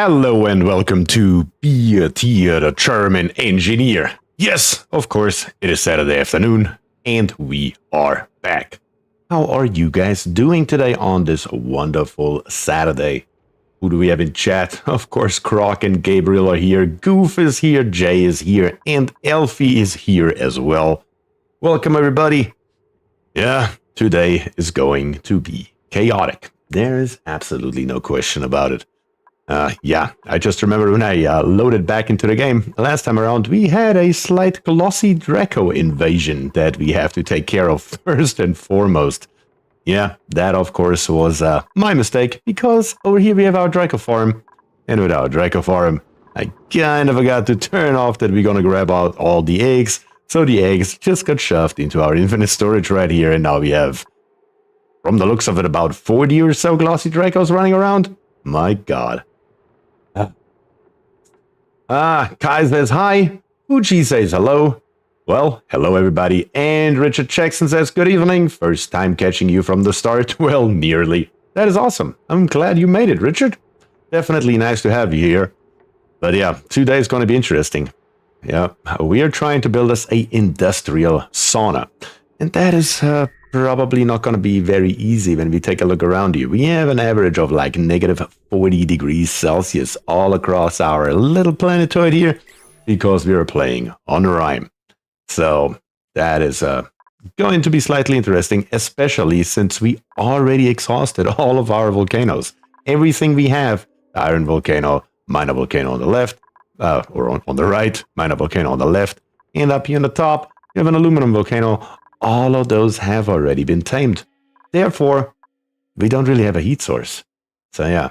Hello and welcome to BierTier, the German engineer. Yes, of course, it is Saturday afternoon, and we are back. How are you guys doing today on this wonderful Saturday? Who do we have in chat? Of course, Croc and Gabriel are here, Goof is here, Jay is here, and Elfie is here as well. Welcome everybody. Yeah, today is going to be chaotic. There is absolutely no question about it. Yeah, I just remember when I loaded back into the game last time around, we had a slight glossy Draco invasion that we have to take care of first and foremost. Yeah, that of course was my mistake, because over here we have our Draco farm, and with our Draco farm, I kind of forgot to turn off that we're gonna grab out all the eggs, so the eggs just got shoved into our infinite storage right here, and now we have, from the looks of it, about 40 or so glossy Dracos running around. My god. Kai says hi. Uchi says hello. Well, hello everybody. And Richard Jackson says good evening. First time catching you from the start. Well, nearly. That is awesome. I'm glad you made it, Richard. Definitely nice to have you here. But yeah, today is going to be interesting. Yeah, we are trying to build us a industrial sauna. And that is probably not going to be very easy when we take a look around here. We have an average of like negative 40 degrees Celsius all across our little planetoid here because we are playing on Rime. So that is going to be slightly interesting, especially since we already exhausted all of our volcanoes. Everything we have, iron volcano, minor volcano on the left, or on the right, minor volcano on the left, and up here on the top, we have an aluminum volcano. All of those have already been tamed. Therefore, we don't really have a heat source. So yeah,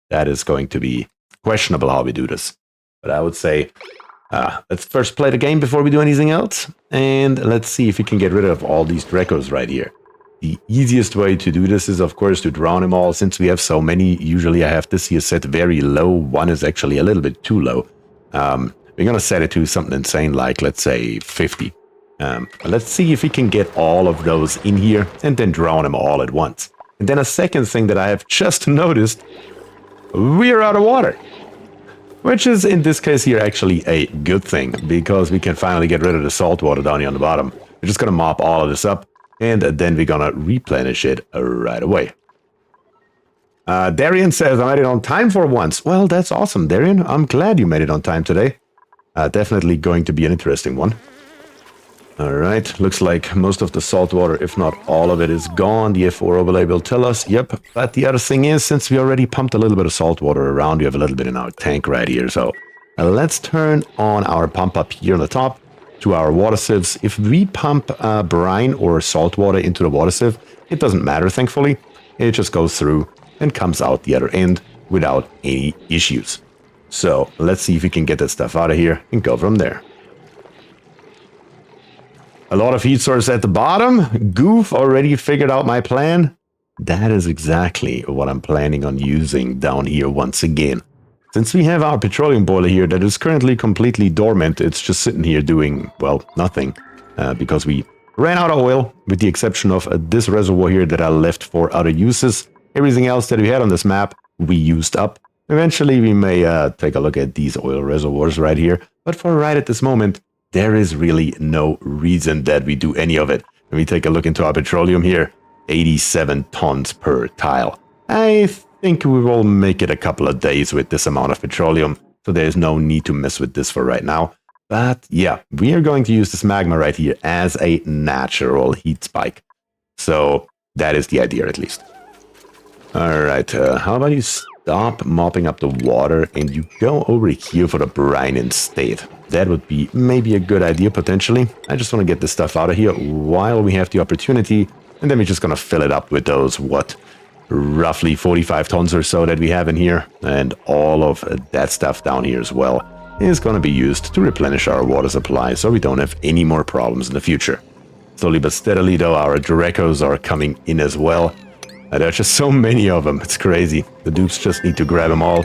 that is going to be questionable how we do this. But I would say, let's first play the game before we do anything else. And let's see if we can get rid of all these Dracos right here. The easiest way to do this is, of course, to drown them all. Since we have so many, usually I have this here set very low. One is actually a little bit too low. We're going to set it to something insane like, let's say, 50. Let's see if we can get all of those in here and then drown them all at once. And then a second thing that I have just noticed, we're out of water. Which is, in this case here, actually a good thing, because we can finally get rid of the salt water down here on the bottom. We're just going to mop all of this up, and then we're going to replenish it right away. Darian says, I made it on time for once. Well, that's awesome, Darian. I'm glad you made it on time today. Definitely going to be an interesting one. Alright, looks like most of the salt water, if not all of it, is gone. The F4 overlay will tell us, yep. But the other thing is, since we already pumped a little bit of salt water around, we have a little bit in our tank right here. So let's turn on our pump up here on the top to our water sieves. If we pump brine or salt water into the water sieve, it doesn't matter, thankfully. It just goes through and comes out the other end without any issues. So let's see if we can get that stuff out of here and go from there. A lot of heat source at the bottom. Goof already figured out my plan. That is exactly what I'm planning on using down here once again. Since we have our petroleum boiler here that is currently completely dormant, it's just sitting here doing, well, nothing. Because we ran out of oil, with the exception of this reservoir here that I left for other uses. Everything else that we had on this map, we used up. Eventually, we may take a look at these oil reservoirs right here. But for right at this moment, there is really no reason that we do any of it. When we take a look into our petroleum here, 87 tons per tile. I think we will make it a couple of days with this amount of petroleum, so there's no need to mess with this for right now. But yeah, we are going to use this magma right here as a natural heat spike. So that is the idea, at least. Alright, how about you stop mopping up the water and you go over here for the brine instead. That would be maybe a good idea, potentially. I just want to get this stuff out of here while we have the opportunity. And then we're just going to fill it up with those, what, roughly 45 tons or so that we have in here. And all of that stuff down here as well is going to be used to replenish our water supply so we don't have any more problems in the future. Slowly but steadily, though, our Dracos are coming in as well. There are just so many of them. It's crazy. The dupes just need to grab them all.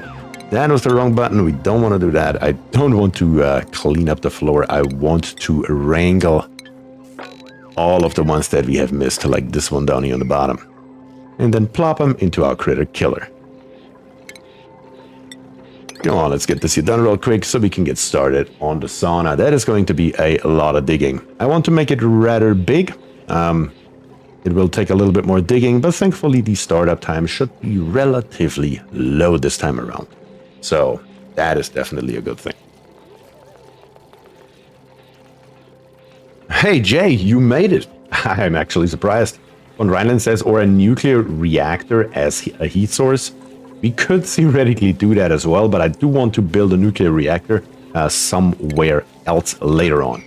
That was the wrong button. We don't want to do that. I don't want to clean up the floor. I want to wrangle all of the ones that we have missed, like this one down here on the bottom. And then plop them into our critter killer. Come on, let's get this here done real quick so we can get started on the sauna. That is going to be a lot of digging. I want to make it rather big. It will take a little bit more digging, but thankfully the startup time should be relatively low this time around. So that is definitely a good thing. Hey Jay, you made it. I'm actually surprised. Von Rheinland says, or a nuclear reactor as a heat source. We could theoretically do that as well, but I do want to build a nuclear reactor somewhere else later on.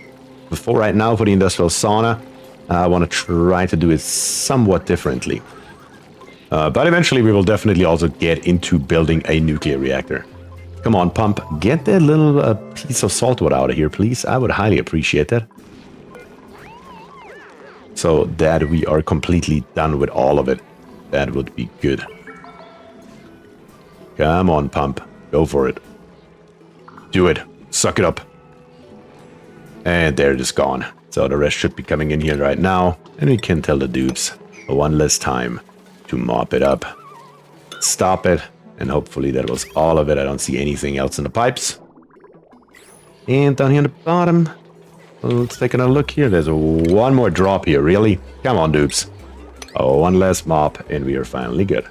Before right now, for the industrial sauna, I want to try to do it somewhat differently. But eventually we will definitely also get into building a nuclear reactor. Come on, pump, get that little piece of salt water out of here, please. I would highly appreciate that. So that we are completely done with all of it. That would be good. Come on, pump. Go for it. Do it. Suck it up. And there it is gone. So the rest should be coming in here right now. And we can tell the dudes one less time to mop it up. Stop it. And hopefully that was all of it. I don't see anything else in the pipes. And down here on the bottom, let's take another look here. There's one more drop here, really? Come on, dudes. Oh, one less mop, and we are finally good.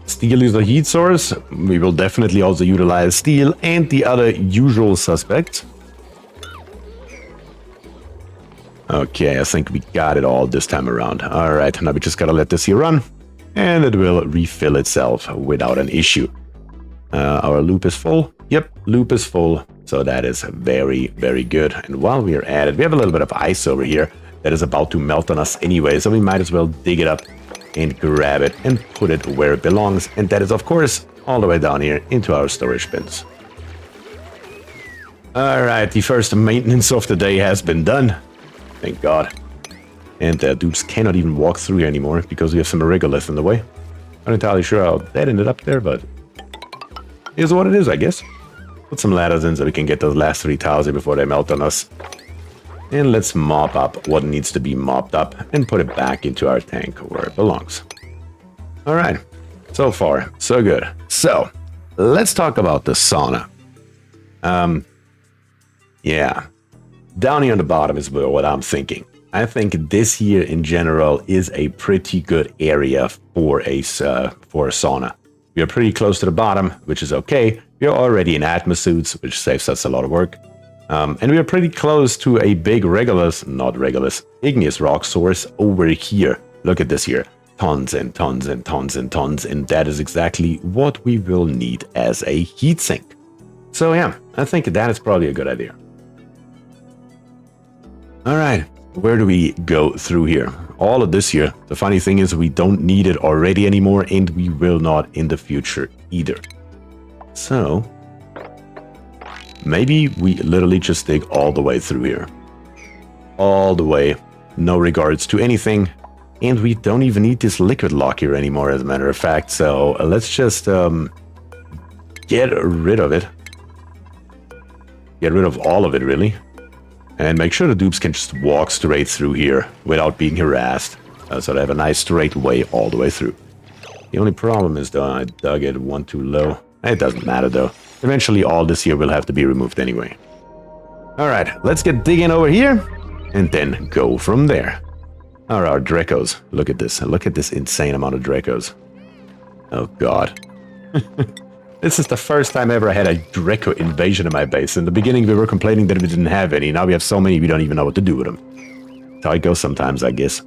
Steel is the heat source. We will definitely also utilize steel and the other usual suspects. Okay, I think we got it all this time around. All right, now we just gotta let this here run, and it will refill itself without an issue. Our loop is full. Yep, loop is full. So that is very, very good. And while we are at it, we have a little bit of ice over here that is about to melt on us anyway. So we might as well dig it up and grab it and put it where it belongs. And that is, of course, all the way down here into our storage bins. All right, the first maintenance of the day has been done. Thank God. And dudes cannot even walk through here anymore because we have some regolith in the way. Not entirely sure how that ended up there, but here's what it is, I guess. Put some ladders in so we can get those last 3 tiles here before they melt on us. And let's mop up what needs to be mopped up and put it back into our tank where it belongs. All right, so far, so good. So, let's talk about the sauna. Yeah, down here on the bottom is what I'm thinking. I think this here in general is a pretty good area for a sauna. We are pretty close to the bottom, which is okay. We are already in atmosuits, which saves us a lot of work. And we are pretty close to a big igneous rock source over here. Look at this here. Tons and tons and tons and tons. And that is exactly what we will need as a heat sink. So yeah, I think that is probably a good idea. All right, where do we go through here? All of this here. The funny thing is we don't need it already anymore, and we will not in the future either. So maybe we literally just dig all the way through here. All the way, no regards to anything. And we don't even need this liquid lock here anymore, as a matter of fact. So let's just get rid of it. Get rid of all of it, really. And make sure the dupes can just walk straight through here without being harassed. So they have a nice straight way all the way through. The only problem is, though, I dug it one too low. It doesn't matter, though. Eventually, all this here will have to be removed anyway. All right, let's get digging over here and then go from there. All right, our Dracos. Look at this. Look at this insane amount of Dracos. Oh, God. This is the first time ever I had a Draco invasion in my base. In the beginning, we were complaining that we didn't have any. Now we have so many, we don't even know what to do with them. That's how it goes sometimes, I guess.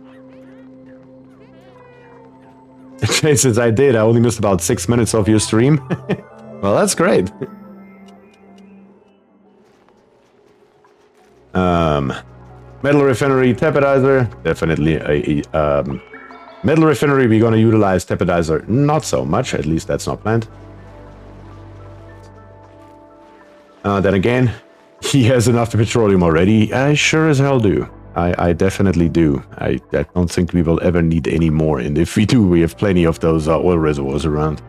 Since I did, I only missed about 6 minutes of your stream. Well, that's great. Metal refinery tepidizer, definitely a metal refinery. We're going to utilize tepidizer not so much, at least that's not planned. Then again, he has enough petroleum already. I sure as hell do. I definitely do. I don't think we will ever need any more, and if we do, we have plenty of those oil reservoirs around.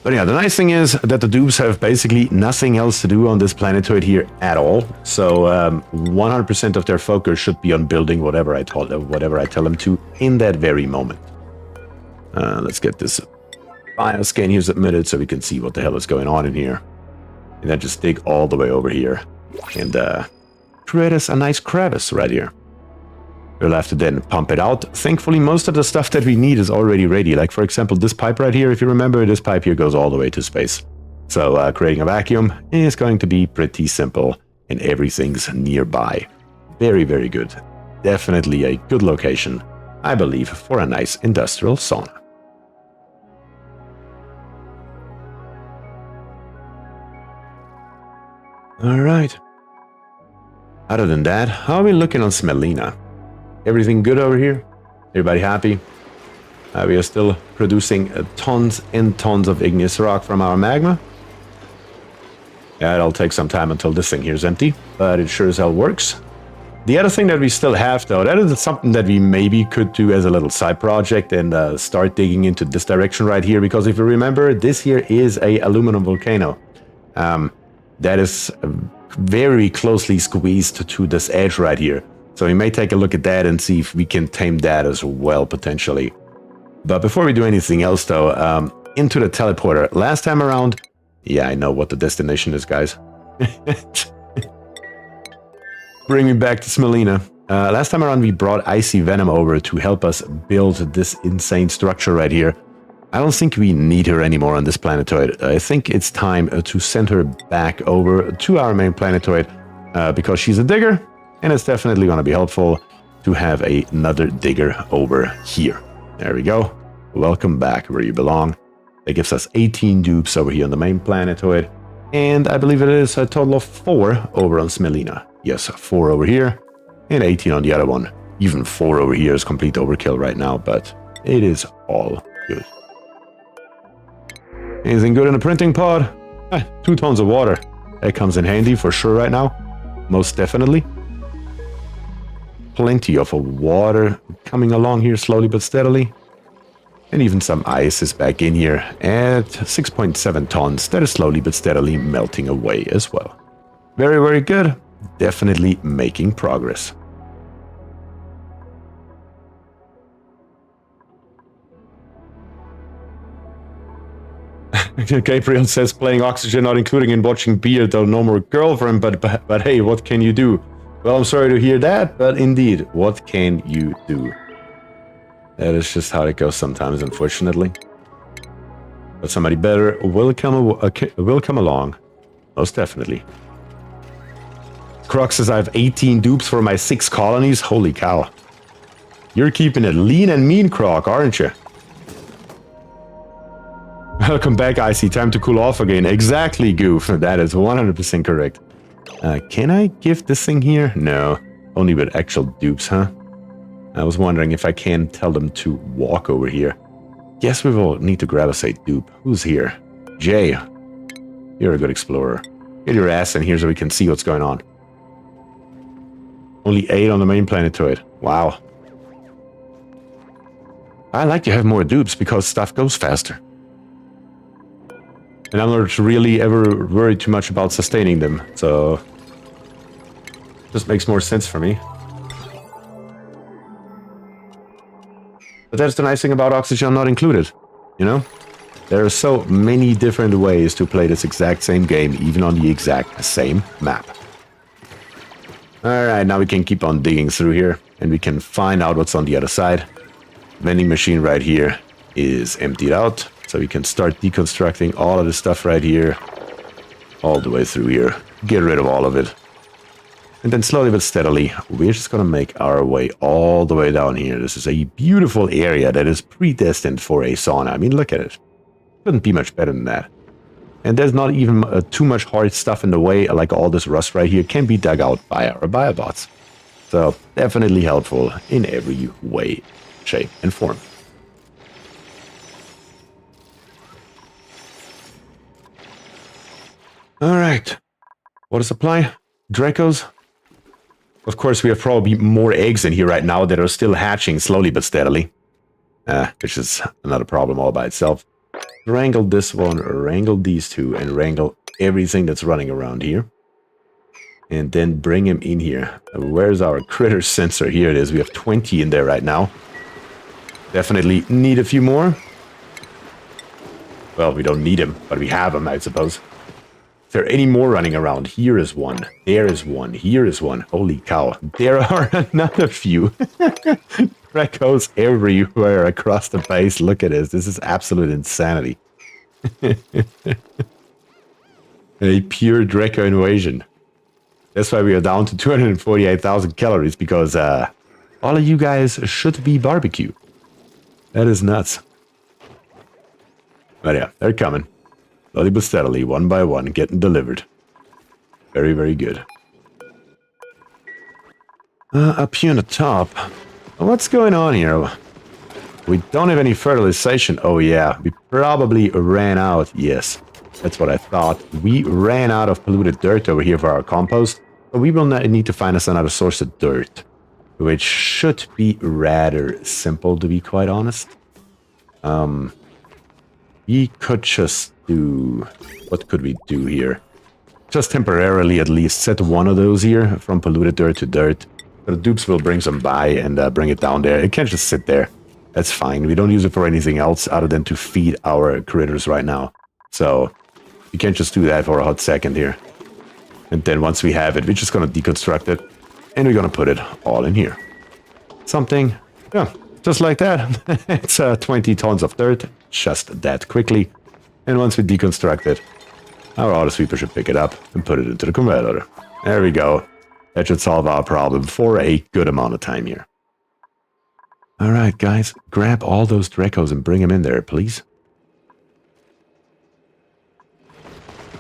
But yeah, the nice thing is that the dupes have basically nothing else to do on this planetoid here at all. So 100% of their focus should be on building whatever I tell them to in that very moment. Let's get this bioscan here submitted so we can see what the hell is going on in here. And then just dig all the way over here and create us a nice crevice right here. We'll have to then pump it out. Thankfully, most of the stuff that we need is already ready. Like, for example, this pipe right here, if you remember, this pipe here goes all the way to space. So creating a vacuum is going to be pretty simple and everything's nearby. Very, very good. Definitely a good location, I believe, for a nice industrial sauna. All right. Other than that, how are we looking on Smelina? Everything good over here? Everybody happy? We are still producing tons and tons of igneous rock from our magma. Yeah, it'll take some time until this thing here is empty, but it sure as hell works. The other thing that we still have, though, that is something that we maybe could do as a little side project and start digging into this direction right here, because if you remember, this here is a aluminum volcano. That is very closely squeezed to this edge right here. So we may take a look at that and see if we can tame that as well, potentially. But before we do anything else, though, into the teleporter. Last time around, yeah, I know what the destination is, guys. Bring me back to Smelina. Last time around, we brought Icy Venom over to help us build this insane structure right here. I don't think we need her anymore on this planetoid. I think it's time to send her back over to our main planetoid because she's a digger, and it's definitely going to be helpful to have another digger over here. There we go. Welcome back where you belong. That gives us 18 dupes over here on the main planetoid, and I believe it is a total of 4 over on Smelina. Yes, 4 over here, and 18 on the other one. Even 4 over here is complete overkill right now, but it is all good. Anything good in the printing pod? 2 tons of water. That comes in handy for sure right now. Most definitely. Plenty of water coming along here slowly but steadily. And even some ice is back in here at 6.7 tons. That is slowly but steadily melting away as well. Very, very good. Definitely making progress. Gabriel says playing Oxygen not including in watching beer, though no more girlfriend, but hey, what can you do? Well, I'm sorry to hear that, but indeed, what can you do? That is just how it goes sometimes, unfortunately. But somebody better will come along. Most definitely. Croc says I have 18 dupes for my 6 colonies. Holy cow. You're keeping it lean and mean, Croc, aren't you? Welcome back, Icy. Time to cool off again. Exactly, Goof. That is 100% correct. Can I give this thing here? No. Only with actual dupes, huh? I was wondering if I can tell them to walk over here. Guess we will need to grab us a dupe. Who's here? Jay. You're a good explorer. Get your ass in here so we can see what's going on. Only 8 on the main planetoid. Wow. I like to have more dupes because stuff goes faster. And I'm not really ever worried too much about sustaining them, so just makes more sense for me. But that's the nice thing about Oxygen not included, you know? There are so many different ways to play this exact same game, even on the exact same map. Alright, now we can keep on digging through here, and we can find out what's on the other side. Vending machine right here is emptied out. So we can start deconstructing all of the stuff right here, all the way through here, get rid of all of it. And then slowly but steadily, we're just going to make our way all the way down here. This is a beautiful area that is predestined for a sauna. I mean, look at it. Couldn't be much better than that. And there's not even too much hard stuff in the way, like all this rust right here can be dug out by our biobots. So definitely helpful in every way, shape, and form. Alright, water supply, Dracos. Of course, we have probably more eggs in here right now that are still hatching slowly but steadily. Which is another problem all by itself. Wrangle this one, wrangle these two, and wrangle everything that's running around here. And then bring him in here. Where's our critter sensor? Here it is, we have 20 in there right now. Definitely need a few more. Well, we don't need them, but we have them, I suppose. Is there any more running around? Here is one. There is one. Here is one. Holy cow. There are another few. Drecos everywhere across the base. Look at this. This is absolute insanity. A pure Dreco invasion. That's why we are down to 248,000 calories, because all of you guys should be barbecue. That is nuts. But yeah, they're coming. Slowly but steadily, one by one, getting delivered. Very, very good. Up here on the top. What's going on here? We don't have any fertilization. Oh yeah, we probably ran out. Yes, that's what I thought. We ran out of polluted dirt over here for our compost. But we will need to find us another source of dirt. Which should be rather simple, to be quite honest. We could just do... What could we do here? Just temporarily at least set one of those here from polluted dirt to dirt. The dupes will bring some by and bring it down there. It can't just sit there. That's fine. We don't use it for anything else other than to feed our critters right now. So you can't just do that for a hot second here. And then once we have it, we're just going to deconstruct it. And we're going to put it all in here. Something, yeah, just like that. It's 20 tons of dirt, just that quickly. And once we deconstruct it, our auto sweeper should pick it up and put it into the conveyor loader. There we go. That should solve our problem for a good amount of time here. Alright guys, grab all those Drecos and bring them in there, please.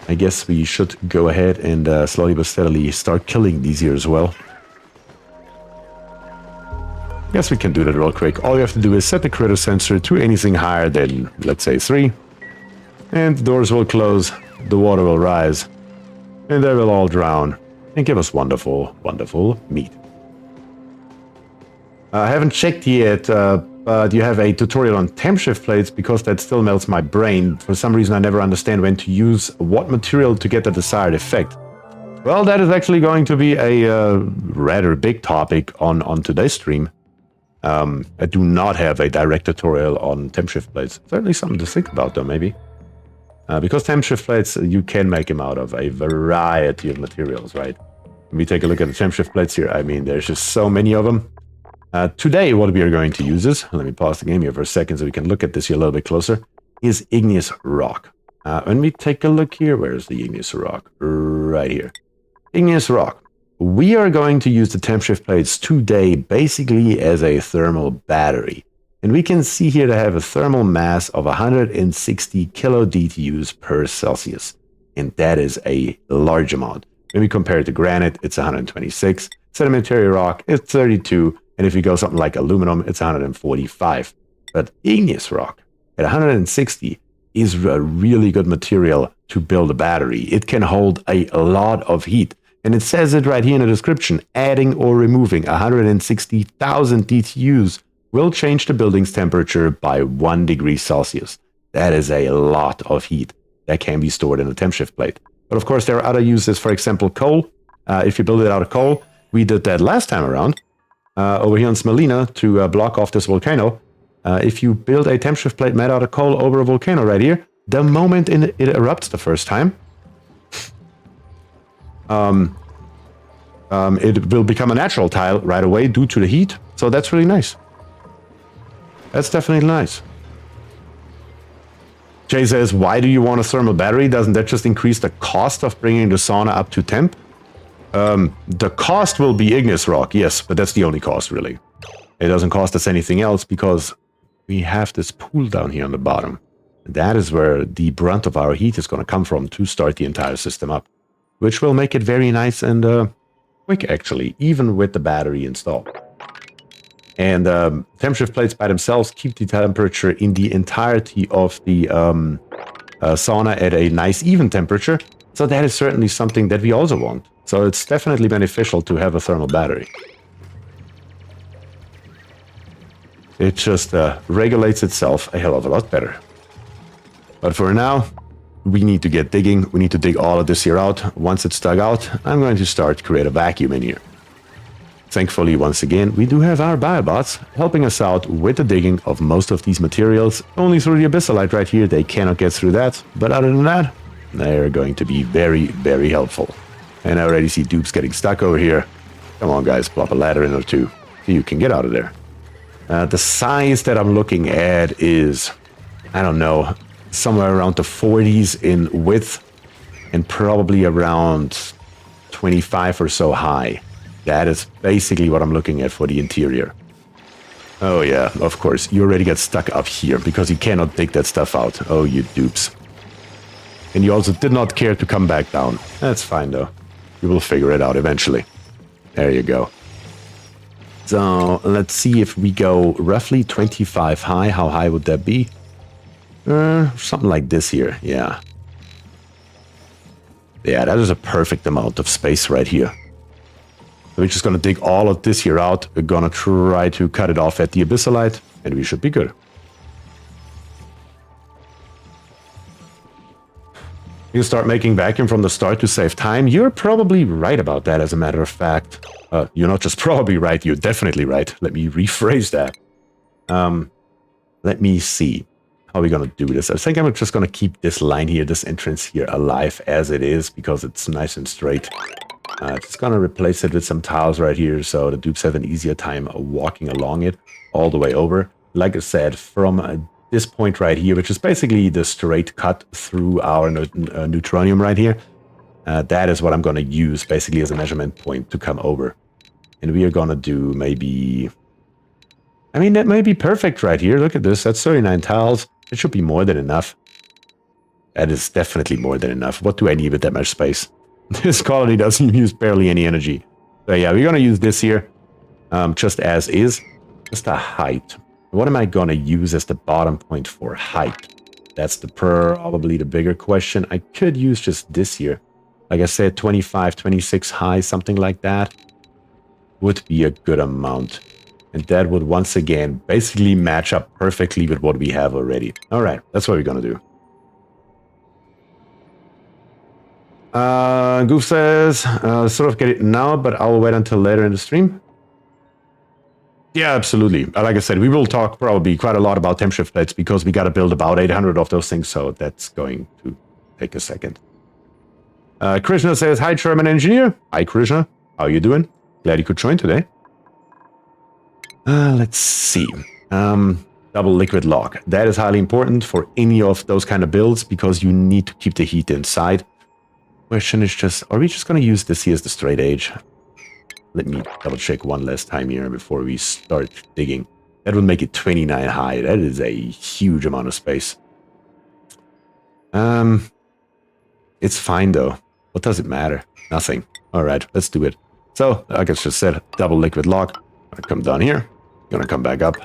I guess we should go ahead and slowly but steadily start killing these here as well. I guess we can do that real quick. All you have to do is set the critter sensor to anything higher than, let's say, 3. And the doors will close, the water will rise, and they will all drown and give us wonderful, wonderful meat. I haven't checked yet, but you have a tutorial on temp shift plates because that still melts my brain. For some reason I never understand when to use what material to get the desired effect. Well, that is actually going to be a rather big topic on today's stream. I do not have a direct tutorial on temp shift plates. Certainly something to think about though, maybe. Because temp shift plates, you can make them out of a variety of materials, right? When we take a look at the temp shift plates here, I mean, there's just so many of them. Today, what we are going to use is, let me pause the game here for a second so we can look at this here a little bit closer, is igneous rock. When we take a look here, where's the igneous rock? Right here. Igneous rock. We are going to use the temp shift plates today basically as a thermal battery. And we can see here to have a thermal mass of 160 kilo DTUs per Celsius. And that is a large amount. When we compare it to granite, it's 126. Sedimentary rock, it's 32. And if you go something like aluminum, it's 145. But igneous rock at 160 is a really good material to build a battery. It can hold a lot of heat. And it says it right here in the description, adding or removing 160,000 DTUs will change the building's temperature by 1 degree Celsius. That is a lot of heat that can be stored in a temp shift plate. But of course, there are other uses, for example, coal. If you build it out of coal, we did that last time around. Over here in Smelina to block off this volcano. If you build a temp shift plate made out of coal over a volcano right here, the moment it erupts the first time, it will become a natural tile right away due to the heat. So that's really nice. That's definitely nice. Jay says, why do you want a thermal battery? Doesn't that just increase the cost of bringing the sauna up to temp? The cost will be igneous rock, yes, but that's the only cost, really. It doesn't cost us anything else because we have this pool down here on the bottom. That is where the brunt of our heat is going to come from to start the entire system up, which will make it very nice and quick, actually, even with the battery installed. And temp shift plates by themselves keep the temperature in the entirety of the sauna at a nice, even temperature. So that is certainly something that we also want. So it's definitely beneficial to have a thermal battery. It just regulates itself a hell of a lot better. But for now, we need to get digging. We need to dig all of this here out. Once it's dug out, I'm going to start create a vacuum in here. Thankfully, once again, we do have our biobots helping us out with the digging of most of these materials. Only through the abyssalite right here, they cannot get through that. But other than that, they're going to be very, very helpful. And I already see dupes getting stuck over here. Come on, guys, plop a ladder in or two so you can get out of there. The size that I'm looking at is, I don't know, somewhere around the 40s in width and probably around 25 or so high. That is basically what I'm looking at for the interior. Oh yeah, of course, you already got stuck up here because you cannot dig that stuff out. Oh, you dupes. And you also did not care to come back down. That's fine though. You will figure it out eventually. There you go. So let's see if we go roughly 25 high. How high would that be? Something like this here. Yeah. Yeah, that is a perfect amount of space right here. So we're just going to dig all of this here out. We're going to try to cut it off at the abyssalite, and we should be good. You start making vacuum from the start to save time. You're probably right about that, as a matter of fact. You're not just probably right, you're definitely right. Let me rephrase that. Let me see. How are we going to do this? I think I'm just going to keep this line here, this entrance here, alive as it is, because it's nice and straight. Just going to replace it with some tiles right here, so the dupes have an easier time walking along it all the way over. Like I said, from this point right here, which is basically the straight cut through our neutronium right here, that is what I'm going to use basically as a measurement point to come over. And we are going to do maybe... I mean, that may be perfect right here. Look at this. That's 39 tiles. It should be more than enough. That is definitely more than enough. What do I need with that much space? This colony doesn't use barely any energy. So yeah, we're going to use this here just as is. Just a height. What am I going to use as the bottom point for height? That's probably the bigger question. I could use just this here. Like I said, 25, 26 high, something like that. Would be a good amount. And that would once again basically match up perfectly with what we have already. Alright, that's what we're going to do. Goof says, sort of get it now, but I'll wait until later in the stream. Yeah, absolutely. Like I said, we will talk probably quite a lot about temp shift plates because we got to build about 800 of those things, so that's going to take a second. Krishna says, hi, Chairman Engineer. Hi, Krishna. How are you doing? Glad you could join today. Let's see. Double liquid lock. That is highly important for any of those kind of builds because you need to keep the heat inside. Question is just, are we just going to use this here as the straight edge? Let me double check one last time here before we start digging. That would make it 29 high. That is a huge amount of space. It's fine though. What does it matter? Nothing. All right, let's do it. So, like I just said, double liquid lock. Gonna come down here. Gonna come back up,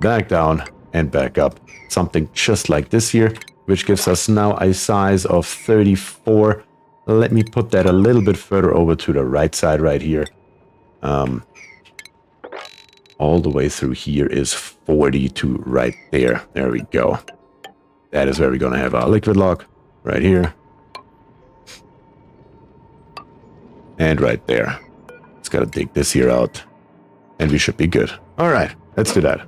back down, and back up. Something just like this here, which gives us now a size of 34. Let me put that a little bit further over to the right side right here. All the way through here is 42 right there. There we go. That is where we're gonna have our liquid lock. Right here. And right there. Just gotta dig this here out. And we should be good. Alright, let's do that.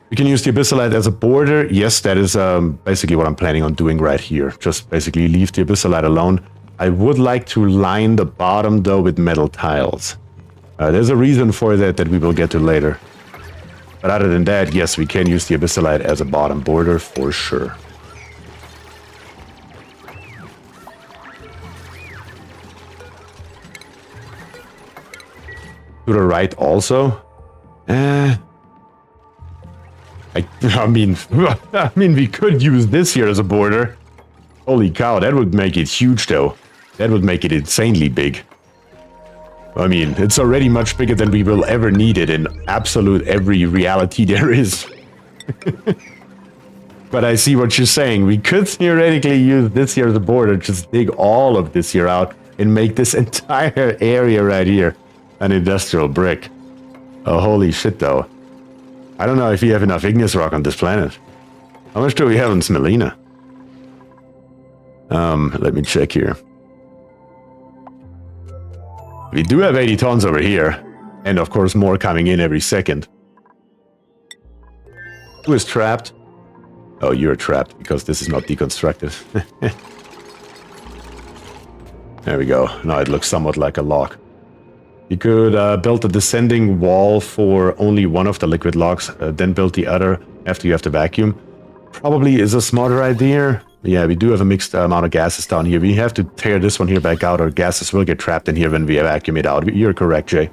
We can use the abyssalite as a border. Yes, that is basically what I'm planning on doing right here. Just basically leave the abyssalite alone. I would like to line the bottom though with metal tiles. There's a reason for that we will get to later. But other than that, yes, we can use the abyssalite as a bottom border for sure. To the right also. I mean, we could use this here as a border. Holy cow, that would make it huge though. That would make it insanely big. I mean, it's already much bigger than we will ever need it in absolute every reality there is. But I see what you're saying. We could theoretically use this here as a border, just dig all of this here out and make this entire area right here an industrial brick. Oh, holy shit though. I don't know if we have enough igneous rock on this planet. How much do we have in Smelina? Let me check here. We do have 80 tons over here. And of course more coming in every second. Who is trapped? Oh, you're trapped because this is not deconstructed. There we go. Now it looks somewhat like a lock. You could build a descending wall for only one of the liquid locks, then build the other after you have to vacuum. Probably is a smarter idea. Yeah, we do have a mixed amount of gases down here. We have to tear this one here back out, or gases will get trapped in here when we vacuum it out. You're correct, Jay.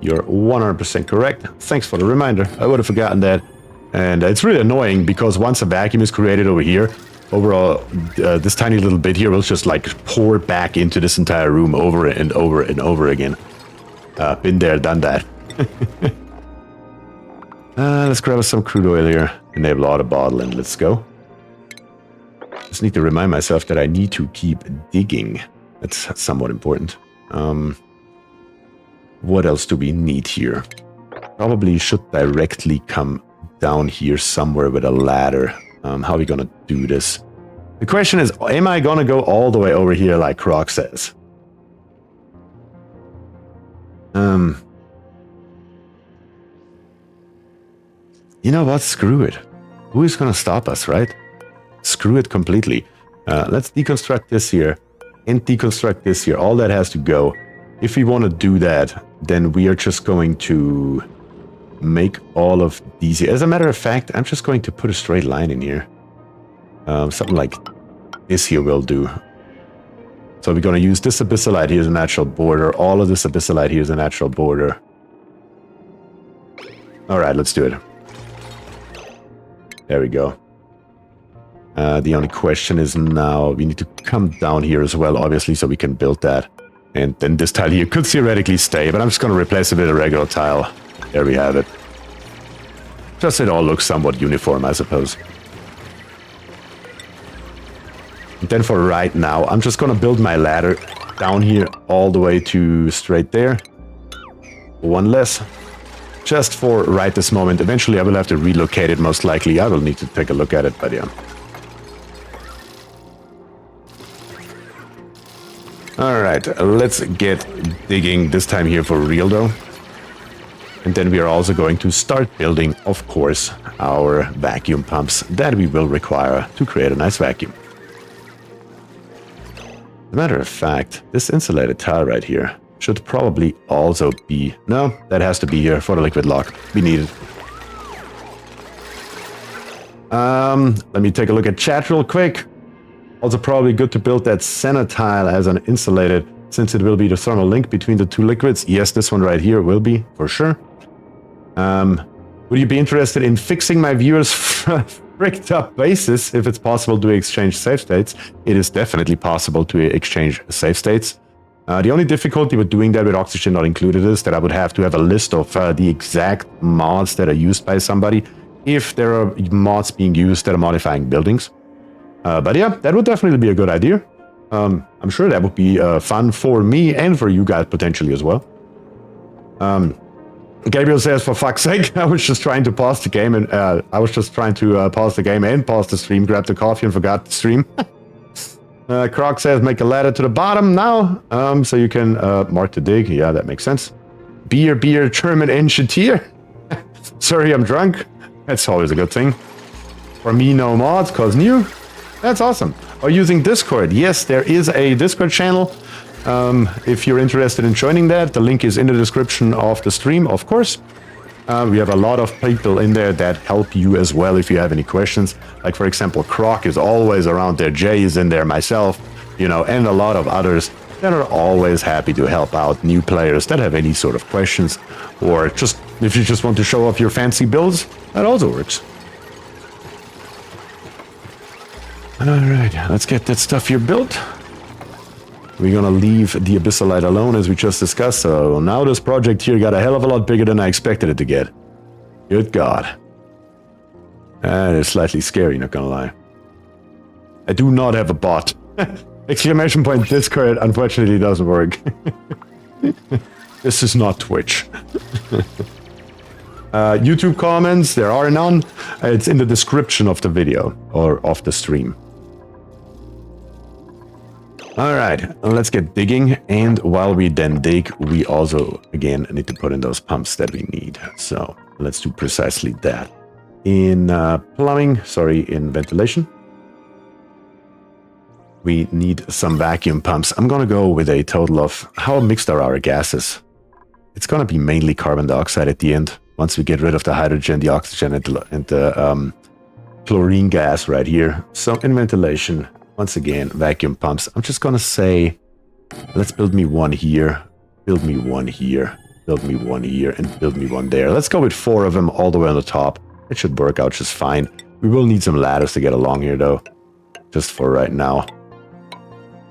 You're 100% correct. Thanks for the reminder. I would have forgotten that. And it's really annoying because once a vacuum is created over here, overall, this tiny little bit here will just like pour back into this entire room over and over and over again. Been there, done that. Let's grab us some crude oil here. Enable auto bottle and let's go. Just need to remind myself that I need to keep digging. That's somewhat important. What else do we need here? Probably should directly come down here somewhere with a ladder. How are we gonna do this? The question is, am I gonna go all the way over here like Croc says? You know what? Screw it. Who is gonna stop us, right? Screw it completely. Let's deconstruct this here and deconstruct this here. All that has to go. If we want to do that, then we are just going to make all of these here. As a matter of fact, I'm just going to put a straight line in here. Something like this here will do. So we're going to use this abyssalite here as a natural border. All of this abyssalite here as a natural border. Alright, let's do it. There we go. The only question is now we need to come down here as well, obviously, so we can build that. And then this tile here could theoretically stay, but I'm just going to replace it with a regular tile. There we have it. Just so it all looks somewhat uniform, I suppose. And then for right now, I'm just going to build my ladder down here all the way to straight there. One less. Just for right this moment. Eventually I will have to relocate it, most likely. I will need to take a look at it, but yeah. Alright, let's get digging this time here for real though. And then we are also going to start building, of course, our vacuum pumps that we will require to create a nice vacuum. As a matter of fact, this insulated tile right here should probably also be... No, that has to be here for the liquid lock. We need it. Let me take a look at chat real quick. Also probably good to build that center tile as an insulated, since it will be the thermal link between the two liquids. Yes, this one right here will be, for sure. Would you be interested in fixing my viewers' fricked up bases if it's possible to exchange save states? It is definitely possible to exchange save states. The only difficulty with doing that with oxygen not included is that I would have to have a list of the exact mods that are used by somebody, if there are mods being used that are modifying buildings. But yeah, that would definitely be a good idea. I'm sure that would be fun for me and for you guys potentially as well. Gabriel says, for fuck's sake, I was just trying to pause the game and pause the stream, grab the coffee and forgot to stream. Croc says, make a ladder to the bottom now, so you can mark the dig. Yeah, that makes sense. Beer, German engineer. Sorry, I'm drunk. That's always a good thing. For me, no mods, cause new. That's awesome. Are you using Discord? Yes, there is a Discord channel. If you're interested in joining that, the link is in the description of the stream, of course. We have a lot of people in there that help you as well if you have any questions. Like, for example, Croc is always around there, Jay is in there, myself, you know, and a lot of others that are always happy to help out new players that have any sort of questions. Or just, if you just want to show off your fancy builds, that also works. Alright, let's get that stuff here built. We're gonna leave the abyssalite alone as we just discussed, so now this project here got a hell of a lot bigger than I expected it to get. Good God. That is slightly scary, not gonna lie. I do not have a bot. Exclamation point Discord unfortunately doesn't work. This is not Twitch. YouTube comments, there are none. It's in the description of the video, or of the stream. All right, let's get digging. And while we then dig, we also, again, need to put in those pumps that we need. So let's do precisely that. In in ventilation, we need some vacuum pumps. I'm going to go with a total of, how mixed are our gases? It's going to be mainly carbon dioxide at the end. Once we get rid of the hydrogen, the oxygen, and the chlorine gas right here. So in ventilation, once again, vacuum pumps. I'm just going to say, let's build me one here, build me one here, build me one here, and build me one there. Let's go with 4 of them all the way on the top. It should work out just fine. We will need some ladders to get along here, though, just for right now.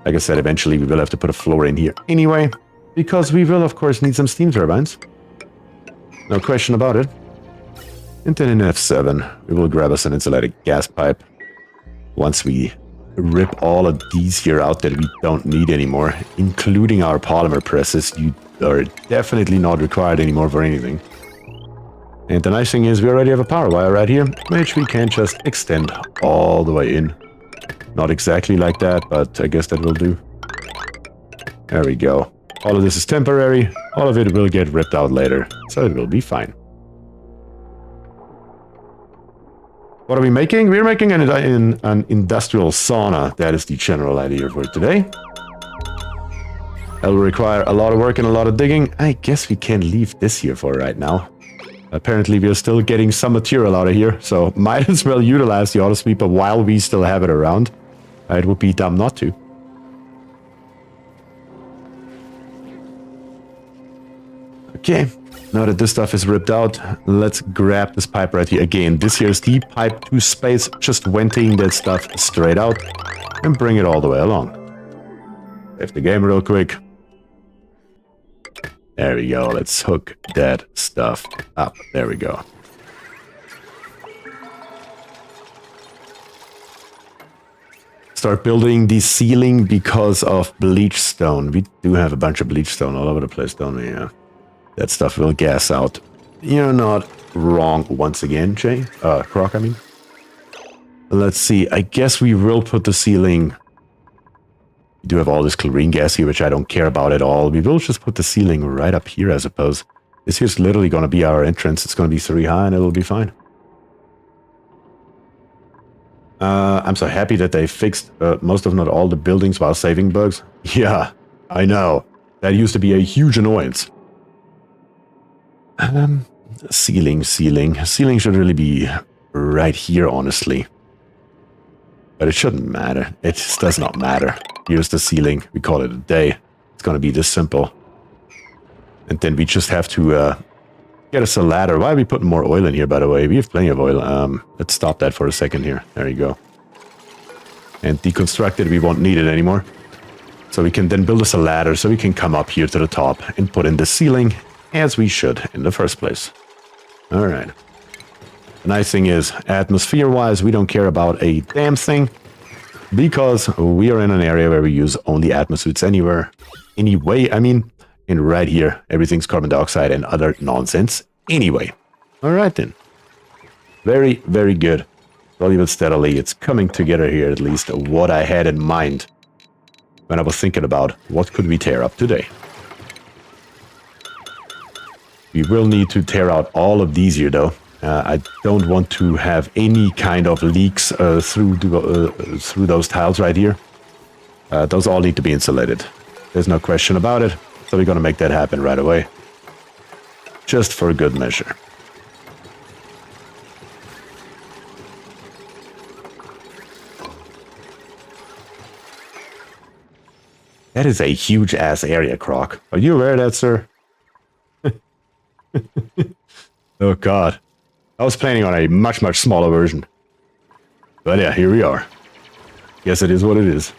Like I said, eventually we will have to put a floor in here anyway, because we will, of course, need some steam turbines. No question about it. And then in F7, we will grab us an insulated gas pipe. Once we rip all of these here out that we don't need anymore, including our polymer presses, you are definitely not required anymore for anything. And the nice thing is we already have a power wire right here, which we can just extend all the way in. Not exactly like that, but I guess that will do. There we go. All of this is temporary. All of it will get ripped out later, so it will be fine. What are we making? We're making an industrial sauna. That is the general idea for today. That will require a lot of work and a lot of digging. I guess we can leave this here for right now. Apparently we are still getting some material out of here, so might as well utilize the auto sweeper while we still have it around. It would be dumb not to. Okay, now that this stuff is ripped out, let's grab this pipe right here. Again, this here is the pipe to space, just venting that stuff straight out and bring it all the way along. Save the game real quick. There we go, let's hook that stuff up. There we go. Start building the ceiling because of bleach stone. We do have a bunch of bleach stone all over the place, don't we? Yeah. That stuff will gas out. You're not wrong once again, Jay. Croc, I mean. Let's see, I guess we will put the ceiling... We do have all this chlorine gas here, which I don't care about at all. We will just put the ceiling right up here, I suppose. This here's literally going to be our entrance. It's going to be 3 high and it'll be fine. I'm so happy that they fixed most of, not all, the buildings while saving bugs. Yeah, I know. That used to be a huge annoyance. Ceiling. Ceiling should really be right here, honestly. But it shouldn't matter. It just does not matter. Here's the ceiling. We call it a day. It's going to be this simple. And then we just have to get us a ladder. Why are we putting more oil in here, by the way? We have plenty of oil. Let's stop that for a second here. There you go. And deconstruct it. We won't need it anymore. So we can then build us a ladder so we can come up here to the top and put in the ceiling as we should in the first place. All right. The nice thing is, atmosphere-wise, we don't care about a damn thing because we are in an area where we use only atmosuits anyway. I mean, and right here, everything's carbon dioxide and other nonsense anyway. All right, then. Very, very good. Slowly but steadily, it's coming together here, at least what I had in mind when I was thinking about what could we tear up today. We will need to tear out all of these here, though. I don't want to have any kind of leaks through those tiles right here. Those all need to be insulated. There's no question about it. So we're going to make that happen right away. Just for good measure. That is a huge-ass area, Croc. Are you aware of that, sir? Oh, God. I was planning on a much, much smaller version. But yeah, here we are. Guess it is what it is.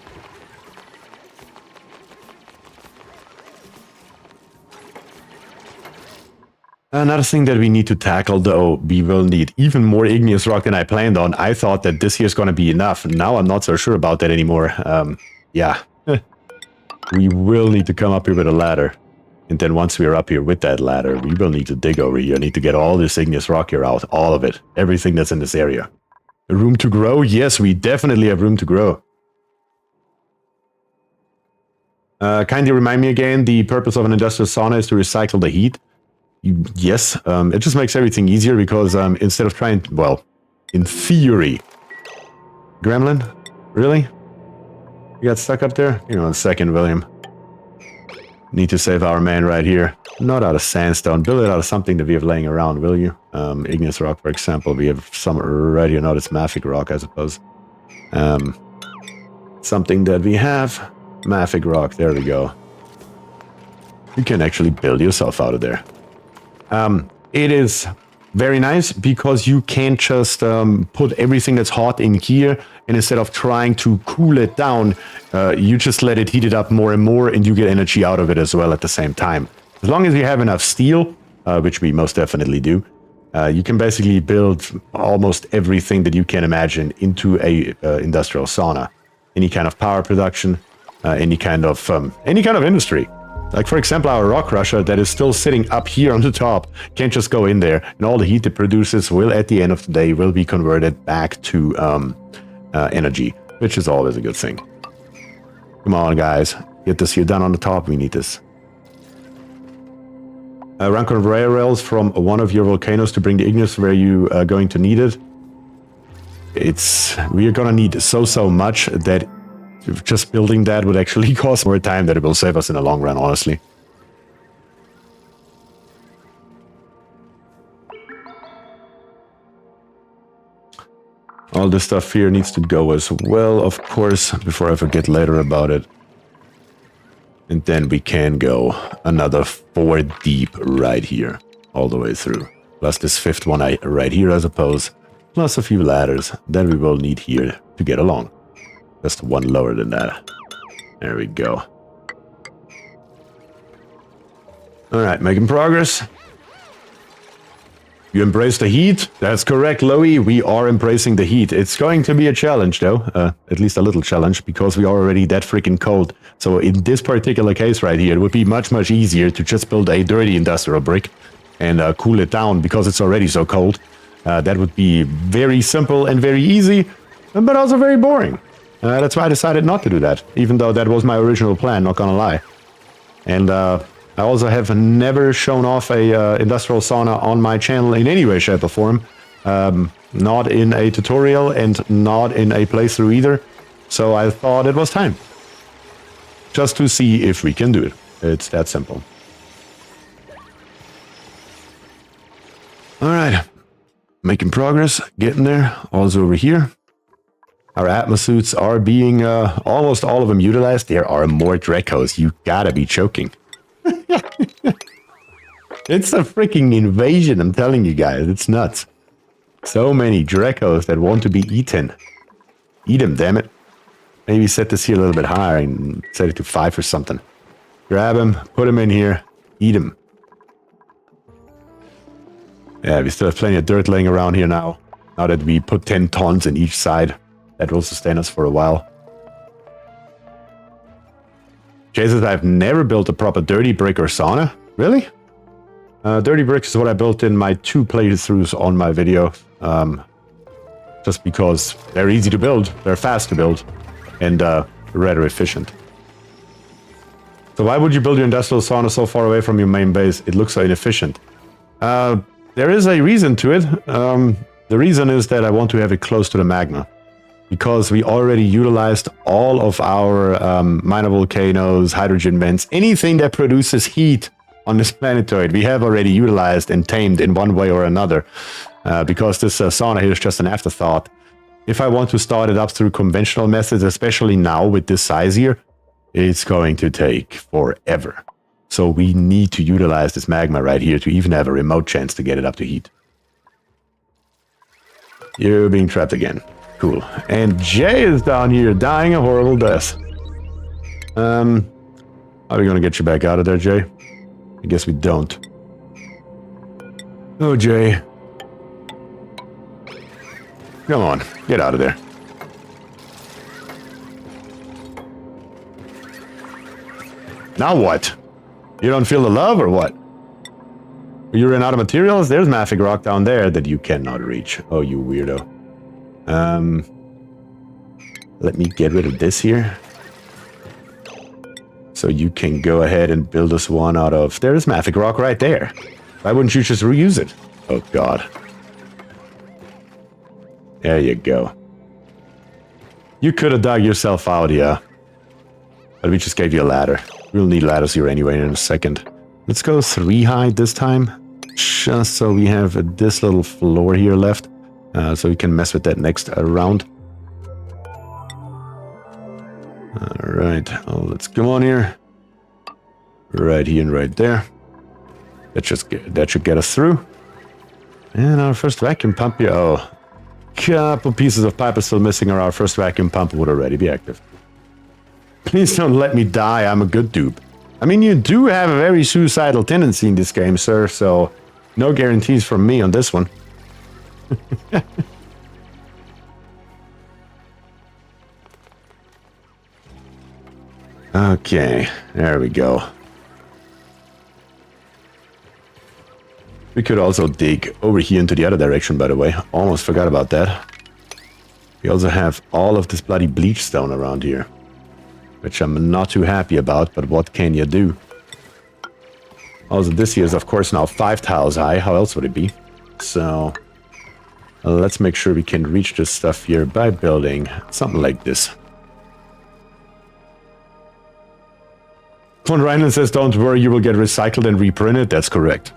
Another thing that we need to tackle, though, we will need even more igneous rock than I planned on. I thought that this here's going to be enough. Now I'm not so sure about that anymore. Yeah. We will need to come up here with a ladder. And then once we're up here with that ladder, we will need to dig over here. Need to get all this igneous rock here out. All of it. Everything that's in this area. Room to grow? Yes, we definitely have room to grow. Kindly remind me again, the purpose of an industrial sauna is to recycle the heat. Yes, it just makes everything easier because instead of trying to, well, in theory. Gremlin? Really? You got stuck up there? Hang on a second, William. Need to save our man right here. Not out of sandstone. Build it out of something that we have laying around, will you? Igneous rock, for example. We have some right here. No, it's mafic rock, I suppose. Something that we have. Mafic rock. There we go. You can actually build yourself out of there. It is very nice because you can't just put everything that's hot in here, and instead of trying to cool it down, you just let it heat it up more and more, and you get energy out of it as well at the same time. As long as you have enough steel, which we most definitely do, you can basically build almost everything that you can imagine into a industrial sauna. Any kind of power production, any kind of industry. Like, for example, our rock crusher that is still sitting up here on the top can't just go in there, and all the heat it produces will, at the end of the day, will be converted back to energy, which is always a good thing. Come on, guys. Get this here done on the top. We need this. Run conveyor rails from one of your volcanoes to bring the igneous where you are going to need it. We are going to need so much that just building that would actually cost more time than it will save us in the long run, honestly. All this stuff here needs to go as well, of course, before I forget later about it. And then we can go another 4 deep right here, all the way through. Plus this 5th one right here, I suppose. Plus a few ladders that we will need here to get along. Just one lower than that. There we go. Alright, making progress. You embrace the heat? That's correct, Loey. We are embracing the heat. It's going to be a challenge, though. At least a little challenge, because we are already that freaking cold. So in this particular case right here, it would be much easier to just build a dirty industrial brick and cool it down, because it's already so cold. That would be very simple and very easy, but also very boring. That's why I decided not to do that, even though that was my original plan, not gonna lie. And I also have never shown off a industrial sauna on my channel in any way, shape, or form. Not in a tutorial and not in a playthrough either. So I thought it was time. Just to see if we can do it. It's that simple. Alright. Making progress, getting there. Also over here. Our atmosuits are being almost all of them utilized. There are more Dracos. You gotta be choking. It's a freaking invasion, I'm telling you guys. It's nuts. So many Dracos that want to be eaten. Eat them, damn it. Maybe set this here a little bit higher and set it to 5 or something. Grab him, put him in here, eat him. Yeah, we still have plenty of dirt laying around here now. Now that we put 10 tons in each side. That will sustain us for a while. Jay says, I've never built a proper dirty brick or sauna. Really? Dirty bricks is what I built in my 2 playthroughs on my video. Just because they're easy to build, they're fast to build, and rather efficient. So why would you build your industrial sauna so far away from your main base? It looks so inefficient. There is a reason to it. The reason is that I want to have it close to the magma. Because we already utilized all of our minor volcanoes, hydrogen vents, anything that produces heat on this planetoid, we have already utilized and tamed in one way or another. Because this sauna here is just an afterthought. If I want to start it up through conventional methods, especially now with this size here, it's going to take forever. So we need to utilize this magma right here to even have a remote chance to get it up to heat. You're being trapped again. Cool. And Jay is down here dying a horrible death. Are we gonna get you back out of there, Jay? I guess we don't. Oh, Jay. Come on, get out of there. Now what? You don't feel the love or what? You ran out of materials? There's mafic rock down there that you cannot reach. Oh, you weirdo. Let me get rid of this here. So you can go ahead and build us one out of... There's mafic rock right there. Why wouldn't you just reuse it? Oh, God. There you go. You could have dug yourself out, yeah. But we just gave you a ladder. We'll need ladders here anyway in a second. Let's go 3 high this time. Just so we have this little floor here left. So we can mess with that next round. Alright, oh, let's come on here. Right here and right there. That should get us through. And our first vacuum pump here. Oh, couple pieces of pipe are still missing, or our first vacuum pump would already be active. Please don't let me die, I'm a good dupe. I mean, you do have a very suicidal tendency in this game, sir, so no guarantees from me on this one. Okay, there we go. We could also dig over here into the other direction, by the way. Almost forgot about that. We also have all of this bloody bleach stone around here, which I'm not too happy about, but what can you do? Also, this here is, of course, now 5 tiles high. How else would it be? So, let's make sure we can reach this stuff here by building something like this. Von Reinland says, don't worry, you will get recycled and reprinted. That's correct.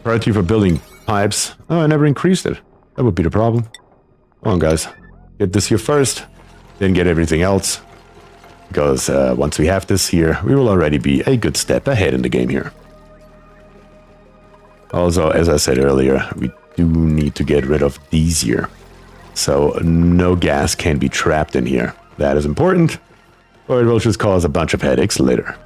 Priority for building pipes. Oh, I never increased it. That would be the problem. Come on, guys. Get this here first, then get everything else. Because once we have this here, we will already be a good step ahead in the game here. Also, as I said earlier, we do need to get rid of these here. So no gas can be trapped in here. That is important, or it will just cause a bunch of headaches later.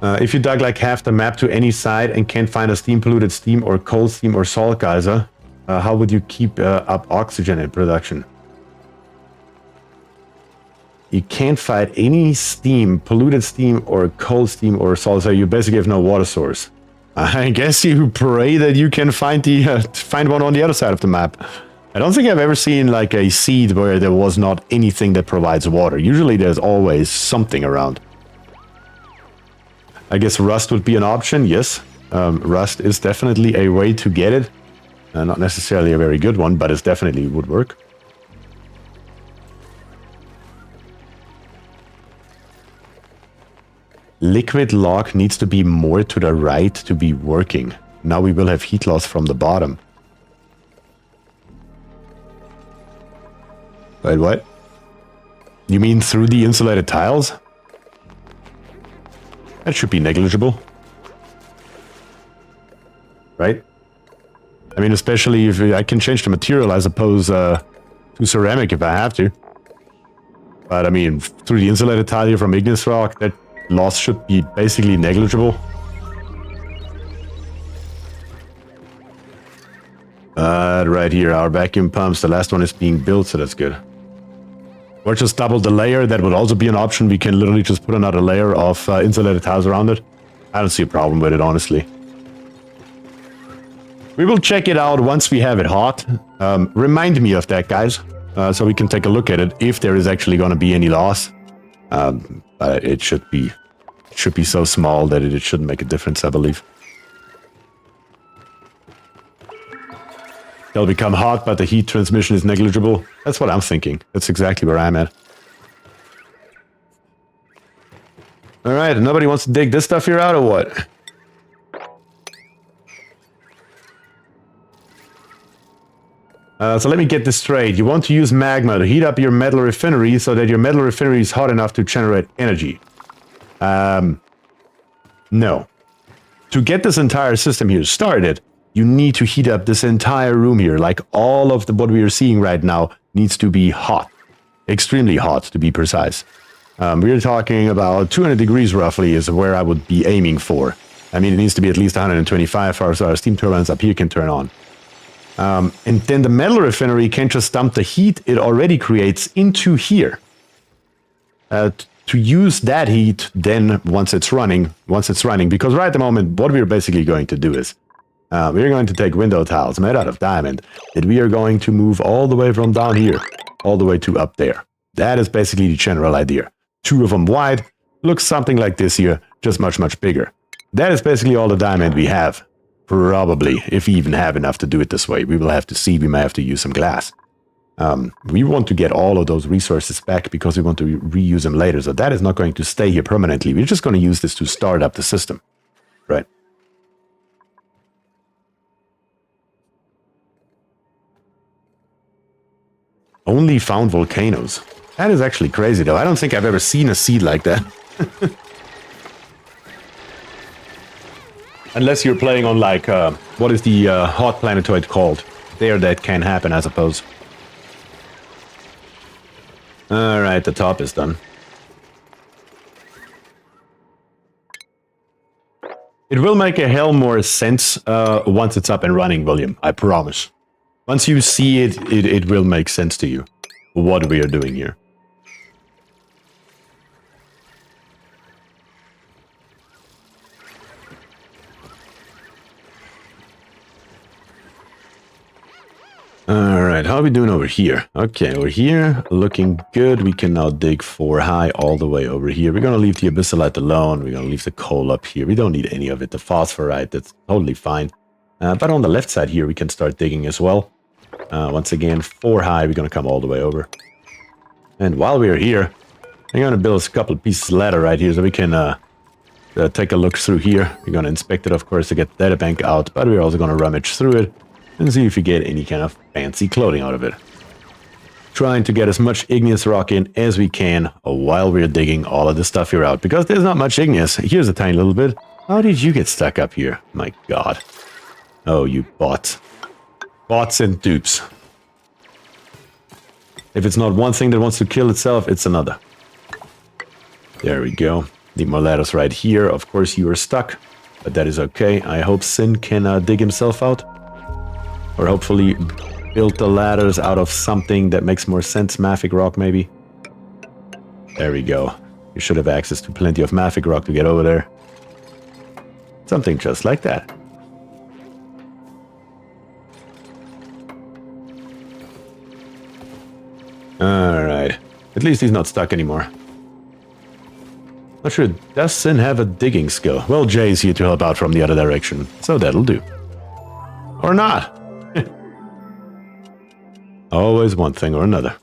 If you dug like half the map to any side and can't find a steam polluted steam or cold steam or salt geyser, how would you keep up oxygen in production? You can't find any steam, polluted steam or cold steam or salt, so you basically have no water source. I guess you pray that you can find one on the other side of the map. I don't think I've ever seen like a seed where there was not anything that provides water. Usually there's always something around. I guess rust would be an option, yes. Rust is definitely a way to get it. Not necessarily a very good one, but it definitely would work. Liquid lock needs to be more to the right to be working. Now we will have heat loss from the bottom. Wait, what? You mean through the insulated tiles? That should be negligible. Right? I mean, especially if I can change the material as opposed to ceramic if I have to. But I mean, through the insulated tile here from igneous rock, that loss should be basically negligible. Right here, our vacuum pumps, the last one is being built, so that's good. Or just double the layer, that would also be an option. We can literally just put another layer of insulated tiles around it. I don't see a problem with it, honestly. We will check it out once we have it hot. Remind me of that, guys, so we can take a look at it if there is actually going to be any loss. But it should be so small that it shouldn't make a difference, I believe. They'll become hot, but the heat transmission is negligible. That's what I'm thinking. That's exactly where I'm at. Alright, nobody wants to dig this stuff here out or what? So let me get this straight. You want to use magma to heat up your metal refinery so that your metal refinery is hot enough to generate energy. No. To get this entire system here started, you need to heat up this entire room here. Like all of what we are seeing right now needs to be hot. Extremely hot, to be precise. We're talking about 200 degrees roughly is where I would be aiming for. I mean, it needs to be at least 125 so our steam turbines up here can turn on. And then the metal refinery can just dump the heat it already creates into here. To use that heat then once it's running, because right at the moment, what we're basically going to do is We're going to take window tiles made out of diamond that we are going to move all the way from down here, all the way to up there. That is basically the general idea. 2 of them wide, looks something like this here, just much, much bigger. That is basically all the diamond we have. Probably, if we even have enough to do it this way. We will have to see, we may have to use some glass. We want to get all of those resources back because we want to reuse them later. So that is not going to stay here permanently. We're just going to use this to start up the system. Right. Only found volcanoes. That is actually crazy though. I don't think I've ever seen a seed like that. Unless you're playing on like, what is the hot planetoid called? There that can happen, I suppose. Alright, the top is done. It will make a hell more sense once it's up and running, William. I promise. Once you see it, it will make sense to you. What we are doing here. Alright, how are we doing over here? Okay, over here, looking good. We can now dig 4 high all the way over here. We're going to leave the abyssalite alone. We're going to leave the coal up here. We don't need any of it. The phosphorite, that's totally fine. But on the left side here, we can start digging as well. Once again, 4 high, we're going to come all the way over. And while we're here, I'm going to build a couple of pieces of ladder right here so we can take a look through here. We're going to inspect it, of course, to get the data bank out, but we're also going to rummage through it and see if we get any kind of fancy clothing out of it. Trying to get as much igneous rock in as we can while we're digging all of this stuff here out, because there's not much igneous. Here's a tiny little bit. How did you get stuck up here? My god. Oh, you bots. Bots and dupes. If it's not one thing that wants to kill itself, it's another. There we go. Need more ladders right here. Of course, you are stuck, but that is okay. I hope Sin can dig himself out. Or hopefully build the ladders out of something that makes more sense. Mafic rock, maybe. There we go. You should have access to plenty of Mafic rock to get over there. Something just like that. Alright. At least he's not stuck anymore. Not sure, does Sin have a digging skill? Well, Jay's here to help out from the other direction, so that'll do. Or not. Always one thing or another.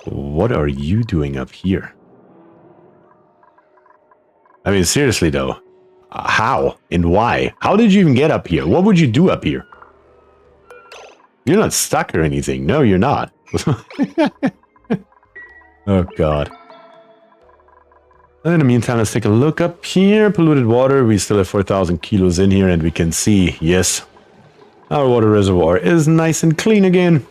What are you doing up here? I mean, seriously though. How and why? How did you even get up here? What would you do up here? You're not stuck or anything. No, you're not. Oh, God. In the meantime, let's take a look up here. Polluted water. We still have 4,000 kilos in here, and we can see, yes, our water reservoir is nice and clean again.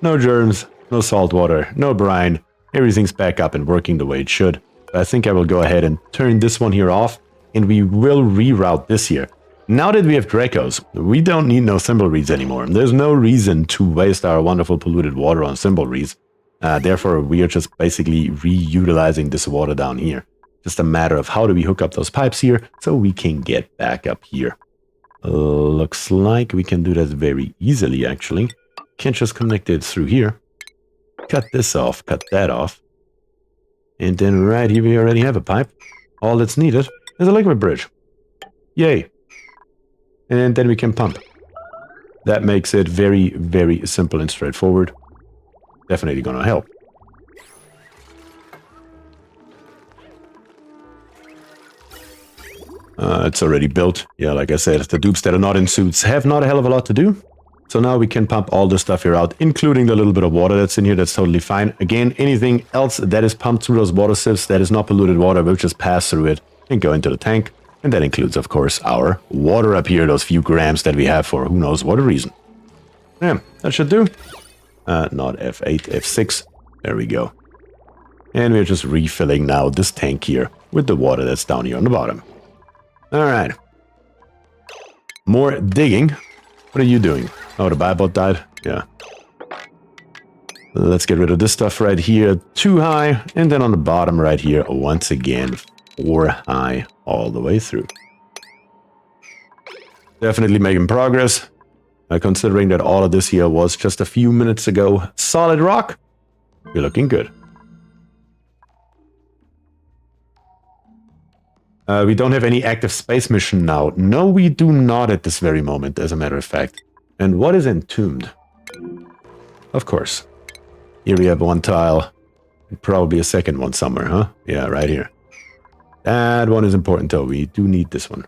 No germs, no salt water, no brine. Everything's back up and working the way it should. I think I will go ahead and turn this one here off, and we will reroute this here. Now that we have Dracos, we don't need no thimbleweeds anymore. There's no reason to waste our wonderful polluted water on thimbleweeds. Therefore, we are just basically reutilizing this water down here. Just a matter of how do we hook up those pipes here so we can get back up here. Looks like we can do that very easily, actually. Can't just connect it through here. Cut this off, cut that off. And then right here we already have a pipe. All that's needed is a liquid bridge. Yay. And then we can pump. That makes it very, very simple and straightforward. Definitely gonna help. It's already built. Yeah, like I said, the dupes that are not in suits have not a hell of a lot to do. So now we can pump all the stuff here out, including the little bit of water that's in here. That's totally fine. Again, anything else that is pumped through those water sieves that is not polluted water will just pass through it and go into the tank. And that includes, of course, our water up here, those few grams that we have for who knows what reason. Yeah, that should do. Not F8, F6. There we go. And we're just refilling now this tank here with the water that's down here on the bottom. Alright. More digging. What are you doing? Oh, the Biobot died? Yeah. Let's get rid of this stuff right here. 2 high. And then on the bottom right here, once again, 4 high all the way through. Definitely making progress. Considering that all of this here was just a few minutes ago. Solid rock. You're looking good. We don't have any active space mission now. No, we do not at this very moment, as a matter of fact. And what is entombed? Of course. Here we have one tile. And probably a second one somewhere, huh? Yeah, right here. That one is important, though. We do need this one.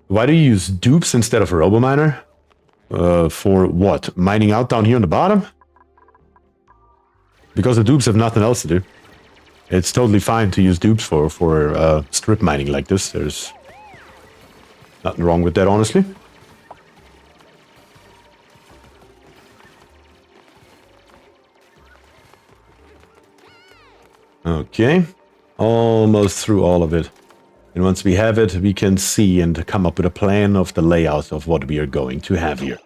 Why do you use dupes instead of a RoboMiner? For what? Mining out down here on the bottom? Because the dupes have nothing else to do. It's totally fine to use dupes for strip mining like this. There's nothing wrong with that, honestly. Okay. Almost through all of it. And once we have it, we can see and come up with a plan of the layout of what we are going to have here.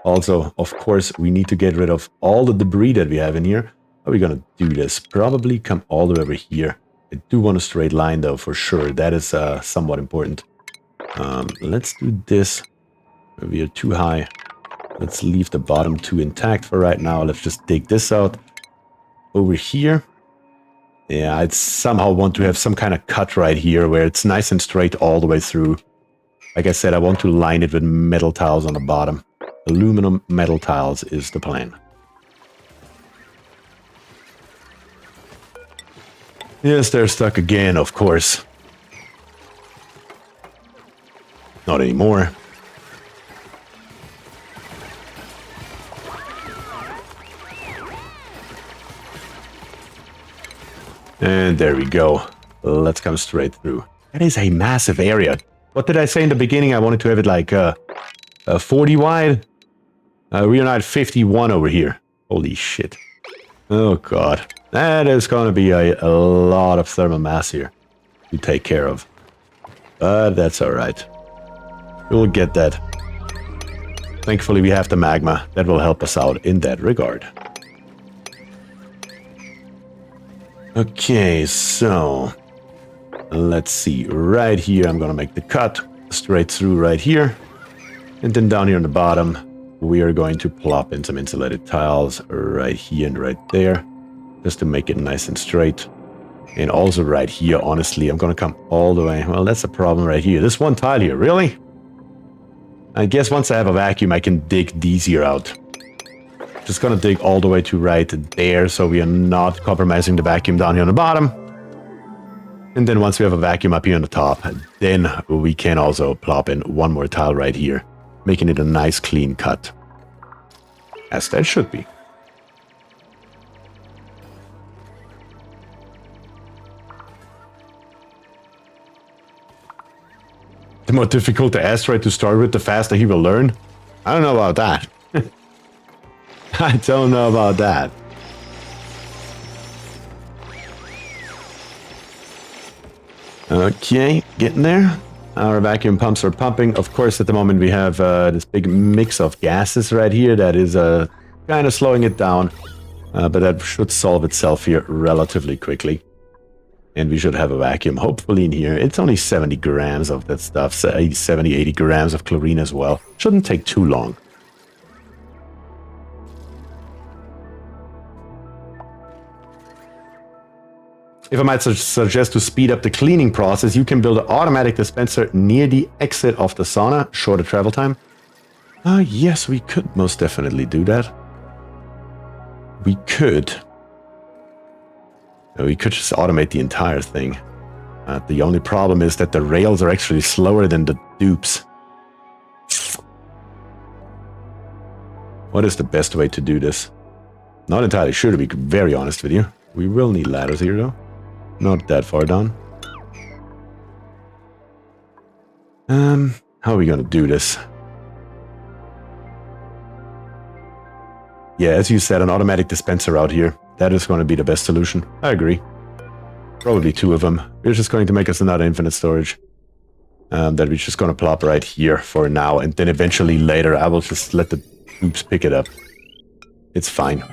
Also, of course, we need to get rid of all the debris that we have in here. How are we going to do this? Probably come all the way over here. I do want a straight line, though, for sure. That is somewhat important. Let's do this. We are too high. Let's leave the bottom two intact for right now. Let's just dig this out. Over here. Yeah, I'd somehow want to have some kind of cut right here where it's nice and straight all the way through. Like I said, I want to line it with metal tiles on the bottom. Aluminum metal tiles is the plan. Yes, they're stuck again, of course. Not anymore. And there we go. Let's come straight through. That is a massive area. What did I say in the beginning? I wanted to have it like 40 wide. We are now at 51 over here. Holy shit. Oh god. That is going to be a lot of thermal mass here to take care of. But that's alright. We'll get that. Thankfully we have the magma. That will help us out in that regard. Okay, so let's see. Right here, I'm going to make the cut straight through right here. And then down here on the bottom, we are going to plop in some insulated tiles right here and right there. Just to make it nice and straight. And also right here, honestly, I'm going to come all the way. Well, that's a problem right here. This one tile here, really? I guess once I have a vacuum, I can dig these here out. Just gonna dig all the way to right there, so we are not compromising the vacuum down here on the bottom. And then once we have a vacuum up here on the top, then we can also plop in one more tile right here, making it a nice clean cut. As that should be. The more difficult the asteroid to start with, the faster he will learn? I don't know about that. I don't know about that. Okay, getting there. Our vacuum pumps are pumping. Of course, at the moment we have this big mix of gases right here that is kind of slowing it down. But that should solve itself here relatively quickly. And we should have a vacuum, hopefully, in here. It's only 70 grams of that stuff. 70, 80 grams of chlorine as well. Shouldn't take too long. If I might suggest to speed up the cleaning process, you can build an automatic dispenser near the exit of the sauna. Shorter travel time. Yes, we could most definitely do that. We could. We could just automate the entire thing. The only problem is that the rails are actually slower than the dupes. What is the best way to do this? Not entirely sure, to be very honest with you. We will need ladders here, though. Not that far down. How are we gonna do this? Yeah, as you said, an automatic dispenser out here. That is going to be the best solution. I agree. Probably two of them. We're just going to make us another infinite storage. That we're just going to plop right here for now. And then eventually later, I will just let the oops pick it up. It's fine.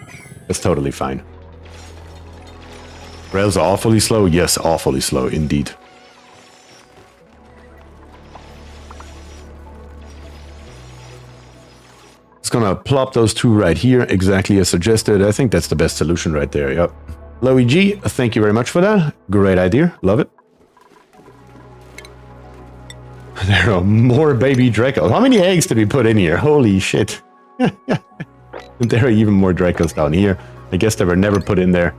It's totally fine. Rails are awfully slow? Yes, awfully slow indeed. gonna plop those two right here, exactly as suggested. I think that's the best solution right there, yep. Luigi, thank you very much for that. Great idea, love it. There are more baby Dracos. How many eggs did we put in here? Holy shit. There are even more Dracos down here. I guess they were never put in there.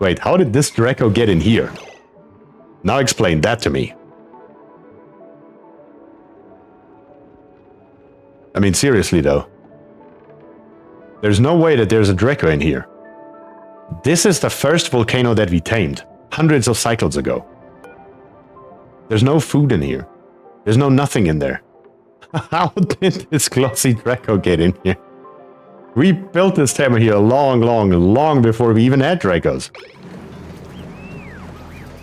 Wait, how did this Draco get in here? Now explain that to me. I mean, seriously though. There's no way that there's a Draco in here. This is the first volcano that we tamed, hundreds of cycles ago. There's no food in here. There's no nothing in there. How did this glossy Draco get in here? We built this tamer here long before we even had Dracos.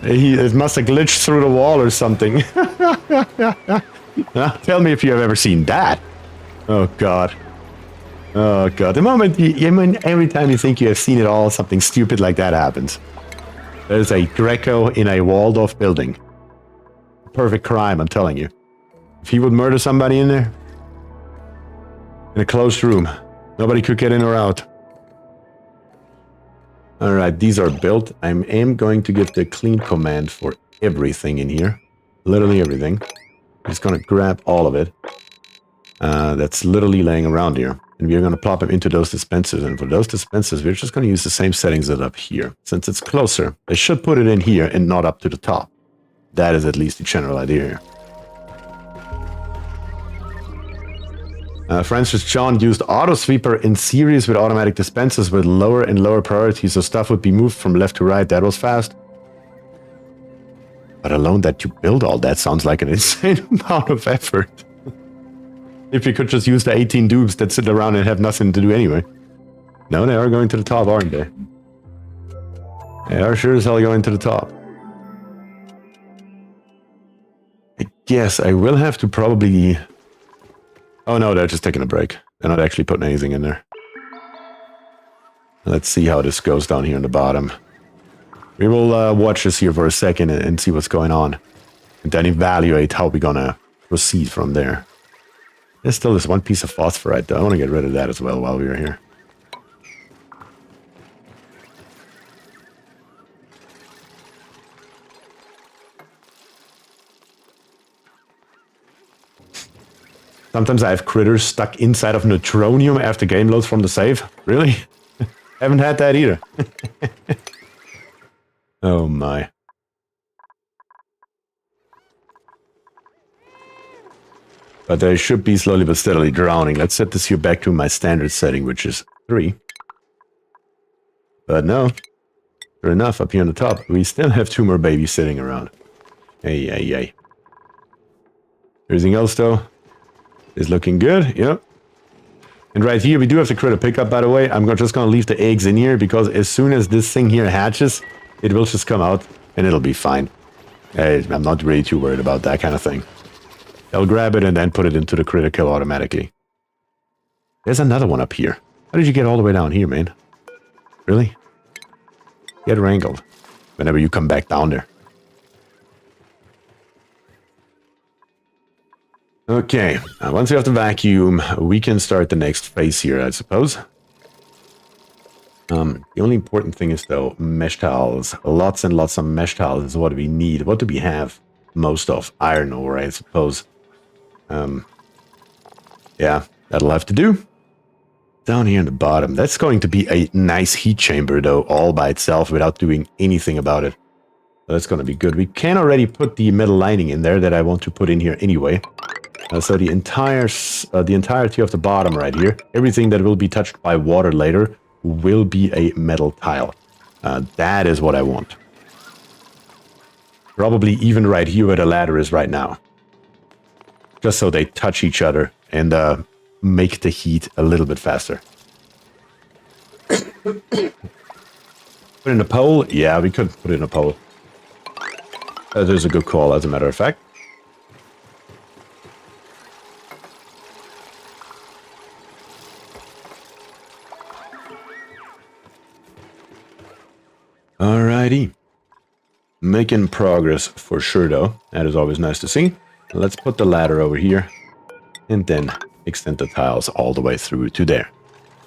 It must have glitched through the wall or something. Tell me if you have ever seen that. Oh god. Oh god. The moment every time you think you have seen it all, something stupid like that happens. There's a Draco in a walled off building. Perfect crime, I'm telling you. If he would murder somebody in there, in a closed room, nobody could get in or out. Alright, these are built. I am going to give the clean command for everything in here. Literally everything. I'm just going to grab all of it. That's literally laying around here. And we're going to plop them into those dispensers. And for those dispensers, we're just going to use the same settings that up here. Since it's closer, I should put it in here and not up to the top. That is at least the general idea here. Francis John used Auto Sweeper in series with automatic dispensers with lower and lower priority, so stuff would be moved from left to right. That was fast. But alone that you build all that sounds like an insane amount of effort. If you could just use the 18 dupes that sit around and have nothing to do anyway. No, they are going to the top, aren't they? They are sure as hell going to the top. I guess I will have to probably... Oh no, they're just taking a break. They're not actually putting anything in there. Let's see how this goes down here in the bottom. We will watch this here for a second and see what's going on. And then evaluate how we're gonna proceed from there. There's still this one piece of phosphorite though. I want to get rid of that as well while we are here. Sometimes I have critters stuck inside of neutronium after game loads from the save. Really? Haven't had that either. Oh my. But they should be slowly but steadily drowning. Let's set this here back to my standard setting, which is 3. But no. Sure enough, up here on the top, we still have 2 more babies sitting around. Hey, hey, hey. Everything else though is looking good, yep. And right here, we do have the critter pickup, by the way. I'm just going to leave the eggs in here, because as soon as this thing here hatches, it will just come out, and it'll be fine. I'm not really too worried about that kind of thing. I'll grab it and then put it into the critter kill automatically. There's another one up here. How did you get all the way down here, man? Really? Get wrangled whenever you come back down there. Okay, once we have the vacuum, we can start the next phase here, I suppose. The only important thing is, though, mesh towels. Lots and lots of mesh towels is what we need. What do we have? Most of iron ore, I suppose. Yeah, that'll have to do. Down here in the bottom, that's going to be a nice heat chamber, though, all by itself without doing anything about it. So that's going to be good. We can already put the metal lining in there that I want to put in here anyway. So the entirety of the bottom right here, everything that will be touched by water later, will be a metal tile. That is what I want. Probably even right here where the ladder is right now. Just so they touch each other and make the heat a little bit faster. Put in a pole? Yeah, we could put in a pole. That is a good call, as a matter of fact. Alrighty. Making progress for sure, though. That is always nice to see. Let's put the ladder over here. And then extend the tiles all the way through to there.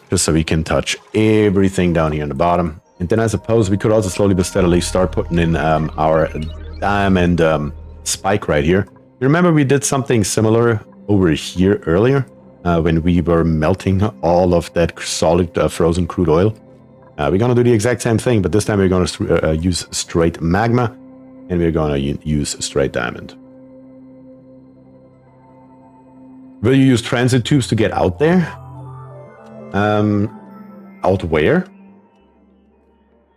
Just so we can touch everything down here on the bottom. And then I suppose we could also slowly but steadily start putting in our diamond spike right here. You remember we did something similar over here earlier when we were melting all of that solid frozen crude oil? We're going to do the exact same thing, but this time we're going to use straight magma, and we're going to use straight diamond. Will you use transit tubes to get out there? Out where?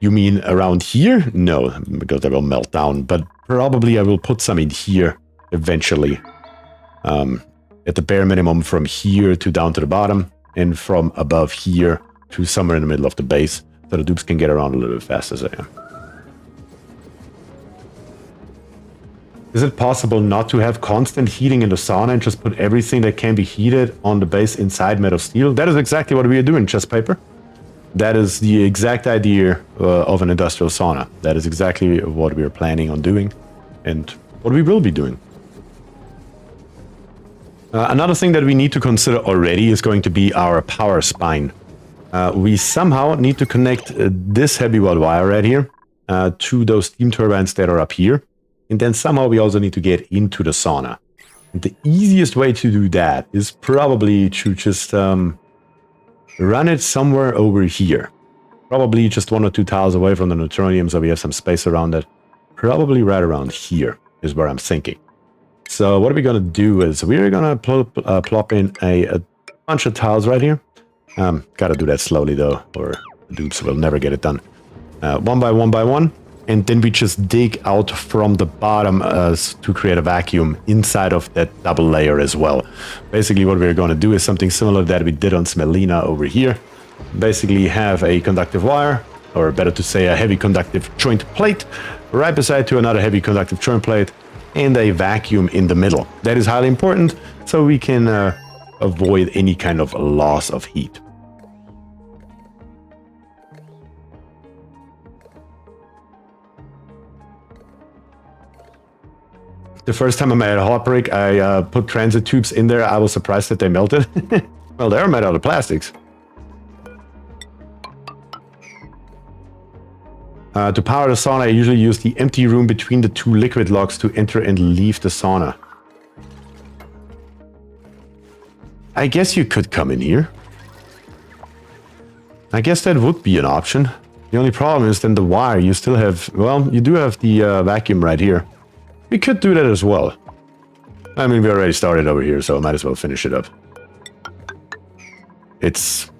You mean around here? No, because they will melt down, but probably I will put some in here eventually. At the bare minimum from here to down to the bottom, and from above here to somewhere in the middle of the base, so the dupes can get around a little bit faster as I am. Is it possible not to have constant heating in the sauna and just put everything that can be heated on the base inside made of steel? That is exactly what we are doing, Chess Paper. That is the exact idea of an industrial sauna. That is exactly what we are planning on doing and what we will be doing. Another thing that we need to consider already is going to be our power spine. We somehow need to connect this heavy wrought wire right here to those steam turbines that are up here. And then somehow we also need to get into the sauna. And the easiest way to do that is probably to just run it somewhere over here. Probably just 1 or 2 tiles away from the neutronium, so we have some space around it. Probably right around here is where I'm thinking. So what we're going to do is we're going to plop in a bunch of tiles right here. Got to do that slowly though, or the dupes will never get it done. One by one. And then we just dig out from the bottom to create a vacuum inside of that double layer as well. Basically what we're going to do is something similar that we did on Smelina over here. Basically have a conductive wire, or better to say a heavy conductive joint plate, right beside to another heavy conductive joint plate, and a vacuum in the middle. That is highly important, so we can avoid any kind of loss of heat. The first time I made a hot brick, I put transit tubes in there. I was surprised that they melted. Well, they're made out of plastics. To power the sauna, I usually use the empty room between the 2 liquid locks to enter and leave the sauna. I guess you could come in here. I guess that would be an option. The only problem is then the wire. You still have, well, you do have the vacuum right here. We could do that as well. I mean, we already started over here, so I might as well finish it up. It's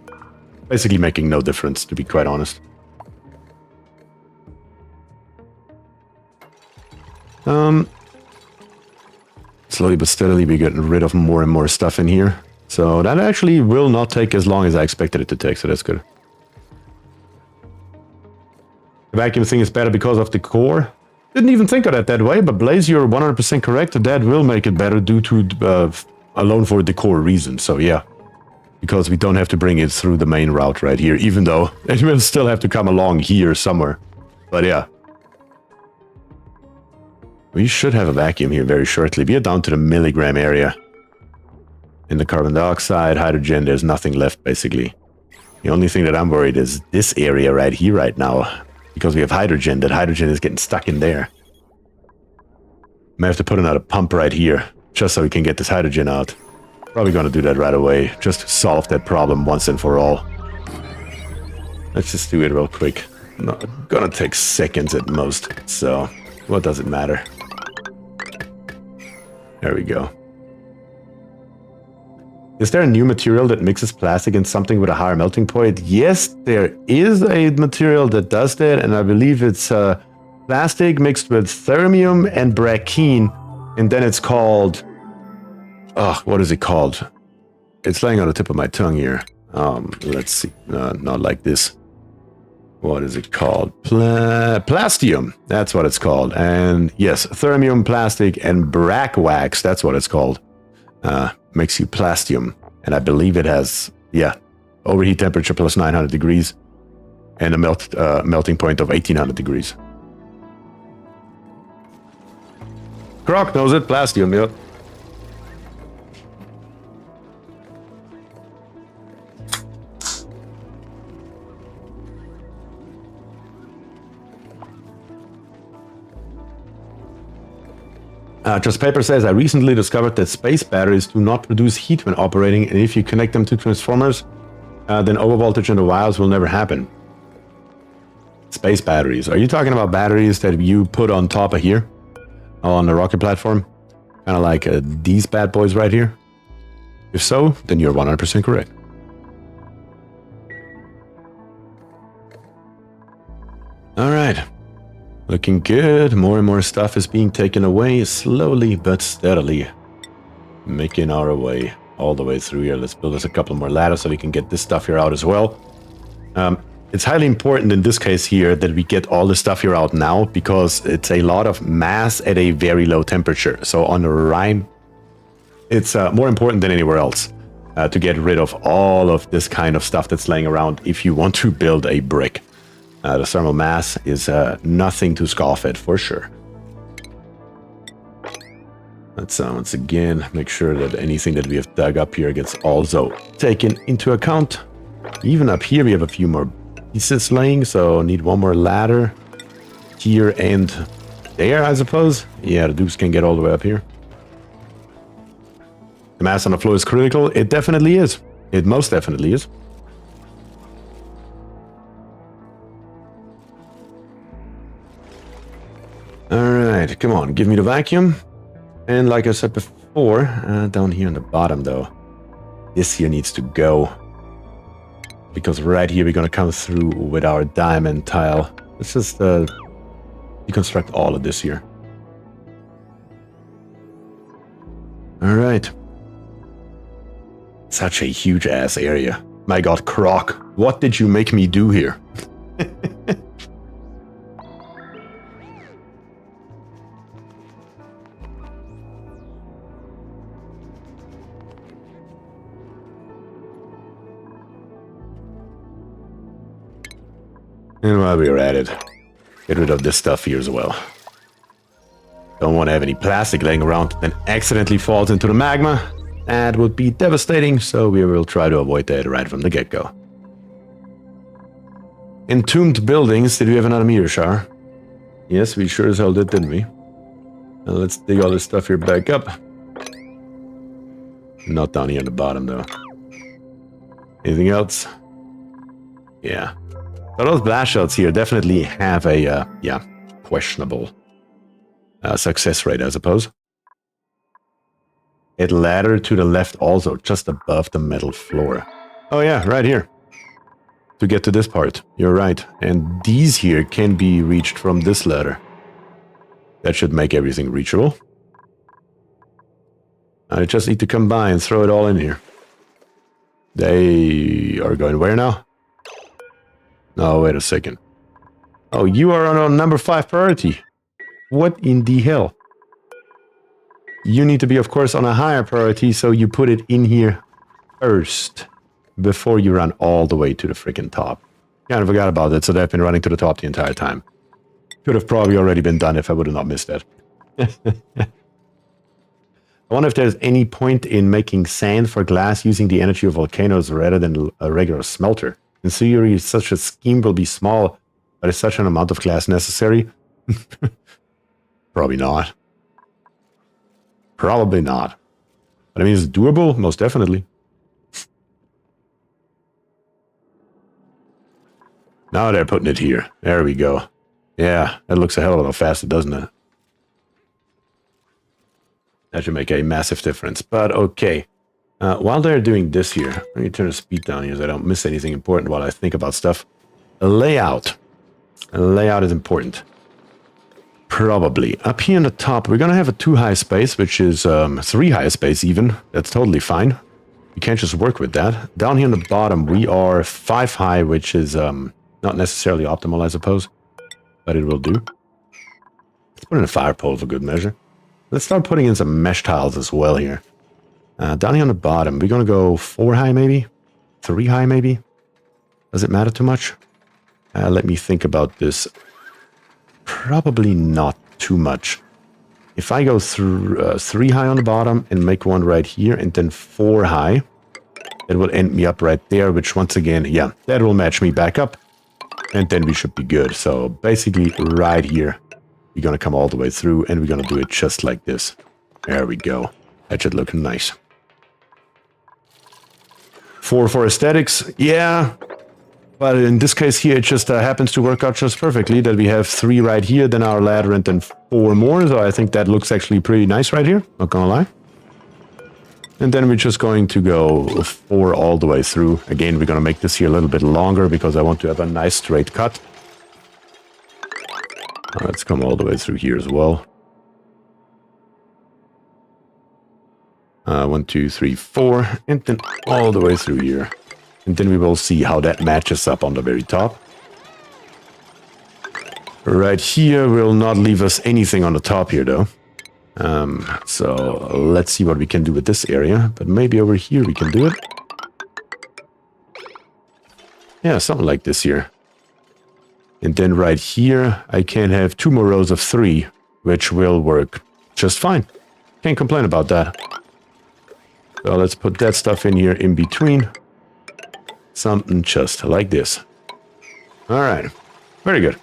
basically making no difference, to be quite honest. Slowly but steadily we're getting rid of more and more stuff in here. So that actually will not take as long as I expected it to take, so that's good. The vacuum thing is better because of the core. Didn't even think of that way, but Blaze, you're 100% correct. That will make it better due to alone for decor reasons. So yeah, because we don't have to bring it through the main route right here, even though it will still have to come along here somewhere. But yeah, we should have a vacuum here very shortly. We are down to the milligram area. In the carbon dioxide, hydrogen, there's nothing left basically. The only thing that I'm worried is this area right here right now. Because we have hydrogen, that hydrogen is getting stuck in there. May have to put another pump right here, just so we can get this hydrogen out. Probably gonna do that right away, just to solve that problem once and for all. Let's just do it real quick. Not gonna take seconds at most, so what does it matter? There we go. Is there a new material that mixes plastic and something with a higher melting point? Yes, there is a material that does that, and I believe it's plastic mixed with thermium and brackine, and then it's called... Oh, what is it called? It's laying on the tip of my tongue here. Let's see. Not like this. What is it called? Plastium. That's what it's called. And yes, thermium, plastic, and brack wax. That's what it's called. Makes you plastium, and I believe it has, yeah, overheat temperature plus 900 degrees and a melting point of 1800 degrees. Croc knows it, plastium, yep. Just Paper says, I recently discovered that space batteries do not produce heat when operating, and if you connect them to transformers, then overvoltage in the wires will never happen. Space batteries. Are you talking about batteries that you put on top of here? On the rocket platform? Kind of like these bad boys right here? If so, then you're 100% correct. Alright. Looking good. More and more stuff is being taken away, slowly but steadily. Making our way all the way through here. Let's build us a couple more ladders so we can get this stuff here out as well. It's highly important in this case here that we get all the stuff here out now, because it's a lot of mass at a very low temperature. So on the Rime, it's more important than anywhere else to get rid of all of this kind of stuff that's laying around if you want to build a brick. The thermal mass is nothing to scoff at, for sure. Let's once again make sure that anything that we have dug up here gets also taken into account. Even up here we have a few more pieces laying, so need one more ladder here and there, I suppose. Yeah, the dukes can get all the way up here. The mass on the floor is critical. It definitely is. It most definitely is. Alright, come on, give me the vacuum. And like I said before, down here on the bottom though, this here needs to go. Because right here we're going to come through with our diamond tile. Let's just deconstruct all of this here. Alright. Such a huge ass area. My god, Croc, what did you make me do here? And while we're at it, get rid of this stuff here as well. Don't want to have any plastic laying around that accidentally falls into the magma. That would be devastating, so we will try to avoid that right from the get-go. Entombed buildings. Did we have another meteor shower? Yes, we sure as hell did, didn't we? Now let's dig all this stuff here back up. Not down here on the bottom, though. Anything else? Yeah. So those blast shots here definitely have a, questionable success rate, I suppose. It ladder to the left also, just above the metal floor. Oh yeah, right here. To get to this part, you're right. And these here can be reached from this ladder. That should make everything reachable. I just need to come by and throw it all in here. They are going where now? No, wait a second. Oh, you are on number 5 priority. What in the hell? You need to be, of course, on a higher priority, so you put it in here first before you run all the way to the freaking top. Kind of forgot about that, so they've been running to the top the entire time. Could have probably already been done if I would have not missed that. I wonder if there's any point in making sand for glass using the energy of volcanoes rather than a regular smelter. In theory, such a scheme will be small, but is such an amount of glass necessary? Probably not. Probably not. But I mean, it's doable, most definitely. Now they're putting it here. There we go. Yeah, that looks a hell of a lot faster, doesn't it? That should make a massive difference. But okay. While they're doing this here, let me turn the speed down here so I don't miss anything important while I think about stuff. Layout. Layout is important. Probably. Up here on the top, we're going to have a 2 high space, which is 3 high space even. That's totally fine. You can't just work with that. Down here on the bottom, we are 5 high, which is not necessarily optimal, I suppose. But it will do. Let's put in a fire pole for good measure. Let's start putting in some mesh tiles as well here. Down here on the bottom, we're going to go 4 high maybe? 3 high maybe? Does it matter too much? Let me think about this. Probably not too much. If I go through 3 high on the bottom and make one right here and then 4 high, that will end me up right there, which once again, yeah, that will match me back up. And then we should be good. So basically right here, we're going to come all the way through and we're going to do it just like this. There we go. That should look nice. 4 for aesthetics. Yeah. But in this case here, it just happens to work out just perfectly that we have 3 right here, then our ladder, and then 4 more. So I think that looks actually pretty nice right here. Not gonna lie. And then we're just going to go 4 all the way through. Again, we're gonna make this here a little bit longer because I want to have a nice straight cut. Let's come all the way through here as well. 1, 2, 3, 4, and then all the way through here. And then we will see how that matches up on the very top. Right here will not leave us anything on the top here, though. So let's see what we can do with this area. But maybe over here we can do it. Yeah, something like this here. And then right here, I can have 2 more rows of 3, which will work just fine. Can't complain about that. So let's put that stuff in here in between. Something just like this. All right. Very good.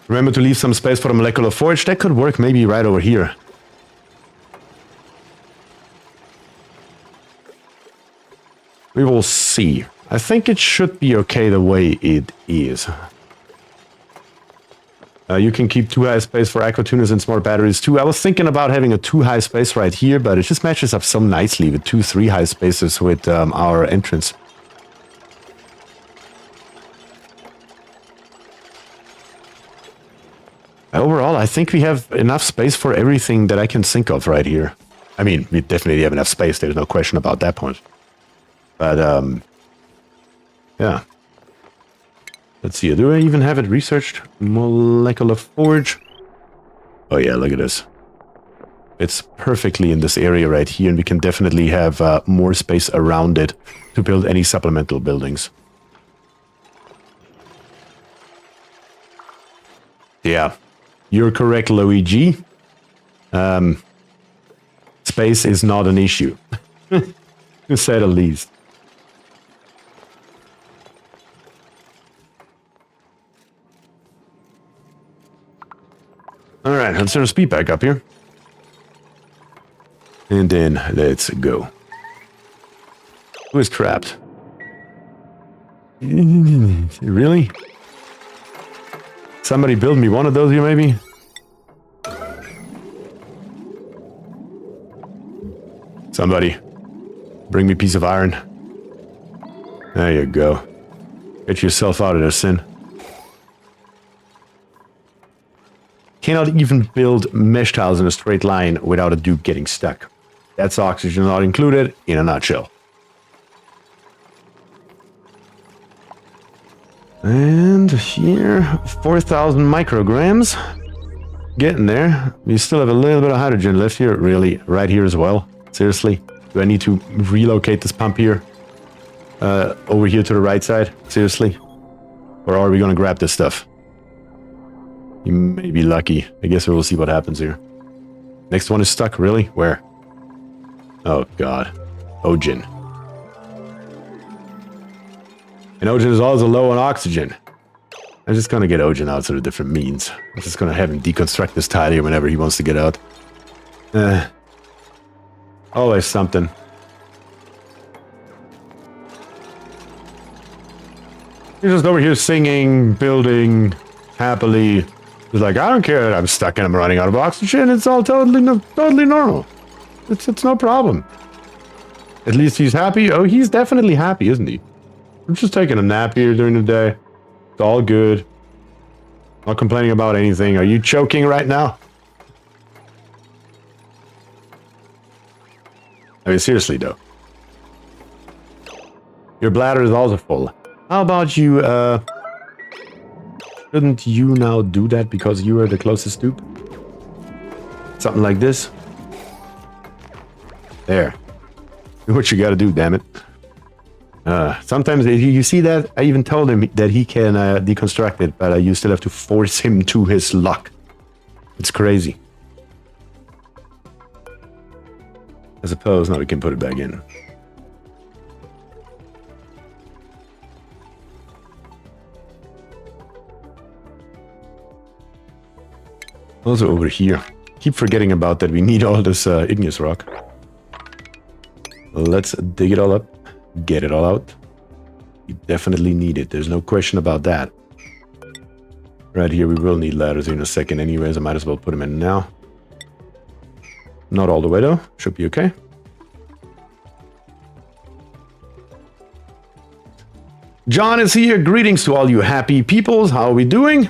Remember to leave some space for the molecular forge. That could work maybe right over here. We will see. I think it should be okay the way it is. You can keep 2 high space for aqua tuners and smart batteries too. I was thinking about having a 2 high space right here, but it just matches up so nicely with 2, 3 high spaces with our entrance. Overall, I think we have enough space for everything that I can think of right here. I mean, we definitely have enough space. There's no question about that point. But, yeah. Let's see, do I even have it researched? Molecular forge. Oh yeah, look at this. It's perfectly in this area right here, and we can definitely have more space around it to build any supplemental buildings. Yeah, you're correct, Luigi. Space is not an issue, to say the least. Alright, let's turn the speed back up here. And then let's go. Who is trapped? Really? Somebody build me one of those here, maybe? Somebody. Bring me a piece of iron. There you go. Get yourself out of there, Sin. Cannot even build mesh tiles in a straight line without a dupe getting stuck. That's oxygen not included, in a nutshell. And here, 4,000 micrograms. Getting there. We still have a little bit of hydrogen left here, really, right here as well. Seriously, do I need to relocate this pump here? Over here to the right side? Seriously? Or are we gonna grab this stuff? You may be lucky. I guess we will see what happens here. Next one is stuck, really? Where? Oh god. Ogen. And Ogen is also low on oxygen. I'm just gonna get Ogen out through different means. I'm just gonna have him deconstruct this tile here whenever he wants to get out. Always something. He's just over here singing, building, happily. He's like, I don't care that I'm stuck and I'm running out of oxygen. It's all totally normal. It's no problem. At least he's happy. Oh, he's definitely happy, isn't he? I'm just taking a nap here during the day. It's all good. Not complaining about anything. Are you choking right now? I mean, seriously, though. Your bladder is also full. How about you, shouldn't you now do that because you are the closest dupe? Something like this. There. Do what you gotta do, damn it. Sometimes you see that? I even told him that he can deconstruct it, but you still have to force him to his luck. It's crazy. I suppose now we can put it back in. Also over here. Keep forgetting about that we need all this igneous rock. Let's dig it all up. Get it all out. We definitely need it. There's no question about that. Right here, we will need ladders in a second anyways. I might as well put them in now. Not all the way though. Should be okay. John is here. Greetings to all you happy peoples. How are we doing?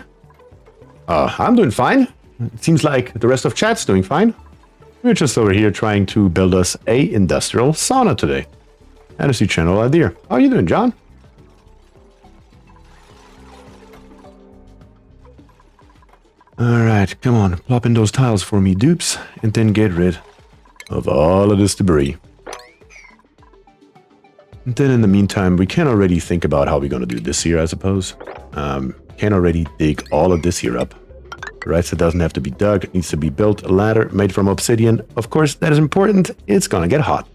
I'm doing fine. It seems like the rest of chat's doing fine. We're just over here trying to build us a industrial sauna today. That is the general idea. How are you doing, John? Alright, come on. Plop in those tiles for me, dupes. And then get rid of all of this debris. And then in the meantime, we can already think about how we're going to do this here, I suppose. Can already dig all of this here up. Right, so it doesn't have to be dug. It needs to be built. A ladder made from obsidian. Of course, that is important. It's going to get hot.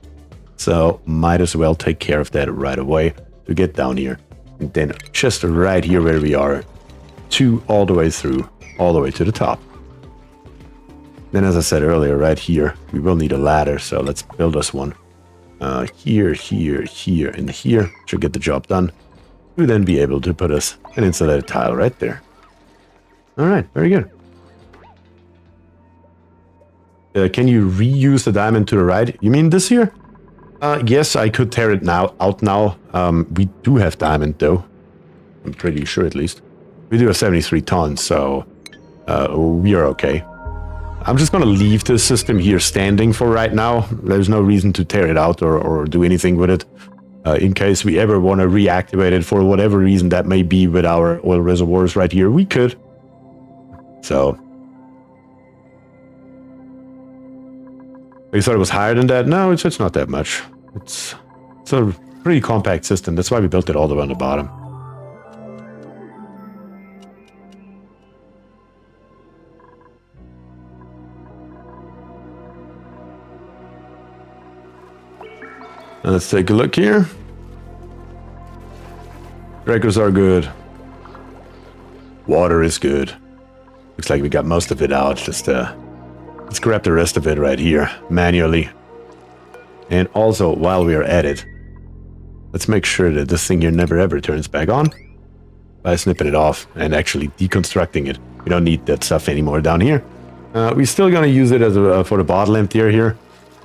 So might as well take care of that right away to get down here. And then just right here where we are, 2 all the way through, all the way to the top. Then as I said earlier, right here, we will need a ladder. So let's build us one. Here, here, here, and here. Should get the job done. We'll then be able to put us an insulated tile right there. All right, very good. Can you reuse the diamond to the right? You mean this here? Yes, I could tear it out now. We do have diamond though. I'm pretty sure at least. We do have 73 tons, so we are okay. I'm just going to leave this system here standing for right now. There's no reason to tear it out or do anything with it. In case we ever want to reactivate it for whatever reason that may be with our oil reservoirs right here, we could. So... You thought it was higher than that? No, it's not that much. It's a pretty compact system. That's why we built it all the way on the bottom. Now let's take a look here. Breakers are good. Water is good. Looks like we got most of it out. Just let's grab the rest of it right here, manually. And also, while we are at it, let's make sure that this thing here never ever turns back on by snipping it off and actually deconstructing it. We don't need that stuff anymore down here. We're still going to use it as for the bottle emptier here,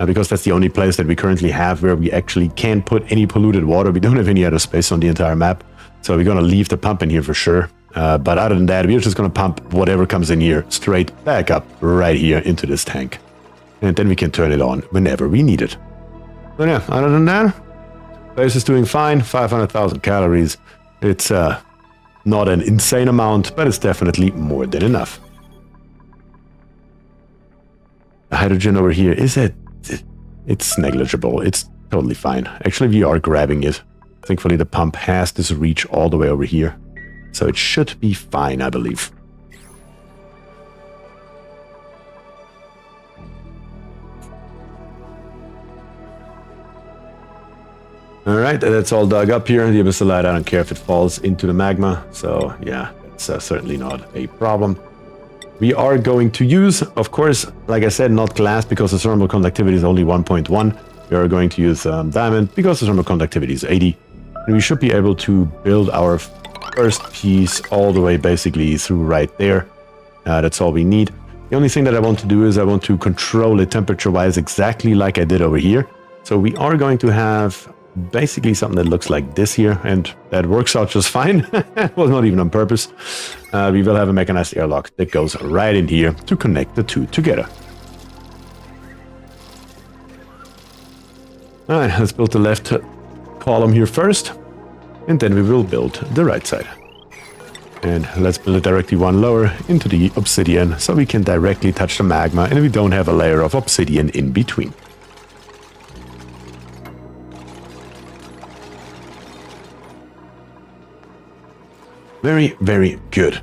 because that's the only place that we currently have where we actually can't put any polluted water. We don't have any other space on the entire map, so we're going to leave the pump in here for sure. But other than that, we're just going to pump whatever comes in here straight back up right here into this tank. And then we can turn it on whenever we need it. But yeah, other than that, place is doing fine. 500,000 calories. It's not an insane amount, but it's definitely more than enough. The hydrogen over here, it's negligible. It's totally fine. Actually, we are grabbing it. Thankfully, the pump has this reach all the way over here. So it should be fine, I believe. Alright, that's all dug up here. The abyssal, I don't care if it falls into the magma. So yeah, that's certainly not a problem. We are going to use, of course, like I said, not glass because the thermal conductivity is only 1.1. We are going to use diamond because the thermal conductivity is 80. And we should be able to build our first piece all the way basically through right there. That's all we need. The only thing that I want to do is I want to control it temperature-wise exactly like I did over here. So we are going to have basically something that looks like this here, and that works out just fine. It was not even on purpose. We will have a mechanized airlock that goes right in here to connect the two together. Alright, let's build the left column here first, and then we will build the right side. And let's build it directly one lower into the obsidian so we can directly touch the magma and we don't have a layer of obsidian in between. Very, very good.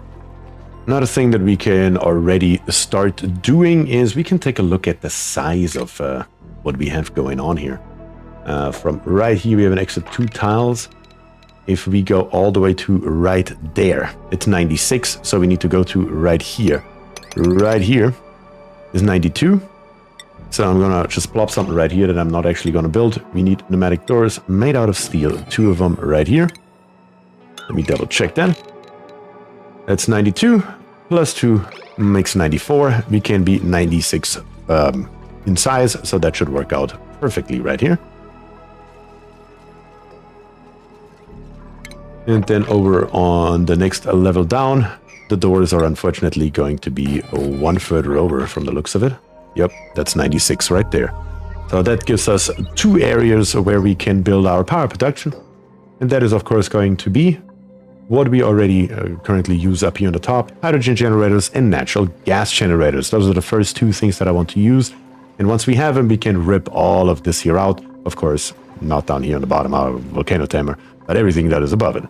Another thing that we can already start doing is we can take a look at the size of what we have going on here. From right here, we have an extra 2 tiles. If we go all the way to right there, it's 96, so we need to go to right here. right here is 92. So I'm gonna just plop something right here that I'm not actually gonna build. We need pneumatic doors made out of steel. 2 of them right here. Let me double check that. That's 92 plus 2 makes 94. We can be 96 in size, so that should work out perfectly right here. And then over on the next level down, the doors are unfortunately going to be 1 further over from the looks of it. Yep, that's 96 right there. So that gives us 2 areas where we can build our power production. And that is of course going to be what we already currently use up here on the top. Hydrogen generators and natural gas generators. Those are the first 2 things that I want to use. And once we have them, we can rip all of this here out. Of course, not down here on the bottom, our volcano tamer, but everything that is above it.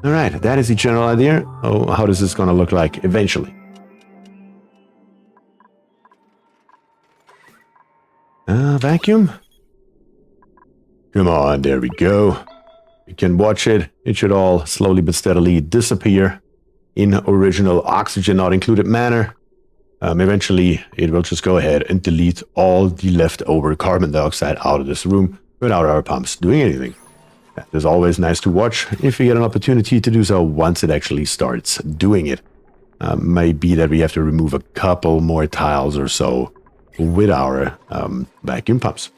All right, that is the general idea. Oh, how is this going to look like eventually? Vacuum. Come on, there we go. You can watch it. It should all slowly but steadily disappear in original oxygen not included manner. Eventually, it will just go ahead and delete all the leftover carbon dioxide out of this room without our pumps doing anything. That is always nice to watch if we get an opportunity to do so once it actually starts doing it. Might be that we have to remove a couple more tiles or so with our vacuum pumps.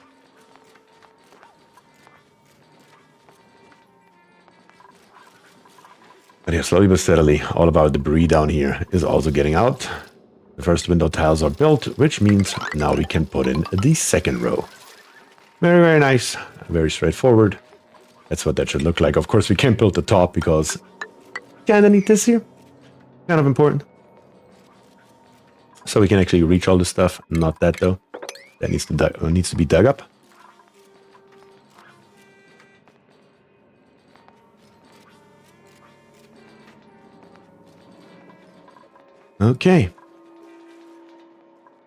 But yeah, slowly but steadily, all of our debris down here is also getting out. The first window tiles are built, which means now we can put in the second row. Very, very nice. Very straightforward. That's what that should look like. Of course, we can't build the top because kind of need this here. Kind of important. So we can actually reach all this stuff. Not that though. That needs to be dug up. Okay.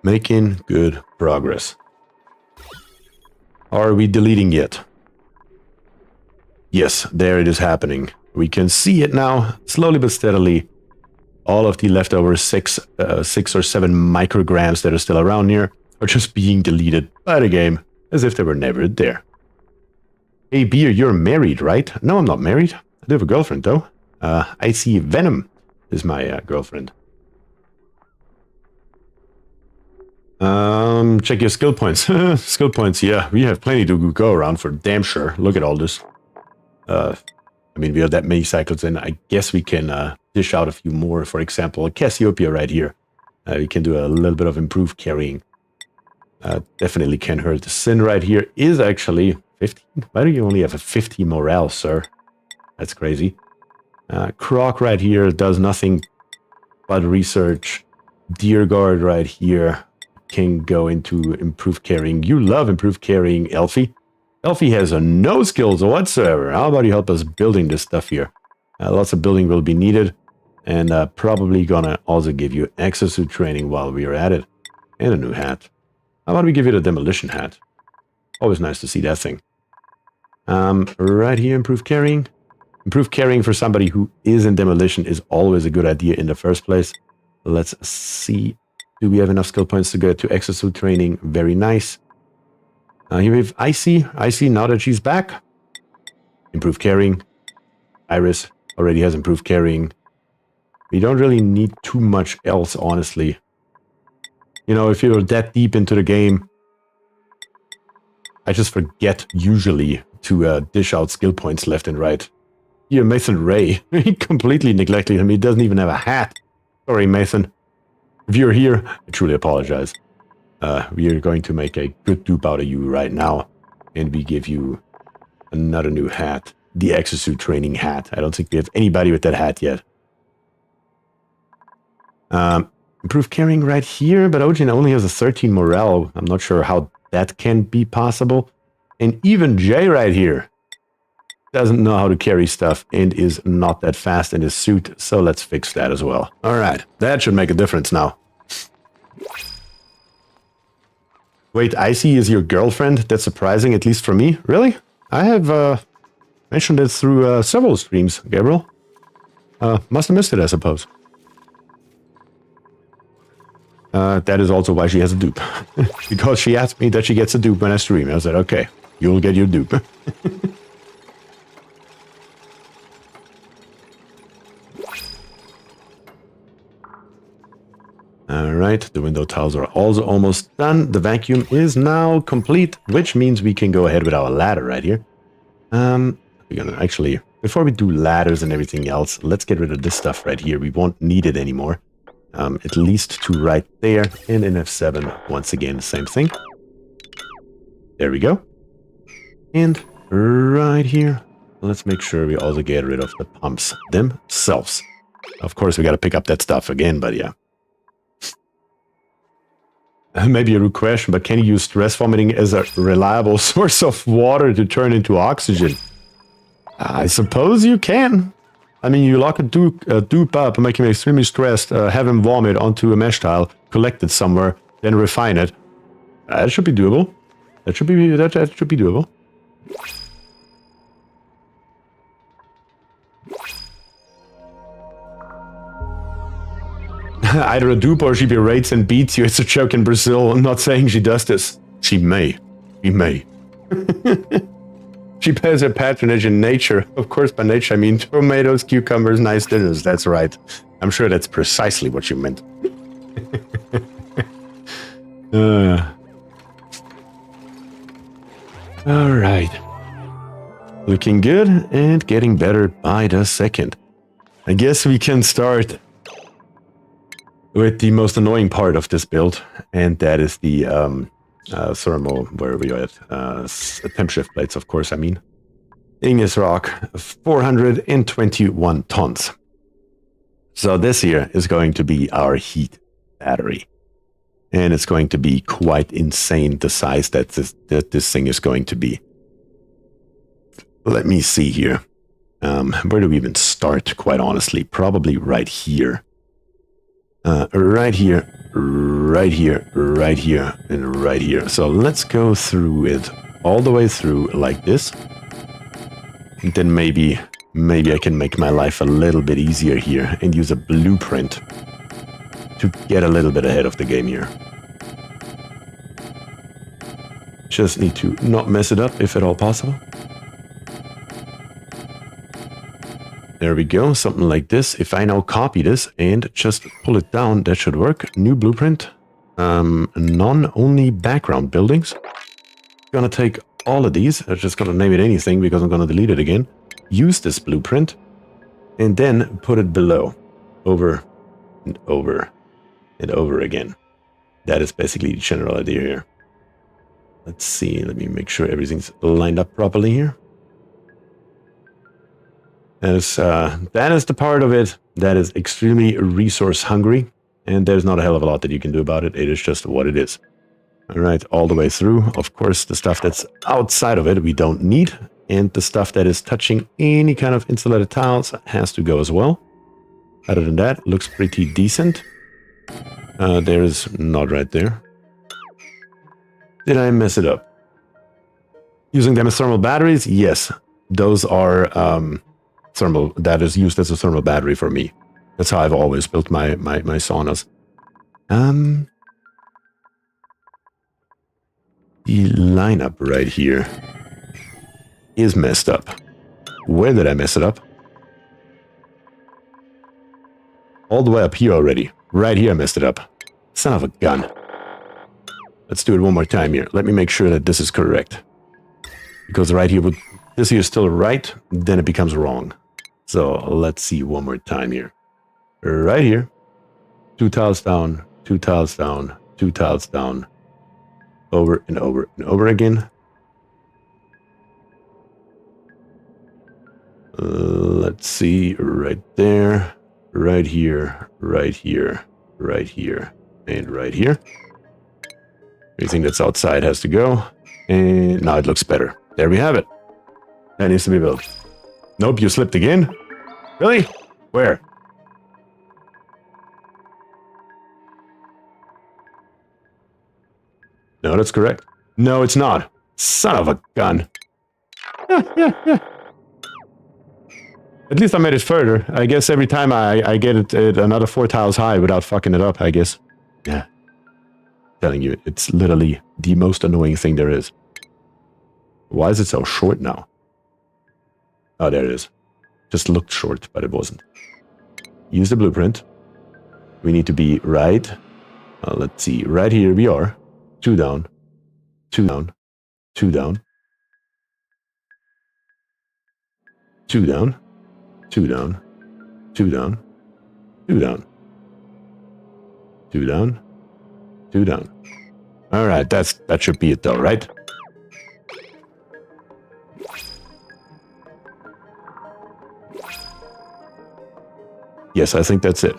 Making good progress. Are we deleting yet? Yes, there it is happening. We can see it now, slowly but steadily. All of the leftover 6 or 7 micrograms that are still around here are just being deleted by the game, as if they were never there. Hey, Bier, you're married, right? No, I'm not married. I do have a girlfriend, though. I see Venom is my girlfriend. Check your skill points. Skill points, yeah. We have plenty to go around for damn sure. Look at all this. I mean, we have that many cycles in. I guess we can dish out a few more. For example, Cassiopeia right here. We can do a little bit of improved carrying. Definitely can hurt. The Sin right here is actually 15. Why do you only have a 50 morale, sir? That's crazy. Croc right here does nothing but research. Deer Guard right here can go into improved carrying. You love improved carrying, Elfie. Elfie has no skills whatsoever. How about you help us building this stuff here? Lots of building will be needed. And probably gonna also give you exosuit training while we are at it. And a new hat. How about we give you the demolition hat? Always nice to see that thing. Right here, improved carrying. Improved carrying for somebody who is in demolition is always a good idea in the first place. Let's see. Do we have enough skill points to get to exosuit training? Very nice. Here we have Icy. Icy, now that she's back. Improved carrying. Iris already has improved carrying. We don't really need too much else, honestly. You know, if you're that deep into the game, I just forget usually to dish out skill points left and right. Here, Mason Ray. He completely neglected him. He doesn't even have a hat. Sorry, Mason. If you're here, I truly apologize. We are going to make a good dupe out of you right now. And we give you another new hat. The exosuit training hat. I don't think we have anybody with that hat yet. Improved carrying right here, but Ojin only has a 13 morale. I'm not sure how that can be possible. And even Jay right here doesn't know how to carry stuff and is not that fast in his suit, so let's fix that as well. Alright, that should make a difference now. Wait, Icy is your girlfriend? That's surprising, at least for me. Really? I have mentioned it through several streams, Gabriel. Must have missed it, I suppose. That is also why she has a dupe. Because she asked me that she gets a dupe when I stream. I said, okay, you'll get your dupe. Alright, the window tiles are also almost done. The vacuum is now complete, which means we can go ahead with our ladder right here. We're gonna actually, before we do ladders and everything else, let's get rid of this stuff right here. We won't need it anymore. At least two right there, and in F7, once again, the same thing. There we go. And right here, let's make sure we also get rid of the pumps themselves. Of course, we gotta pick up that stuff again, but yeah. Maybe a rude question, but can you use stress vomiting as a reliable source of water to turn into oxygen? I suppose you can. I mean, you lock a dupe up and make him extremely stressed, have him vomit onto a mesh tile, collect it somewhere, then refine it. That should be doable. That should be doable. Either a dupe or she berates and beats you. It's a joke in Brazil. I'm not saying she does this. She may. She may. She pays her patronage in nature. Of course, by nature, I mean tomatoes, cucumbers, nice dinners. That's right. I'm sure that's precisely what you meant. All right. Looking good and getting better by the second. I guess we can start with the most annoying part of this build, and that is the thermal, where are we at? Temp shift plates, of course, I mean. Igneous rock, 421 tons. So this here is going to be our heat battery. And it's going to be quite insane, the size that this thing is going to be. Let me see here. Where do we even start, quite honestly? Probably right here. Right here, right here, right here, and right here. So let's go through it all the way through like this. And then maybe I can make my life a little bit easier here and use a blueprint to get a little bit ahead of the game here. Just need to not mess it up if at all possible. There we go, something like this. If I now copy this and just pull it down, that should work. New blueprint. None-only background buildings. Gonna take all of these. I'm just gonna name it anything because I'm gonna delete it again. Use this blueprint and then put it below. Over and over and over again. That is basically the general idea here. Let's see, let me make sure everything's lined up properly here. That is the part of it that is extremely resource hungry, and there's not a hell of a lot that you can do about it. It is just what it is. All right, all the way through. Of course, the stuff that's outside of it we don't need, and the stuff that is touching any kind of insulated tiles has to go as well. Other than that, looks pretty decent. There's not right there. Did I mess it up? Using them as thermal batteries? Yes, those are thermal. That is used as a thermal battery for me. That's how I've always built my saunas. The lineup right here is messed up. Where did I mess it up? All the way up here already. Right here I messed it up. Son of a gun. Let's do it one more time here. Let me make sure that this is correct. Because right here, this here is still right, then it becomes wrong. So let's see one more time here. Right here. 2 tiles down, 2 tiles down, 2 tiles down. Over and over and over again. Let's see, right there, right here, right here, right here, and right here. Everything that's outside has to go. And now it looks better. There we have it. That needs to be built. Nope, you slipped again? Really? Where? No, that's correct. No, it's not. Son of a gun. Yeah. At least I made it further. I guess every time I get it another 4 tiles high without fucking it up, I guess. Yeah. telling you, it's literally the most annoying thing there is. Why is it so short now? Oh, there it is. Just looked short, but it wasn't. Use the blueprint. We need to be right. Let's see. Right here we are. 2 down. 2 down. 2 down. 2 down. 2 down. 2 down. 2 down. 2 down. 2 down. All right, that should be it though, right? Yes, I think that's it.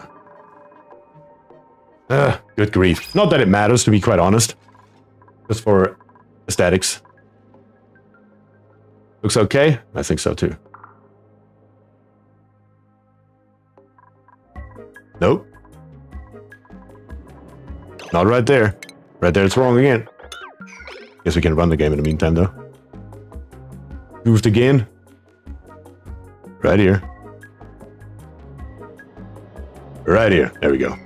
Good grief. Not that it matters, to be quite honest. Just for aesthetics. Looks okay? I think so too. Nope. Not right there. Right there, it's wrong again. Guess we can run the game in the meantime, though. Moved again. Right here. Right here. There we go.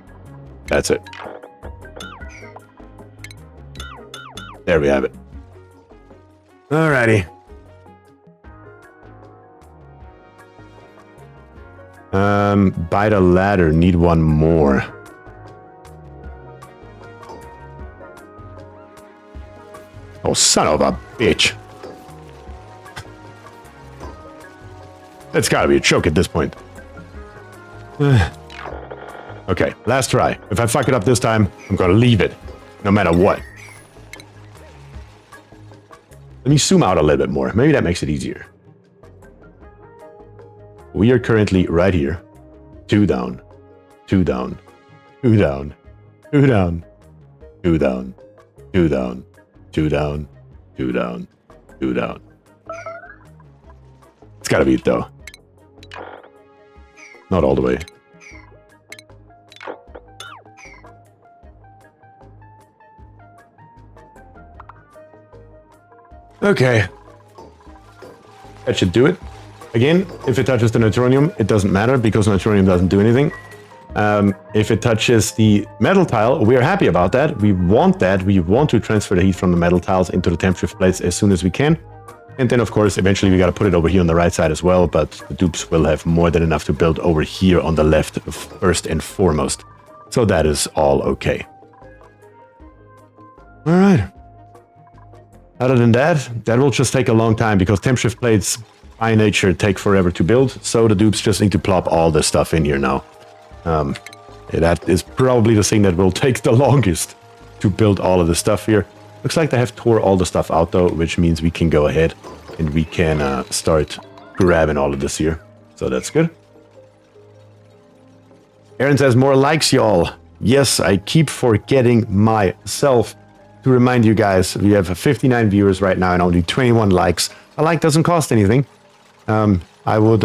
That's it. There we have it. Alrighty. Buy the ladder. Need one more. Oh, son of a bitch. It's gotta be a joke at this point. Okay, last try. If I fuck it up this time, I'm gonna leave it, no matter what. Let me zoom out a little bit more. Maybe that makes it easier. We are currently right here. 2 down. 2 down. 2 down. 2 down. 2 down. 2 down. 2 down. 2 down. 2 down. It's gotta be it though. Not all the way. Okay. That should do it. Again, if it touches the neutronium, it doesn't matter because neutronium doesn't do anything. If it touches the metal tile, we are happy about that. We want that. We want to transfer the heat from the metal tiles into the temp shift plates as soon as we can. And then, of course, eventually we got to put it over here on the right side as well, but the dupes will have more than enough to build over here on the left first and foremost. So that is all okay. All right. Other than that, that will just take a long time because temp shift plates by nature take forever to build. So the dupes just need to plop all this stuff in here now. That is probably the thing that will take the longest to build all of the stuff here. Looks like they have tore all the stuff out though, which means we can go ahead and we can start grabbing all of this here. So that's good. Aaron says more likes, y'all. Yes, I keep forgetting myself to remind you guys, we have 59 viewers right now and only 21 likes. A like doesn't cost anything. I would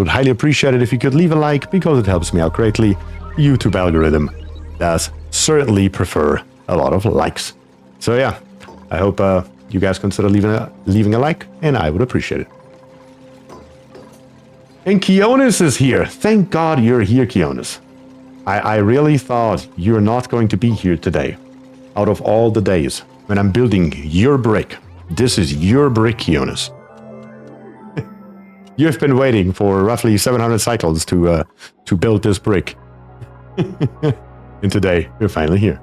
highly appreciate it if you could leave a like because it helps me out greatly. YouTube algorithm does certainly prefer a lot of likes. So yeah, I hope you guys consider leaving a like, and I would appreciate it. And Keonis is here. Thank God you're here, Keonis. I really thought you're not going to be here today. Out of all the days when I'm building your brick, this is your brick, Keonis. You've been waiting for roughly 700 cycles to build this brick. And today, you're finally here.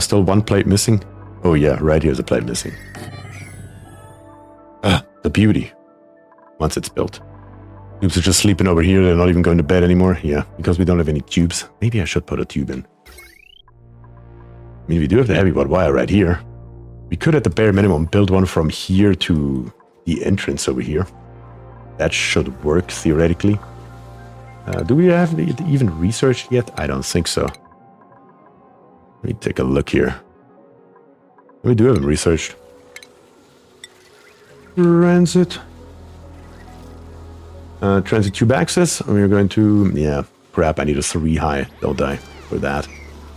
Still one plate missing. Oh yeah, right here's a plate missing. The beauty. Once it's built. Tubes are just sleeping over here. They're not even going to bed anymore. Yeah, because we don't have any tubes. Maybe I should put a tube in. I mean, we do have the heavy rod wire right here. We could, at the bare minimum, build one from here to the entrance over here. That should work, theoretically. Do we have it even researched yet? I don't think so. Let me take a look here. We do have them researched. Transit. Transit tube access. We're going to... Yeah, crap, I need a 3 high, don't I, for that.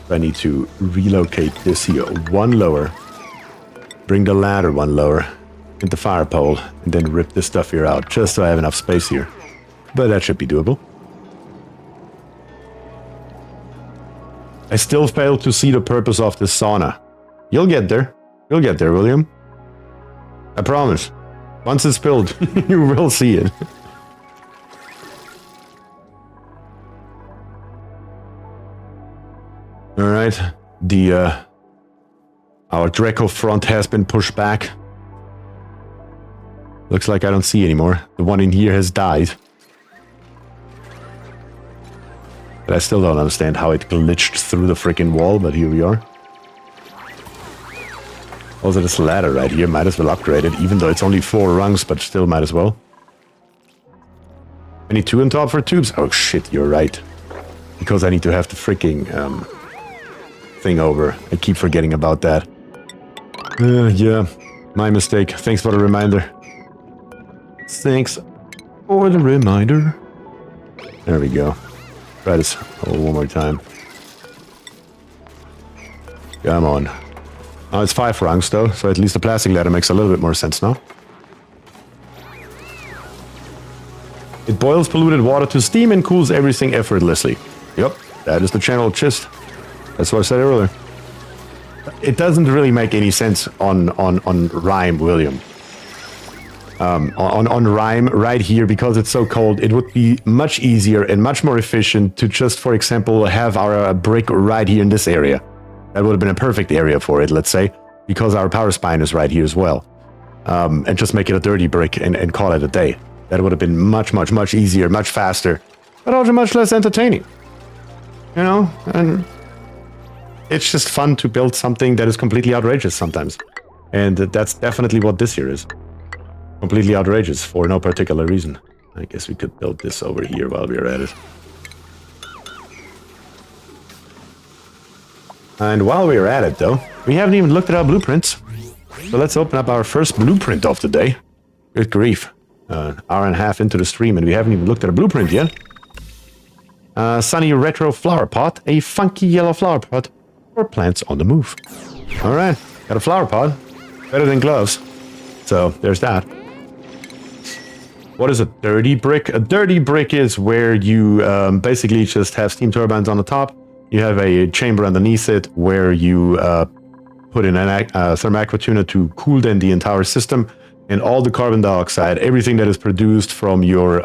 I need to relocate this here one lower. Bring the ladder one lower. And the fire pole. And then rip this stuff here out, just so I have enough space here. But that should be doable. I still fail to see the purpose of this sauna. You'll get there. You'll get there, William. I promise. Once it's built, you will see it. Alright. Our Draco front has been pushed back. Looks like I don't see anymore. The one in here has died. But I still don't understand how it glitched through the freaking wall, but here we are. Also, this ladder right here, might as well upgrade it, even though it's only 4 rungs, but still might as well. I need 2 on top for tubes. Oh shit, you're right. Because I need to have the freaking thing over. I keep forgetting about that. Yeah, my mistake. Thanks for the reminder. Thanks for the reminder. There we go. Try this one more time. Come on. Oh, it's 5 rungs though, so at least the plastic ladder makes a little bit more sense now. It boils polluted water to steam and cools everything effortlessly. Yep, that is the channel gist. That's what I said earlier. It doesn't really make any sense on Rime, William. On Rime, right here, because it's so cold, it would be much easier and much more efficient to just, for example, have our brick right here in this area. That would have been a perfect area for it, let's say, because our power spine is right here as well. And just make it a dirty brick and call it a day. That would have been much, much, much easier, much faster, but also much less entertaining. You know? And it's just fun to build something that is completely outrageous sometimes. And that's definitely what this here is. Completely outrageous for no particular reason. I guess we could build this over here while we're at it. And while we're at it, though, we haven't even looked at our blueprints. So let's open up our first blueprint of the day. Good grief. Hour and a half into the stream and we haven't even looked at a blueprint yet. Sunny retro flower pot. A funky yellow flower pot for plants on the move. Alright, got a flower pot. Better than gloves. So, there's that. What is a dirty brick? A dirty brick is where you basically just have steam turbines on the top. You have a chamber underneath it where you put in a thermal tuner to cool down the entire system. And all the carbon dioxide, everything that is produced from your,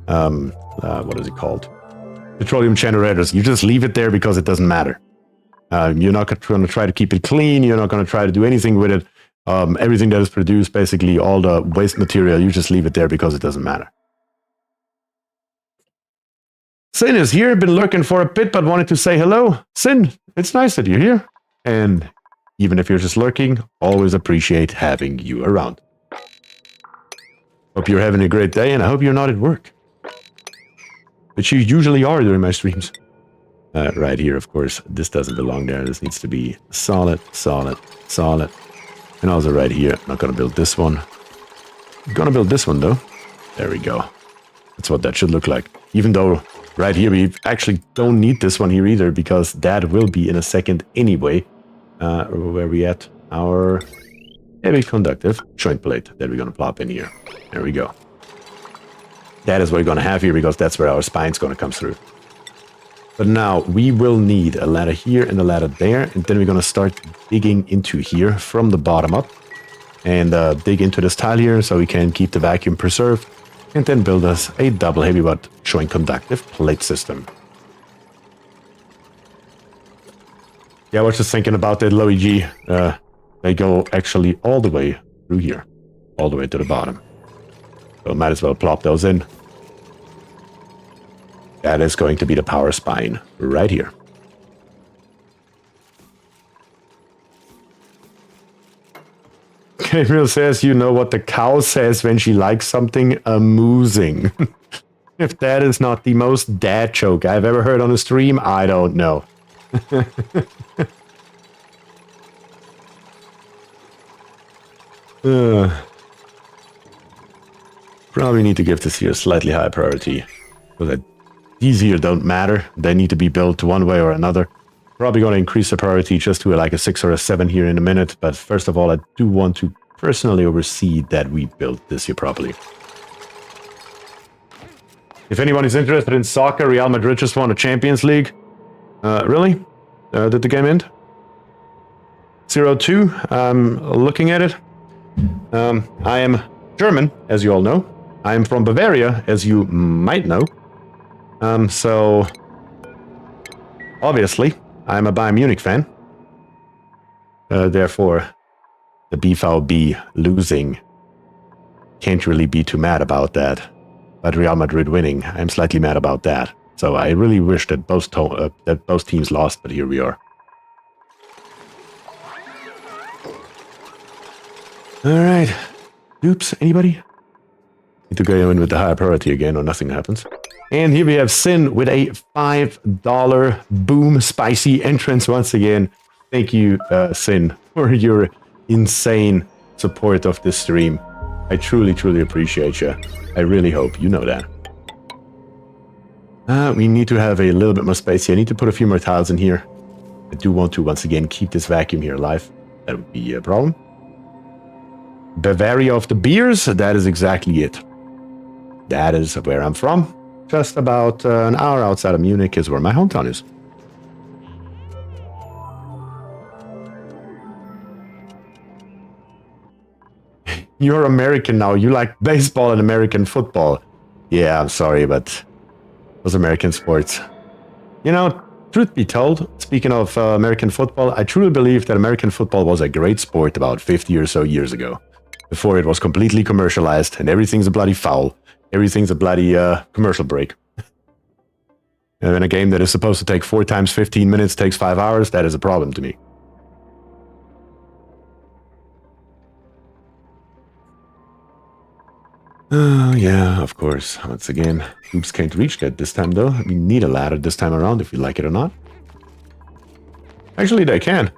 what is it called? Petroleum generators. You just leave it there because it doesn't matter. You're not going to try to keep it clean. You're not going to try to do anything with it. Everything that is produced, basically all the waste material, you just leave it there because it doesn't matter. Sin is here, been lurking for a bit, but wanted to say hello. Sin, it's nice that you're here. And even if you're just lurking, always appreciate having you around. Hope you're having a great day, and I hope you're not at work. Which you usually are during my streams. Right here, of course, this doesn't belong there. This needs to be solid, solid, solid. And also right here, I'm not going to build this one. I'm going to build this one, though. There we go. That's what that should look like. Even though right here, we actually don't need this one here either, because that will be in a second anyway. Where we at? Our heavy conductive joint plate that we're going to plop in here. There we go. That is what we're going to have here, because that's where our spine's going to come through. But now we will need a ladder here and a ladder there, and then we're going to start digging into here from the bottom up and dig into this tile here so we can keep the vacuum preserved, and then build us a double heavy butt joint conductive plate system. Yeah, I was just thinking about that, Luigi. They go actually all the way through here, all the way to the bottom. So might as well plop those in. That is going to be the power spine right here. Gabriel says, you know what the cow says when she likes something? Amusing. If that is not the most dad joke I've ever heard on a stream, I don't know. Probably need to give this here a slightly higher priority. Because these here don't matter. They need to be built one way or another. Probably going to increase the priority just to like a 6 or a 7 here in a minute. But first of all, I do want to personally oversee that we build this here properly. If anyone is interested in soccer, Real Madrid just won a Champions League. Really? Did the game end? 0-2. Looking at it. I am German, as you all know. I am from Bavaria, as you might know. So, obviously, I'm a Bayern Munich fan. Therefore, the BVB losing can't really be too mad about that. But Real Madrid winning, I'm slightly mad about that. So I really wish that both teams lost, but here we are. All right. Oops, anybody? Need to go in with the higher priority again or nothing happens. And here we have Sin with a $5 boom spicy entrance once again. Thank you, Sin, for your insane support of this stream. I truly, truly appreciate you. I really hope you know that. We need to have a little bit more space here. I need to put a few more tiles in here. I do want to, once again, keep this vacuum here alive. That would be a problem. Bavaria of the beers, that is exactly it. That is where I'm from. Just about an hour outside of Munich is where my hometown is. You're American now. You like baseball and American football. Yeah, I'm sorry, but those American sports. You know, truth be told, speaking of American football, I truly believe that American football was a great sport about 50 or so years ago. Before it was completely commercialized and everything's a bloody foul. Everything's a bloody commercial break. And when a game that is supposed to take 4 times 15 minutes takes 5 hours, that is a problem to me. Oh, yeah, of course. Once again, oops, can't reach that this time, though. We need a ladder this time around, if you like it or not. Actually, they can.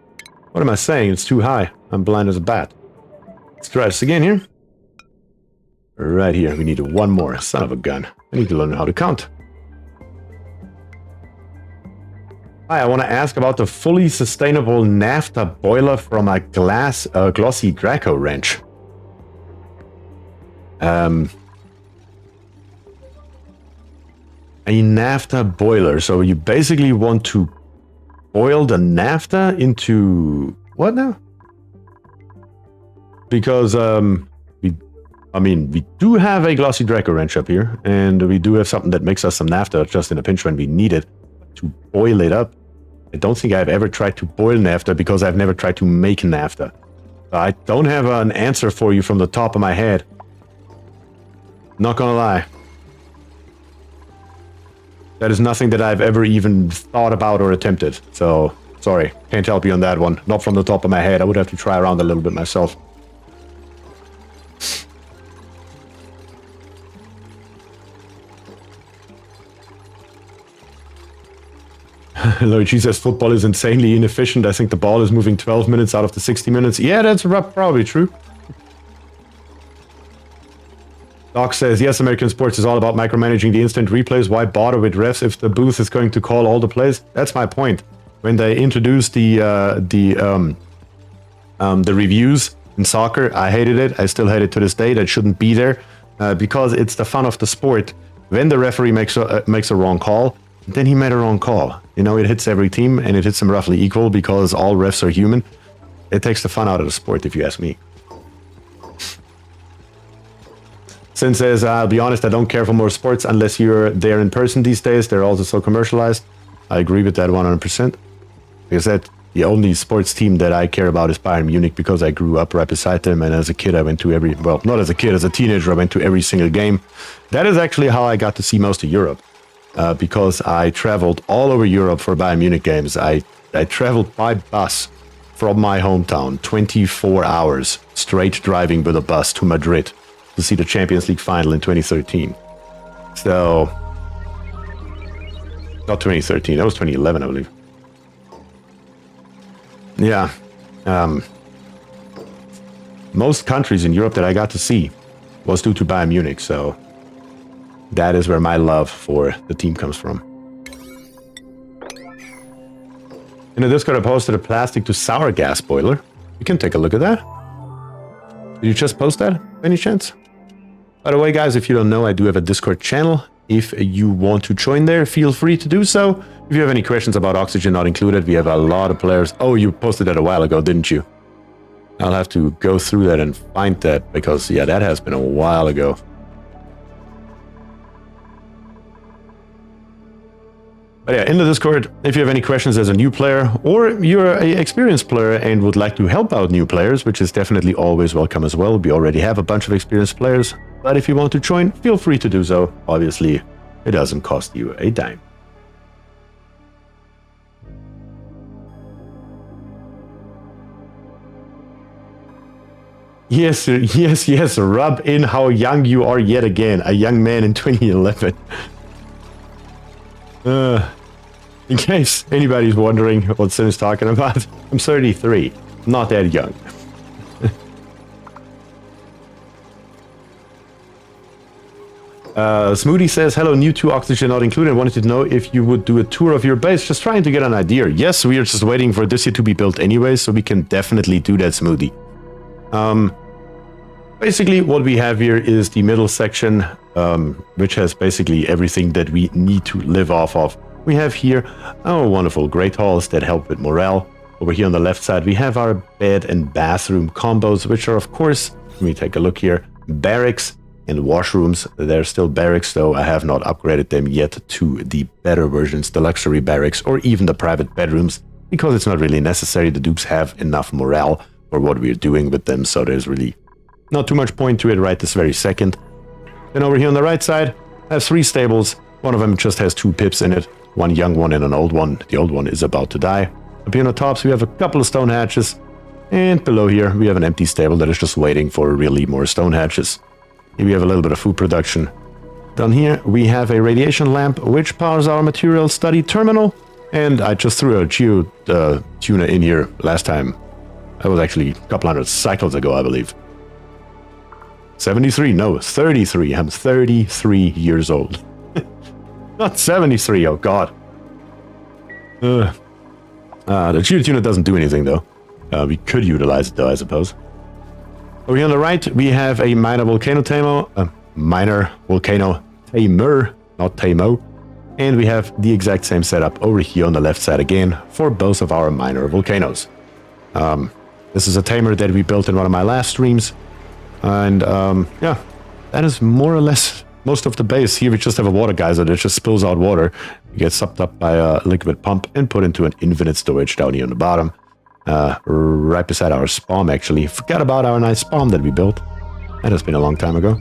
What am I saying? It's too high. I'm blind as a bat. Let's try this again here. Right here, we need one more. Son of a gun. I need to learn how to count. Hi, I want to ask about the fully sustainable naphtha boiler from a glossy Draco wrench. A naphtha boiler. So you basically want to boil the naphtha into what now? Because we do have a glossy Draco wrench up here, and we do have something that makes us some naphtha just in a pinch when we need it to boil it up. I don't think I've ever tried to boil naphtha because I've never tried to make naphtha. I don't have an answer for you from the top of my head. Not gonna lie. That is nothing that I've ever even thought about or attempted. So, sorry. Can't help you on that one. Not from the top of my head. I would have to try around a little bit myself. Luigi says football is insanely inefficient. I think the ball is moving 12 minutes out of the 60 minutes. Yeah, that's probably true. Doc says, yes, American sports is all about micromanaging the instant replays. Why bother with refs if the booth is going to call all the plays? That's my point. When they introduced the reviews in soccer, I hated it. I still hate it to this day. That shouldn't be there because it's the fun of the sport. When the referee makes a wrong call, then he made a wrong call. You know, it hits every team and it hits them roughly equal because all refs are human. It takes the fun out of the sport, if you ask me. Sin says, I'll be honest, I don't care for more sports unless you're there in person these days. They're also so commercialized. I agree with that 100%. Like I said, the only sports team that I care about is Bayern Munich because I grew up right beside them. And as a kid, I went to every, well, not as a kid, as a teenager, I went to every single game. That is actually how I got to see most of Europe. Because I traveled all over Europe for Bayern Munich games. I traveled by bus from my hometown, 24 hours, straight driving with a bus to Madrid to see the Champions League final in 2013. So, not 2013, that was 2011, I believe. Yeah. Most countries in Europe that I got to see was due to Bayern Munich, so that is where my love for the team comes from. In the Discord, I posted a plastic to sour gas boiler. You can take a look at that. Did you just post that, by any chance? By the way, guys, if you don't know, I do have a Discord channel. If you want to join there, feel free to do so. If you have any questions about oxygen not included, we have a lot of players. Oh, you posted that a while ago, didn't you? I'll have to go through that and find that, because, yeah, that has been a while ago. But yeah, in the Discord, if you have any questions as a new player, or you're an experienced player and would like to help out new players, which is definitely always welcome as well. We already have a bunch of experienced players, but if you want to join, feel free to do so. Obviously, it doesn't cost you a dime. Yes, yes, rub in how young you are yet again. A young man in 2011. In case anybody's wondering what Sin is talking about, I'm 33. Not that young. Smoothie says, hello, new to Oxygen Not Included. Wanted to know if you would do a tour of your base. Just trying to get an idea. Yes, we are just waiting for this here to be built anyway, so we can definitely do that, Smoothie. Basically, what we have here is the middle section, which has basically everything that we need to live off of. We have here our wonderful great halls that help with morale. Over here on the left side, we have our bed and bathroom combos, which are, of course, let me take a look here, barracks and washrooms. They're still barracks, though I have not upgraded them yet to the better versions, the luxury barracks, or even the private bedrooms, because it's not really necessary. The dukes have enough morale for what we're doing with them, so there's really not too much point to it right this very second. Then over here on the right side, I have 3 stables. One of them just has 2 pips in it, one young one and an old one. The old one is about to die. Up here on the tops, we have a couple of stone hatches, and below here, we have an empty stable that is just waiting for really more stone hatches. Here we have a little bit of food production. Down here, we have a radiation lamp, which powers our material study terminal, and I just threw a geo tuna in here last time. That was actually a couple hundred cycles ago, I believe. 73? No, 33. I'm 33 years old. Not 73, oh god. The geotuna doesn't do anything, though. We could utilize it, though, I suppose. Over here on the right, we have a minor volcano tamer, not tamo. And we have the exact same setup over here on the left side again for both of our minor volcanoes. This is a tamer that we built in one of my last streams. And yeah, that is more or less most of the base. Here we just have a water geyser that just spills out water. It gets sucked up by a liquid pump and put into an infinite storage down here on the bottom. Right beside our spawn, actually. Forgot about our nice spawn that we built. That has been a long time ago.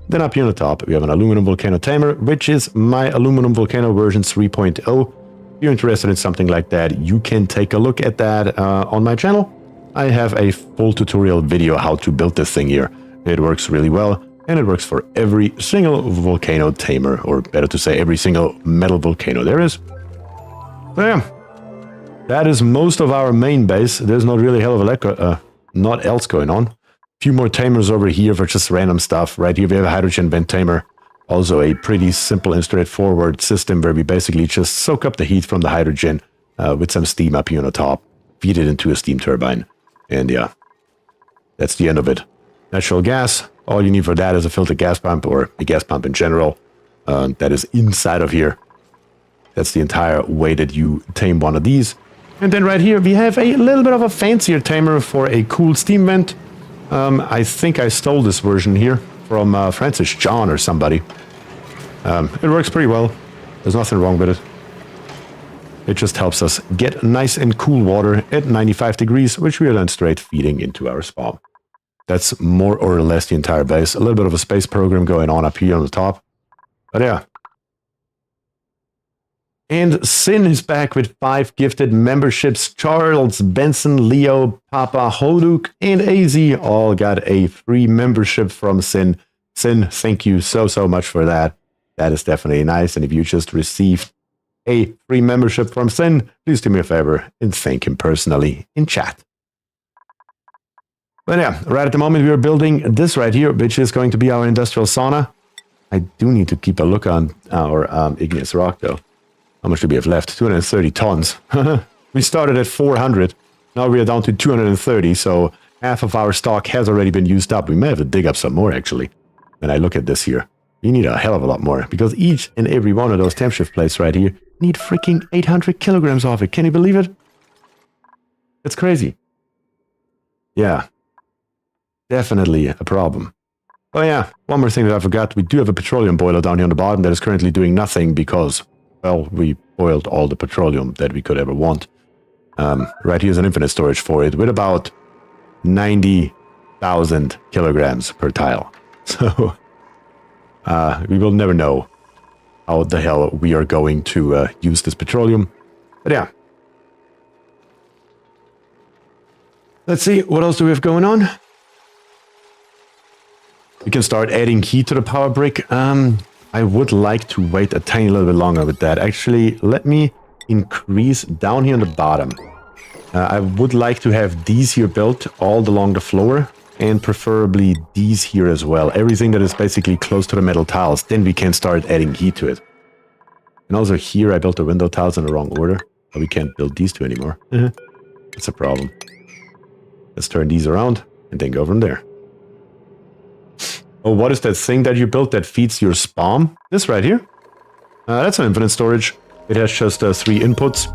Then up here on the top, we have an aluminum volcano tamer, which is my aluminum volcano version 3.0. If you're interested in something like that, you can take a look at that on my channel. I have a full tutorial video how to build this thing here. It works really well, and it works for every single volcano tamer, or better to say, every single metal volcano there is. So yeah, that is most of our main base. There's not really a hell of a not else going on. A few more tamers over here for just random stuff. Right here we have a hydrogen vent tamer. Also a pretty simple and straightforward system where we basically just soak up the heat from the hydrogen with some steam up here on the top, feed it into a steam turbine. And yeah, that's the end of it. Natural gas, all you need for that is a filtered gas pump, or a gas pump in general. That is inside of here. That's the entire way that you tame one of these. And then right here we have a little bit of a fancier tamer for a cool steam vent. I think I stole this version here from Francis John or somebody. It works pretty well. There's nothing wrong with it. It just helps us get nice and cool water at 95 degrees, which we are then straight feeding into our spawn. That's more or less the entire base. A little bit of a space program going on up here on the top. But yeah. And Sin is back with 5 gifted memberships. Charles, Benson, Leo, Papa, Hoduk, and AZ all got a free membership from Sin. Sin, thank you so much for that. That is definitely nice. And if you just received a free membership from Sin, please do me a favor and thank him personally in chat. But yeah, right at the moment we are building this right here, which is going to be our industrial sauna. I do need to keep a look on our igneous rock, though. How much do we have left? 230 tons. We started at 400. Now we are down to 230, so half of our stock has already been used up. We may have to dig up some more, actually, when I look at this here. You need a hell of a lot more, because each and every one of those temp shift plates right here need freaking 800 kilograms of it. Can you believe it? It's crazy. Yeah. Definitely a problem. Oh yeah, one more thing that I forgot. We do have a petroleum boiler down here on the bottom that is currently doing nothing because, well, we boiled all the petroleum that we could ever want. Right here's an infinite storage for it with about 90,000 kilograms per tile. So, we will never know how the hell we are going to use this petroleum. But yeah. Let's see, what else do we have going on? We can start adding heat to the power brick. I would like to wait a tiny little bit longer with that. Actually, let me increase down here on the bottom. I would like to have these here built all along the floor, and preferably these here as well. Everything that is basically close to the metal tiles, then we can start adding heat to it. And also here I built the window tiles in the wrong order. We can't build these two anymore. That's a problem. Let's turn these around and then go from there. Oh, what is that thing that you built that feeds your spawn? This right here? That's an infinite storage. It has just 3 inputs.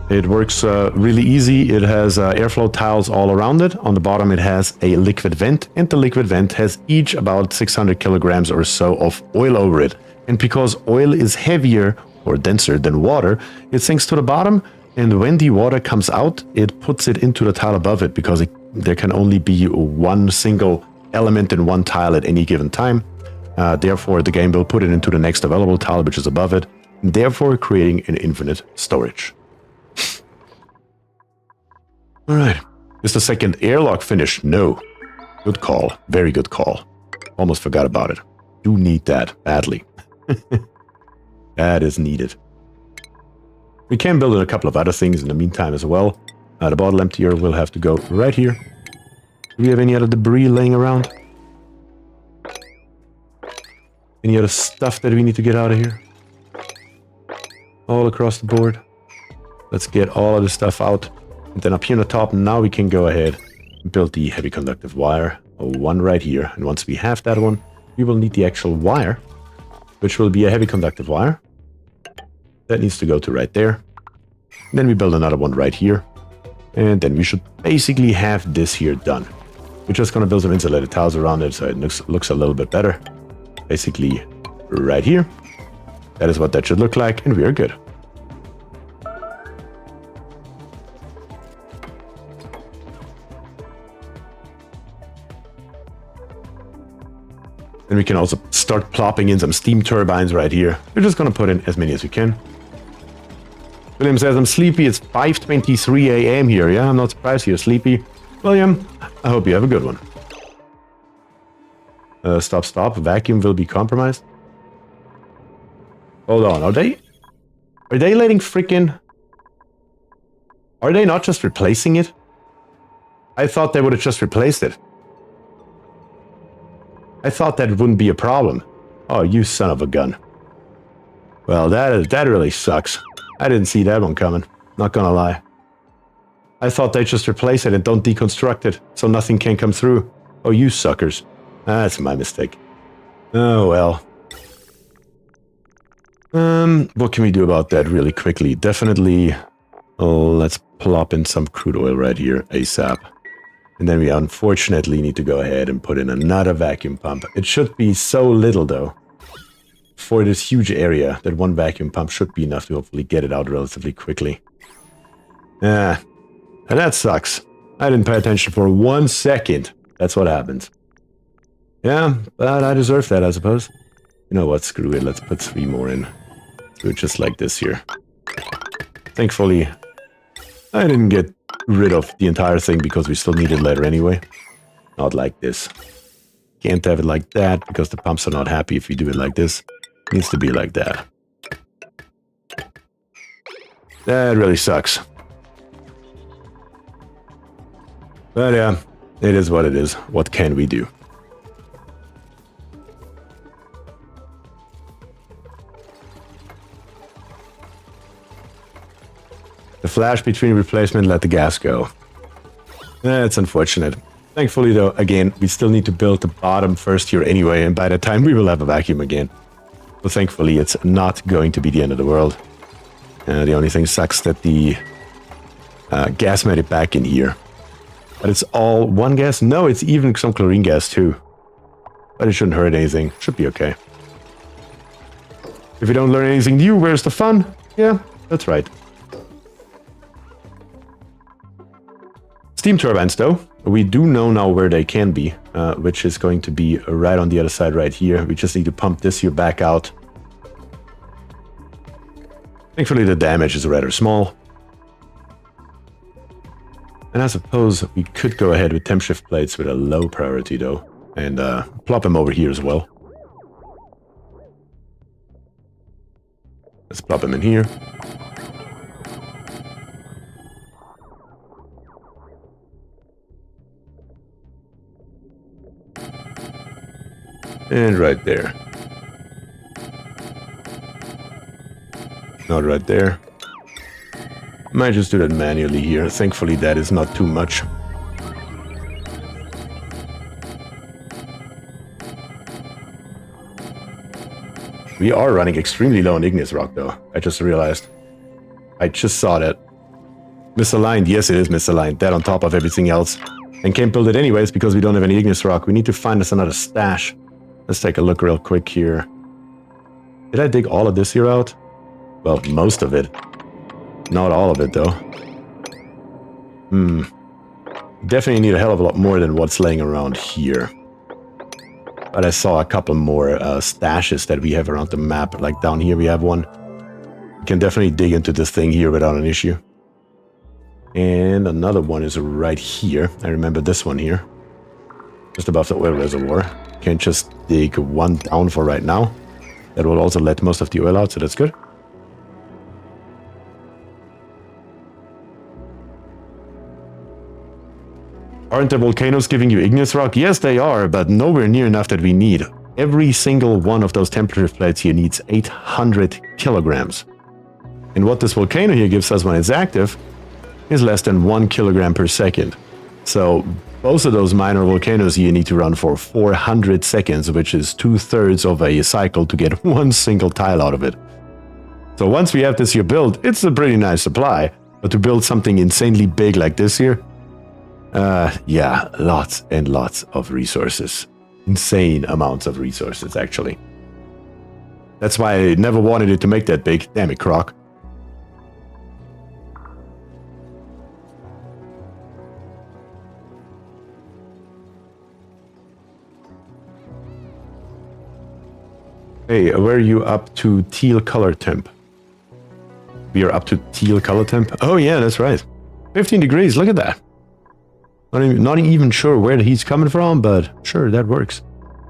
It works really easy. It has airflow tiles all around it. On the bottom it has a liquid vent, and the liquid vent has each about 600 kilograms or so of oil over it. And because oil is heavier or denser than water, it sinks to the bottom, and when the water comes out, it puts it into the tile above it, because there can only be one single element in one tile at any given time. Therefore, the game will put it into the next available tile, which is above it, therefore creating an infinite storage. Alright. Is the second airlock finished? No. Good call. Very good call. Almost forgot about it. Do need that badly. That is needed. We can build a couple of other things in the meantime as well. The bottle emptier will have to go right here. Do we have any other debris laying around? Any other stuff that we need to get out of here? All across the board. Let's get all of the stuff out. And then up here on the top, now we can go ahead and build the heavy conductive wire. One right here. And once we have that one, we will need the actual wire, which will be a heavy conductive wire. That needs to go to right there. And then we build another one right here. And then we should basically have this here done. We're just going to build some insulated tiles around it so it looks a little bit better. Basically right here. That is what that should look like, and we are good. Then we can also start plopping in some steam turbines right here. We're just going to put in as many as we can. William says, I'm sleepy. It's 5:23 a.m. here. Yeah, I'm not surprised you're sleepy. William, I hope you have a good one. Stop. Vacuum will be compromised. Hold on. Are they letting freaking... Are they not just replacing it? I thought they would have just replaced it. I thought that wouldn't be a problem. Oh, you son of a gun. Well, that really sucks. I didn't see that one coming. Not gonna lie. I thought they'd just replace it and don't deconstruct it, so nothing can come through. Oh, you suckers. That's my mistake. Oh, well. What can we do about that really quickly? Definitely, let's plop in some crude oil right here, ASAP. And then we unfortunately need to go ahead and put in another vacuum pump. It should be so little, though. For this huge area, that one vacuum pump should be enough to hopefully get it out relatively quickly. And that sucks. I didn't pay attention for 1 second. That's what happens. Yeah, but I deserve that, I suppose. You know what, screw it. Let's put 3 more in. Do it just like this here. Thankfully, I didn't get rid of the entire thing because we still need it later anyway. Not like this. Can't have it like that because the pumps are not happy if we do it like this. It needs to be like that. That really sucks. But yeah, it is what it is. What can we do? The flash between replacement let the gas go. That's unfortunate. Thankfully, though, again, we still need to build the bottom first here anyway, and by that time we will have a vacuum again. So thankfully, it's not going to be the end of the world. The only thing sucks that the gas made it back in here. But it's all one gas? No, it's even some chlorine gas too. But it shouldn't hurt anything. Should be okay. If you don't learn anything new, where's the fun? Yeah, that's right. Steam turbines, though. We do know now where they can be, which is going to be right on the other side right here. We just need to pump this here back out. Thankfully, the damage is rather small. And I suppose we could go ahead with temp shift plates with a low priority, though, and plop them over here as well. Let's plop them in here. And right there. Not right there. Might just do that manually here. Thankfully, that is not too much. We are running extremely low on igneous rock, though. I just realized. I just saw that. Misaligned. Yes, it is misaligned. That on top of everything else. And can't build it anyways because we don't have any igneous rock. We need to find us another stash. Let's take a look real quick here. Did I dig all of this here out? Well, most of it. Not all of it, though. Definitely need a hell of a lot more than what's laying around here. But I saw a couple more stashes that we have around the map. Like down here we have one. We can definitely dig into this thing here without an issue. And another one is right here. I remember this one here. Just above the oil reservoir. Can't just dig one down for right now. That will also let most of the oil out, so that's good. Aren't the volcanoes giving you igneous rock? Yes, they are, but nowhere near enough that we need. Every single one of those temperature plates here needs 800 kilograms. And what this volcano here gives us when it's active is less than 1 kilogram per second. So both of those minor volcanoes here need to run for 400 seconds, which is 2/3 of a cycle to get one single tile out of it. So once we have this here built, it's a pretty nice supply. But to build something insanely big like this here, yeah, lots and lots of resources. Insane amounts of resources, actually. That's why I never wanted it to make that big. Damn it, Croc. Hey, where are you up to teal color temp? We are up to teal color temp? Oh yeah, that's right. 15 degrees, look at that. Not even sure where the heat's coming from, but sure, that works.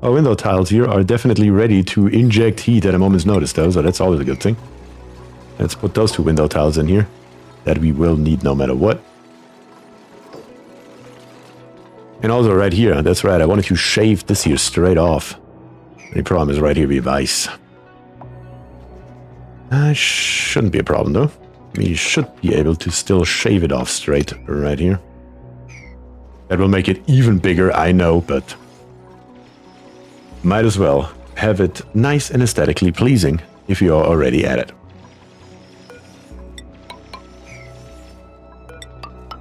Our window tiles here are definitely ready to inject heat at a moment's notice, though, so that's always a good thing. Let's put those two window tiles in here that we will need no matter what. And also right here, that's right, I wanted to shave this here straight off. The problem is right here we have ice. Shouldn't be a problem, though. We should be able to still shave it off straight right here. That will make it even bigger, I know, but might as well have it nice and aesthetically pleasing if you are already at it.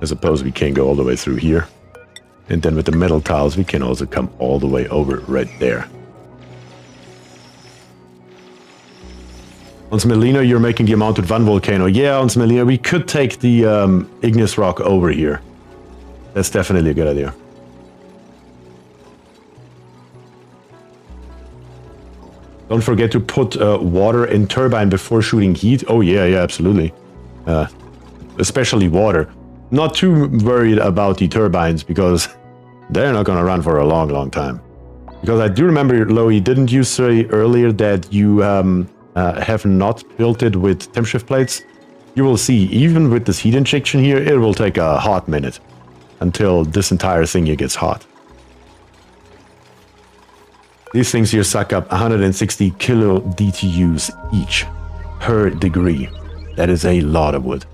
I suppose we can go all the way through here. And then with the metal tiles, we can also come all the way over right there. On Smelino, you're making the amount with one volcano. Yeah, on Smelino, we could take the igneous rock over here. That's definitely a good idea. Don't forget to put water in turbine before shooting heat. Oh yeah, absolutely. Especially water. Not too worried about the turbines because they're not going to run for a long, long time. Because I do remember, Loey, didn't you say earlier that you have not built it with temp shift plates? You will see, even with this heat injection here, it will take a hot minute until this entire thing here gets hot. These things here suck up 160 kilo DTUs each per degree. That is a lot of wood.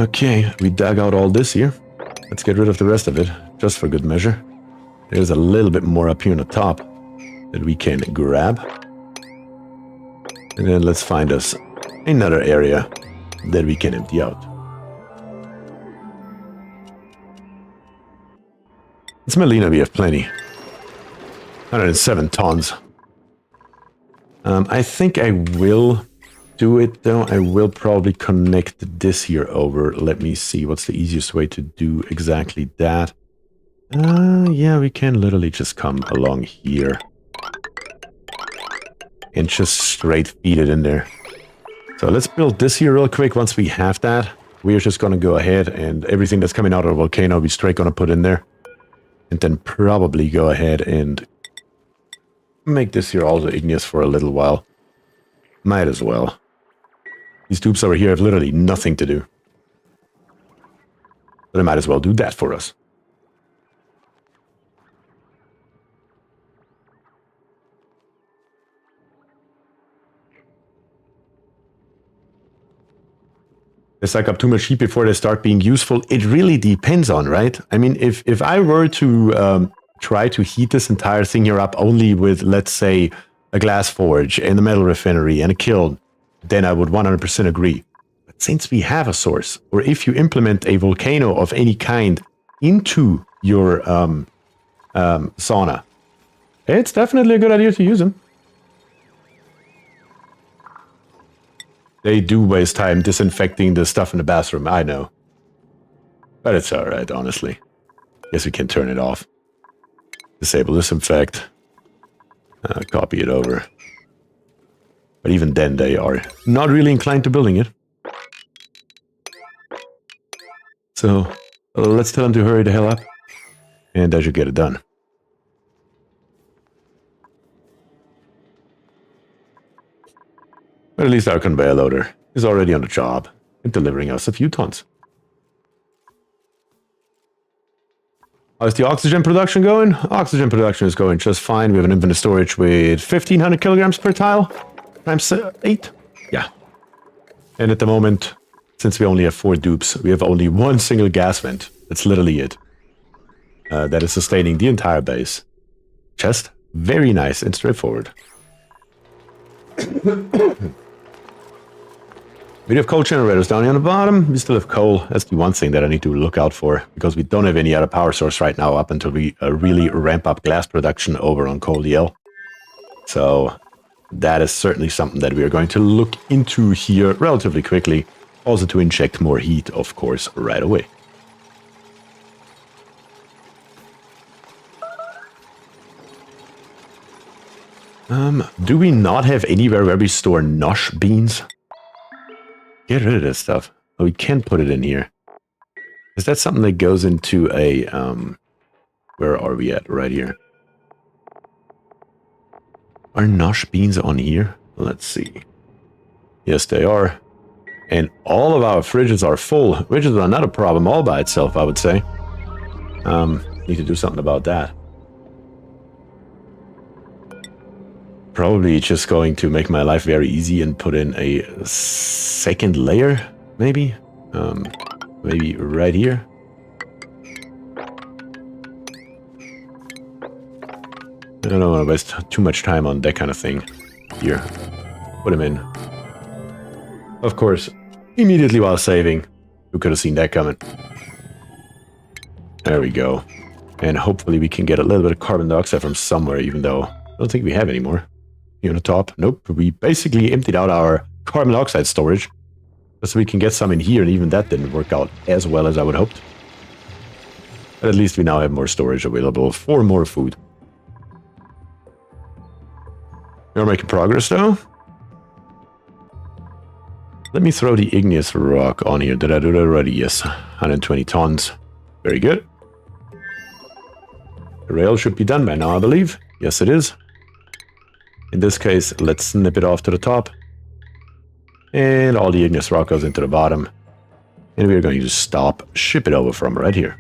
Okay, we dug out all this here. Let's get rid of the rest of it, just for good measure. There's a little bit more up here on the top that we can grab. And then let's find us another area that we can empty out. It's Melina, we have plenty. 107 tons. I think I will do it though. I will probably connect this here over. Let me see what's the easiest way to do exactly that. Yeah, we can literally just come along here and just straight feed it in there. So let's build this here real quick. Once we have that, we're just going to go ahead and everything that's coming out of the volcano, we're straight going to put in there. And then probably go ahead and make this here also igneous for a little while. Might as well. These tubes over here have literally nothing to do. But I might as well do that for us. They suck up too much heat before they start being useful. It really depends on, right? I mean, if I were to try to heat this entire thing here up only with, let's say, a glass forge and a metal refinery and a kiln, then I would 100% agree. But since we have a source, or if you implement a volcano of any kind into your sauna, it's definitely a good idea to use them. They do waste time disinfecting the stuff in the bathroom, I know. But it's alright, honestly. Guess we can turn it off. Disable disinfect. Copy it over. But even then, they are not really inclined to building it. So, let's tell them to hurry the hell up. And that should get it done. But at least our conveyor loader is already on the job and delivering us a few tons. How's the oxygen production going? Oxygen production is going just fine. We have an infinite storage with 1,500 kilograms per tile. Times 8. Yeah. And at the moment, since we only have 4 dupes, we have only one single gas vent. That's literally it. That is sustaining the entire base. Just very nice and straightforward. We have coal generators down here on the bottom. We still have coal. That's the one thing that I need to look out for, because we don't have any other power source right now up until we really ramp up glass production over on Coal DL. So that is certainly something that we are going to look into here relatively quickly. Also to inject more heat, of course, right away. Do we not have anywhere where we store nosh beans? Get rid of this stuff. Oh, we can put it in here. Is that something that goes into a, where are we at? Right here. Are nosh beans on here? Let's see. Yes, they are. And all of our fridges are full, which is another problem all by itself, I would say. Need to do something about that. Probably just going to make my life very easy and put in a second layer, maybe? Maybe right here. I don't want to waste too much time on that kind of thing. Here, put him in. Of course, immediately while saving. Who could have seen that coming? There we go. And hopefully we can get a little bit of carbon dioxide from somewhere, even though I don't think we have any more. Here on the top. Nope. We basically emptied out our carbon dioxide storage. Just so we can get some in here, and even that didn't work out as well as I would hoped. But at least we now have more storage available for more food. We're making progress though. Let me throw the igneous rock on here. Did I do that already? Yes. 120 tons. Very good. The rail should be done by now, I believe. Yes, it is. In this case, let's snip it off to the top. And all the igneous rock goes into the bottom. And we're going to stop, ship it over from right here.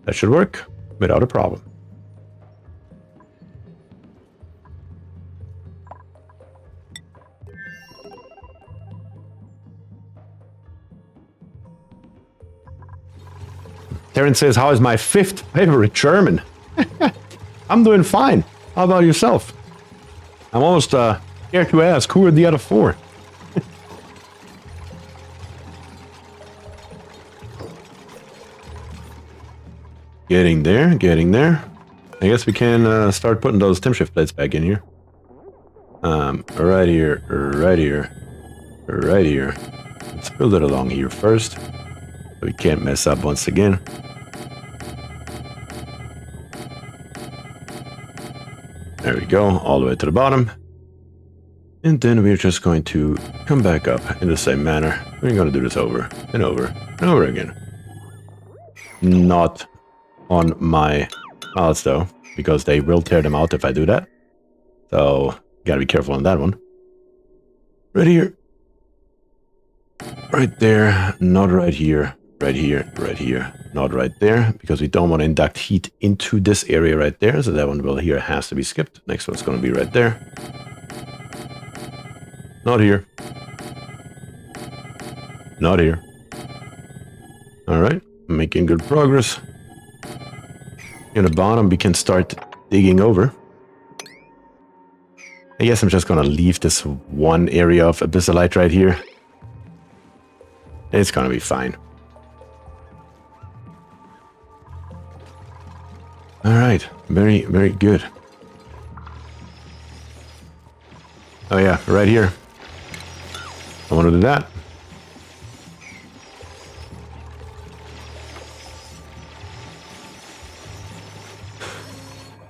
That should work without a problem. Terrence says, how is my 5th favorite German? I'm doing fine. How about yourself? I'm almost scared to ask, who are the other 4? Getting there, getting there. I guess we can start putting those Tim shift plates back in here. Right here, right here, right here. Let's build it along here first, so we can't mess up once again. There we go, all the way to the bottom. And then we're just going to come back up in the same manner. We're going to do this over and over and over again. Not on my pallets though, because they will tear them out if I do that. So, gotta be careful on that one. Right here. Right there. Not right here. Right here. Right here. Not right there, because we don't want to induct heat into this area right there. So that one will here has to be skipped. Next one's going to be right there. Not here. Not here. Alright. Making good progress. In the bottom, we can start digging over. I guess I'm just gonna leave this one area of abyssalite right here. It's gonna be fine. Alright, very, very good. Oh yeah, right here. I want to do that.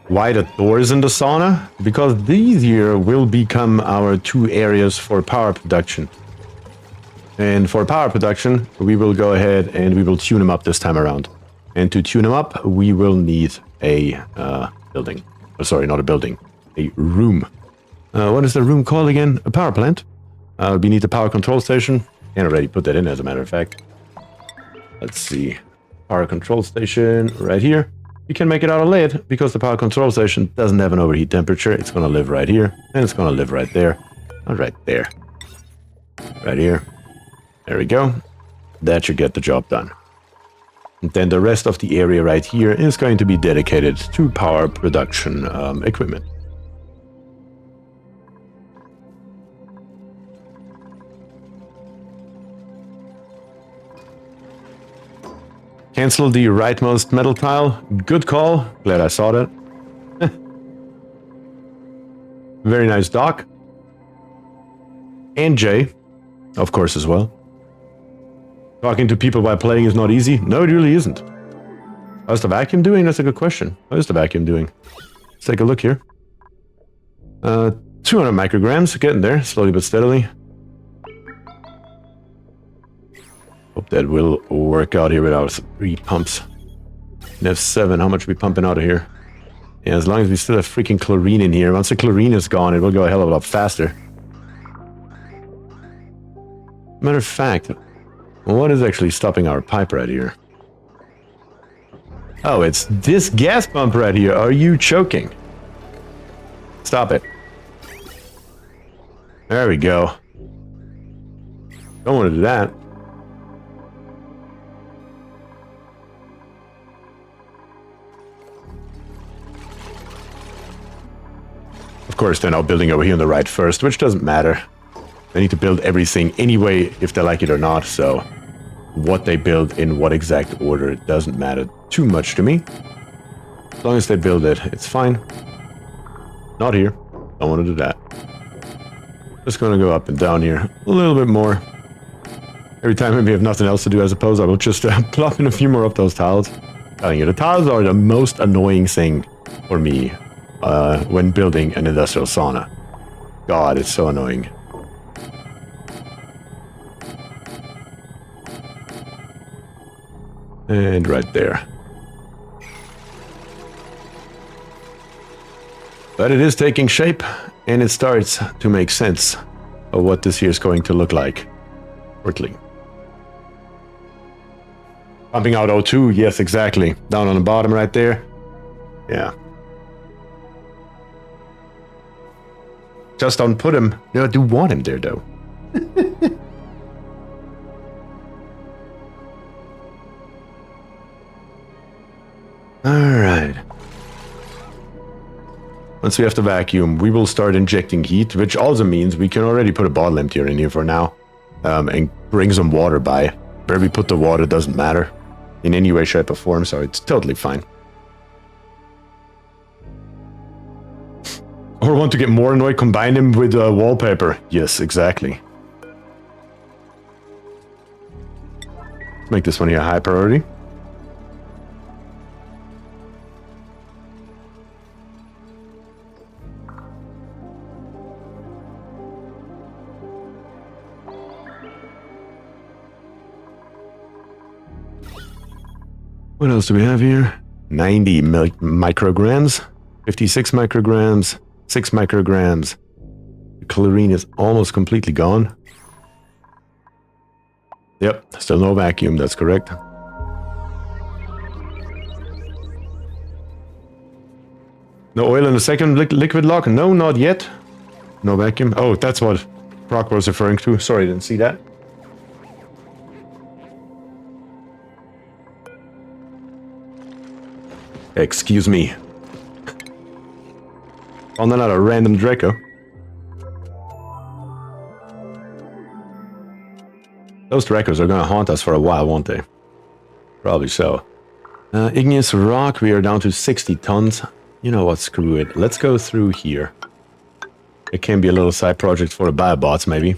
Why the doors in the sauna? Because these here will become our 2 areas for power production. And for power production, we will go ahead and we will tune them up this time around. And to tune them up, we will need a building. Oh, sorry, not a building. A room. What is the room called again? A power plant. We need a power control station. And already put that in, as a matter of fact. Let's see. Power control station right here. You can make it out of lead because the power control station doesn't have an overheat temperature. It's going to live right here. And it's going to live right there. Not right there. Right here. There we go. That should get the job done. And then the rest of the area right here is going to be dedicated to power production equipment. Cancel the rightmost metal tile. Good call. Glad I saw that. Very nice dock. And Jay, of course, as well. Talking to people while playing is not easy. No, it really isn't. How's the vacuum doing? That's a good question. How is the vacuum doing? Let's take a look here. 200 micrograms. Getting there, slowly but steadily. Hope that will work out here with our 3 pumps. And F7, how much are we pumping out of here? Yeah, as long as we still have freaking chlorine in here. Once the chlorine is gone, it will go a hell of a lot faster. Matter of fact, what is actually stopping our pipe right here? Oh, it's this gas pump right here. Are you choking? Stop it. There we go. Don't want to do that. Of course, they're now building over here on the right first, which doesn't matter. They need to build everything anyway, if they like it or not, so what they build in what exact order doesn't matter too much to me. As long as they build it, it's fine. Not here. Don't want to do that. Just going to go up and down here a little bit more. Every time we have nothing else to do, I suppose, I will just plop in a few more of those tiles. Telling you, the tiles are the most annoying thing for me when building an industrial sauna. God, it's so annoying. And right there. But it is taking shape, and it starts to make sense of what this here is going to look like. Shortly. Pumping out O2, yes, exactly. Down on the bottom right there. Yeah. Just don't put him. No, I do want him there, though. Alright. Once we have the vacuum, we will start injecting heat, which also means we can already put a bottle emptier in here for now. And bring some water by. Where we put the water doesn't matter in any way, shape, or form, so it's totally fine. Or want to get more annoyed, combine him with wallpaper. Yes, exactly. Make this one here a high priority. What else do we have here? 90 micrograms, 56 micrograms, 6 micrograms. The chlorine is almost completely gone. Yep, still no vacuum, that's correct. No oil in the second liquid lock? No, not yet. No vacuum. Oh, that's what Brock was referring to. Sorry, didn't see that. Excuse me. Found another random Draco. Those Dracos are gonna haunt us for a while, won't they? Probably so. Igneous rock, we are down to 60 tons. You know what, screw it. Let's go through here. It can be a little side project for the biobots, maybe.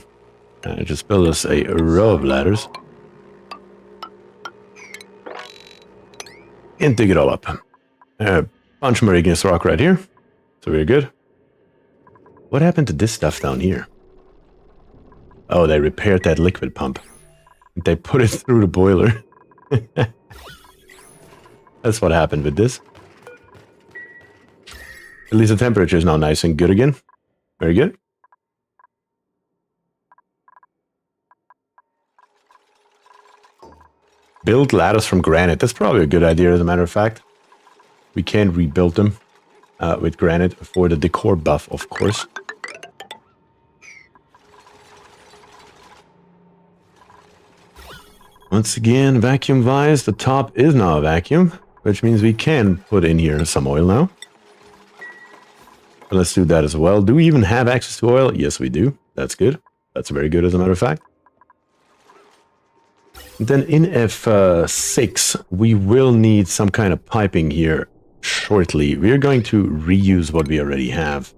Just build us a row of ladders. And dig it all up. Bunch more igneous rock right here. So we're good. What happened to this stuff down here? Oh, they repaired that liquid pump. They put it through the boiler. That's what happened with this. At least the temperature is now nice and good again. Very good. Build ladders from granite. That's probably a good idea, as a matter of fact. We can rebuild them with granite for the decor buff, of course. Once again, vacuum-wise, the top is now a vacuum, which means we can put in here some oil now. But let's do that as well. Do we even have access to oil? Yes, we do. That's good. That's very good, as a matter of fact. And then in F6, we will need some kind of piping here shortly. We're going to reuse what we already have,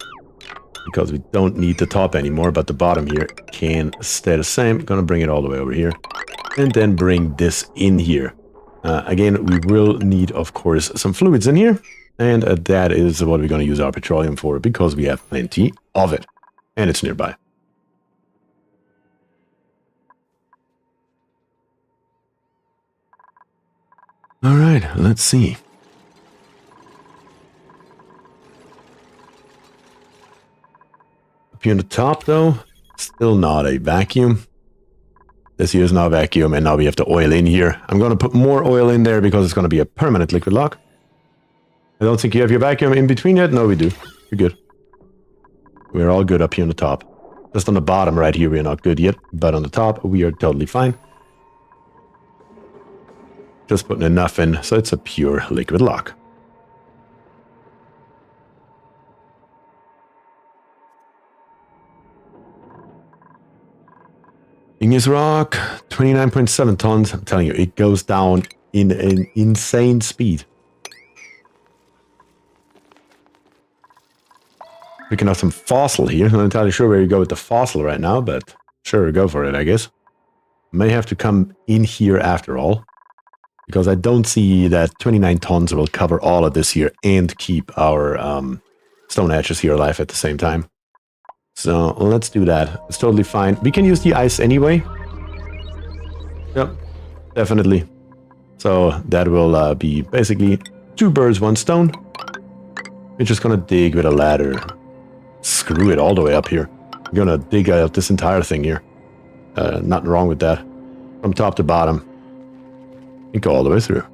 because we don't need the top anymore, but the bottom here can stay the same. Gonna bring it all the way over here. And then bring this in here. Again, we will need, of course, some fluids in here. And that is what we're going to use our petroleum for, because we have plenty of it. And it's nearby. All right, let's see. Up here on the top, though, still not a vacuum. This here is now a vacuum, and now we have the oil in here. I'm going to put more oil in there because it's going to be a permanent liquid lock. I don't think you have your vacuum in between yet. No, we do. We're good. We're all good up here on the top. Just on the bottom right here, we're not good yet. But on the top, we are totally fine. Just putting enough in, so it's a pure liquid lock. Igneous rock, 29.7 tons. I'm telling you, it goes down in an insane speed. Picking up some fossil here. I'm not entirely sure where you go with the fossil right now, but sure, go for it, I guess. May have to come in here after all, because I don't see that 29 tons will cover all of this here and keep our stone hatches here alive at the same time. So let's do that. It's totally fine. We can use the ice anyway. Yep, definitely. So that will be basically 2 birds, 1 stone. We're just gonna dig with a ladder. Screw it all the way up here. I'm gonna dig out this entire thing here. Nothing wrong with that. From top to bottom. And go all the way through.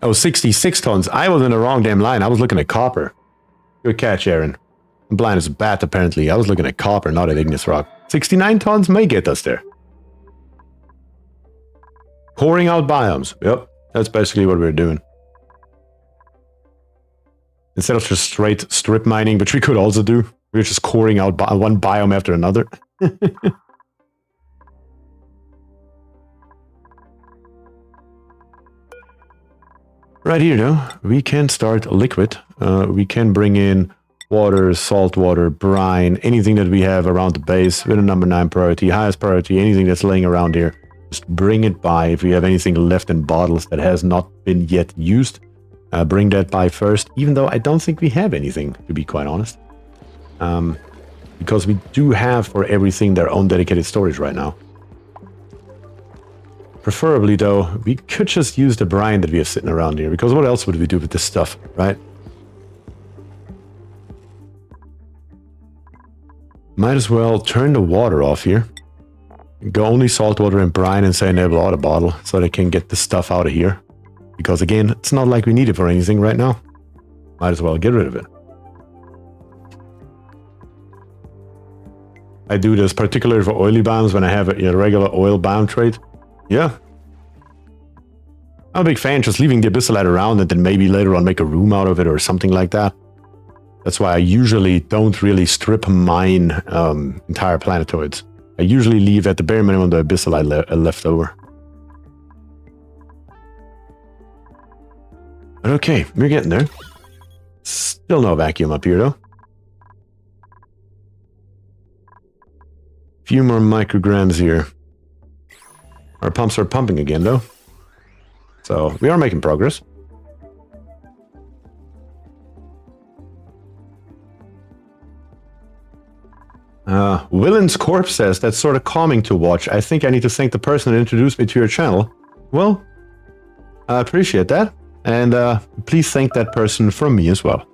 Oh, 66 tons. I was in the wrong damn line. I was looking at copper. Good catch, Aaron. I'm blind as a bat, apparently. I was looking at copper, not at igneous rock. 69 tons may get us there. Coring out biomes. Yep, that's basically what we're doing. Instead of just straight strip mining, which we could also do, we're just coring out one biome after another. Right here, though, we can start liquid. We can bring in water, salt water, brine, anything that we have around the base with a number 9 priority, highest priority, anything that's laying around here. Just bring it by. If we have anything left in bottles that has not been yet used, bring that by first, even though I don't think we have anything, to be quite honest. Because we do have for everything their own dedicated storage right now. Preferably, though, we could just use the brine that we have sitting around here, because what else would we do with this stuff, right? Might as well turn the water off here. Go only salt water and brine and say enable auto bottle so they can get the stuff out of here. Because again, it's not like we need it for anything right now. Might as well get rid of it. I do this particularly for oily biomes when I have a regular oil biome trait. Yeah. I'm a big fan just leaving the abyssalite around and then maybe later on make a room out of it or something like that. That's why I usually don't really strip mine entire planetoids. I usually leave at the bare minimum the abyssalite left over. But okay, we're getting there. Still no vacuum up here though. Few more micrograms here. Our pumps are pumping again though. So we are making progress. Willen's Corpse says, that's sort of calming to watch. I think I need to thank the person that introduced me to your channel. Well, I appreciate that. And please thank that person from me as well.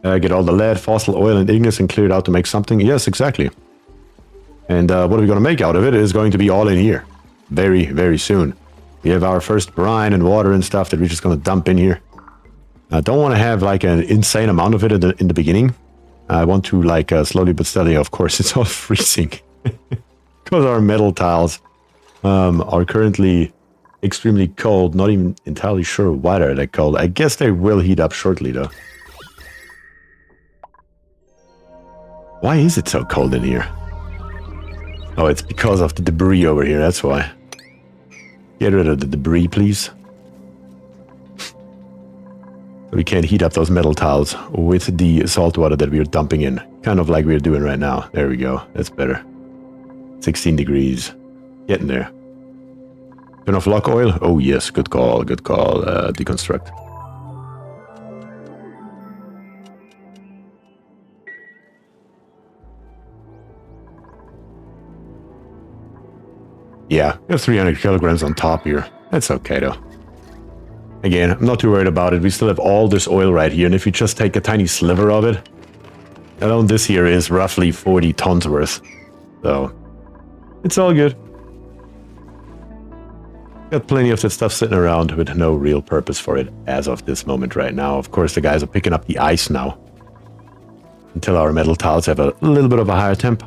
Get all the lead, fossil oil, and ignis and clear it out to make something. Yes, exactly. And what are we going to make out of it is going to be all in here. Very, very soon. We have our first brine and water and stuff that we're just going to dump in here. I don't want to have like an insane amount of it in the beginning. I want to like slowly but steadily, of course, it's all freezing. Because our metal tiles are currently extremely cold. Not even entirely sure why they're that cold. I guess they will heat up shortly though. Why is it so cold in here? Oh, it's because of the debris over here, that's why. Get rid of the debris, please. We can't heat up those metal tiles with the salt water that we're dumping in. Kind of like we're doing right now. There we go. That's better. 16 degrees. Getting there. Turn off lock oil? Oh yes, good call, good call. Deconstruct. Yeah, we have 300 kilograms on top here. That's okay though. Again, I'm not too worried about it. We still have all this oil right here, and if you just take a tiny sliver of it, alone this here is roughly 40 tons worth. So, it's all good. Got plenty of that stuff sitting around with no real purpose for it as of this moment right now. Of course, the guys are picking up the ice now. Until our metal tiles have a little bit of a higher temp.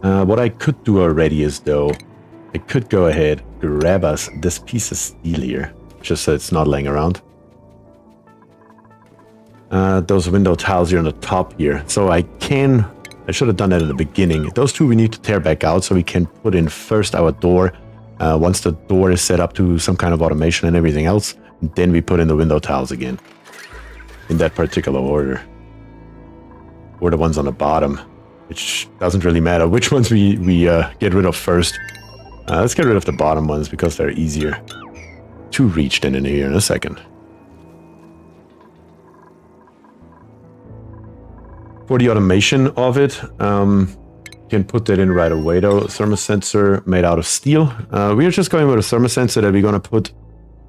What I could do already is, though, I could go ahead, grab us this piece of steel here, just so it's not laying around. Those window tiles here on the top here. So I should have done that in the beginning. Those two we need to tear back out so we can put in first our door. Once the door is set up to some kind of automation and everything else, then we put in the window tiles again. In that particular order. Or the ones on the bottom. Which doesn't really matter which ones we get rid of first. Let's get rid of the bottom ones because they're easier to reach than in here in a second. For the automation of it, can put that in right away though. Thermosensor made out of steel. We are just going with a thermosensor that we're going to put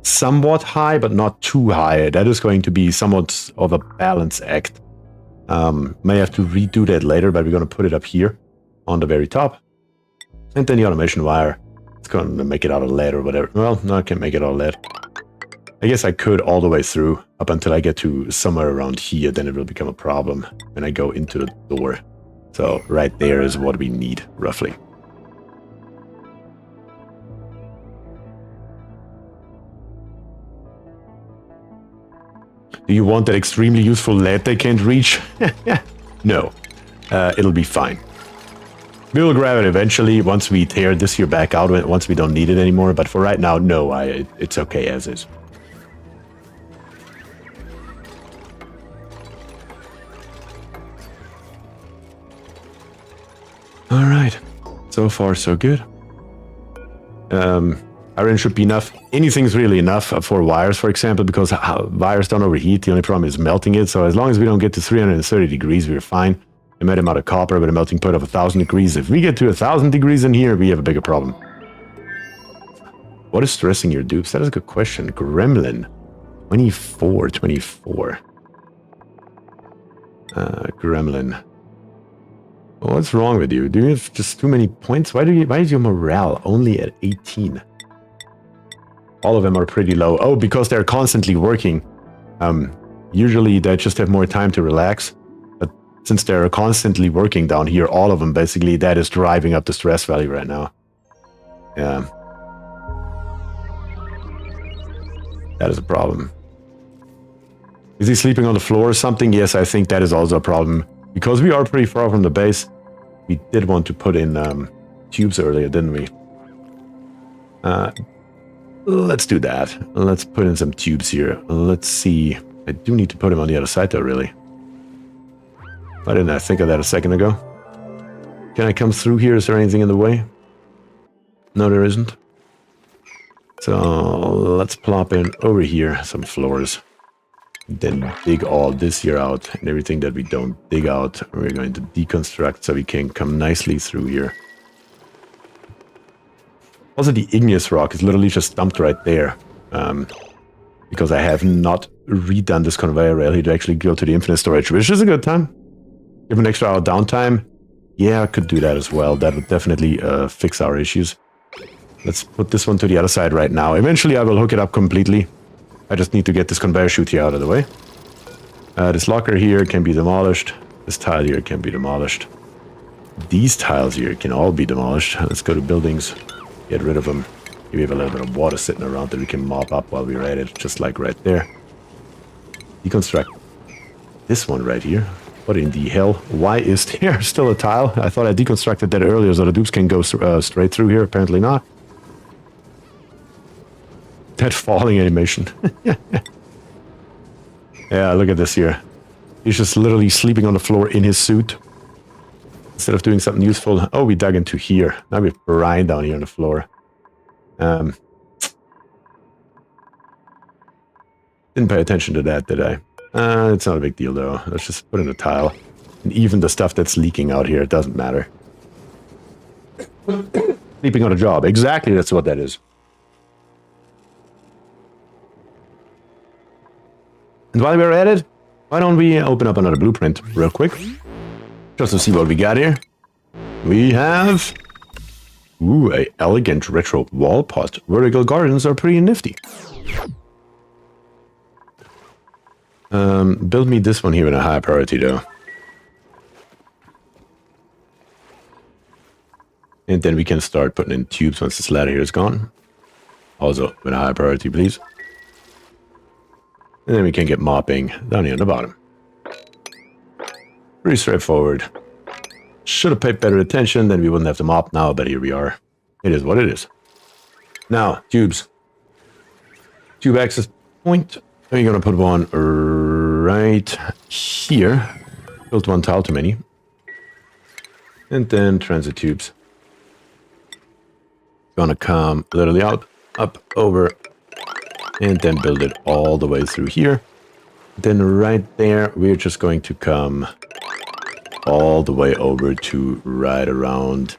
somewhat high, but not too high. That is going to be somewhat of a balance act. May have to redo that later, but we're going to put it up here on the very top. And then the automation wire, it's going to make it out of lead or whatever. Well, no, I can't make it out of lead. I guess I could all the way through up until I get to somewhere around here. Then it will become a problem when I go into the door. So right there is what we need, roughly. Do you want that extremely useful lead they can't reach? No. It'll be fine. We'll grab it eventually once we tear this here back out, once we don't need it anymore. But for right now, no, it's okay as is. All right. So far, so good. Iron should be enough. Anything's really enough for wires, for example, because wires don't overheat. The only problem is melting it. So as long as we don't get to 330 degrees, we're fine. I made them out of copper with a melting point of 1,000 degrees. If we get to 1,000 degrees in here, we have a bigger problem. What is stressing your dupes? That is a good question. Gremlin. 24. Gremlin. What's wrong with you? Do you have just too many points? Why is your morale only at 18? All of them are pretty low. Oh, because they're constantly working. Usually they just have more time to relax. But since they're constantly working down here, all of them basically, that is driving up the stress value right now. Yeah. That is a problem. Is he sleeping on the floor or something? Yes, I think that is also a problem. Because we are pretty far from the base, we did want to put in tubes earlier, didn't we? Let's do that. Let's put in some tubes here. Let's see. I do need to put them on the other side though, really. Why didn't I think of that a second ago? Can I come through here? Is there anything in the way? No, there isn't. So let's plop in over here some floors. Then dig all this here out, and everything that we don't dig out, we're going to deconstruct so we can come nicely through here. Also, the igneous rock is literally just dumped right there, because I have not redone this conveyor rail here to actually go to the infinite storage, which is a good time. Give an extra hour downtime. Yeah, I could do that as well. That would definitely fix our issues. Let's put this one to the other side right now. Eventually, I will hook it up completely. I just need to get this conveyor chute here out of the way. This locker here can be demolished. This tile here can be demolished. These tiles here can all be demolished. Let's go to buildings. Get rid of them. Maybe we have a little bit of water sitting around that we can mop up while we're at it. Just like right there. Deconstruct this one right here. What in the hell? Why is there still a tile? I thought I deconstructed that earlier so the dupes can go straight through here. Apparently not. That falling animation. Yeah, look at this here. He's just literally sleeping on the floor in his suit. Instead of doing something useful. Oh, we dug into here. Now we have Rime down here on the floor. Didn't pay attention to that, did I? It's not a big deal, though. Let's just put in a tile. And even the stuff that's leaking out here, it doesn't matter. Sleeping on a job. Exactly, that's what that is. And while we're at it, why don't we open up another blueprint real quick? Just to see what we got here. We have... Ooh, a elegant retro wall pot. Vertical gardens are pretty nifty. Build me this one here in a high priority, though. And then we can start putting in tubes once this ladder here is gone. Also, with a high priority, please. And then we can get mopping down here on the bottom. Pretty straightforward. Should have paid better attention, then we wouldn't have to mop now, but here we are. It is what it is. Now, tubes. Tube access point. We're going to put one right here. Built one tile too many. And then transit tubes. Gonna come literally out, up, over, and then build it all the way through here. Then right there, we're just going to come all the way over to right around.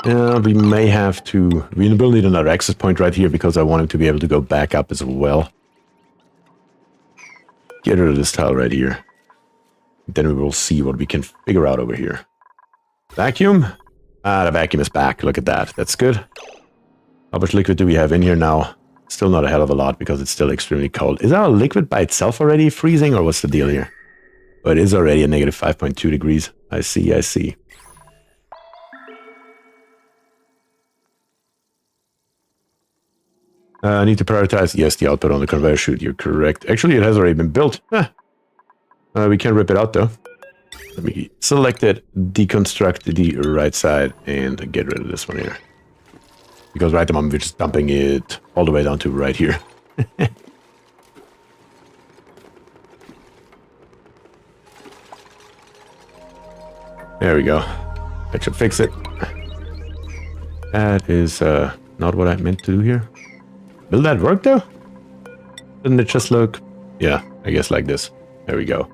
We may have to... We will need another access point right here because I want him to be able to go back up as well. Get rid of this tile right here. Then we will see what we can figure out over here. Vacuum? Ah, the vacuum is back. Look at that. That's good. How much liquid do we have in here now? Still not a hell of a lot because it's still extremely cold. Is our liquid by itself already freezing or what's the deal here? But it is already a negative 5.2 degrees. I see, I see. I need to prioritize, yes, the output on the conveyor chute. You're correct. Actually, it has already been built. We can rip it out though. Let me select it, deconstruct the right side, and get rid of this one here. Because right at the moment, we're just dumping it all the way down to right here. There we go. That should fix it. That is not what I meant to do here. Will that work though? Doesn't it just look... Yeah, I guess like this. There we go.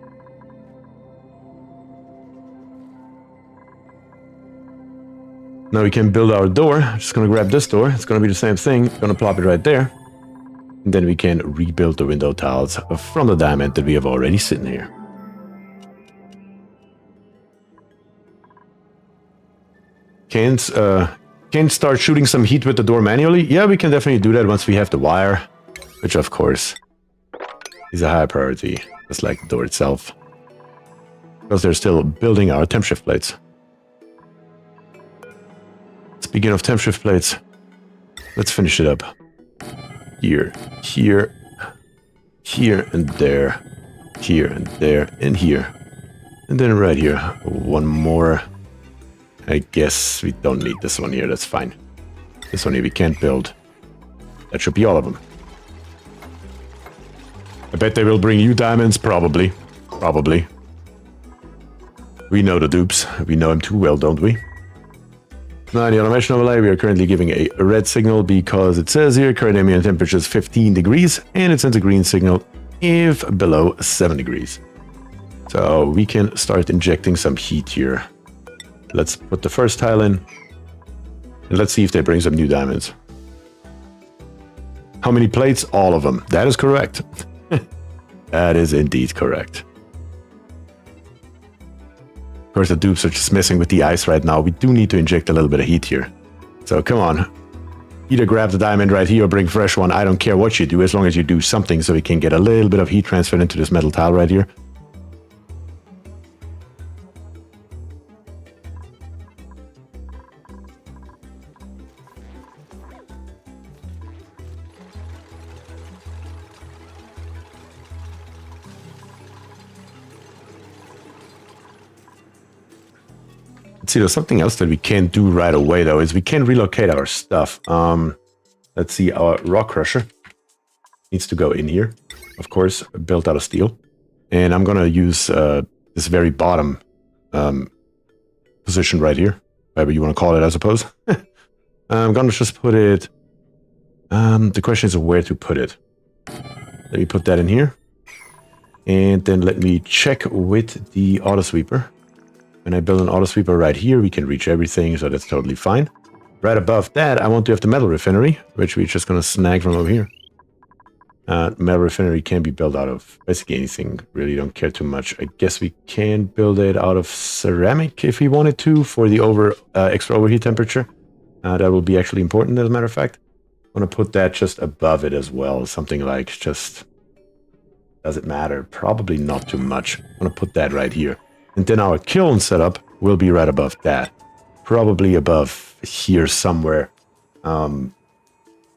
Now we can build our door. I'm just going to grab this door. It's going to be the same thing. Going to plop it right there. And then we can rebuild the window tiles from the diamond that we have already sitting here. Can't start shooting some heat with the door manually? Yeah, we can definitely do that once we have the wire. Which, of course, is a high priority. Just like the door itself. Because they're still building our temp shift plates. Speaking of temp shift plates, let's finish it up. Here, here, here and there, here and there, and here. And then right here, one more. I guess we don't need this one here, that's fine. This one here we can't build. That should be all of them. I bet they will bring you diamonds, probably. Probably. We know the dupes. We know him too well, don't we? Now in the automation overlay, we are currently giving a red signal because it says here current ambient temperature is 15 degrees and it sends a green signal if below 7 degrees. So we can start injecting some heat here. Let's put the first tile in and let's see if they bring some new diamonds. How many plates? All of them. That is correct. That is indeed correct. Of course, the dupes are just messing with the ice right now. We do need to inject a little bit of heat here. So come on. Either grab the diamond right here or bring fresh one. I don't care what you do, as long as you do something so we can get a little bit of heat transferred into this metal tile right here. See, there's something else that we can't do right away, though, is we can relocate our stuff. Let's see, our rock crusher needs to go in here, of course, built out of steel. And I'm going to use this very bottom position right here, whatever you want to call it, I suppose. I'm going to just put it... the question is where to put it. Let me put that in here. And then let me check with the auto sweeper. When I build an auto sweeper right here, we can reach everything, so that's totally fine. Right above that, I want to have the metal refinery, which we're just going to snag from over here. Metal refinery can be built out of basically anything. Really don't care too much. I guess we can build it out of ceramic if we wanted to for the extra overheat temperature. That will be actually important, as a matter of fact. I'm going to put that just above it as well. Something like just... Does it matter? Probably not too much. I'm going to put that right here. And then our kiln setup will be right above that. Probably above here somewhere. Doesn't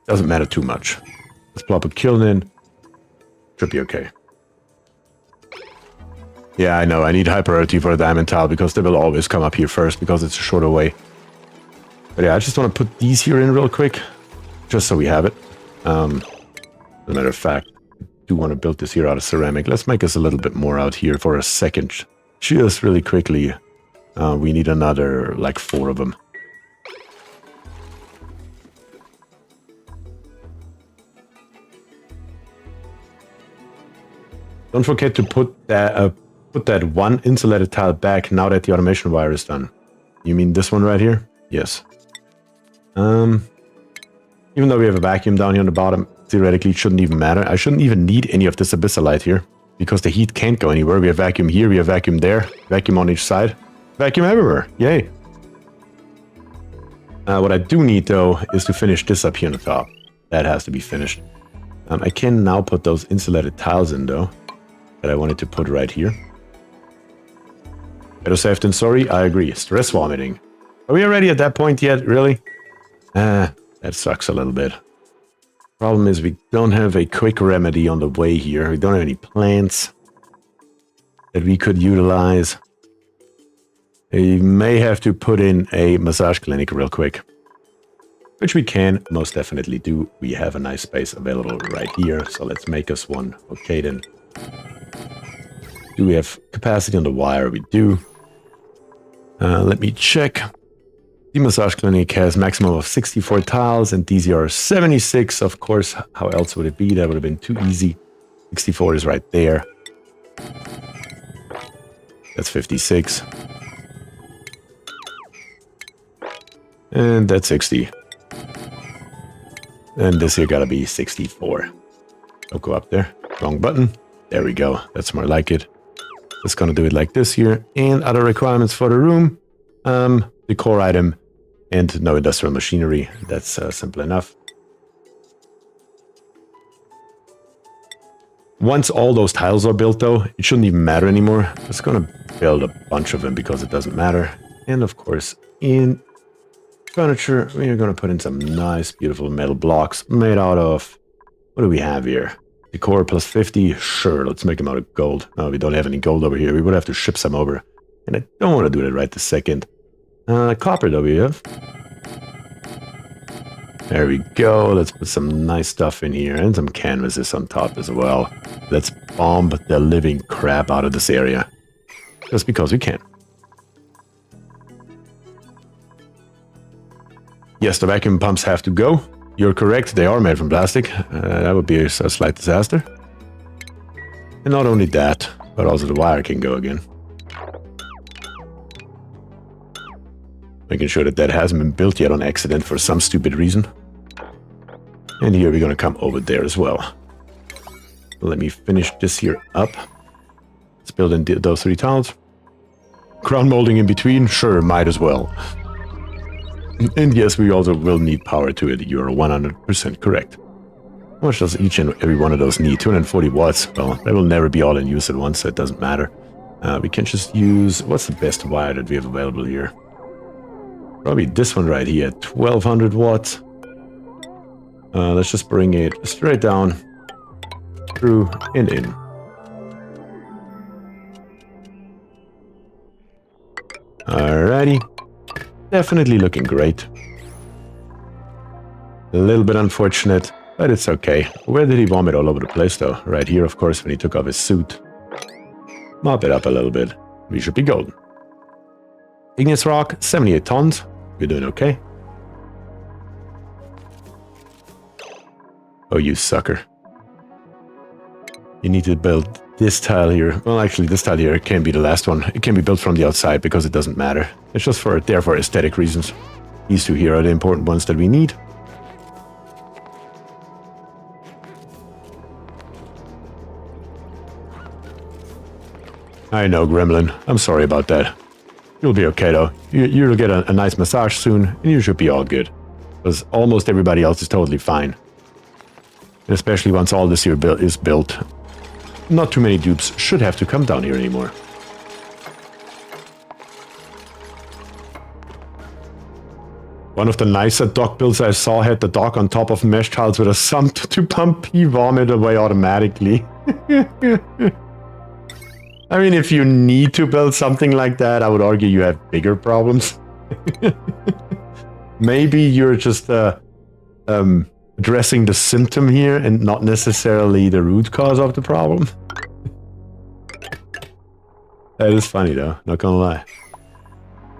matter too much. Let's plop a kiln in. Should be okay. Yeah, I know. I need high priority for a diamond tile because they will always come up here first because it's a shorter way. But yeah, I just want to put these here in real quick. Just so we have it. As a matter of fact, I do want to build this here out of ceramic. Let's make us a little bit more out here for a second. Just really quickly, we need another, like 4 of them. Don't forget to put that one insulated tile back now that the automation wire is done. You mean this one right here? Yes. Even though we have a vacuum down here on the bottom, theoretically it shouldn't even matter. I shouldn't even need any of this abyssalite here. Because the heat can't go anywhere. We have vacuum here, we have vacuum there, vacuum on each side, vacuum everywhere. Yay. What I do need, though, is to finish this up here on the top. That has to be finished. I can now put those insulated tiles in, though, that I wanted to put right here. Better safe than sorry, I agree. Stress vomiting. Are we already at that point yet, really? That sucks a little bit. Problem is we don't have a quick remedy on the way here. We don't have any plants that we could utilize. We may have to put in a massage clinic real quick. Which we can most definitely do. We have a nice space available right here, so let's make us one. Okay then. Do we have capacity on the wire? We do. Let me check. The massage clinic has maximum of 64 tiles and these are 76. Of course, how else would it be? That would have been too easy. 64 is right there. That's 56. And that's 60. And this here gotta be 64. Don't go up there. Wrong button. There we go. That's more like it. Just gonna do it like this here. And other requirements for the room. The core item and no industrial machinery. That's simple enough. Once all those tiles are built though, it shouldn't even matter anymore. I'm just gonna build a bunch of them because it doesn't matter. And of course, in furniture, we are gonna put in some nice, beautiful metal blocks made out of, what do we have here? Decor plus 50, sure, let's make them out of gold. No, we don't have any gold over here. We would have to ship some over. And I don't want to do that right this second. Copper though we have. There we go. Let's put some nice stuff in here and some canvases on top as well. Let's bomb the living crap out of this area. Just because we can. Yes, the vacuum pumps have to go. You're correct, they are made from plastic. That would be a slight disaster. And not only that, but also the wire can go again. Making sure that that hasn't been built yet on accident for some stupid reason. And here we're going to come over there as well. Let me finish this here up. Let's build in those 3 tiles. Crown molding in between, sure, might as well. And yes, we also will need power to it. You're 100% correct. How much does each and every one of those need? 240 watts. Well, that will never be all in use at once, so it doesn't matter. We can just use... What's the best wire that we have available here? Probably this one right here, 1200 watts. Let's just bring it straight down, through, and in. Alrighty. Definitely looking great. A little bit unfortunate, but it's okay. Where did he vomit all over the place though? Right here, of course, when he took off his suit. Mop it up a little bit. We should be golden. Igneous rock, 78 tons. We're doing okay. Oh, you sucker. You need to build this tile here. Well, actually, this tile here can be the last one. It can be built from the outside because it doesn't matter. It's just for aesthetic reasons. These 2 here are the important ones that we need. I know, Gremlin. I'm sorry about that. You'll be okay, though. You'll get a nice massage soon, and you should be all good. Because almost everybody else is totally fine. And especially once all this here is built, not too many dupes should have to come down here anymore. One of the nicer dock builds I saw had the dock on top of mesh tiles with a sump to pump pee vomit away automatically. I mean, if you need to build something like that, I would argue you have bigger problems. Maybe you're just addressing the symptom here and not necessarily the root cause of the problem. That is funny though, not gonna lie.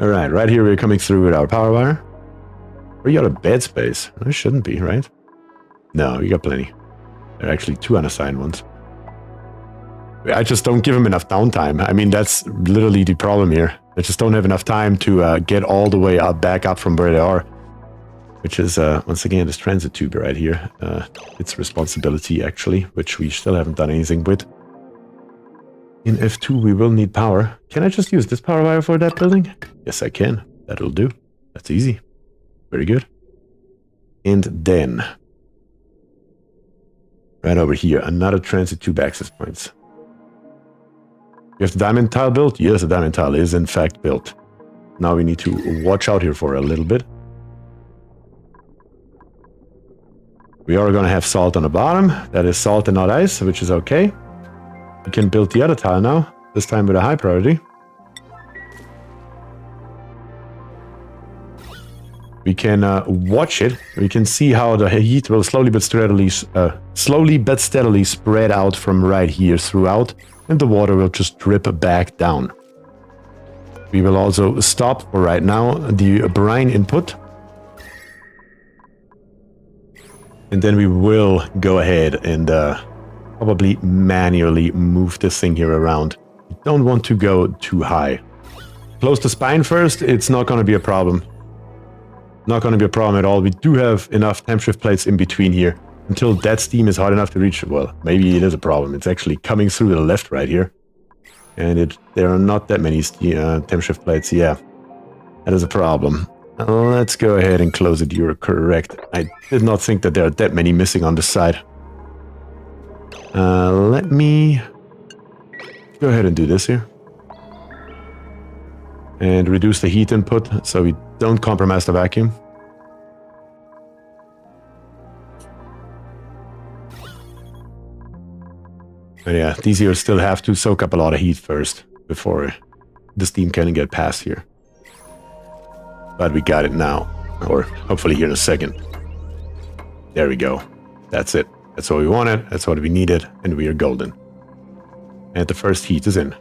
Alright, right here we're coming through with our power wire. Are you out of bed space? It shouldn't be, right? No, you got plenty. There are actually 2 unassigned ones. I just don't give them enough downtime. I mean, that's literally the problem here. I just don't have enough time to get all the way back up from where they are. Which is, once again, this transit tube right here. It's responsibility, actually, which we still haven't done anything with. In F2, we will need power. Can I just use this power wire for that building? Yes, I can. That'll do. That's easy. Very good. And then, Right over here, another transit tube access points. You have the diamond tile built? Yes, the diamond tile is in fact built. Now we need to watch out here for a little bit. We are going to have salt on the bottom. That is salt and not ice, which is okay. We can build the other tile now, this time with a high priority. We can watch it. We can see how the heat will slowly but steadily spread out from right here throughout, and the water will just drip back down. We will also stop for right now the brine input. And then we will go ahead and probably manually move this thing here around. We don't want to go too high. Close the spine first, it's not going to be a problem. Not going to be a problem at all. We do have enough temp shift plates in between here. Until that steam is hot enough to reach, well, maybe it is a problem. It's actually coming through the left right here. And there are not that many temp shift plates. Yeah, that is a problem. Let's go ahead and close it. You're correct. I did not think that there are that many missing on this side. Let me go ahead and do this here. And reduce the heat input so we don't compromise the vacuum. But yeah, these here still have to soak up a lot of heat first before the steam can get past here. But we got it now, or hopefully here in a second. There we go. That's it. That's what we wanted. That's what we needed, and we are golden. And the first heat is in.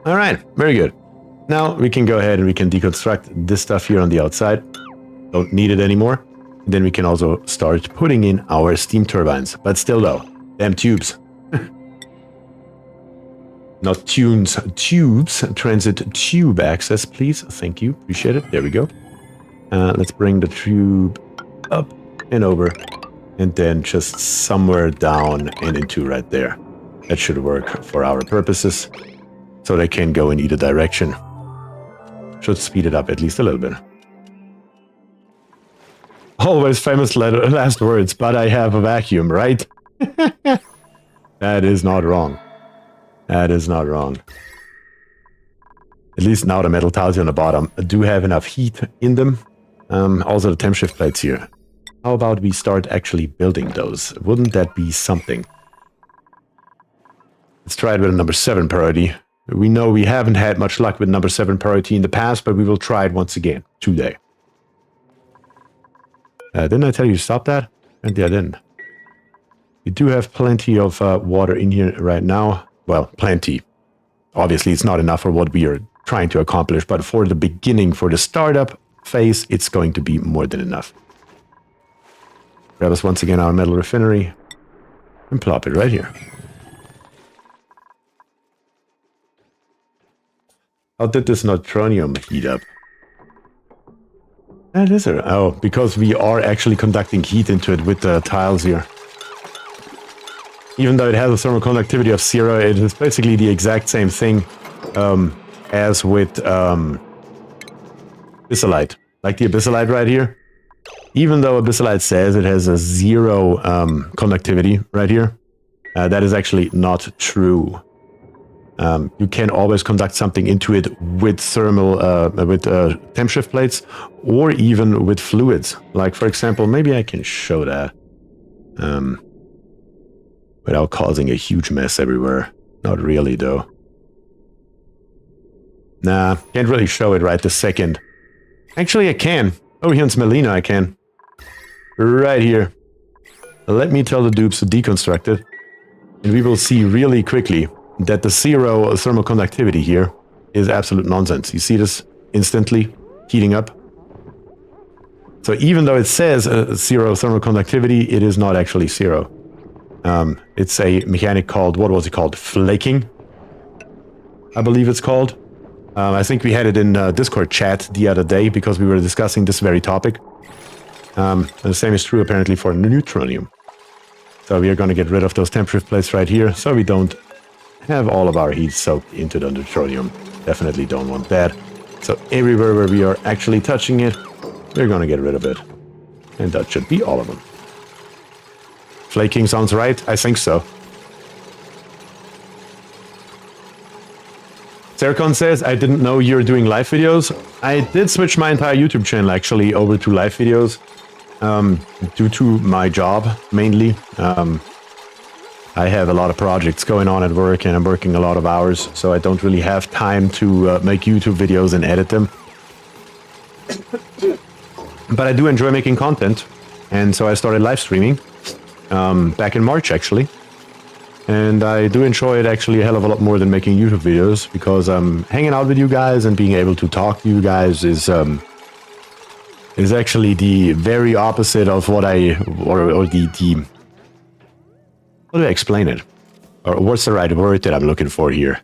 All right, very good. Now we can go ahead and we can deconstruct this stuff here on the outside. Don't need it anymore. And then we can also start putting in our steam turbines. But still though, damn tubes. Not tunes, tubes. Transit tube access, please. Thank you. Appreciate it. There we go. Let's bring the tube up and over. And then just somewhere down and into right there. That should work for our purposes. So they can go in either direction. Should speed it up at least a little bit. Always famous last words, but I have a vacuum, right? That is not wrong. That is not wrong. At least now the metal tiles on the bottom do have enough heat in them. Also the temp shift plates here. How about we start actually building those? Wouldn't that be something? Let's try it with a number 7 priority. We know we haven't had much luck with number 7 priority in the past, but we will try it once again today. Didn't I tell you to stop that? And yeah, I didn't. We do have plenty of water in here right now. Well, plenty. Obviously, it's not enough for what we are trying to accomplish, but for the beginning, for the startup phase, it's going to be more than enough. Grab us once again our metal refinery and plop it right here. How did this neutronium heat up? That is it. Oh, because we are actually conducting heat into it with the tiles here. Even though it has a thermal conductivity of 0, it is basically the exact same thing as with Abyssalite. Like the Abyssalite right here. Even though Abyssalite says it has a 0 conductivity right here, that is actually not true. You can always conduct something into it with thermal, temp shift plates, or even with fluids. Like, for example, maybe I can show that. Without causing a huge mess everywhere. Not really, though. Nah, can't really show it right this second. Actually, I can. Oh, here in Smelina, I can. Right here. Let me tell the dupes to deconstruct it. And we will see really quickly that the 0 thermal conductivity here is absolute nonsense. You see this instantly heating up? So even though it says 0 thermal conductivity, it is not actually 0. It's a mechanic called, what was it called? Flaking, I believe it's called. I think we had it in Discord chat the other day because we were discussing this very topic. And the same is true apparently for neutronium. So we are going to get rid of those temp shift plates right here so we don't have all of our heat soaked into the neutronium. Definitely don't want that. So everywhere where we are actually touching it, we're going to get rid of it. And that should be all of them. Flaking sounds right? I think so. Sercon says, I didn't know you're doing live videos. I did switch my entire YouTube channel actually over to live videos due to my job mainly. I have a lot of projects going on at work and I'm working a lot of hours, so I don't really have time to make YouTube videos and edit them. But I do enjoy making content, and so I started live streaming back in March actually. And I do enjoy it actually a hell of a lot more than making YouTube videos, because hanging out with you guys and being able to talk to you guys is actually the very opposite of what how do I explain it? Or what's the right word that I'm looking for here?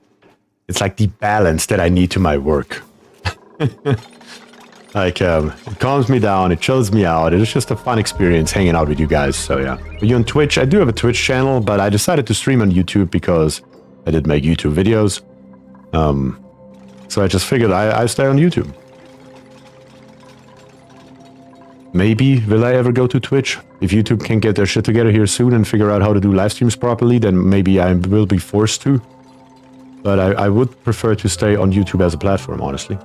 It's like the balance that I need to my work. Like, it calms me down, it chills me out. It's just a fun experience hanging out with you guys, so yeah. Are you on Twitch? I do have a Twitch channel, but I decided to stream on YouTube because I did make YouTube videos. So I just figured I stay on YouTube. Maybe will I ever go to Twitch? If YouTube can get their shit together here soon and figure out how to do live streams properly, then maybe I will be forced to. But I would prefer to stay on YouTube as a platform, honestly.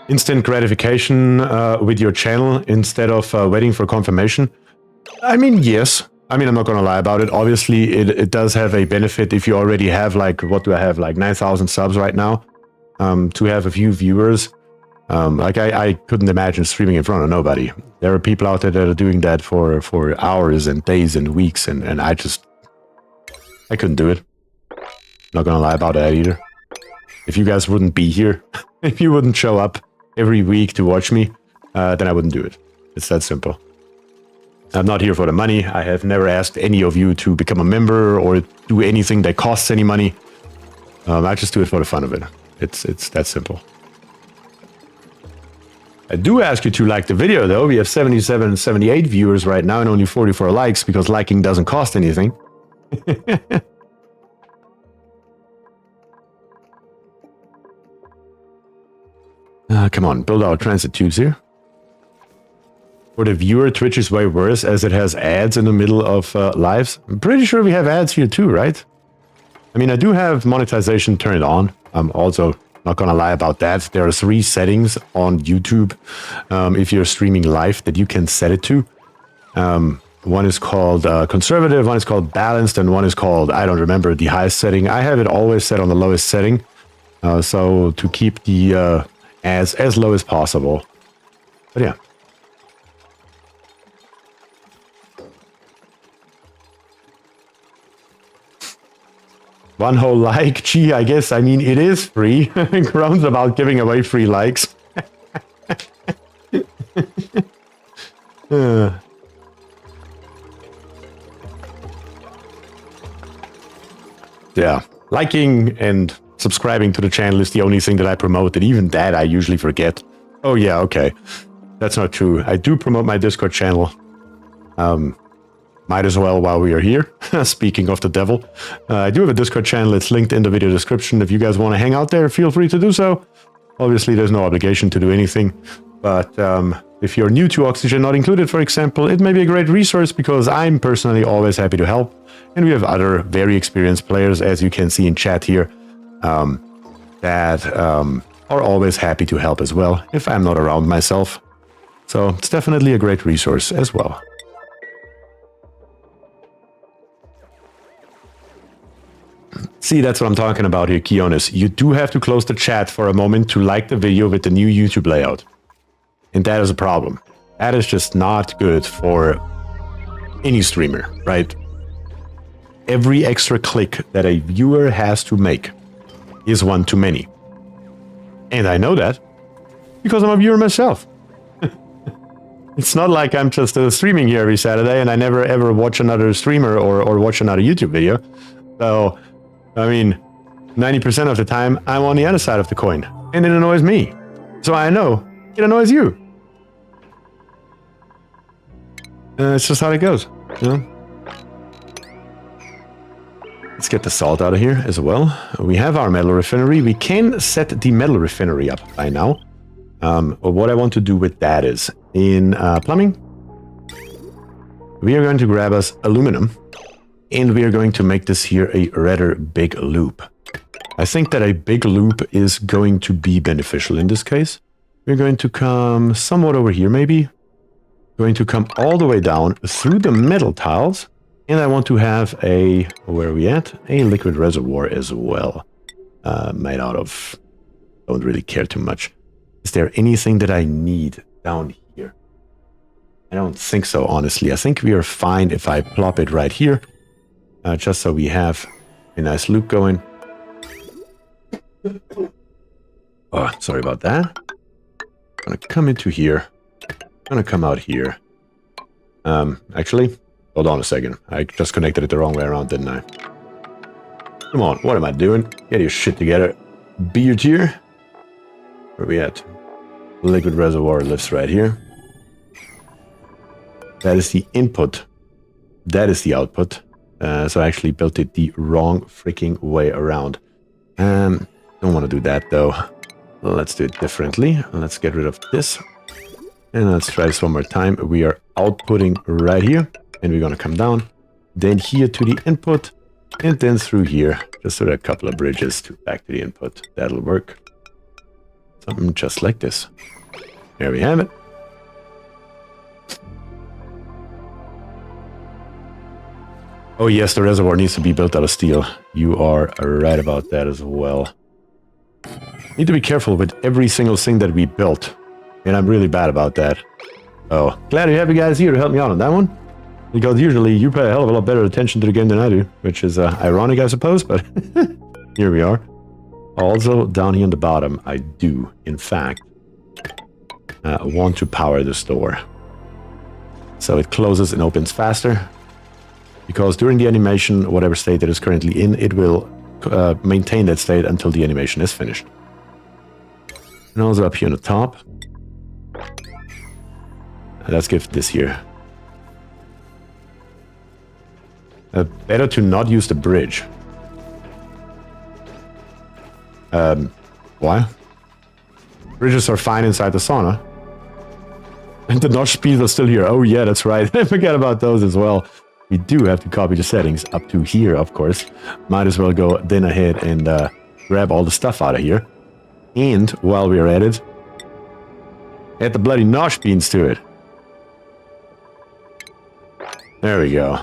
Instant gratification with your channel instead of waiting for confirmation. I mean, yes. I mean, I'm not going to lie about it. Obviously, it does have a benefit if you already have, like, what do I have, like 9,000 subs right now, to have a few viewers. Like, I couldn't imagine streaming in front of nobody. There are people out there that are doing that for hours and days and weeks, and I couldn't do it. Not going to lie about that either. If you guys wouldn't be here, if you wouldn't show up every week to watch me, then I wouldn't do it. It's that simple. I'm not here for the money. I have never asked any of you to become a member or do anything that costs any money. I just do it for the fun of it. It's that simple. I do ask you to like the video, though. We have 77, 78 viewers right now and only 44 likes because liking doesn't cost anything. Come on, build our transit tubes here. For the viewer, Twitch is way worse as it has ads in the middle of lives. I'm pretty sure we have ads here too, right? I mean, I do have monetization turned on. I'm also not gonna lie about that. There are 3 settings on YouTube if you're streaming live that you can set it to. One is called conservative, one is called balanced, and one is called, I don't remember the highest setting. I have it always set on the lowest setting. So to keep the ads as low as possible. But yeah. One whole like, gee, I guess, I mean, it is free. Grounds about giving away free likes. Yeah, liking and subscribing to the channel is the only thing that I promote, and even that I usually forget. Oh yeah, okay. That's not true. I do promote my Discord channel. Might as well while we are here. Speaking of the devil. I do have a Discord channel. It's linked in the video description. If you guys want to hang out there, feel free to do so. Obviously, there's no obligation to do anything. But if you're new to Oxygen Not Included, for example, it may be a great resource because I'm personally always happy to help. And we have other very experienced players, as you can see in chat here, that are always happy to help as well, if I'm not around myself. So it's definitely a great resource as well. See, that's what I'm talking about here, Kionis. You do have to close the chat for a moment to like the video with the new YouTube layout. And that is a problem. That is just not good for any streamer, right? Every extra click that a viewer has to make is one too many. And I know that because I'm a viewer myself. It's not like I'm just streaming here every Saturday and I never ever watch another streamer or watch another YouTube video. So, I mean, 90% of the time I'm on the other side of the coin and it annoys me. So I know it annoys you. It's just how it goes, you know? It's get the salt out of here as well. We have our metal refinery. We can set the metal refinery up by now. What I want to do with that is, in plumbing, we are going to grab us aluminum, and we are going to make this here a rather big loop. I think that a big loop is going to be beneficial in this case. We're going to come somewhat over here, maybe. Going to come all the way down through the metal tiles. And I want to have a, where are we at? A liquid reservoir as well. Made out of, don't really care too much. Is there anything that I need down here? I don't think so, honestly. I think we are fine if I plop it right here. Just so we have a nice loop going. Oh, sorry about that. Gonna come into here. Gonna come out here. Actually, hold on a second. I just connected it the wrong way around, didn't I? Come on, what am I doing? Get your shit together. BierTier. Where are we at? Liquid reservoir lives right here. That is the input. That is the output. So I actually built it the wrong freaking way around. Don't want to do that though. Let's do it differently. Let's get rid of this. And let's try this one more time. We are outputting right here. And we're going to come down. Then here to the input. And then through here. Just so there are a couple of bridges to back to the input. That'll work. Something just like this. There we have it. Oh yes, the reservoir needs to be built out of steel. You are right about that as well. Need to be careful with every single thing that we built. And I'm really bad about that. Oh, glad to have you guys here to help me out on that one. Because usually you pay a hell of a lot better attention to the game than I do. Which is ironic, I suppose, but here we are. Also, down here on the bottom, I do, in fact, want to power this door. So it closes and opens faster. Because during the animation, whatever state it is currently in, it will maintain that state until the animation is finished. And also up here on the top. Let's give this here. Better to not use the bridge. Why? Bridges are fine inside the sauna. And the notch speeds are still here. Oh yeah, that's right. I forgot about those as well. We do have to copy the settings up to here, of course. Might as well go then ahead and grab all the stuff out of here. And while we're at it, add the bloody notch beans to it. There we go.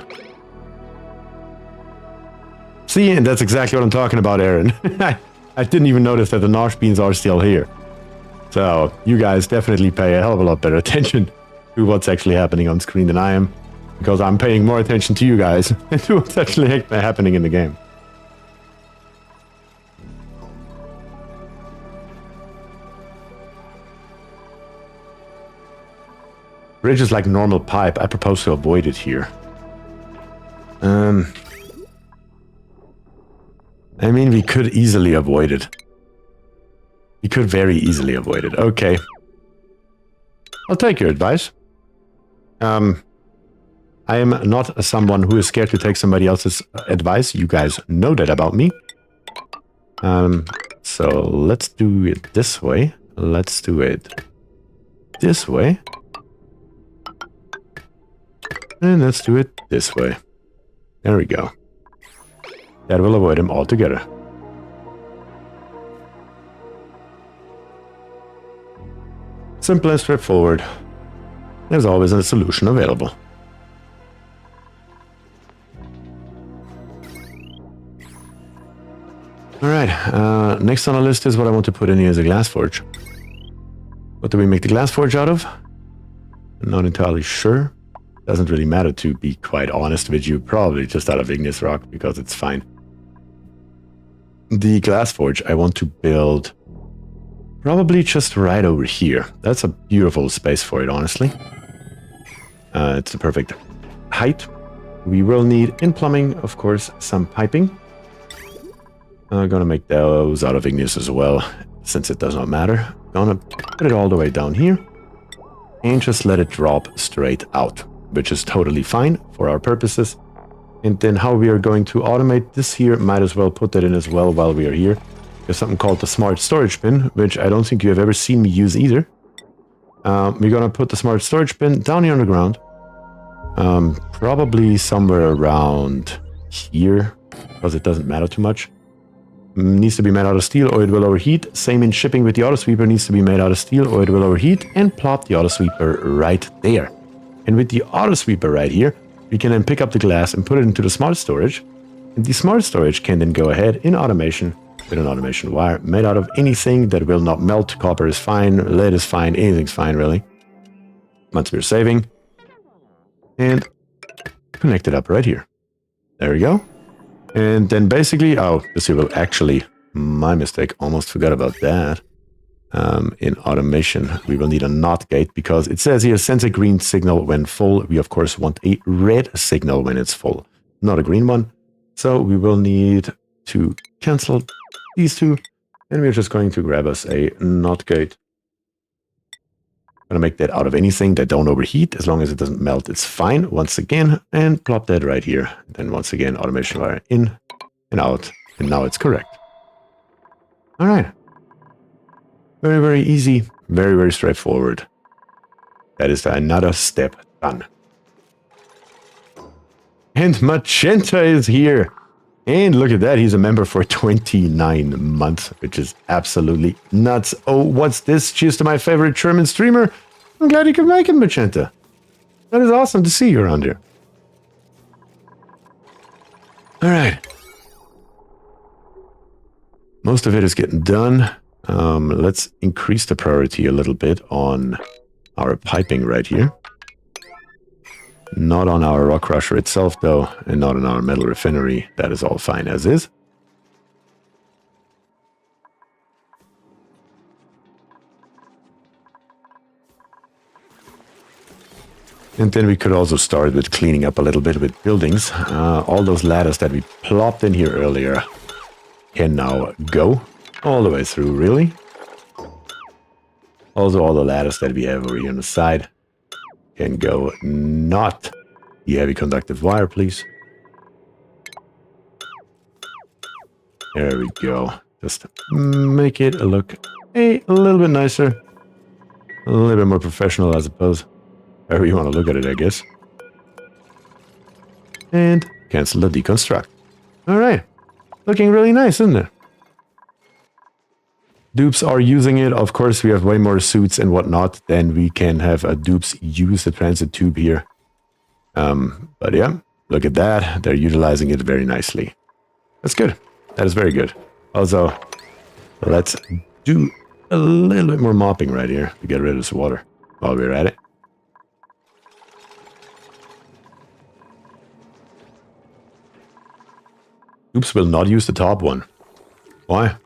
See, and that's exactly what I'm talking about, Aaron. I didn't even notice that the notch beans are still here. So, you guys definitely pay a hell of a lot better attention to what's actually happening on screen than I am. Because I'm paying more attention to you guys and to what's actually happening in the game. Bridge is like normal pipe. I propose to avoid it here. I mean, we could easily avoid it. We could very easily avoid it. Okay. I'll take your advice. I am not someone who is scared to take somebody else's advice. You guys know that about me. So let's do it this way. Let's do it this way. And let's do it this way. There we go. That will avoid him altogether. Simple and straightforward. There's always a solution available. Alright, next on the list is what I want to put in here as a glass forge. What do we make the glass forge out of? I'm not entirely sure. Doesn't really matter, to be quite honest with you. Probably just out of igneous rock, because it's fine. The glass forge I want to build probably just right over here. That's a beautiful space for it, honestly. It's the perfect height. We will need, in plumbing, of course, some piping. I'm gonna make those out of igneous as well, since it does not matter. Gonna put it all the way down here and just let it drop straight out, which is totally fine for our purposes. And then how we are going to automate this here, might as well put that in as well while we are here. There's something called the smart storage bin, which I don't think you have ever seen me use either. We're gonna put the smart storage bin down here on the ground. Probably somewhere around here, because it doesn't matter too much. Needs to be made out of steel or it will overheat. Same in shipping with the auto sweeper, needs to be made out of steel or it will overheat. And plop the auto sweeper right there. And with the auto sweeper right here, we can then pick up the glass and put it into the smart storage. And the smart storage can then go ahead in automation with an automation wire made out of anything that will not melt. Copper is fine, lead is fine, anything's fine really. Once we're saving. And connect it up right here. There we go. And then basically, oh, this here will actually, my mistake, almost forgot about that. In automation, we will need a NOT gate because it says here, sends a green signal when full. We, of course, want a red signal when it's full, not a green one. So we will need to cancel these two. And we're just going to grab us a NOT gate. I'm going to make that out of anything that don't overheat. As long as it doesn't melt, it's fine. Once again, and plop that right here. Then once again, automation wire in and out. And now it's correct. All right. Very, very easy. Very, very straightforward. That is another step done. And Magenta is here. And look at that. He's a member for 29 months, which is absolutely nuts. Oh, what's this? Cheers to my favorite German streamer. I'm glad you could make it, Magenta. That is awesome to see you around here. All right. Most of it is getting done. Let's increase the priority a little bit on our piping right here. Not on our rock crusher itself, though, and not on our metal refinery. That is all fine as is. And then we could also start with cleaning up a little bit with buildings. All those ladders that we plopped in here earlier can now go all the way through, really. Also, all the ladders that we have over here on the side can go. Not the heavy conductive wire, please. There we go. Just make it look a little bit nicer. A little bit more professional, I suppose. However you want to look at it, I guess. And cancel the deconstruct. Alright. Looking really nice, isn't it? Dupes are using it. Of course, we have way more suits and whatnot than we can have dupes use the transit tube here. But yeah, look at that. They're utilizing it very nicely. That's good. That is very good. Also, let's do a little bit more mopping right here to get rid of this water while we're at it. Dupes will not use the top one. Why?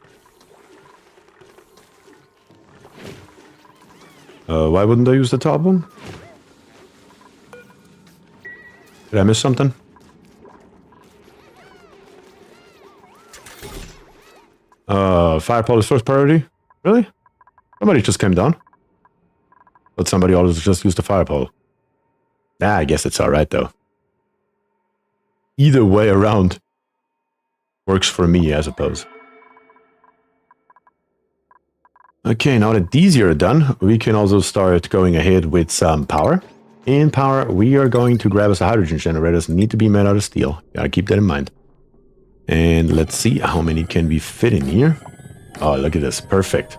Why wouldn't I use the top one? Did I miss something? Firepole is first priority? Really? Somebody just came down. But somebody always just used the firepole. Nah, I guess it's alright though. Either way around works for me, I suppose. Okay, now that these are done, we can also start going ahead with some power. In power, we are going to grab us a hydrogen generator. Doesn't need to be made out of steel. Gotta keep that in mind. And let's see how many can we fit in here. Oh, look at this. Perfect.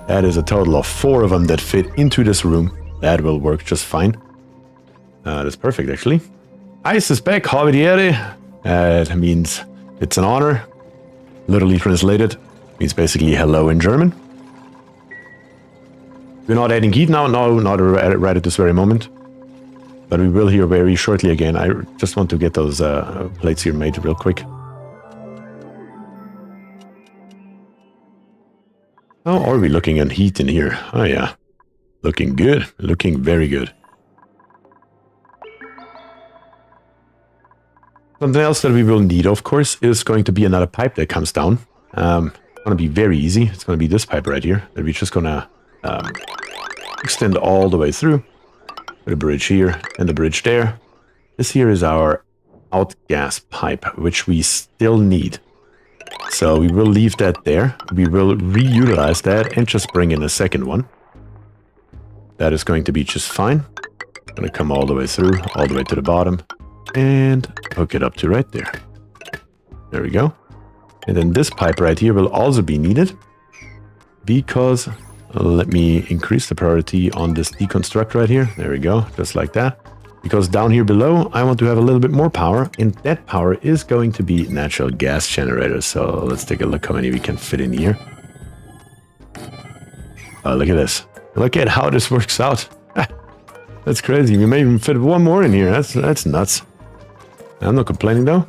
That is a total of 4 of them that fit into this room. That will work just fine. That's perfect, actually. Ice is back, Havediere. That means it's an honor. Literally translated. Means basically hello in German. We're not adding heat now. No, not right at this very moment. But we will here very shortly again. I just want to get those plates here made real quick. How are we looking on heat in here? Oh yeah. Looking good. Looking very good. Something else that we will need, of course, is going to be another pipe that comes down. It's going to be very easy. It's going to be this pipe right here that we're just going to extend all the way through. With a bridge here and the bridge there. This here is our outgas pipe, which we still need. So we will leave that there. We will reutilize that and just bring in a second one. That is going to be just fine. Gonna come all the way through, all the way to the bottom, and hook it up to right there. There we go. And then this pipe right here will also be needed because let me increase the priority on this deconstruct right here. There we go, just like that. Because down here below, I want to have a little bit more power, and that power is going to be natural gas generators. So let's take a look how many we can fit in here. Look at this. Look at how this works out. That's crazy. We may even fit one more in here. That's nuts. I'm not complaining though.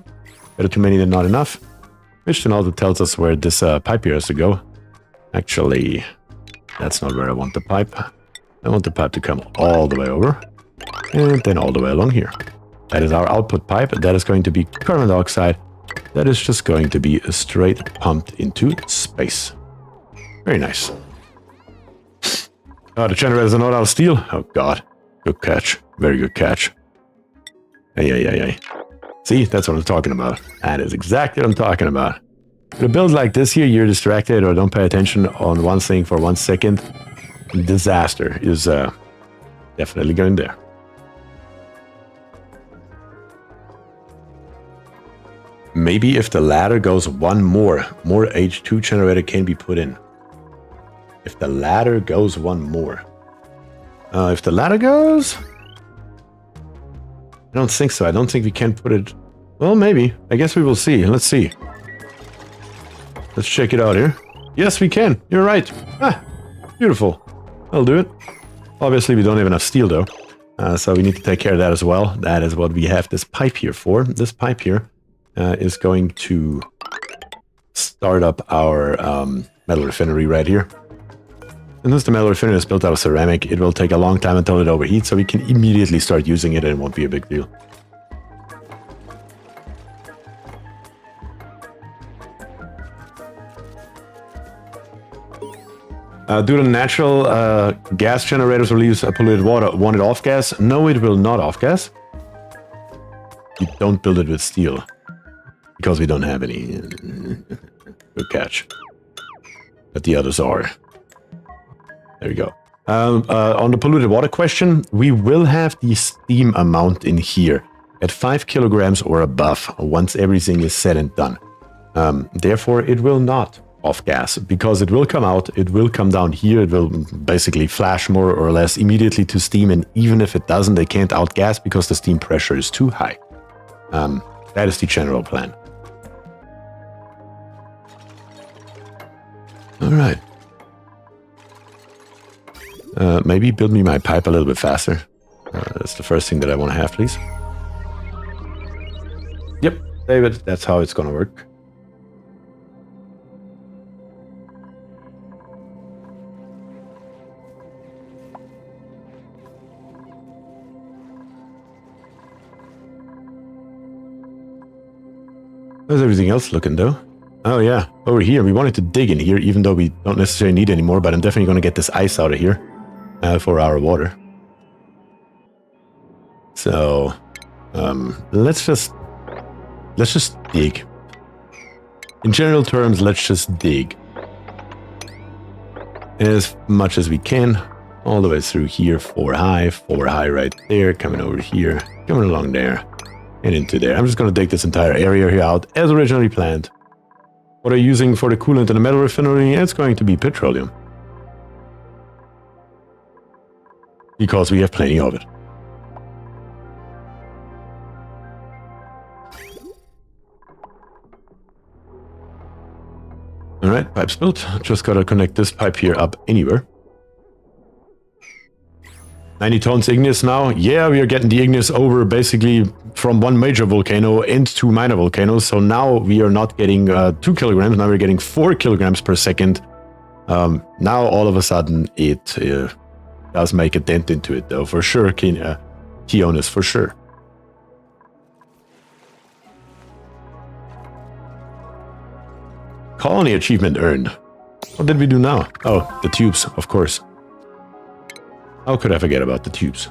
Better too many than not enough. Which then also tells us where this pipe here has to go. Actually, that's not where I want the pipe. I want the pipe to come all the way over. And then all the way along here. That is our output pipe. That is going to be carbon dioxide. That is just going to be straight pumped into space. Very nice. Oh, the generators are not out of steel. Oh, God. Good catch. Very good catch. Hey. See, that's what I'm talking about. That is exactly what I'm talking about. With a build like this here, you're distracted or don't pay attention on one thing for 1 second. Disaster is definitely going there. Maybe if the ladder goes one more H2 generator can be put in. If the ladder goes one more. If the ladder goes... I don't think so. I don't think we can put it... Well, maybe. I guess we will see. Let's see. Let's check it out here. Yes, we can. You're right. Ah, beautiful. I'll do it. Obviously, we don't have enough steel, though. So we need to take care of that as well. That is what we have this pipe here for. This pipe here is going to start up our metal refinery right here. And since the metal refinery is built out of ceramic, it will take a long time until it overheats, so we can immediately start using it and it won't be a big deal. Do the natural gas generators release polluted water? Want it off gas? No, it will not off gas. You don't build it with steel. Because we don't have any. Good catch. But the others are. There we go. On the polluted water question, we will have the steam amount in here at 5 kilograms or above once everything is said and done. Therefore, it will not off gas because it will come out, it will come down here, it will basically flash more or less immediately to steam, and even if it doesn't, they can't outgas because the steam pressure is too high. That is the general plan. All right. Maybe build me my pipe a little bit faster. That's the first thing that I want to have, please. Yep, David, that's how it's going to work. How's everything else looking, though? Oh, yeah. Over here. We wanted to dig in here, even though we don't necessarily need any more, but I'm definitely going to get this ice out of here for our water. So, let's just dig. In general terms, let's just dig. As much as we can, all the way through here, 4 high right there, coming over here, coming along there, and into there. I'm just going to dig this entire area here out as originally planned. What are you using for the coolant in the metal refinery? It's going to be petroleum. Because we have plenty of it. Alright, pipe's built. Just gotta connect this pipe here up anywhere. 90 tons igneous now. Yeah, we are getting the igneous over basically from one major volcano and 2 minor volcanoes. So now we are not getting 2 kilograms. Now we're getting 4 kilograms per second. Now all of a sudden it does make a dent into it, though, for sure. Keonis, for sure. Colony achievement earned. What did we do now? Oh, the tubes, of course. How could I forget about the tubes?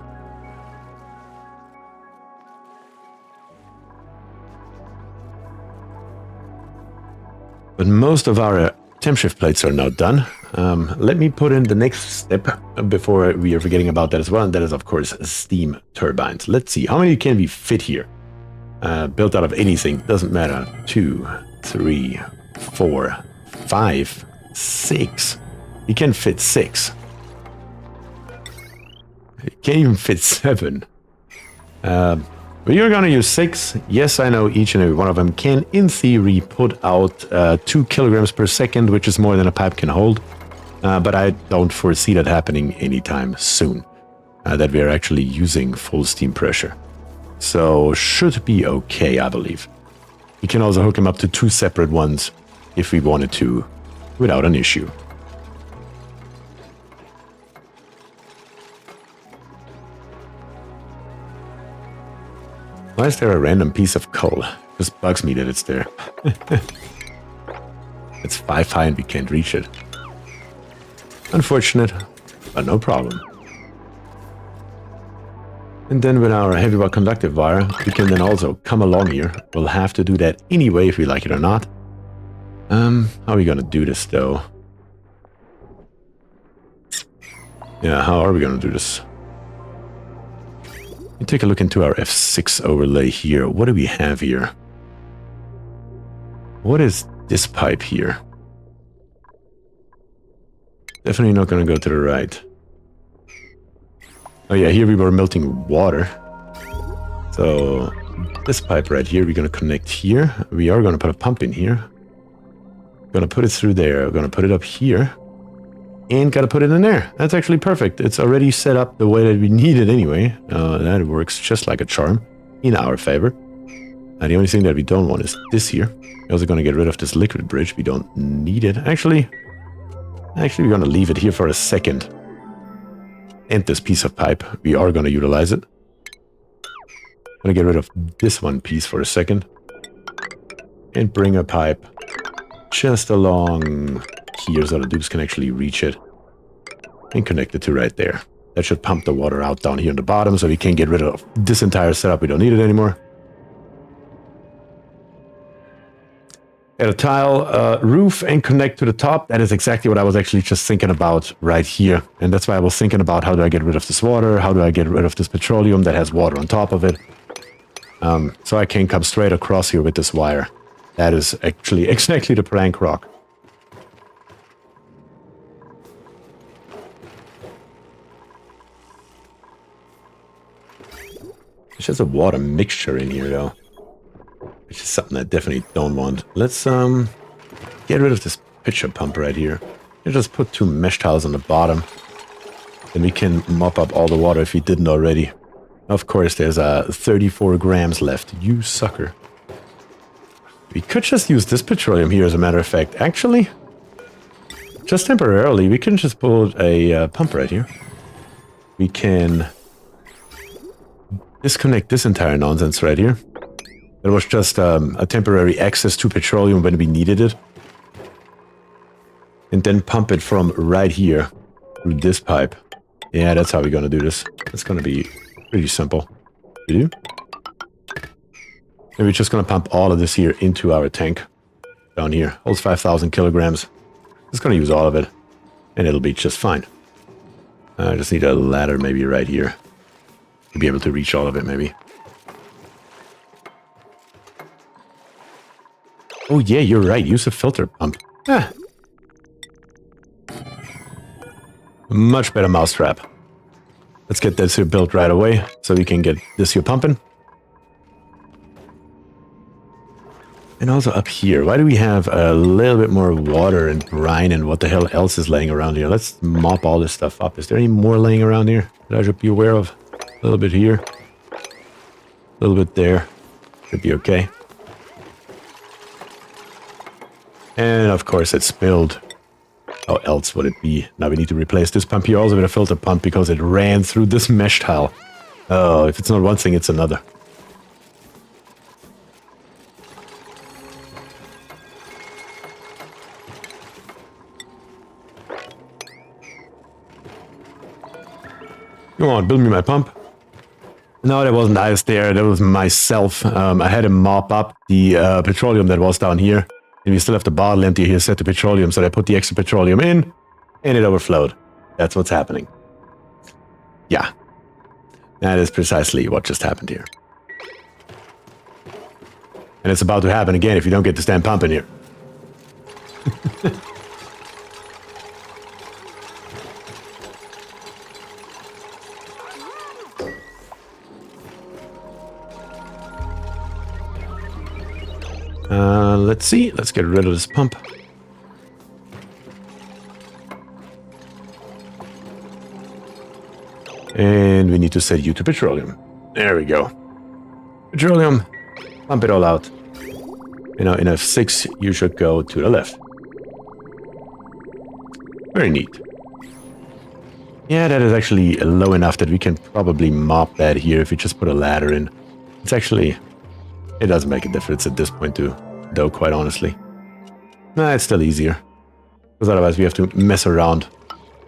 But most of our temp shift plates are now done. Let me put in the next step before we are forgetting about that as well, and that is, of course, steam turbines. Let's see, how many can we fit here? Built out of anything, doesn't matter. 2, 3, 4, 5, 6. We can fit 6. You can't even fit 7. But you're gonna use 6. Yes, I know each and every one of them can, in theory, put out 2 kilograms per second, which is more than a pipe can hold. But I don't foresee that happening anytime soon. That we are actually using full steam pressure. So, should be okay, I believe. We can also hook them up to 2 separate ones if we wanted to, without an issue. Why is there a random piece of coal? Just bugs me that it's there. It's 5 high and we can't reach it. Unfortunate, but no problem. And then with our heavy wire conductive wire, we can then also come along here. We'll have to do that anyway if we like it or not. How are we gonna do this though? Yeah, how are we gonna do this? Take a look into our F6 overlay here. What do we have here? What is this pipe here? Definitely not going to go to the right. Oh yeah, here we were melting water. So this pipe right here, we're going to connect here. We are going to put a pump in here. Going to put it through there. We're going to put it up here. And got to put it in there. That's actually perfect. It's already set up the way that we need it anyway. That works just like a charm in our favor. The only thing that we don't want is this here. We're also going to get rid of this liquid bridge. We don't need it. Actually, we're going to leave it here for a second. And this piece of pipe, we are going to utilize it. Going to get rid of this one piece for a second. And bring a pipe just along here so the dupes can actually reach it and connect it to right there. That should pump the water out down here in the bottom so we can get rid of this entire setup. We don't need it anymore. Add a tile roof and connect to the top. That is exactly what I was actually just thinking about right here. And that's why I was thinking about how do I get rid of this water? How do I get rid of this petroleum that has water on top of it? So I can come straight across here with this wire. That is actually exactly the plank rock. There's just a water mixture in here, though, which is something I definitely don't want. Let's get rid of this pitcher pump right here. And just put 2 mesh tiles on the bottom. Then we can mop up all the water if we didn't already. Of course, there's 34 grams left. You sucker. We could just use this petroleum here, as a matter of fact. Actually, just temporarily, we can just put a pump right here. We can disconnect this entire nonsense right here. It was just a temporary access to petroleum when we needed it. And then pump it from right here through this pipe. Yeah, that's how we're going to do this. It's going to be pretty simple to do. And we're just going to pump all of this here into our tank down here. Holds 5,000 kilograms. Just going to use all of it. And it'll be just fine. I just need a ladder maybe right here. To be able to reach all of it, maybe. Oh yeah, you're right. Use a filter pump. Ah. Much better mousetrap. Let's get this here built right away, so we can get this here pumping. And also up here, why do we have a little bit more water and brine and what the hell else is laying around here? Let's mop all this stuff up. Is there any more laying around here that I should be aware of? A little bit here. A little bit there. Should be okay. And of course it spilled. How else would it be? Now we need to replace this pump here also with a filter pump because it ran through this mesh tile. Oh, if it's not one thing, it's another. Come on, build me my pump. No, that wasn't I was there. That was myself. I had to mop up the petroleum that was down here. And we still have the bottle empty here set to petroleum, so I put the extra petroleum in, and it overflowed. That's what's happening. Yeah. That is precisely what just happened here. And it's about to happen again if you don't get the damn pump in here. Let's see. Let's get rid of this pump. And we need to set you to petroleum. There we go. Petroleum. Pump it all out. You know, in F6, you should go to the left. Very neat. Yeah, that is actually low enough that we can probably mop that here if we just put a ladder in. It's actually... It doesn't make a difference at this point too, though, quite honestly. Nah, it's still easier. Because otherwise we have to mess around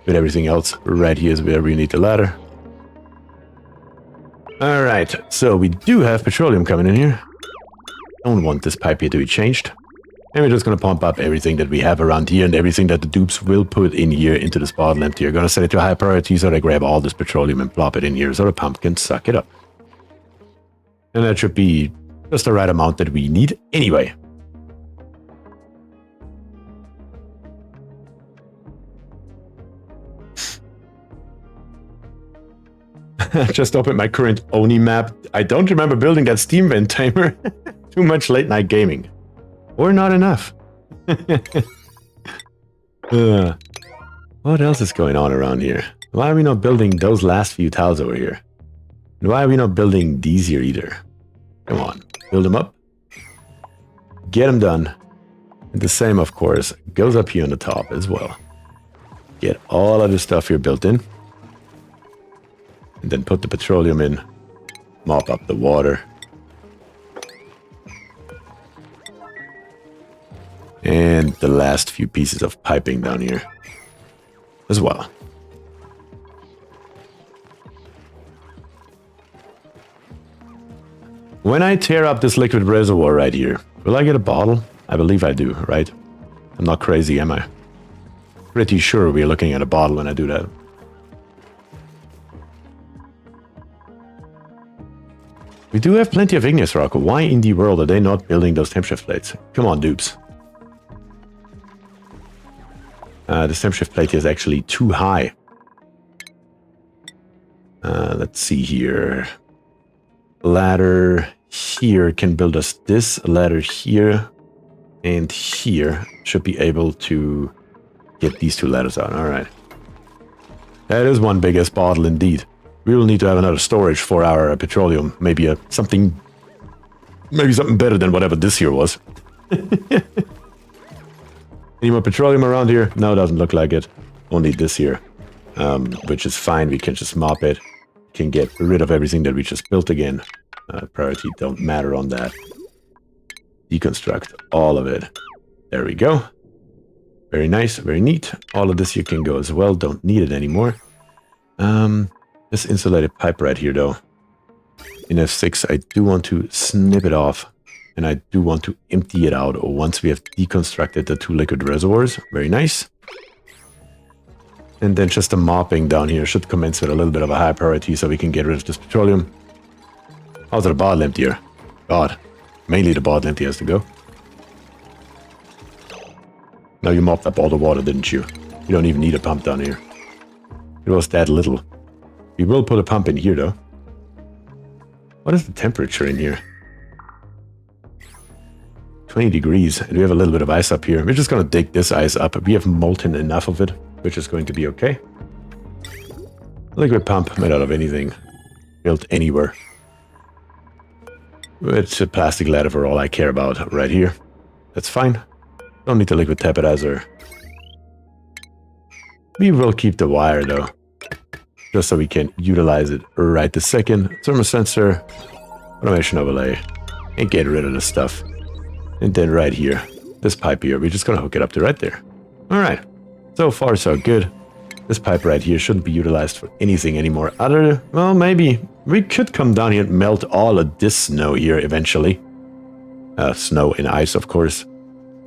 with everything else. Right here is where we need the ladder. Alright, so we do have petroleum coming in here. Don't want this pipe here to be changed. And we're just going to pump up everything that we have around here and everything that the dupes will put in here into this bottle empty. You're going to set it to high priority so they grab all this petroleum and plop it in here so the pump can suck it up. And that should be just the right amount that we need anyway. Just opened my current Oni map. I don't remember building that steam vent timer. Too much late night gaming. Or not enough. What else is going on around here? Why are we not building those last few tiles over here? And why are we not building these here either? Come on, build them up. Get them done. And the same, of course, goes up here on the top as well. Get all of the stuff here built in. And then put the petroleum in. Mop up the water. And the last few pieces of piping down here as well. When I tear up this liquid reservoir right here, will I get a bottle? I believe I do, right? I'm not crazy, am I? Pretty sure we're looking at a bottle when I do that. We do have plenty of igneous rock. Why in the world are they not building those temp shift plates? Come on, dupes. The temp shift plate is actually too high. Let's see here. Ladder here can build us this. Ladder here and here should be able to get these two ladders out. All right. That is one big ass bottle indeed. We will need to have another storage for our petroleum. Maybe something better than whatever this here was. Any more petroleum around here? No, it doesn't look like it. Only this here, which is fine. We can just mop it. Can get rid of everything that we just built again. Priority don't matter on that. Deconstruct all of it. There we go. Very nice, very neat. All of this here can go as well. Don't need it anymore. This insulated pipe right here, though. In F6, I do want to snip it off. And I do want to empty it out once we have deconstructed the two liquid reservoirs. Very nice. And then just the mopping down here should commence with a little bit of a high priority so we can get rid of this petroleum. How's the bottle emptier? God, mainly the bottle empty has to go. Now you mopped up all the water, didn't you? You don't even need a pump down here. It was that little. We will put a pump in here, though. What is the temperature in here? 20 degrees, and we have a little bit of ice up here. We're just going to dig this ice up. We have molten enough of it, which is going to be okay. Liquid pump made out of anything. Built anywhere. It's a plastic ladder for all I care about right here. That's fine. Don't need the liquid tapidizer. We will keep the wire though. Just so we can utilize it right this second. Thermosensor. Automation overlay. And get rid of the stuff. And then right here. This pipe here. We're just going to hook it up to right there. Alright. So far so good. This pipe right here shouldn't be utilized for anything anymore. Well, maybe. We could come down here and melt all of this snow here eventually. Snow and ice, of course.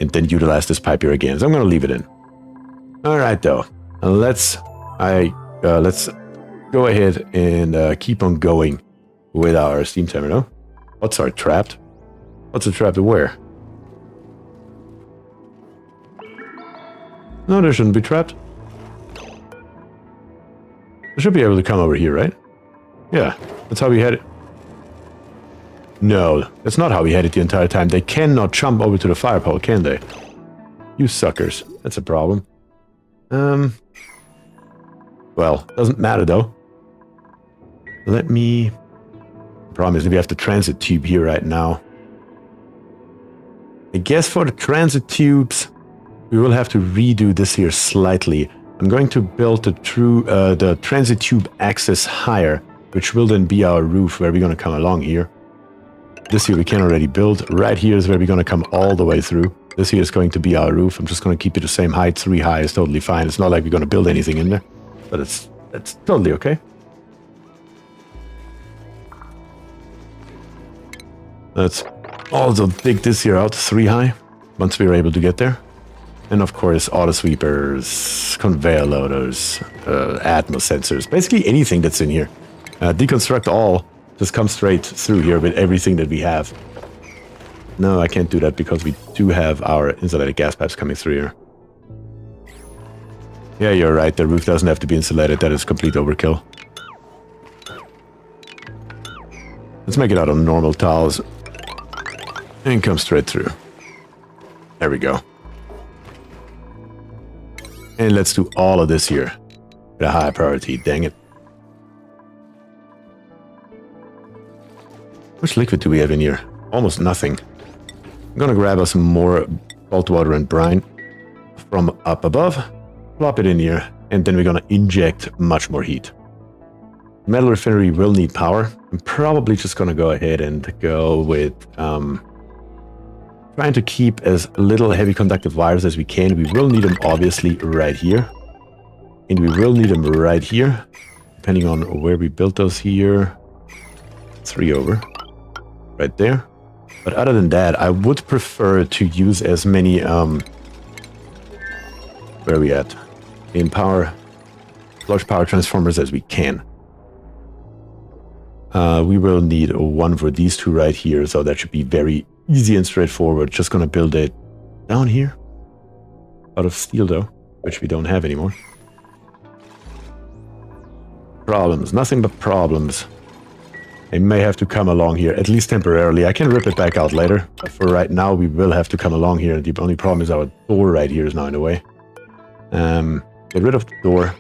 and then utilize this pipe here again. So I'm going to leave it in. All right, though. Let's go ahead and keep on going with our steam terminal. What's our trapped? What's a trap to where? No, there shouldn't be trapped. They should be able to come over here, right? Yeah, that's how we had it. No, that's not how we had it the entire time. They cannot jump over to the fire pole, can they? You suckers. That's a problem. Well, doesn't matter though. Let me... Problem is we have the transit tube here right now. I guess for the transit tubes, we will have to redo this here slightly. I'm going to build the transit tube access higher, which will then be our roof where we're going to come along here. This here we can already build. Right here is where we're going to come all the way through. This here is going to be our roof. I'm just going to keep it the same height. 3 high is totally fine. It's not like we're going to build anything in there, but that's totally okay. Let's also dig this here out 3 high once we're able to get there. And of course, auto sweepers, conveyor loaders, Atmos sensors, basically anything that's in here. Deconstruct all, just come straight through here with everything that we have. No, I can't do that because we do have our insulated gas pipes coming through here. Yeah, you're right, the roof doesn't have to be insulated, that is complete overkill. Let's make it out of normal tiles. And come straight through. There we go. And let's do all of this here with a high priority, dang it. How much liquid do we have in here? Almost nothing. I'm gonna grab us some more salt water and brine from up above, plop it in here, and then we're gonna inject much more heat. Metal refinery will need power. I'm probably just gonna go ahead and go with trying to keep as little heavy conductive wires as we can. We will need them obviously right here. And we will need them right here, depending on where we built those here. 3 over. Right there. But other than that, I would prefer to use as many, where are we at? In power, large power transformers as we can. We will need 1 for these 2 right here, so that should be very easy and straightforward. Just gonna build it down here. Out of steel though, which we don't have anymore. Problems, nothing but problems. They may have to come along here, at least temporarily. I can rip it back out later, but for right now we will have to come along here. The only problem is our door right here is now in the way. Get rid of the door.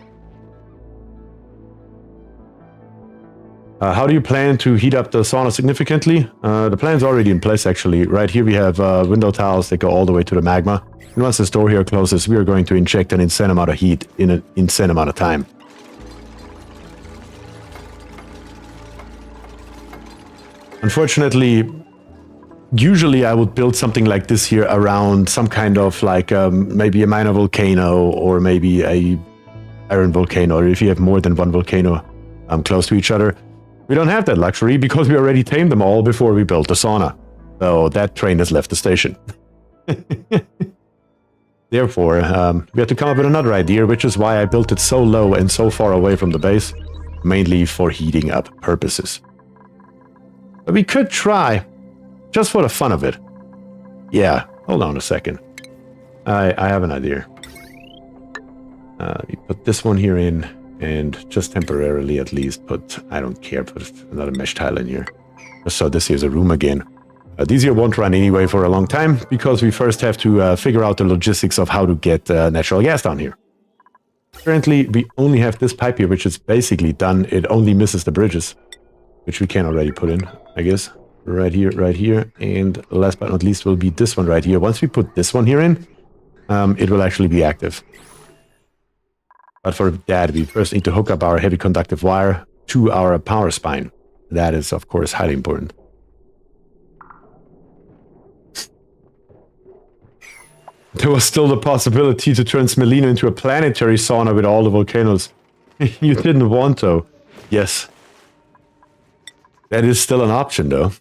How do you plan to heat up the sauna significantly? The plan's already in place, actually. Right here we have window tiles that go all the way to the magma. And once this door here closes, we are going to inject an insane amount of heat in an insane amount of time. Unfortunately, usually I would build something like this here around some kind of like maybe a minor volcano or maybe a iron volcano, or if you have more than 1 volcano close to each other. We don't have that luxury because we already tamed them all before we built the sauna. So that train has left the station. Therefore, we have to come up with another idea, which is why I built it so low and so far away from the base, mainly for heating up purposes. But we could try, just for the fun of it. Yeah, hold on a second. I have an idea. We put this one here in. And just temporarily at least put, I don't care, put another mesh tile in here. So this here's a room again. These here won't run anyway for a long time, because we first have to figure out the logistics of how to get natural gas down here. Currently, we only have this pipe here, which is basically done. It only misses the bridges, which we can already put in, I guess. Right here, and last but not least will be this one right here. Once we put this one here in, it will actually be active. But for that, we first need to hook up our heavy conductive wire to our power spine. That is, of course, highly important. There was still the possibility to turn Smelina into a planetary sauna with all the volcanoes. You didn't want to. Yes. That is still an option, though.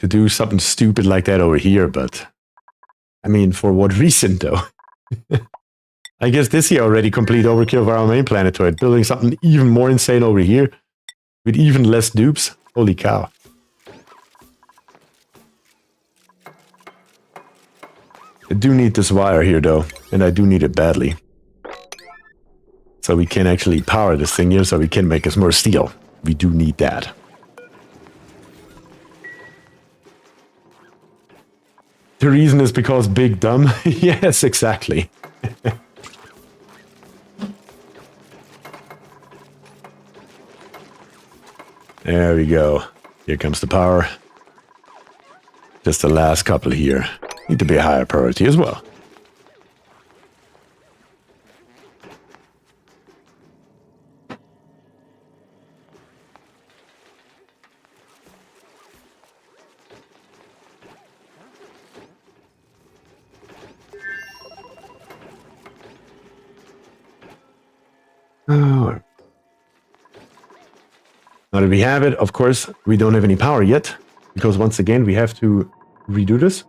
To do something stupid like that over here, but I mean, for what reason, though? I guess this here already complete overkill for our main planetoid. Building something even more insane over here. With even less dupes. Holy cow. I do need this wire here, though. And I do need it badly. So we can actually power this thing here, so we can make us more steel. We do need that. The reason is because big dumb. Yes, exactly. There we go. Here comes the power. Just the last couple here. Need to be a higher priority as well. Oh. Now that we have it, of course, we don't have any power yet, because once again, we have to redo this.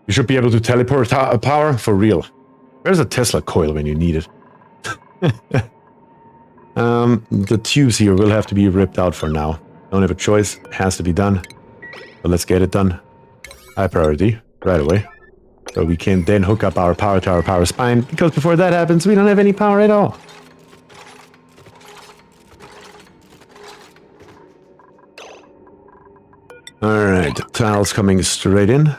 You should be able to teleport power for real. Where's a Tesla coil when you need it? The tubes here will have to be ripped out for now. Don't have a choice. It has to be done. So let's get it done. High priority, right away. So we can then hook up our power to our power spine, because before that happens, we don't have any power at all. Alright, tiles coming straight in.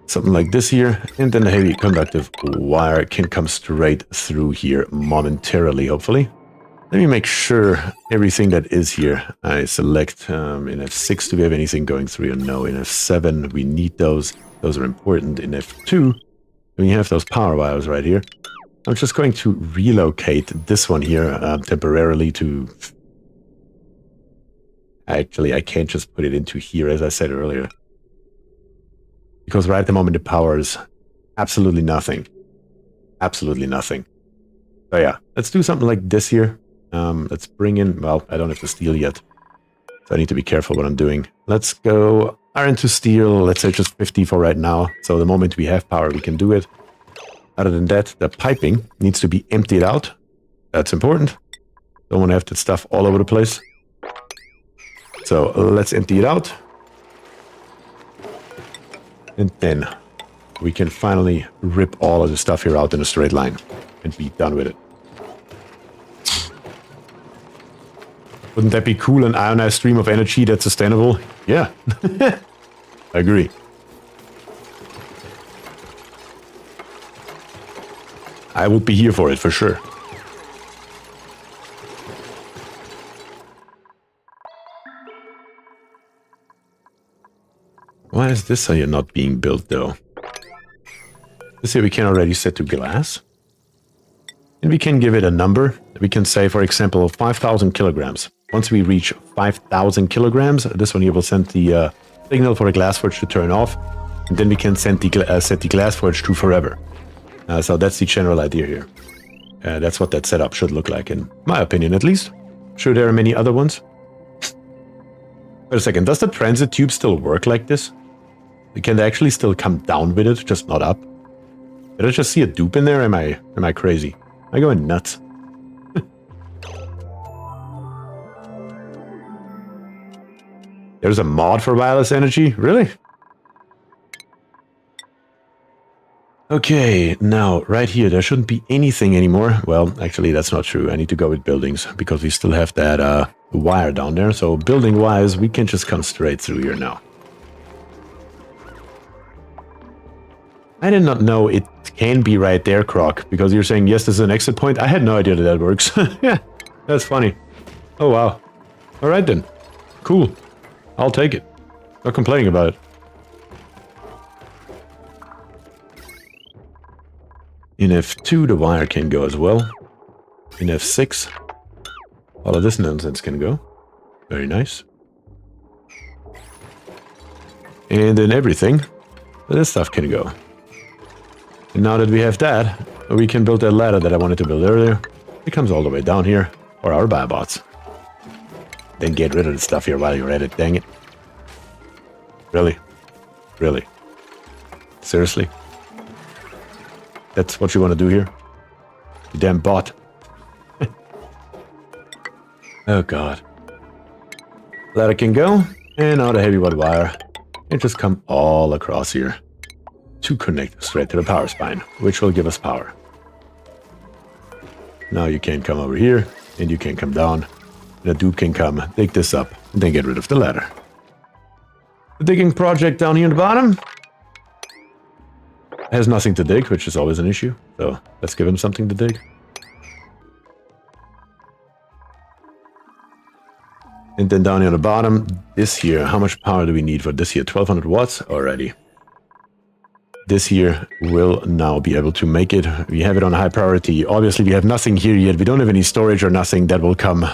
Something like this here, and then the heavy conductive wire can come straight through here momentarily, hopefully. Let me make sure everything that is here, I select in F6, do we have anything going through here? No, in F7 we need those. Those are important. In F2, we have those power wires right here. I'm just going to relocate this one here temporarily to... Actually, I can't just put it into here, as I said earlier. Because right at the moment, the power is absolutely nothing. Absolutely nothing. So yeah, let's do something like this here. Let's bring in... Well, I don't have the steel yet. So I need to be careful what I'm doing. Let's go iron to steel. Let's say just 50 for right now. So the moment we have power, we can do it. Other than that, the piping needs to be emptied out. That's important. Don't want to have that stuff all over the place. So let's empty it out. And then we can finally rip all of the stuff here out in a straight line and be done with it. Wouldn't that be cool? An ionized stream of energy that's sustainable? Yeah. I agree. I would be here for it, for sure. Why is this here not being built, though? This here we can already set to glass. And we can give it a number. We can say, for example, 5,000 kilograms. Once we reach 5,000 kilograms, this one here will send the signal for the glass forge to turn off. And then we can send set the glass forge to forever. So that's the general idea here. That's what that setup should look like, in my opinion at least. I'm sure there are many other ones. Wait a second, does the transit tube still work like this? Can they actually still come down with it, just not up? Did I just see a dupe in there? Am I crazy? Am I going nuts? There's a mod for wireless energy? Really? Okay, now, right here, there shouldn't be anything anymore. Well, actually, that's not true. I need to go with buildings, because we still have that wire down there. So, building-wise, we can just come straight through here now. I did not know it can be right there, Croc, because you're saying, yes, this is an exit point. I had no idea that works. Yeah, that's funny. Oh, wow. All right, then. Cool. I'll take it. Not complaining about it. In F2, the wire can go as well. In F6, all of this nonsense can go. Very nice. And then everything, this stuff can go. And now that we have that, we can build that ladder that I wanted to build earlier. It comes all the way down here, for our biobots. Then get rid of the stuff here while you're at it, dang it. Really? Really? Seriously? That's what you want to do here? You damn bot. Oh god. Ladder can go, and now the heavy wide wire can just come all across here to connect straight to the power spine, which will give us power. Now you can come over here, and you can come down. The dude can come, dig this up, and then get rid of the ladder. The digging project down here on the bottom has nothing to dig, which is always an issue. So let's give him something to dig. And then down here on the bottom, this here, how much power do we need for this here? 1200 watts already. This here will now be able to make it. We have it on high priority. Obviously, we have nothing here yet. We don't have any storage or nothing. That will come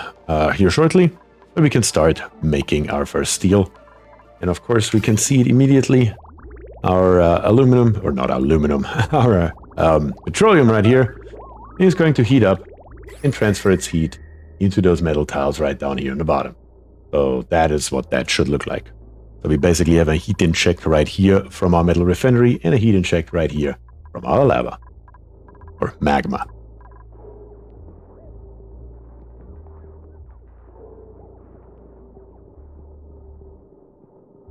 here shortly. But we can start making our first steel. And of course, we can see it immediately. Our aluminum, or not aluminum, our petroleum right here is going to heat up and transfer its heat into those metal tiles right down here on the bottom. So that is what that should look like. So we basically have a heat inject right here from our metal refinery and a heat inject right here from our lava. Or magma.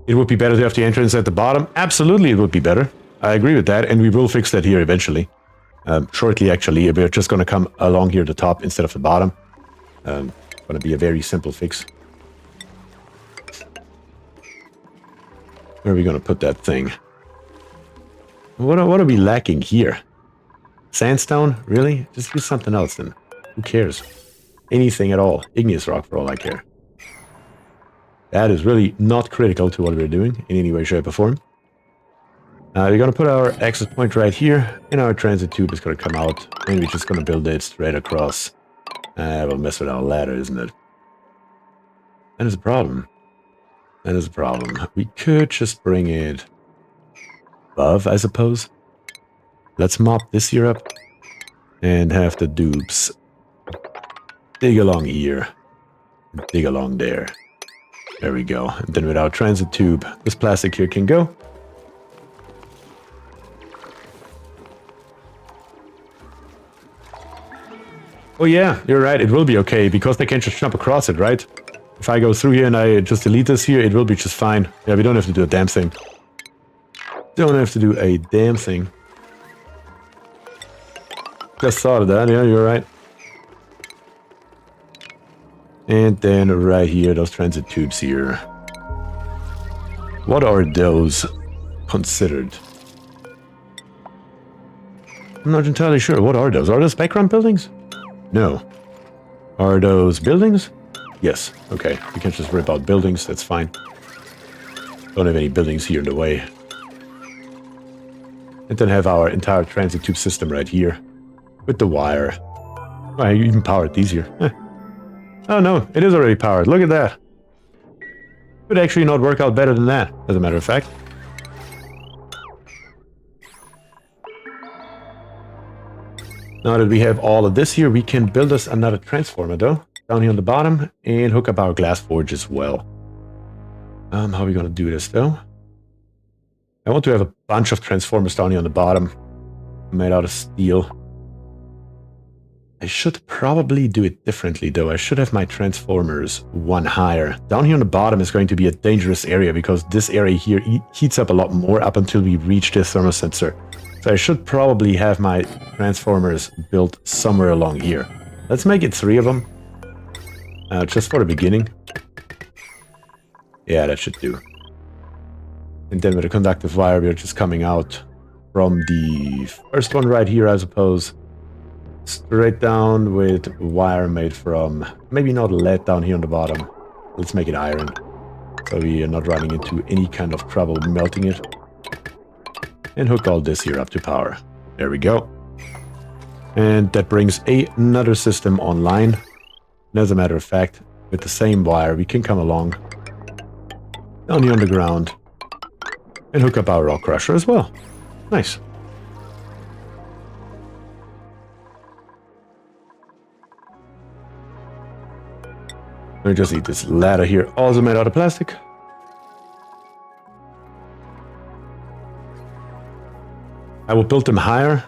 It would be better to have the entrance at the bottom. Absolutely, it would be better. I agree with that, and we will fix that here eventually. Shortly, actually. We're just going to come along here at the top instead of the bottom. Going to be a very simple fix. Where are we going to put that thing? What are we lacking here? Sandstone? Really? Just use something else then. Who cares? Anything at all. Igneous rock for all I care. That is really not critical to what we're doing in any way, shape, or form. We're going to put our access point right here, and our transit tube is going to come out, and we're just going to build it straight across. We'll mess with our ladder, isn't it? That is a problem. That is a problem. We could just bring it above, I suppose. Let's mop this here up, and have the dupes dig along here, dig along there. There we go. And then with our transit tube, this plastic here can go. Oh yeah, you're right. It will be okay because they can just jump across it, right? If I go through here and I just delete this here, it will be just fine. Yeah, we don't have to do a damn thing. Don't have to do a damn thing. Just thought of that. Yeah, you're right. And then right here, those transit tubes here. What are those considered? I'm not entirely sure. What are those? Are those background buildings? No. Are those buildings? Yes. Okay. We can just rip out buildings. That's fine. Don't have any buildings here in the way. And then have our entire transit tube system right here. With the wire. Oh, I even powered these here. Oh no, it is already powered. Look at that. Could actually not work out better than that, as a matter of fact. Now that we have all of this here, we can build us another transformer though. Down here on the bottom, and hook up our glass forge as well. How are we going to do this though? I want to have a bunch of transformers down here on the bottom. Made out of steel. I should probably do it differently though. I should have my transformers one higher. Down here on the bottom is going to be a dangerous area because this area here heats up a lot more up until we reach the thermal sensor. So I should probably have my transformers built somewhere along here. Let's make it 3 of them. Just for the beginning. Yeah, that should do. And then with the conductive wire, we're just coming out from the first one right here, I suppose. Straight down with wire made from, maybe not lead down here on the bottom. Let's make it iron. So we are not running into any kind of trouble melting it. And hook all this here up to power. There we go. And that brings another system online. And as a matter of fact, with the same wire, we can come along down here on the ground and hook up our rock crusher as well. Nice. Let me just eat this ladder here, also made out of plastic. I will build them higher.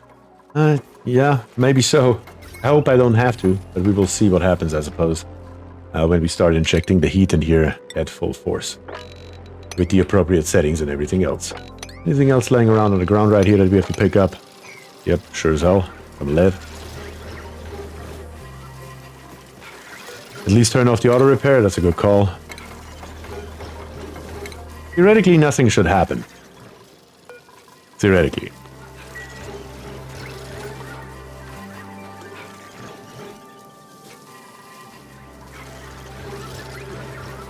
Yeah, maybe so. I hope I don't have to, but we will see what happens, I suppose, when we start injecting the heat in here at full force. With the appropriate settings and everything else. Anything else laying around on the ground right here that we have to pick up? Yep, sure as hell. Some lead. At least turn off the auto repair, that's a good call. Theoretically, nothing should happen. Theoretically.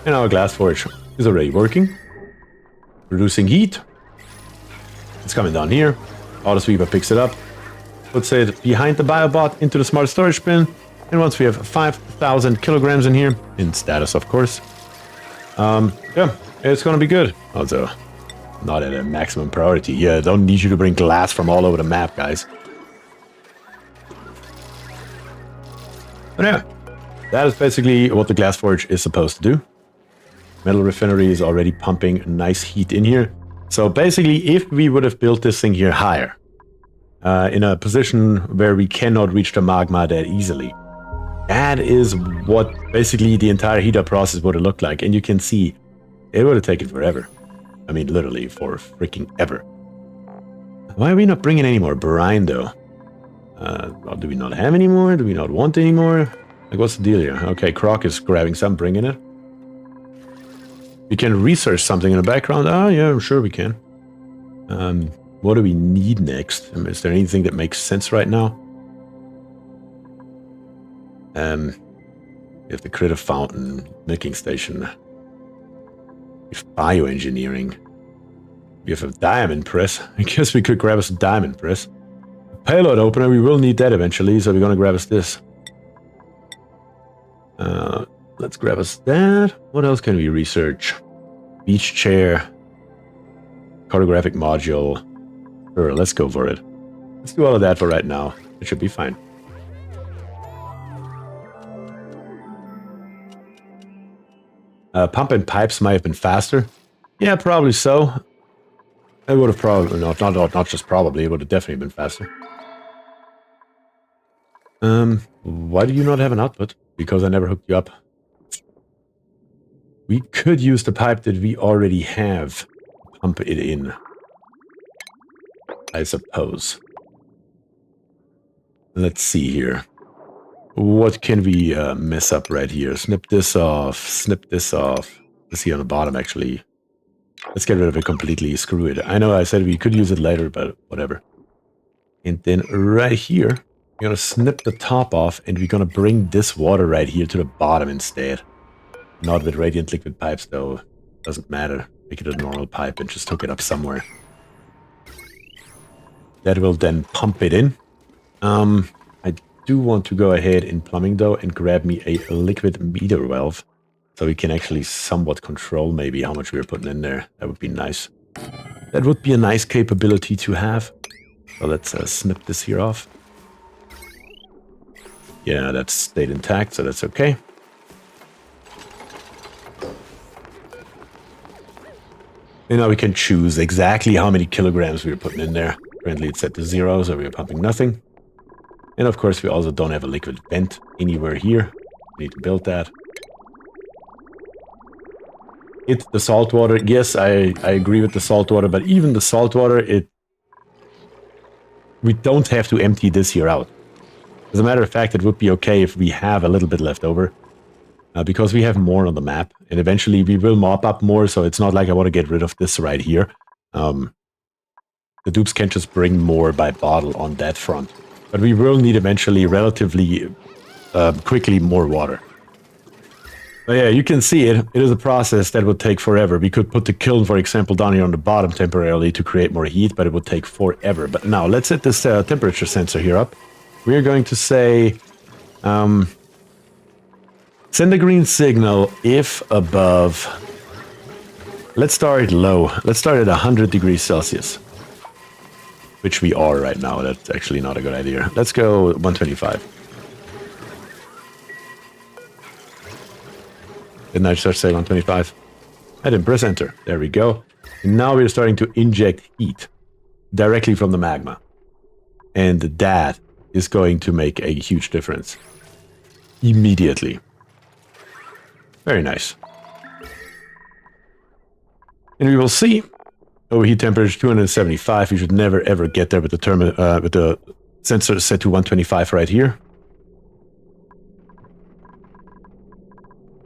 And our glass forge is already working. Producing heat. It's coming down here. Auto sweeper picks it up. Puts it behind the biobot into the smart storage bin. And once we have 5,000 kilograms in here, in status of course, yeah, it's gonna be good. Also, not at a maximum priority. Yeah, don't need you to bring glass from all over the map, guys. But yeah, that is basically what the glass forge is supposed to do. Metal refinery is already pumping nice heat in here. So basically, if we would have built this thing here higher, in a position where we cannot reach the magma that easily, that is what basically the entire heat up process would have looked like. And you can see it would have taken forever. I mean, literally for freaking ever. Why are we not bringing any more brine though? Well, do we not have any more? Do we not want any more? Like, what's the deal here? Okay, Croc is grabbing some, bringing it. We can research something in the background. Oh, yeah, I'm sure we can. What do we need next? Is there anything that makes sense right now? We have the critter fountain, milking station. We have bioengineering. We have a diamond press. I guess we could grab us a diamond press. A payload opener, we will need that eventually, so we're gonna grab us this. Let's grab us that. What else can we research? Beach chair. Cartographic module. Sure, let's go for it. Let's do all of that for right now. It should be fine. Pump and pipes might have been faster. Yeah, probably so. It would have probably, not just probably, it would have definitely been faster. Why do you not have an output? Because I never hooked you up. We could use the pipe that we already have. Pump it in. I suppose. Let's see here. What can we mess up right here? Snip this off. Snip this off. Let's see on the bottom, actually. Let's get rid of it completely. Screw it. I know I said we could use it later, but whatever. And then right here, we're going to snip the top off, and we're going to bring this water right here to the bottom instead. Not with radiant liquid pipes, though. Doesn't matter. Make it a normal pipe and just hook it up somewhere. That will then pump it in. I do want to go ahead in plumbing, though, and grab me a liquid meter valve. So we can actually somewhat control maybe how much we're putting in there. That would be nice. That would be a nice capability to have. So let's snip this here off. Yeah, that's stayed intact, so that's okay. And now we can choose exactly how many kilograms we're putting in there. Currently it's set to 0, so we're pumping nothing. And of course we also don't have a liquid vent anywhere here. We need to build that. It's the salt water. Yes, I agree with the salt water, but even the salt water, we don't have to empty this here out. As a matter of fact, it would be okay if we have a little bit left over. Because we have more on the map, and eventually we will mop up more, so it's not like I want to get rid of this right here. The dupes can just bring more by bottle on that front. But we will need eventually relatively quickly more water. But yeah, you can see it. It is a process that would take forever. We could put the kiln, for example, down here on the bottom temporarily to create more heat, but it would take forever. But now, let's set this temperature sensor here up. We're going to say... send a green signal if above... Let's start low. Let's start at 100 degrees Celsius. Which we are right now. That's actually not a good idea. Let's go 125. Didn't I just say 125? I didn't press enter. There we go. And now we're starting to inject heat. directly from the magma. And that is going to make a huge difference. Immediately. Very nice. And we will see. Overheat temperature 275. You should never ever get there with the sensor set to 125 right here.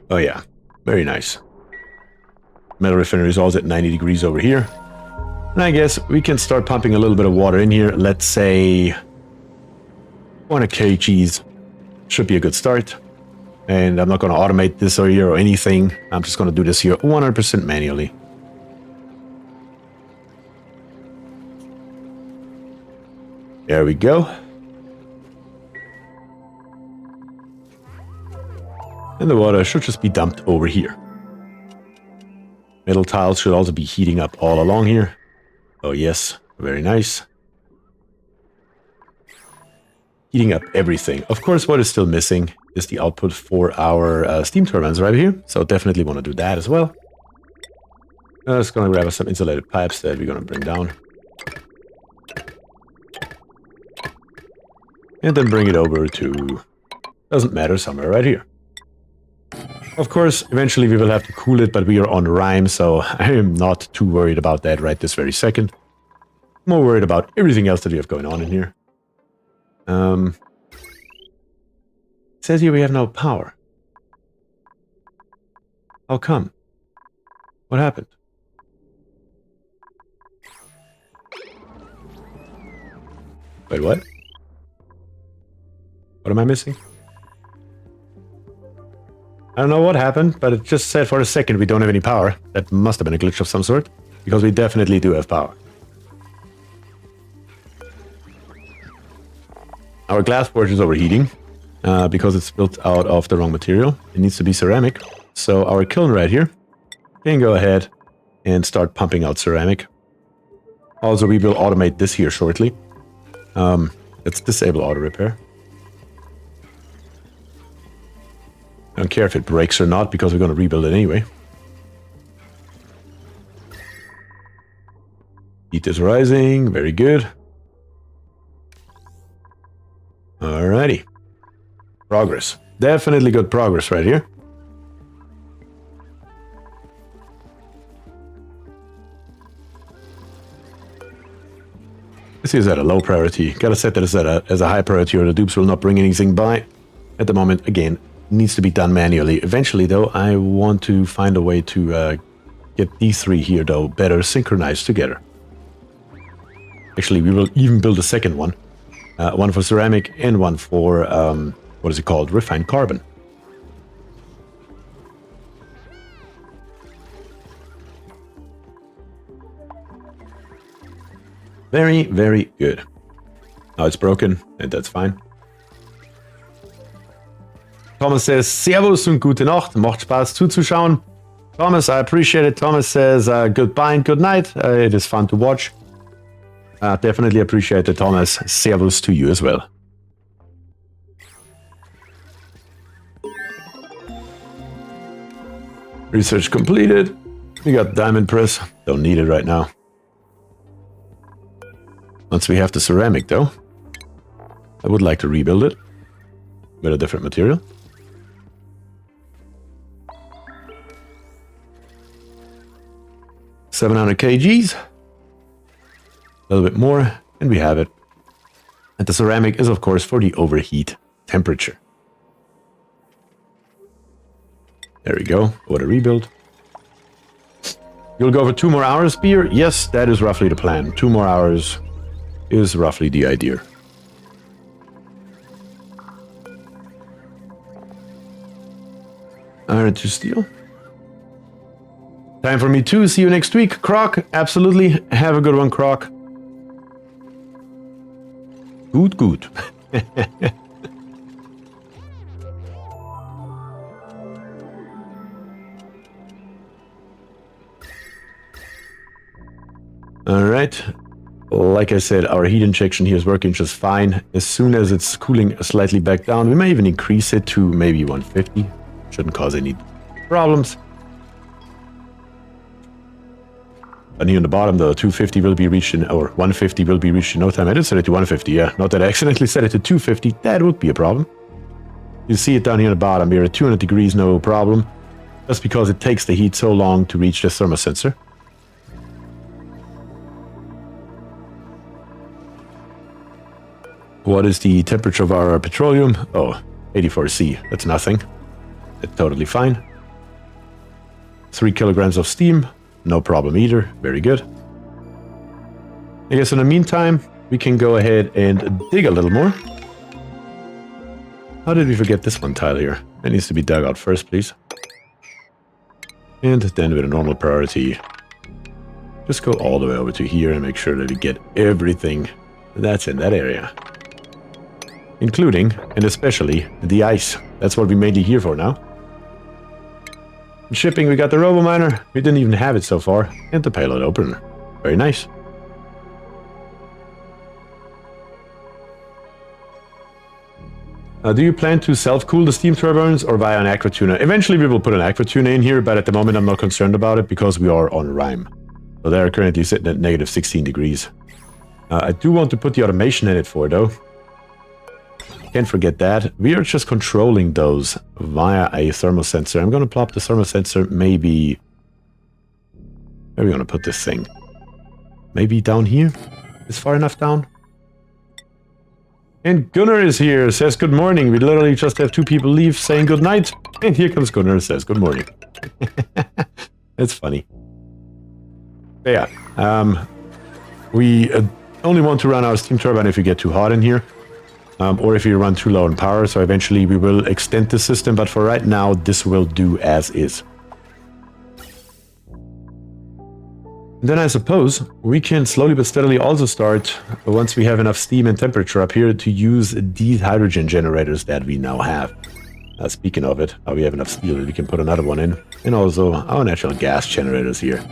Oh yeah, very nice. Metal refinery is always at 90 degrees over here. And I guess we can start pumping a little bit of water in here. Let's say 100 kgs should be a good start. And I'm not going to automate this or here or anything. I'm just going to do this here 100% manually. There we go. And the water should just be dumped over here. Metal tiles should also be heating up all along here. Oh yes, very nice. Heating up everything. Of course, what is still missing is the output for our steam turbines right here. So definitely want to do that as well. I'm just going to grab us some insulated pipes that we're going to bring down. And then bring it over to, doesn't matter, somewhere right here. Of course, eventually we will have to cool it, but we are on Rime, so I am not too worried about that right this very second. More worried about everything else that we have going on in here. It says here we have no power. How come? What happened? Wait, what? What am I missing? I don't know what happened, but it just said for a second we don't have any power. That must have been a glitch of some sort, because we definitely do have power. Our glass forge is overheating, because it's built out of the wrong material. It needs to be ceramic. So our kiln right here can go ahead and start pumping out ceramic. Also, we will automate this here shortly. Let's disable auto repair. I don't care if it breaks or not, because we're going to rebuild it anyway. Heat is rising. Very good. Alrighty. Progress. Definitely good progress right here. This is at a low priority. Gotta set that as a high priority or the dupes will not bring anything by. At the moment, again, needs to be done manually. Eventually, though, I want to find a way to get these three here, though, better synchronized together. Actually, we will even build a second one. One for ceramic and one for, what is it called? Refined carbon. Very, very good. Now it's broken, and that's fine. Thomas says, Servus und gute Nacht. Macht Spaß zuzuschauen. Thomas, I appreciate it. Thomas says, goodbye and good night. It is fun to watch. Definitely appreciate it, Thomas. Servus to you as well. Research completed. We got diamond press. Don't need it right now. Once we have the ceramic, though, I would like to rebuild it with a different material. $700 kgs. A little bit more, and we have it. And the ceramic is, of course, for the overheat temperature. There we go. What a rebuild. You'll go for 2 more hours, Beer? Yes, that is roughly the plan. 2 more hours is roughly the idea. Iron to steel. Time for me too. See you next week. Croc, absolutely. Have a good one, Croc. Good, good. All right. Like I said, our heat injection here is working just fine. As soon as it's cooling slightly back down, we may even increase it to maybe 150. Shouldn't cause any problems. And here on the bottom, the 250 will be reached in, or 150 will be reached in no time. I did set it to 150, yeah. Not that I accidentally set it to 250. That would be a problem. You see it down here on the bottom. We're at 200 degrees, no problem. Just because it takes the heat so long to reach the thermosensor. What is the temperature of our petroleum? Oh, 84C. That's nothing. That's totally fine. 3 kilograms of steam. No problem either. Very good. I guess in the meantime, we can go ahead and dig a little more. How did we forget this one tile here? It needs to be dug out first, please. And then with a normal priority, just go all the way over to here and make sure that we get everything that's in that area. Including, and especially, the ice. That's what we're mainly here for now. In shipping, we got the RoboMiner. We didn't even have it so far. And the payload opener. Very nice. Do you plan to self-cool the steam turbines or via an aqua tuner? Eventually we will put an aqua tuner in here, but at the moment I'm not concerned about it because we are on Rime. So they're currently sitting at negative 16 degrees. I do want to put the automation in it for though. Can't forget that. We are just controlling those via a thermal sensor. I'm going to plop the thermal sensor maybe... Where are we going to put this thing? Maybe down here? Is far enough down? And Gunnar is here, says good morning. We literally just have 2 people leave saying good night. And here comes Gunnar, says good morning. That's funny. But yeah, we only want to run our steam turbine if we get too hot in here. Or if you run too low in power, so eventually we will extend the system, but for right now, this will do as is. And then I suppose we can slowly but steadily also start, once we have enough steam and temperature up here, to use these hydrogen generators that we now have. Speaking of it, we have enough steel that we can put another one in. And also, our natural gas generators here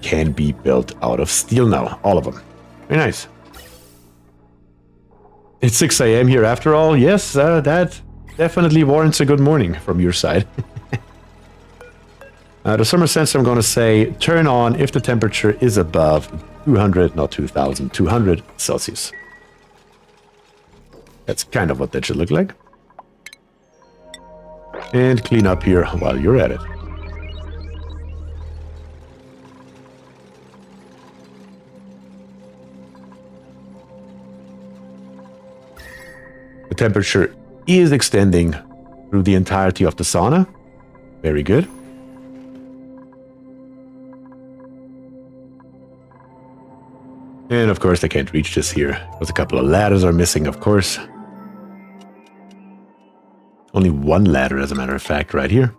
can be built out of steel now, all of them. Very nice. It's 6 a.m. here after all. Yes, that definitely warrants a good morning from your side. The thermal sensor, I'm going to say, turn on if the temperature is above 200, not 2000, 200 Celsius. That's kind of what that should look like. And clean up here while you're at it. The temperature is extending through the entirety of the sauna. Very good. And of course I can't reach this here, because a couple of ladders are missing, of course. Only one ladder, as a matter of fact, right here.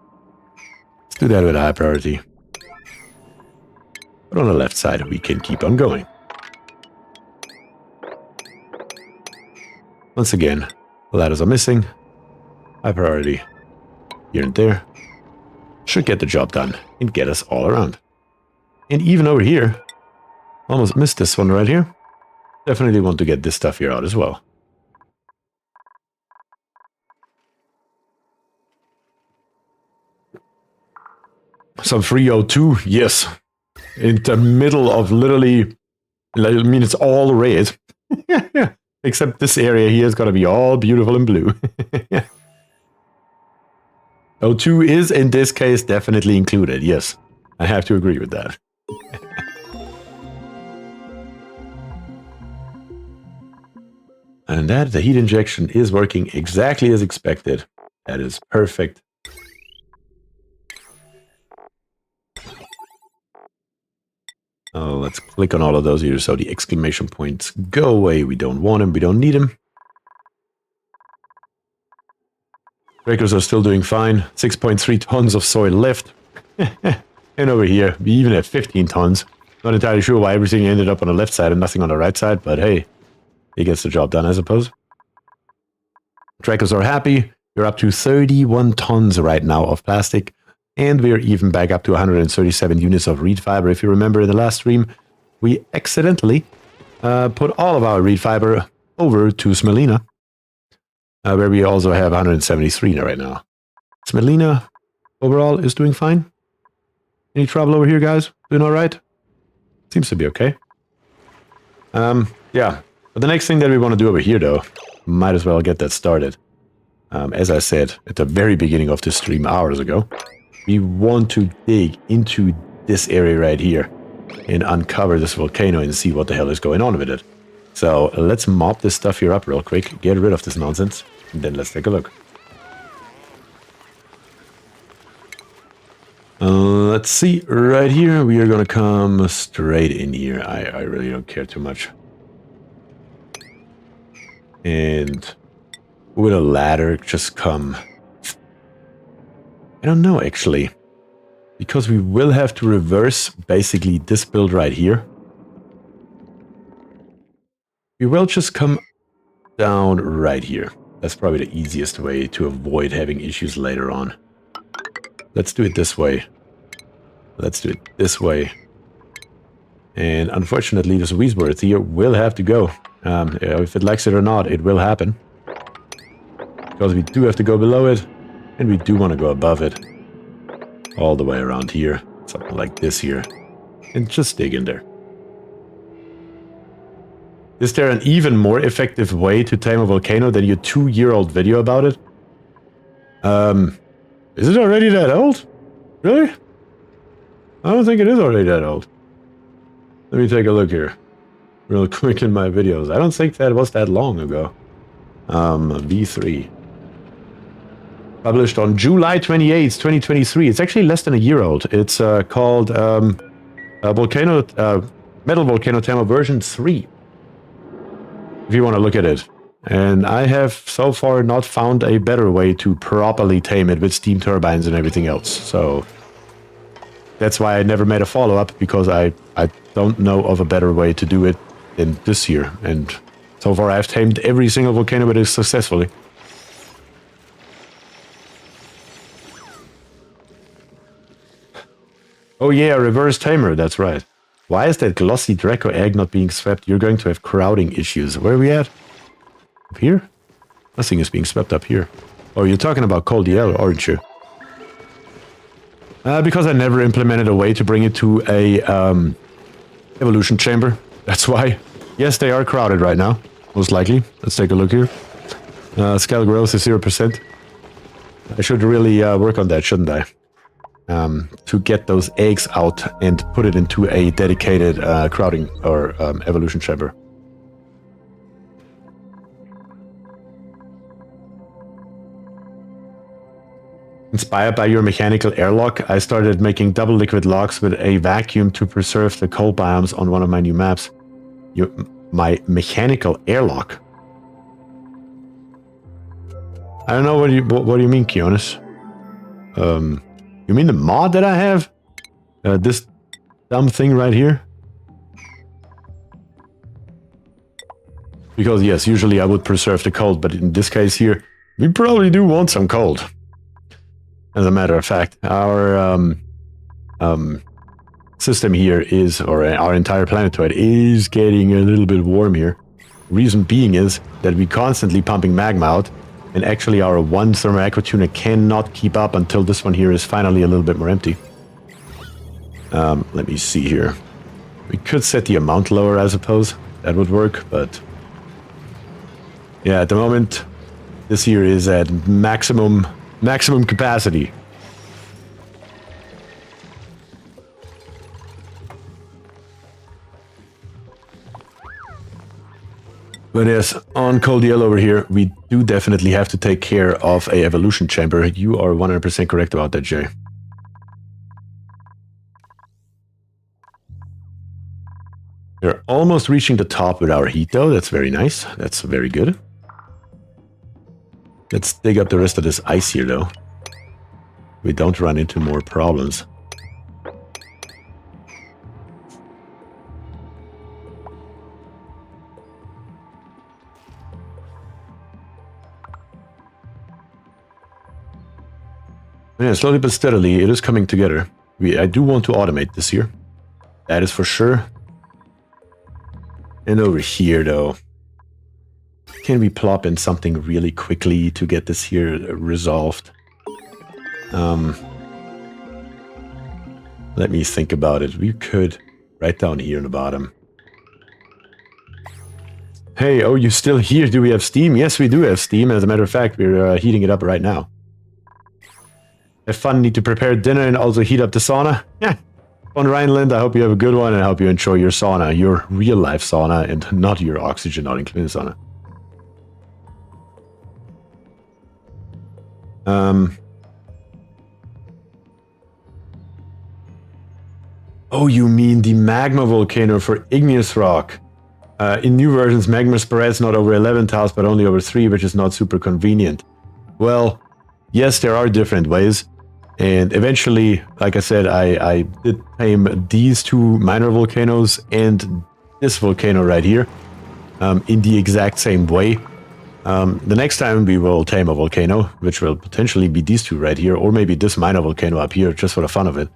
Let's do that with high priority. But on the left side, we can keep on going. Once again, the ladders are missing. High priority here and there. Should get the job done and get us all around. And even over here, almost missed this one right here. Definitely want to get this stuff here out as well. Some free O2, yes. In the middle of literally, I mean, it's all red. Except this area here is going to be all beautiful and blue. O2 is, in this case, definitely included. Yes, I have to agree with that. And that, the heat injection is working exactly as expected. That is perfect. Oh, let's click on all of those here so the exclamation points go away. We don't want them. We don't need them. Breakers are still doing fine. 6.3 tons of soil left. And over here, we even have 15 tons. Not entirely sure why everything ended up on the left side and nothing on the right side, but hey, it gets the job done, I suppose. Trackers are happy. We're up to 31 tons right now of plastic. And we're even back up to 137 units of reed fiber. If you remember in the last stream, we accidentally put all of our reed fiber over to Smelina, where we also have 173 right now. Smelina, overall, is doing fine. Any trouble over here, guys? Doing all right? Seems to be okay. Yeah. But the next thing that we want to do over here, though, might as well get that started. As I said at the very beginning of this stream hours ago, we want to dig into this area right here and uncover this volcano and see what the hell is going on with it. So let's mop this stuff here up real quick, get rid of this nonsense, and then let's take a look. Let's see, right here, we are gonna come straight in here. I really don't care too much. And with a ladder, just come... I don't know, actually. Because we will have to reverse, basically, this build right here. We will just come down right here. That's probably the easiest way to avoid having issues later on. Let's do it this way. Let's do it this way. And unfortunately, this BierTier will have to go. If it likes it or not, it will happen. Because we do have to go below it, and we do want to go above it. All the way around here. Something like this here. And just dig in there. Is there an even more effective way to tame a volcano than your 2-year-old video about it? Is it already that old? Really? I don't think it is already that old. Let me take a look here. Real quick in my videos. I don't think that was that long ago. V3. Published on July 28th, 2023. It's actually less than a year old. It's called Metal Volcano Tamer version 3. If you want to look at it. And I have so far not found a better way to properly tame it with steam turbines and everything else. So that's why I never made a follow-up, because I don't know of a better way to do it than this year. And so far I've tamed every single volcano with it successfully. Oh yeah, reverse tamer, that's right. Why is that glossy Draco egg not being swept? You're going to have crowding issues. Where are we at? Up here? Nothing is being swept up here. Oh, you're talking about cold yellow, aren't you? Because I never implemented a way to bring it to a evolution chamber. That's why. Yes, they are crowded right now. Most likely. Let's take a look here. Scale growth is 0%. I should really work on that, shouldn't I? To get those eggs out and put it into a dedicated crowding or evolution chamber. Inspired by your mechanical airlock, I started making double liquid locks with a vacuum to preserve the cold biomes on one of my new maps. My mechanical airlock? I don't know what do you mean, Kionis? You mean the mod that I have? This dumb thing right here? Because yes, usually I would preserve the cold, but in this case here, we probably do want some cold. As a matter of fact, our system here is, or our entire planetoid is getting a little bit warm here. Reason being is that we're constantly pumping magma out, and actually our one thermal aqua tuner cannot keep up until this one here is finally a little bit more empty. Let me see here. We could set the amount lower, I suppose. That would work, but... yeah, at the moment, this here is at maximum capacity. But yes, on cold yellow over here, we do definitely have to take care of a evolution chamber. You are 100% correct about that, Jay. We're almost reaching the top with our heat, though. That's very nice. That's very good. Let's dig up the rest of this ice here, though. We don't run into more problems. Yeah, slowly but steadily, it is coming together. I do want to automate this here. That is for sure. And over here, though, can we plop in something really quickly to get this here resolved? Let me think about it. We could right down here in the bottom. Hey, oh, you still here? Do we have steam? Yes, we do have steam. As a matter of fact, we're heating it up right now. Have fun, need to prepare dinner and also heat up the sauna. Yeah. On Rhineland, I hope you have a good one and I hope you enjoy your sauna, your real life sauna and not your oxygen not included sauna. Oh, you mean the magma volcano for igneous rock? In new versions, magma spreads not over 11 tiles, but only over 3, which is not super convenient. Well, yes, there are different ways. And eventually, like I said, I did tame these two minor volcanoes and this volcano right here in the exact same way. The next time we will tame a volcano, which will potentially be these two right here, or maybe this minor volcano up here, just for the fun of it.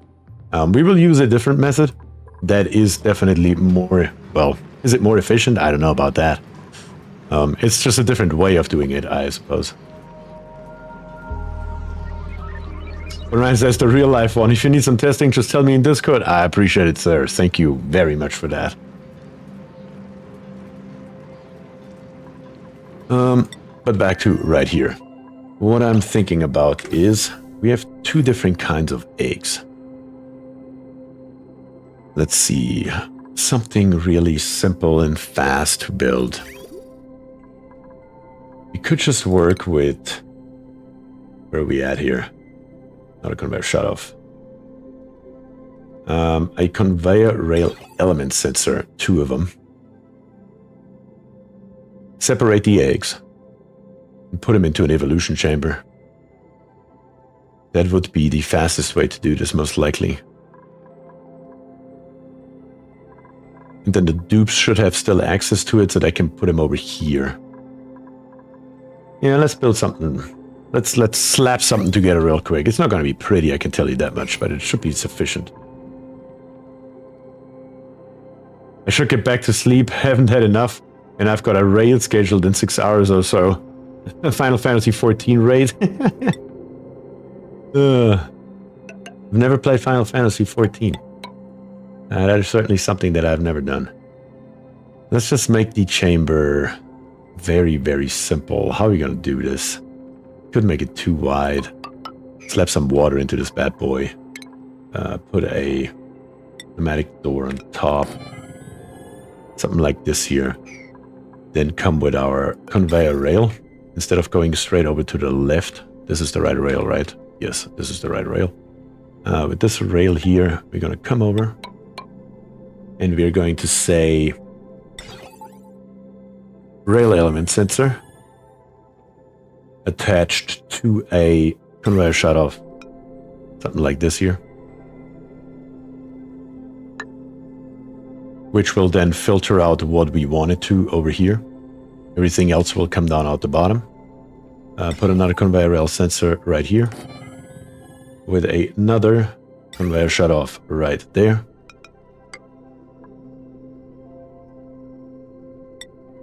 We will use a different method that is definitely more, well, is it more efficient? I don't know about that. It's just a different way of doing it, I suppose. Ryan says the real life one. If you need some testing, just tell me in Discord. I appreciate it, sir. Thank you very much for that. But back to right here. What I'm thinking about is we have two different kinds of eggs. Let's see. Something really simple and fast to build. We could just work with... Where are we at here? Not a conveyor shut off. A conveyor rail element sensor, 2 of them. Separate the eggs and put them into an evolution chamber. That would be the fastest way to do this, most likely. And then the dupes should have still access to it, so they can put them over here. Yeah, let's build something. Let's slap something together real quick. It's not going to be pretty, I can tell you that much, but it should be sufficient. I should get back to sleep. Haven't had enough, and I've got a raid scheduled in 6 hours or so. A Final Fantasy 14 raid. I've never played Final Fantasy 14. That is certainly something that I've never done. Let's just make the chamber very, very simple. How are we going to do this? Could make it too wide. Slap some water into this bad boy. Put a pneumatic door on top. Something like this here. Then come with our conveyor rail. Instead of going straight over to the left. This is the right rail, right? Yes, this is the right rail. With this rail here, we're going to come over. And we're going to say rail element sensor attached to a conveyor shut off. Something like this here. Which will then filter out what we want it to over here. Everything else will come down out the bottom. Put another conveyor rail sensor right here. With another conveyor shut off right there.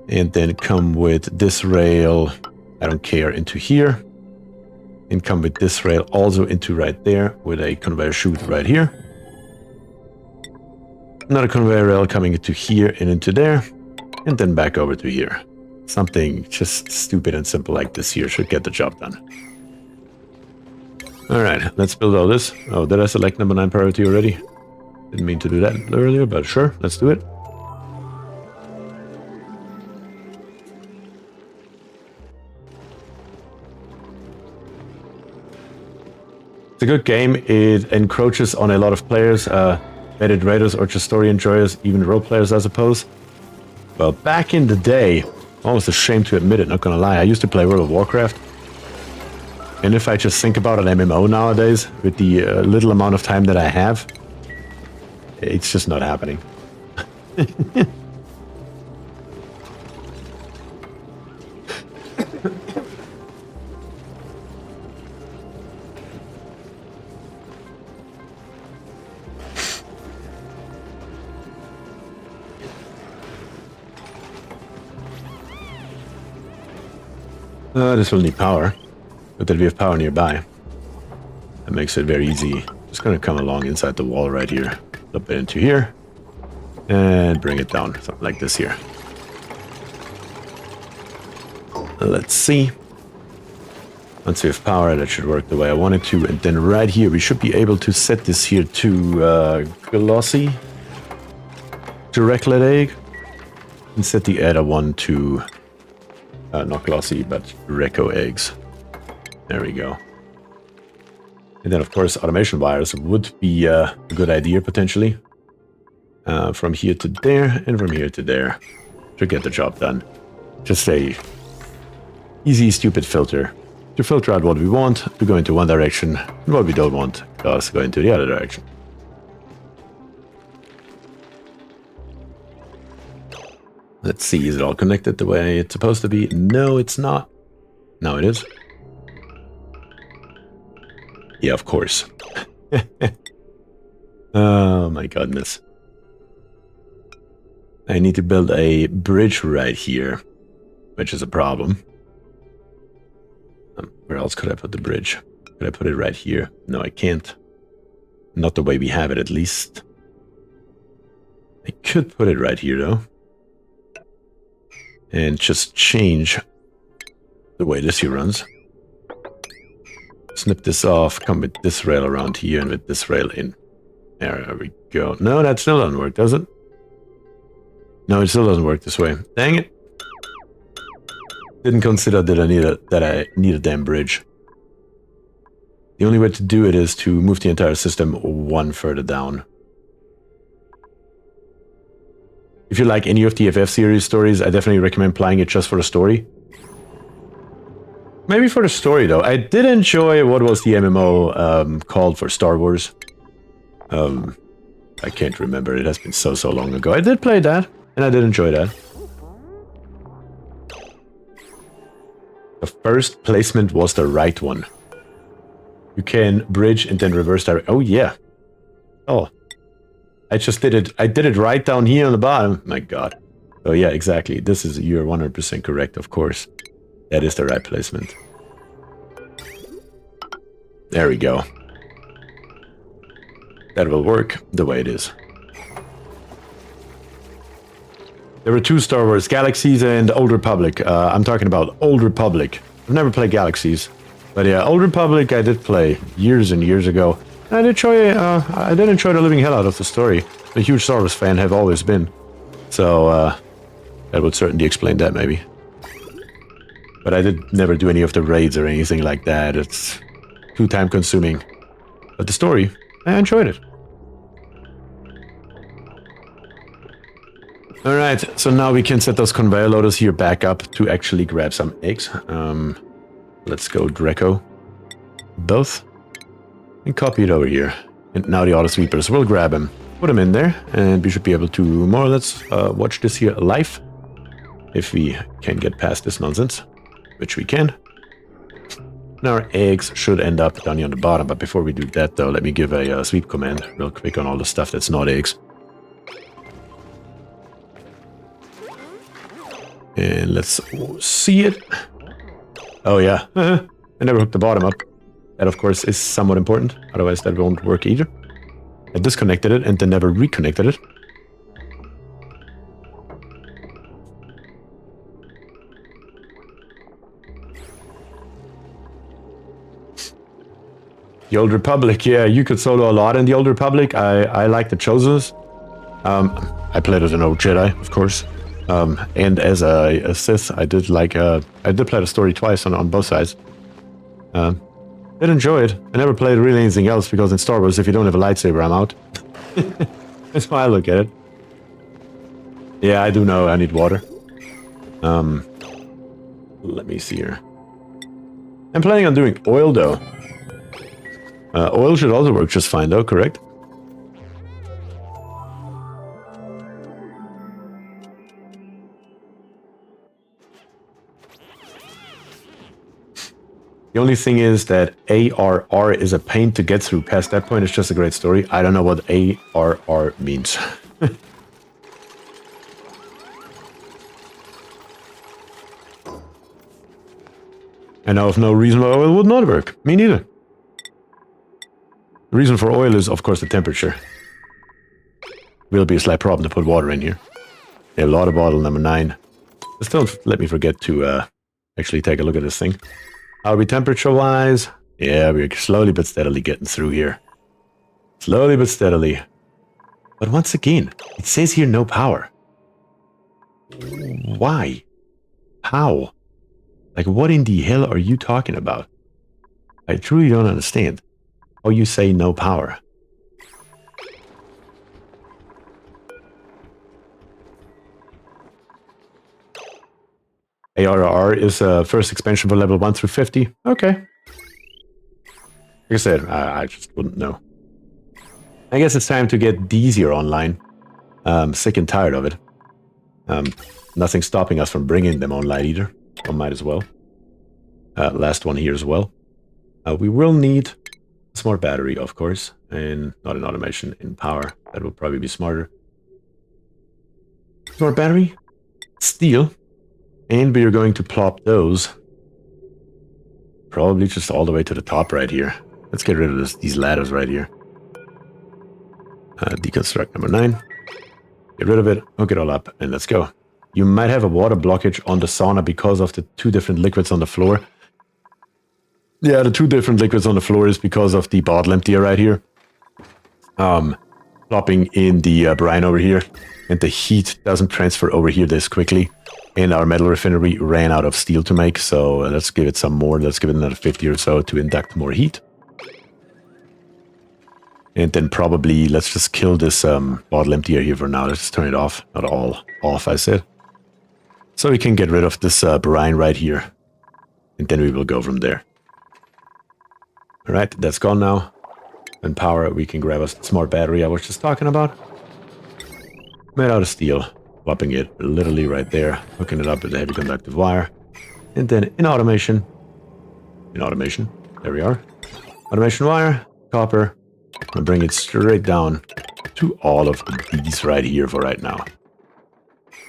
And then come with this rail, I don't care, into here. And come with this rail also into right there with a conveyor chute right here. Another conveyor rail coming into here and into there. And then back over to here. Something just stupid and simple like this here should get the job done. Alright, let's build all this. Oh, did I select number 9 priority already? Didn't mean to do that earlier, but sure, let's do it. It's a good game. It encroaches on a lot of players, vetted raiders or just story enjoyers, even role players, I suppose. Well, back in the day, almost ashamed to admit it, not gonna lie, I used to play World of Warcraft. And if I just think about an MMO nowadays, with the little amount of time that I have, it's just not happening. This will need power, but then we have power nearby. That makes it very easy. Just gonna come along inside the wall right here. Flip it into here. And bring it down, something like this here. Let's see. Once we have power, that should work the way I want it to. And then right here, we should be able to set this here to glossy. Direct-lit egg. And set the other one to, not glossy, but Reco eggs. There we go. And then, of course, automation wires would be a good idea, potentially. From here to there, and from here to there. To get the job done. Just a easy, stupid filter. To filter out what we want, to go into one direction, and what we don't want, does go into the other direction. Let's see, is it all connected the way it's supposed to be? No, it's not. No, it is. Yeah, of course. Oh my goodness. I need to build a bridge right here, which is a problem. Where else could I put the bridge? Could I put it right here? No, I can't. Not the way we have it, at least. I could put it right here, though. And just change the way this here runs. Snip this off, come with this rail around here, and with this rail in. There we go. No, that still doesn't work, does it? No, it still doesn't work this way. Dang it. Didn't consider that I need a damn bridge. The only way to do it is to move the entire system one further down. If you like any of the FF series stories, I definitely recommend playing it just for the story. Maybe for the story, though. I did enjoy what was the MMO called for Star Wars. I can't remember. It has been so long ago. I did play that, and I did enjoy that. The first placement was the right one. You can bridge and then reverse direct. Oh, yeah. Oh. I just did it. I did it right down here on the bottom. My god. Oh, yeah, exactly. This is, you're 100% correct, of course. That is the right placement. There we go. That will work the way it is. There were two Star Wars, Galaxies and Old Republic. I'm talking about Old Republic. I've never played Galaxies. But yeah, Old Republic I did play years and years ago. And I did enjoy the living hell out of the story. I'm a huge Star Wars fan, have always been. So, that would certainly explain that, maybe. But I did never do any of the raids or anything like that. It's too time consuming. But the story, I enjoyed it. Alright, so now we can set those conveyor loaders here back up to actually grab some eggs. Let's go Dreco. Both. And copy it over here. And now the auto sweepers will grab them. Put them in there. And we should be able to more or less watch this here live. If we can get past this nonsense. Which we can. And our eggs should end up down here on the bottom. But before we do that though, let me give a sweep command real quick on all the stuff that's not eggs. And let's see it. Oh yeah, I never hooked the bottom up. That of course is somewhat important, otherwise that won't work either. I disconnected it and then never reconnected it. The Old Republic, yeah, you could solo a lot in the Old Republic. I like the Chosers. I played as an old Jedi, of course. And as a Sith, I did play the story twice on both sides. Did enjoy it. I never played really anything else because in Star Wars, if you don't have a lightsaber, I'm out. That's how I look at it. Yeah, I do know I need water. Let me see here. I'm planning on doing oil though. Oil should also work just fine though, correct? The only thing is that ARR is a pain to get through. Past that point, it's just a great story. I don't know what ARR means. I know of no reason why oil would not work. Me neither. The reason for oil is, of course, the temperature. Will be a slight problem to put water in here. A lot of bottle number 9. Just don't let me forget to actually take a look at this thing. How are we temperature-wise? Yeah, we're slowly but steadily getting through here. Slowly but steadily. But once again, it says here no power. Why? How? Like, what in the hell are you talking about? I truly don't understand how you say no power. ARR is a first expansion for level 1 through 50. Okay. Like I said, I just wouldn't know. I guess it's time to get these here online. Sick and tired of it. Nothing stopping us from bringing them online either. I might as well. Last one here as well. We will need a smart battery, of course. And not an automation, in power. That will probably be smarter. Smart battery. Steel. And we are going to plop those probably just all the way to the top right here. Let's get rid of these ladders right here. Deconstruct number 9. Get rid of it, hook it all up, and let's go. You might have a water blockage on the sauna because of the 2 different liquids on the floor. Yeah, the 2 different liquids on the floor is because of the bottle emptier right here. Plopping in the brine over here, and the heat doesn't transfer over here this quickly. And our metal refinery ran out of steel to make, so let's give it some more. Let's give it another 50 or so to induct more heat. And then probably let's just kill this bottle emptier here for now. Let's just turn it off. Not all off, I said. So we can get rid of this brine right here. And then we will go from there. Alright, that's gone now. And power, we can grab a smart battery I was just talking about. Made out of steel. Swapping it literally right there, hooking it up with a heavy conductive wire, and then in automation, there we are, automation wire, copper, and bring it straight down to all of these right here for right now.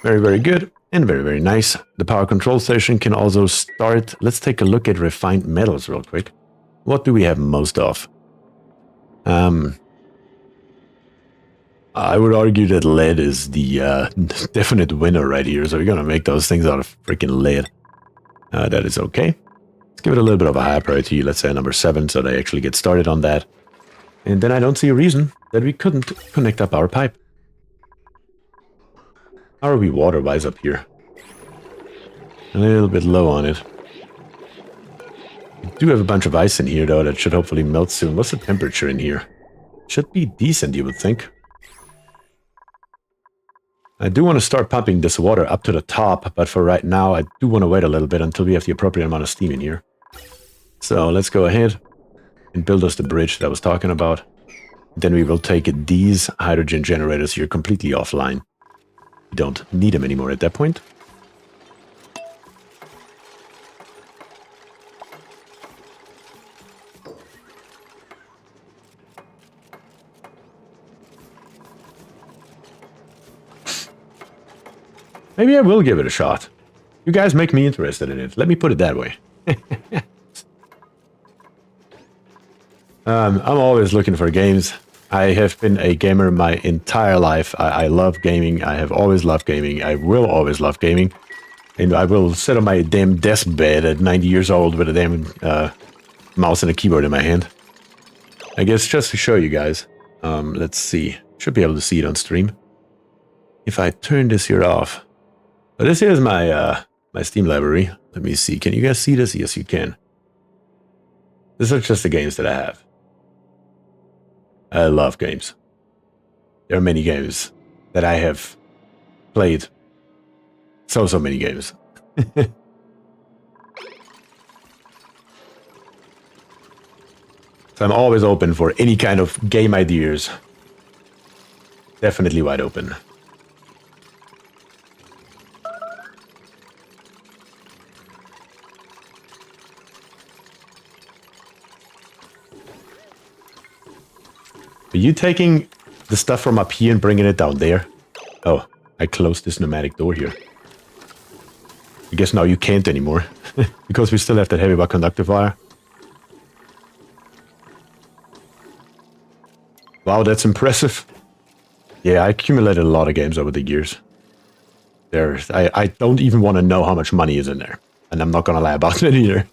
Very, very good, and very, very nice. The power control station can also start. Let's take a look at refined metals real quick. What do we have most of? I would argue that lead is the definite winner right here. So we're going to make those things out of freaking lead. That is okay. Let's give it a little bit of a higher priority. Let's say number 7 so they actually get started on that. And then I don't see a reason that we couldn't connect up our pipe. How are we water-wise up here? A little bit low on it. We do have a bunch of ice in here though that should hopefully melt soon. What's the temperature in here? Should be decent, you would think. I do want to start pumping this water up to the top, but for right now, I do want to wait a little bit until we have the appropriate amount of steam in here. So let's go ahead and build us the bridge that I was talking about. Then we will take these hydrogen generators here completely offline. We don't need them anymore at that point. Maybe I will give it a shot. You guys make me interested in it. Let me put it that way. I'm always looking for games. I have been a gamer my entire life. I love gaming. I have always loved gaming. I will always love gaming. And I will sit on my damn desk bed at 90 years old with a damn mouse and a keyboard in my hand. I guess just to show you guys. Let's see. Should be able to see it on stream. If I turn this here off. So this is my my Steam library. Let me see. Can you guys see this? Yes, you can. These are just the games that I have. I love games. There are many games that I have played. So many games. So I'm always open for any kind of game ideas. Definitely wide open. Are you taking the stuff from up here and bringing it down there? Oh, I closed this pneumatic door here. I guess now you can't anymore. Because we still have that heavy bar conductive wire. Wow, that's impressive. Yeah, I accumulated a lot of games over the years. I don't even want to know how much money is in there. And I'm not going to lie about it either.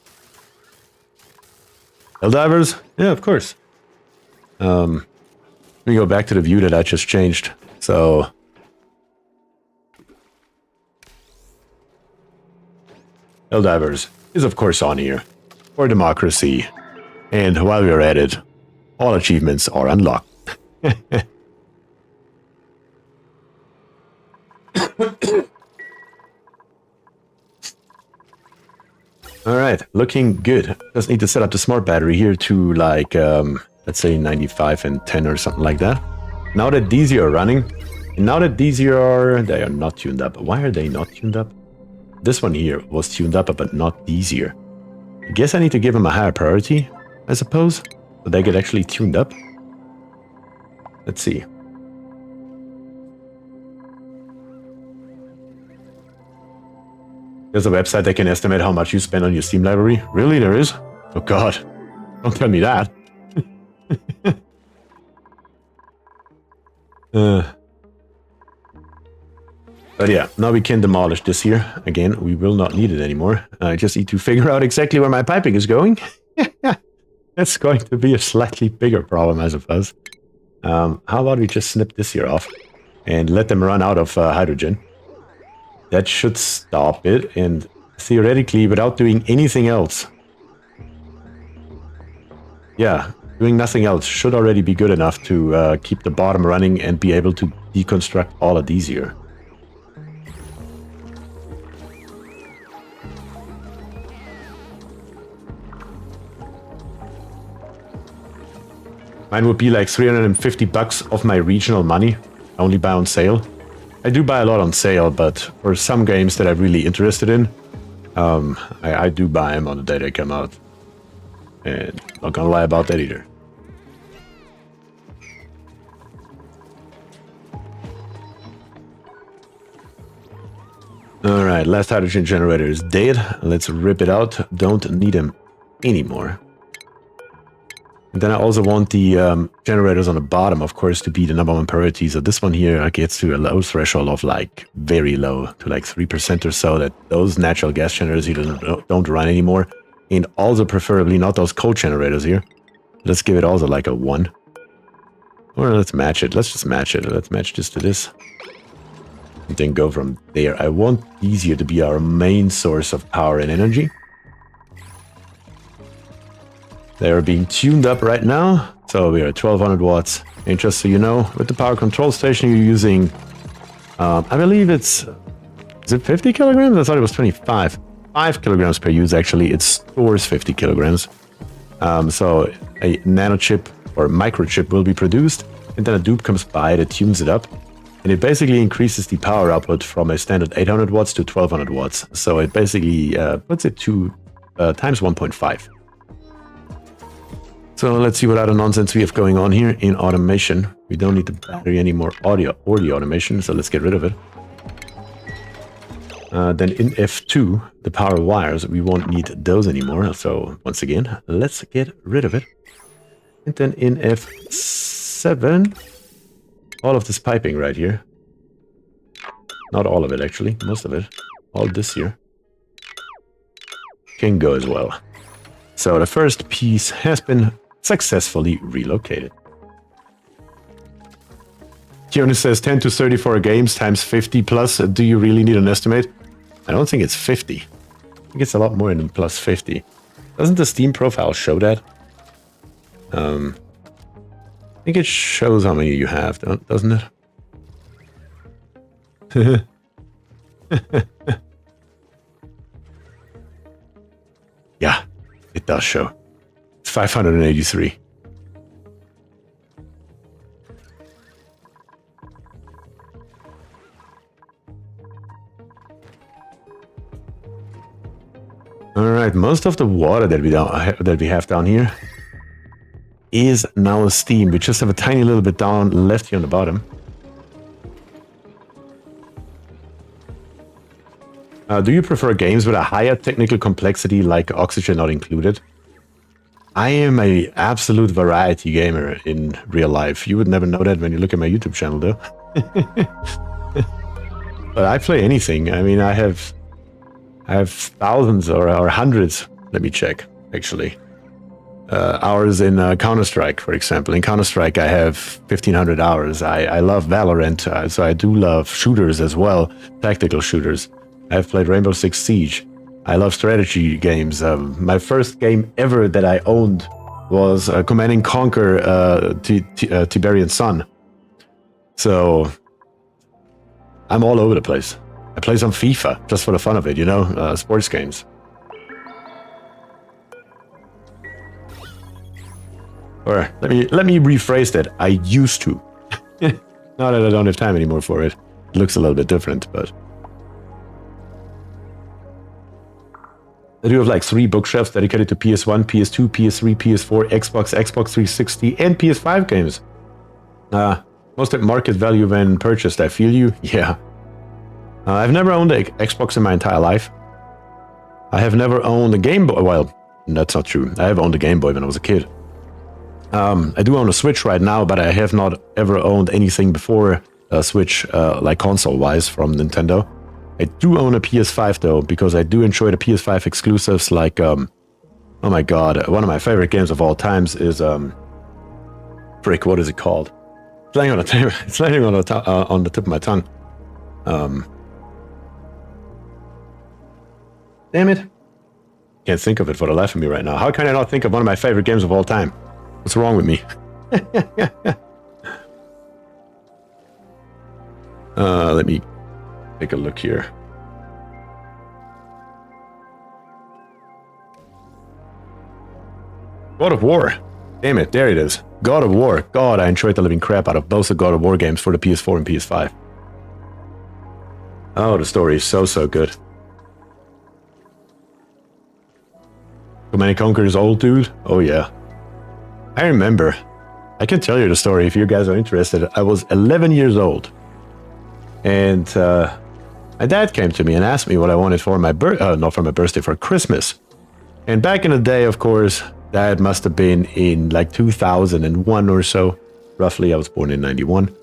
Helldivers? Yeah, of course. Let me go back to the view that I just changed. So... Helldivers is of course on here. For democracy. And while we're at it, all achievements are unlocked. Alright, looking good. Just need to set up the smart battery here to like, let's say 95 and 10 or something like that. Now that these are running, and now that these are, they are not tuned up. Why are they not tuned up? This one here was tuned up, but not these here. I guess I need to give them a higher priority, I suppose, so they get actually tuned up. Let's see. There's a website that can estimate how much you spend on your Steam library. Really, there is? Oh god, don't tell me that. But yeah, now we can demolish this here. Again, we will not need it anymore. I just need to figure out exactly where my piping is going. That's going to be a slightly bigger problem, I suppose. How about we just snip this here off and let them run out of hydrogen. That should stop it, and theoretically, without doing anything else. Yeah, doing nothing else should already be good enough to keep the bottom running and be able to deconstruct all of these here. Mine would be like 350 bucks of my regional money. I only buy on sale. I do buy a lot on sale, but for some games that I'm really interested in, I do buy them on the day they come out. And not gonna lie about that either. Alright, last hydrogen generator is dead. Let's rip it out. Don't need him anymore. And then I also want the generators on the bottom, of course, to be the #1 priority. So this one here gets to a low threshold of like very low, to like 3% or so, that those natural gas generators here don't run anymore. And also preferably not those coal generators here. Let's give it also like a 1. Or let's match it. Let's just match it. Let's match this to this. And then go from there. I want these here to be our main source of power and energy. They are being tuned up right now, so we are at 1200 watts. And just so you know, with the power control station, you're using, I believe is it 50 kilograms? I thought it was 25. 5 kilograms per use, actually. It stores 50 kilograms. So a nanochip or microchip will be produced, and then a dupe comes by that tunes it up. And it basically increases the power output from a standard 800 watts to 1200 watts. So it basically puts it to times 1.5. So let's see what other nonsense we have going on here in automation. We don't need the battery anymore, audio or the automation, so let's get rid of it. Then in F2, the power wires, we won't need those anymore. So once again, let's get rid of it. And then in F7, all of this piping right here. Not all of it, actually, most of it. All this here can go as well. So the first piece has been successfully relocated. Jonas says 10 to 34 games times 50 plus. Do you really need an estimate? I don't think it's 50. I think it's a lot more than plus 50. Doesn't the Steam profile show that? I think it shows how many you have, doesn't it? Yeah, it does show. It's 583. All right, most of the water that we have down here is now steam. We just have a tiny little bit down left here on the bottom. Do you prefer games with a higher technical complexity like oxygen not included? I am a absolute variety gamer in real life. You would never know that when you look at my YouTube channel, though. But I play anything. I mean, I have thousands or hundreds. Let me check, actually. Hours in Counter-Strike, for example. In Counter-Strike, I have 1,500 hours. I love Valorant, so I do love shooters as well, tactical shooters. I've played Rainbow Six Siege. I love strategy games. My first game ever that I owned was Command & Conquer Tiberian Sun. So I'm all over the place. I play some FIFA just for the fun of it, you know, sports games. Or let me rephrase that. I used to. Now that I don't have time anymore for it. It looks a little bit different, but I do have like 3 bookshelves dedicated to PS1, PS2, PS3, PS4, Xbox, Xbox 360, and PS5 games. Most at market value when purchased, I feel you. Yeah. I've never owned an Xbox in my entire life. I have never owned a Game Boy. Well, that's not true. I have owned a Game Boy when I was a kid. I do own a Switch right now, but I have not ever owned anything before a Switch, like console-wise, from Nintendo. I do own a PS5 though, because I do enjoy the PS5 exclusives like, oh my god, one of my favorite games of all times is, frick, what is it called? It's laying on the tip of my tongue. Damn it. Can't think of it for the life of me right now. How can I not think of one of my favorite games of all time? What's wrong with me? Let me take a look here. God of War. Damn it, there it is. God of War. God, I enjoyed the living crap out of both the God of War games for the PS4 and PS5. Oh, the story is so good. Command & Conquer is old, dude? Oh yeah. I remember. I can tell you the story if you guys are interested. I was 11 years old. And my dad came to me and asked me what I wanted for my not for my birthday, for Christmas. And back in the day, of course, that must have been in like 2001 or so. Roughly, I was born in 91.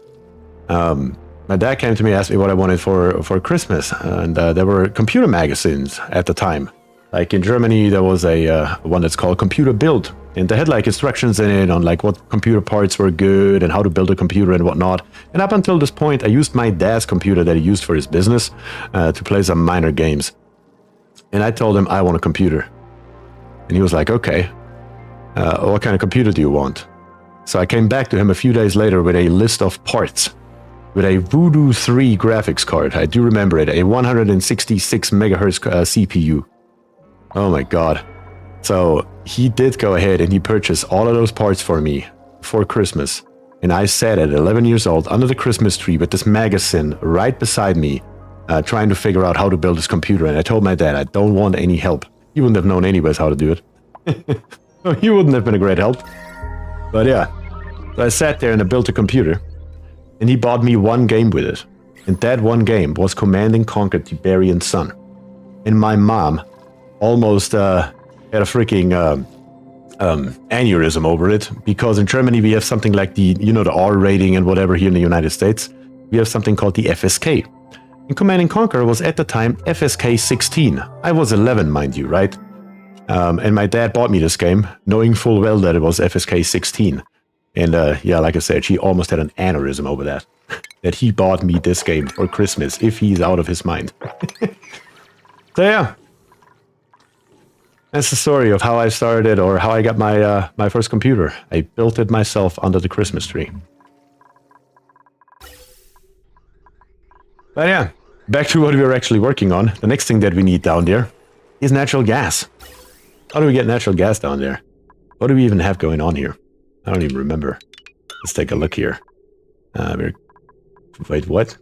My dad came to me and asked me what I wanted for Christmas. And there were computer magazines at the time. Like in Germany, there was a one that's called Computer Build. And they had like instructions in it on like what computer parts were good and how to build a computer and whatnot. And up until this point, I used my dad's computer that he used for his business to play some minor games. And I told him I want a computer. And he was like, okay, what kind of computer do you want? So I came back to him a few days later with a list of parts. With a Voodoo 3 graphics card. I do remember it. A 166 megahertz CPU. Oh my god. So he did go ahead and he purchased all of those parts for me for Christmas. And I sat at 11 years old under the Christmas tree with this magazine right beside me, trying to figure out how to build this computer. And I told my dad I don't want any help. He wouldn't have known anyways how to do it. He wouldn't have been a great help. But yeah, so I sat there and I built a computer. And he bought me one game with it. And that one game was Command & Conquer Tiberian Sun. And my mom almost had a freaking aneurysm over it, because in Germany we have something like the, you know, the R rating and whatever. Here in the United States we have something called the FSK. And Command & Conquer was at the time FSK 16. I was 11, mind you, right? And my dad bought me this game, knowing full well that it was FSK 16. And yeah, like I said, she almost had an aneurysm over that. That he bought me this game for Christmas, if he's out of his mind. So yeah. That's the story of how I started, or how I got my my first computer. I built it myself under the Christmas tree. But yeah, back to what we were actually working on. The next thing that we need down there is natural gas. How do we get natural gas down there? What do we even have going on here? I don't even remember. Let's take a look here. Wait, what?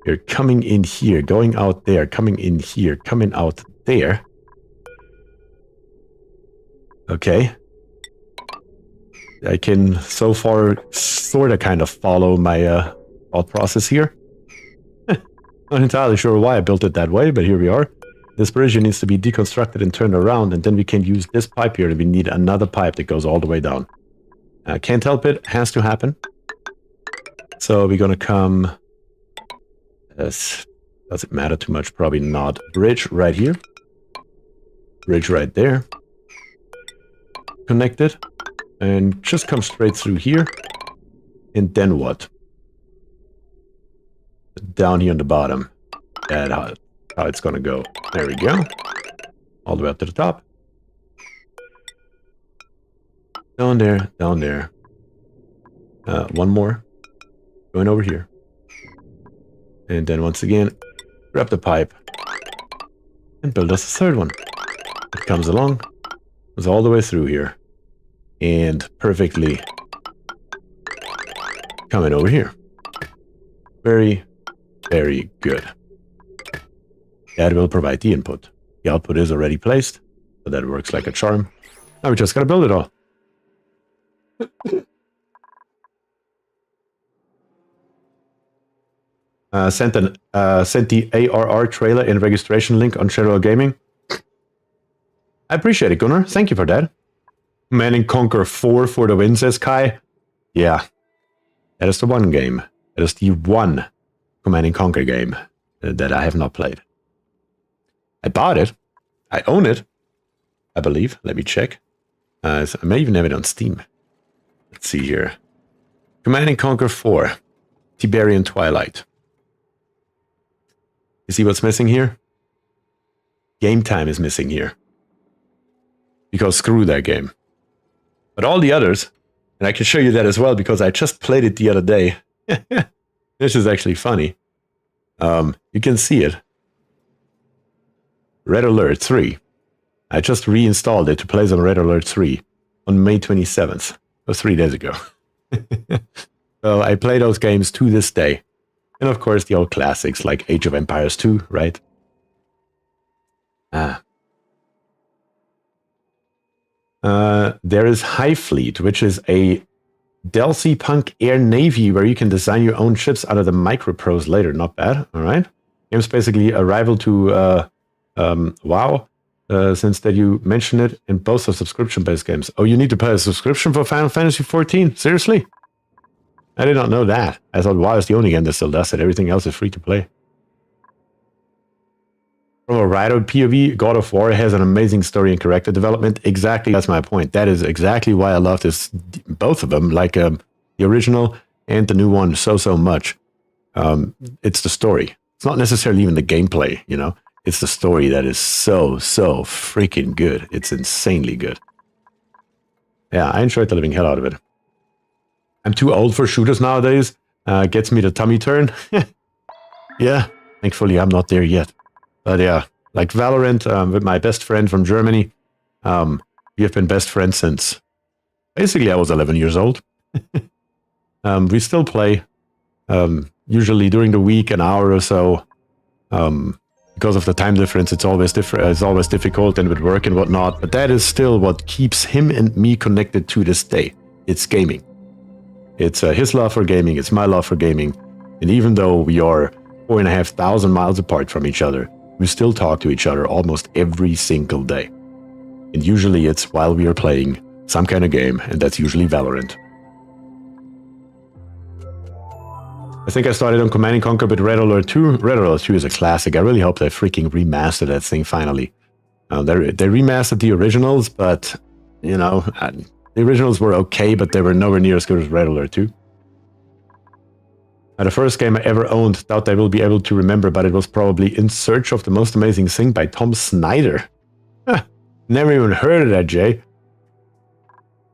We're coming in here, going out there, coming in here, coming out there. Okay. I can so far sort of kind of follow my thought process here. Not entirely sure why I built it that way, but here we are. This bridge needs to be deconstructed and turned around, and then we can use this pipe here, and we need another pipe that goes all the way down. Can't help it, has to happen. So we're gonna come... Does it matter too much? Probably not. Bridge right here. Bridge right there. Connect it. And just come straight through here. And then what? Down here on the bottom. That's how it's gonna go. There we go. All the way up to the top. Down there, down there. One more. Going over here. And then once again, grab the pipe. And build us a third one. It comes along. Goes all the way through here. And perfectly coming over here. Very, very good. That will provide the input. The output is already placed, so that works like a charm. Now we just gotta build it all. Sent the ARR trailer and registration link on Shadow Gaming. I appreciate it, Gunnar. Thank you for that. Command & Conquer 4 for the win, says Kai. Yeah, that is the one game. That is the one Command & Conquer game that I have not played. I bought it. I own it. I believe. Let me check. So I may even have it on Steam. Let's see here. Command & Conquer 4. Tiberian Twilight. You see what's missing here? Game time is missing here. Because screw that game. But all the others, and I can show you that as well because I just played it the other day. This is actually funny. You can see it. Red Alert 3. I just reinstalled it to play some Red Alert 3 on May 27th. That was 3 days ago. So I play those games to this day. And of course the old classics like Age of Empires 2, right? There is High Fleet, which is a Delcy Punk Air Navy where you can design your own ships out of the microprose later. Not bad, alright. Game's basically a rival to WoW, since that you mentioned it, and both are subscription-based games. Oh, you need to pay a subscription for Final Fantasy XIV? Seriously? I did not know that. I thought WoW is the only game that still does it. Everything else is free to play. From a writer POV, God of War has an amazing story and character development. Exactly, that's my point. That is exactly why I love this, both of them, like the original and the new one so much. It's the story. It's not necessarily even the gameplay, you know. It's the story that is so freaking good. It's insanely good. Yeah, I enjoyed the living hell out of it. I'm too old for shooters nowadays. Gets me the tummy turn. Yeah, thankfully I'm not there yet. But yeah, like Valorant with my best friend from Germany. We have been best friends since basically I was 11 years old. We still play, usually during the week, an hour or so. Because of the time difference, it's always different. It's always difficult, and with work and whatnot. But that is still what keeps him and me connected to this day. It's gaming. It's his love for gaming. It's my love for gaming. And even though we are 4,500 miles apart from each other, we still talk to each other almost every single day. And usually it's while we are playing some kind of game, and that's usually Valorant. I think I started on Command & Conquer with Red Alert 2. Red Alert 2 is a classic. I really hope they freaking remastered that thing finally. They remastered the originals, but, you know, the originals were okay, but they were nowhere near as good as Red Alert 2. The first game I ever owned, doubt I will be able to remember, but it was probably In Search of the Most Amazing Thing by Tom Snyder. Never even heard of that, Jay.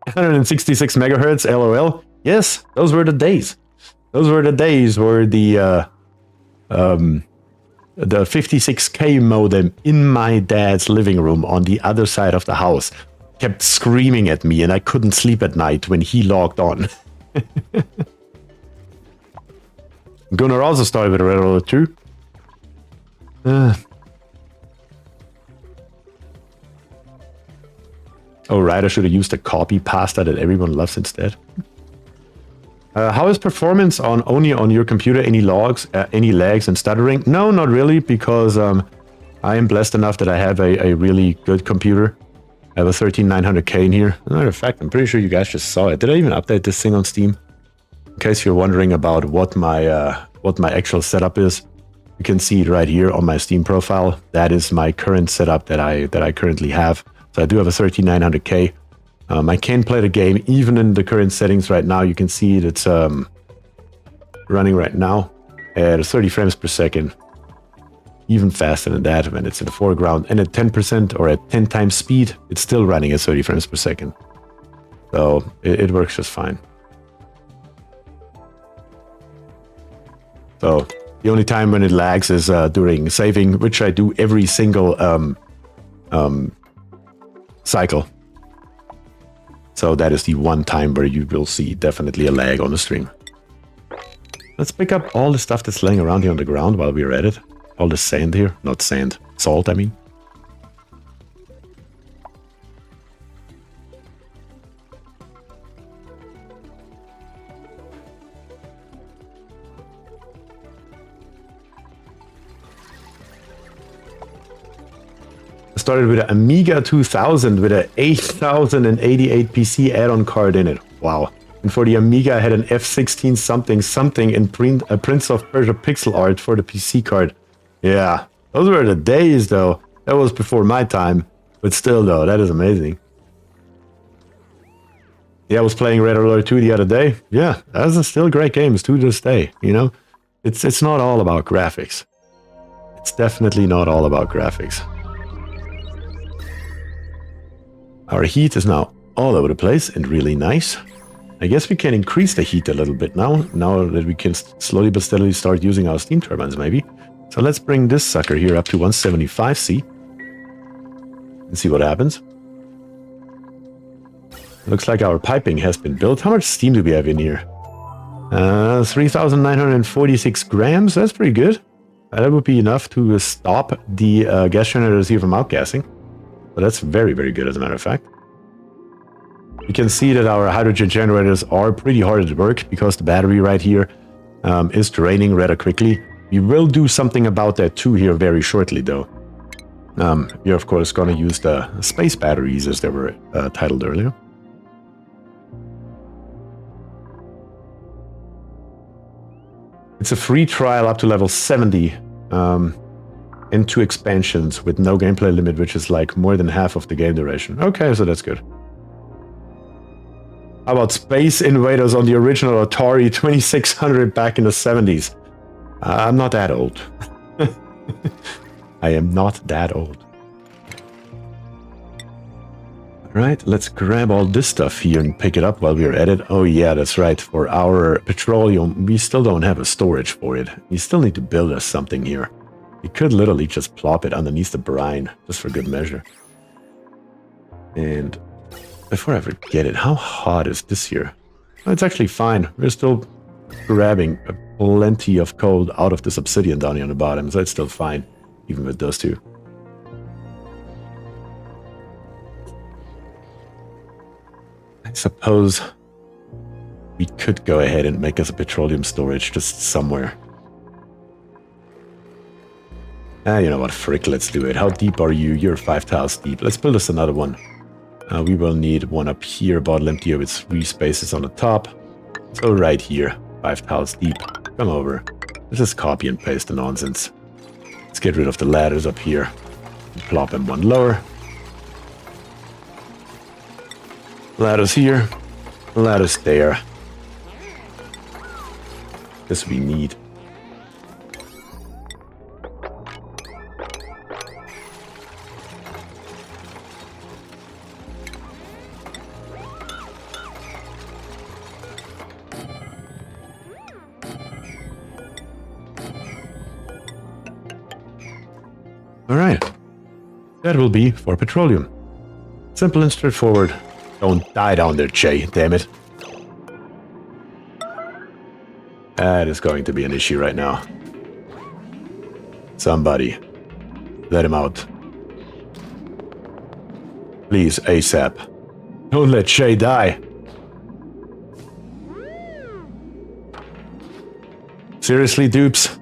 166 megahertz, LOL. Yes, those were the days. Those were the days where the 56K modem in my dad's living room on the other side of the house kept screaming at me, and I couldn't sleep at night when he logged on. Gunnar also started with Red Alert 2. Oh, right, I should have used the copy pasta that everyone loves instead. How is performance only on your computer? Any logs, any lags and stuttering? No, not really, because I am blessed enough that I have a really good computer. I have a 13900K in here. As a matter of fact, I'm pretty sure you guys just saw it. Did I even update this thing on Steam? In case you're wondering about what my actual setup is, you can see it right here on my Steam profile. That is my current setup that I currently have. So I do have a 13900K. I can play the game even in the current settings right now. You can see it, it's running right now at 30 frames per second. Even faster than that when it's in the foreground. And at 10% or at 10 times speed, it's still running at 30 frames per second. So it works just fine. So the only time when it lags is during saving, which I do every single cycle. So that is the one time where you will see definitely a lag on the stream. Let's pick up all the stuff that's laying around here on the ground while we're at it. All the sand here. Not sand. Salt, I mean. I started with an Amiga 2000 with a 8088 PC add-on card in it. Wow. And for the Amiga, I had an F16 something in Prince of Persia pixel art for the PC card. Yeah, those were the days, though. That was before my time. But still, though, that is amazing. Yeah, I was playing Red Alert 2 the other day. Yeah, those are still great games to this day, you know? It's not all about graphics. It's definitely not all about graphics. Our heat is now all over the place and really nice. I guess we can increase the heat a little bit now that we can slowly but steadily start using our steam turbines, maybe. So let's bring this sucker here up to 175C and see what happens. Looks like our piping has been built. How much steam do we have in here? 3,946 grams. That's pretty good. That would be enough to stop the gas generators here from outgassing. So that's very, very good, as a matter of fact. You can see that our hydrogen generators are pretty hard at work because the battery right here is draining rather quickly. We will do something about that too here very shortly, though. We're, of course, going to use the space batteries as they were titled earlier. It's a free trial up to level 70 and 2 expansions with no gameplay limit, which is like more than half of the game duration. Okay, so that's good. How about Space Invaders on the original Atari 2600 back in the 70s? I'm not that old. I am not that old. Alright, let's grab all this stuff here and pick it up while we're at it. Oh yeah, that's right. For our petroleum, we still don't have a storage for it. We still need to build us something here. We could literally just plop it underneath the brine, just for good measure. And before I forget it, how hot is this here? Oh, it's actually fine. We're still grabbing plenty of coal out of this obsidian down here on the bottom, so it's still fine, even with those two. I suppose we could go ahead and make us a petroleum storage just somewhere. You know what, frick, let's do it. How deep are you? You're 5 tiles deep. Let's build us another one. We will need one up here, bottle empty with 3 spaces on the top. So right here, 5 tiles deep. Come over. Let's just copy and paste the nonsense. Let's get rid of the ladders up here. And plop them one lower. Ladders here. Ladders there. This we need. Alright, that will be for petroleum. Simple and straightforward. Don't die down there, Jay, damn it. That is going to be an issue right now. Somebody, let him out. Please, ASAP. Don't let Shay die. Seriously, dupes?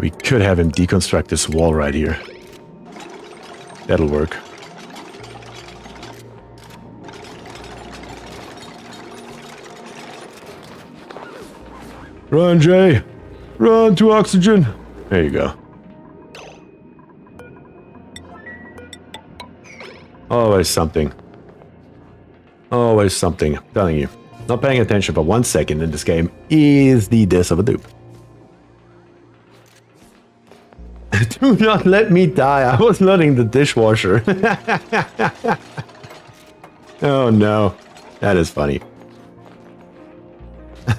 We could have him deconstruct this wall right here. That'll work. Run, Jay! Run to oxygen! There you go. Always something. Always something. I'm telling you. Not paying attention for 1 second in this game is the death of a dupe. Do not let me die. I was loading the dishwasher. Oh no. That is funny.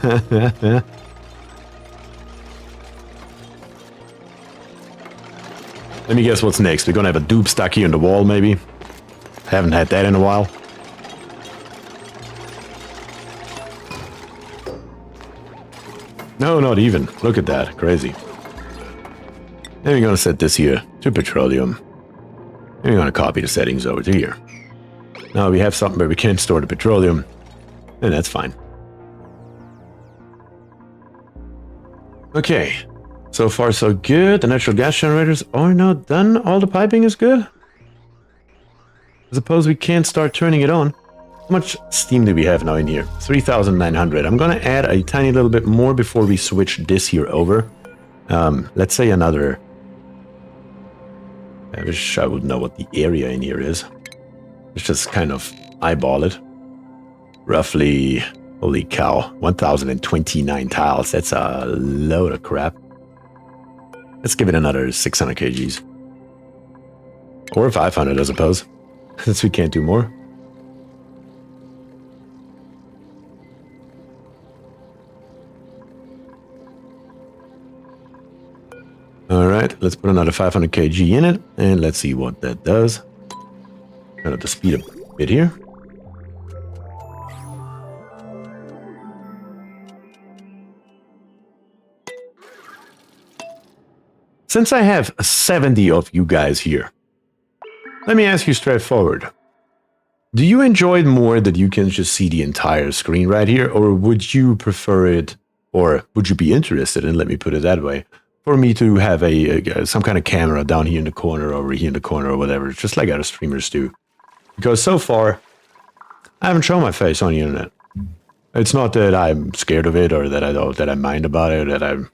Let me guess what's next. We're gonna have a dupe stuck here in the wall, maybe. Haven't had that in a while. No, not even. Look at that. Crazy. Then we're gonna set this here to petroleum. And we're gonna copy the settings over to here. Now we have something where we can't store the petroleum. And that's fine. Okay. So far so good. The natural gas generators are now done. All the piping is good. I suppose we can't start turning it on. How much steam do we have now in here? 3,900. I'm gonna add a tiny little bit more before we switch this here over. Let's say another... I wish I would know what the area in here is. Let's just kind of eyeball it. Roughly, holy cow, 1,029 tiles. That's a load of crap. Let's give it another 600 kgs. Or 500, I suppose. Since we can't do more. Alright, let's put another 500 kg in it, and let's see what that does. Turn up the speed a bit here. Since I have 70 of you guys here, let me ask you straightforward. Do you enjoy it more that you can just see the entire screen right here, or would you prefer it, or would you be interested in, let me put it that way, for me to have some kind of camera down here in the corner, over here in the corner, or whatever, just like other streamers do? Because so far, I haven't shown my face on the internet. It's not that I'm scared of it, or that I mind about it, or that I'm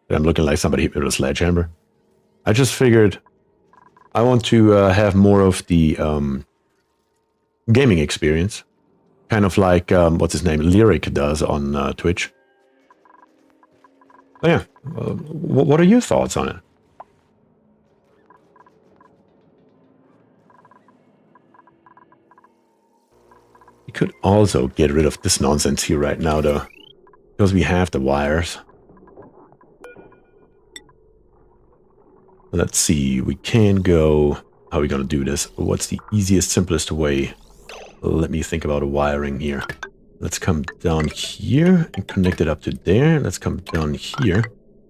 looking like somebody hit me with a sledgehammer. I just figured I want to have more of the gaming experience, kind of like what's his name, Lyric does on Twitch. Oh yeah, what are your thoughts on it? We could also get rid of this nonsense here right now, though, because we have the wires. Let's see, we can go... How are we going to do this? What's the easiest, simplest way? Let me think about a wiring here. Let's come down here and connect it up to there. Let's come down here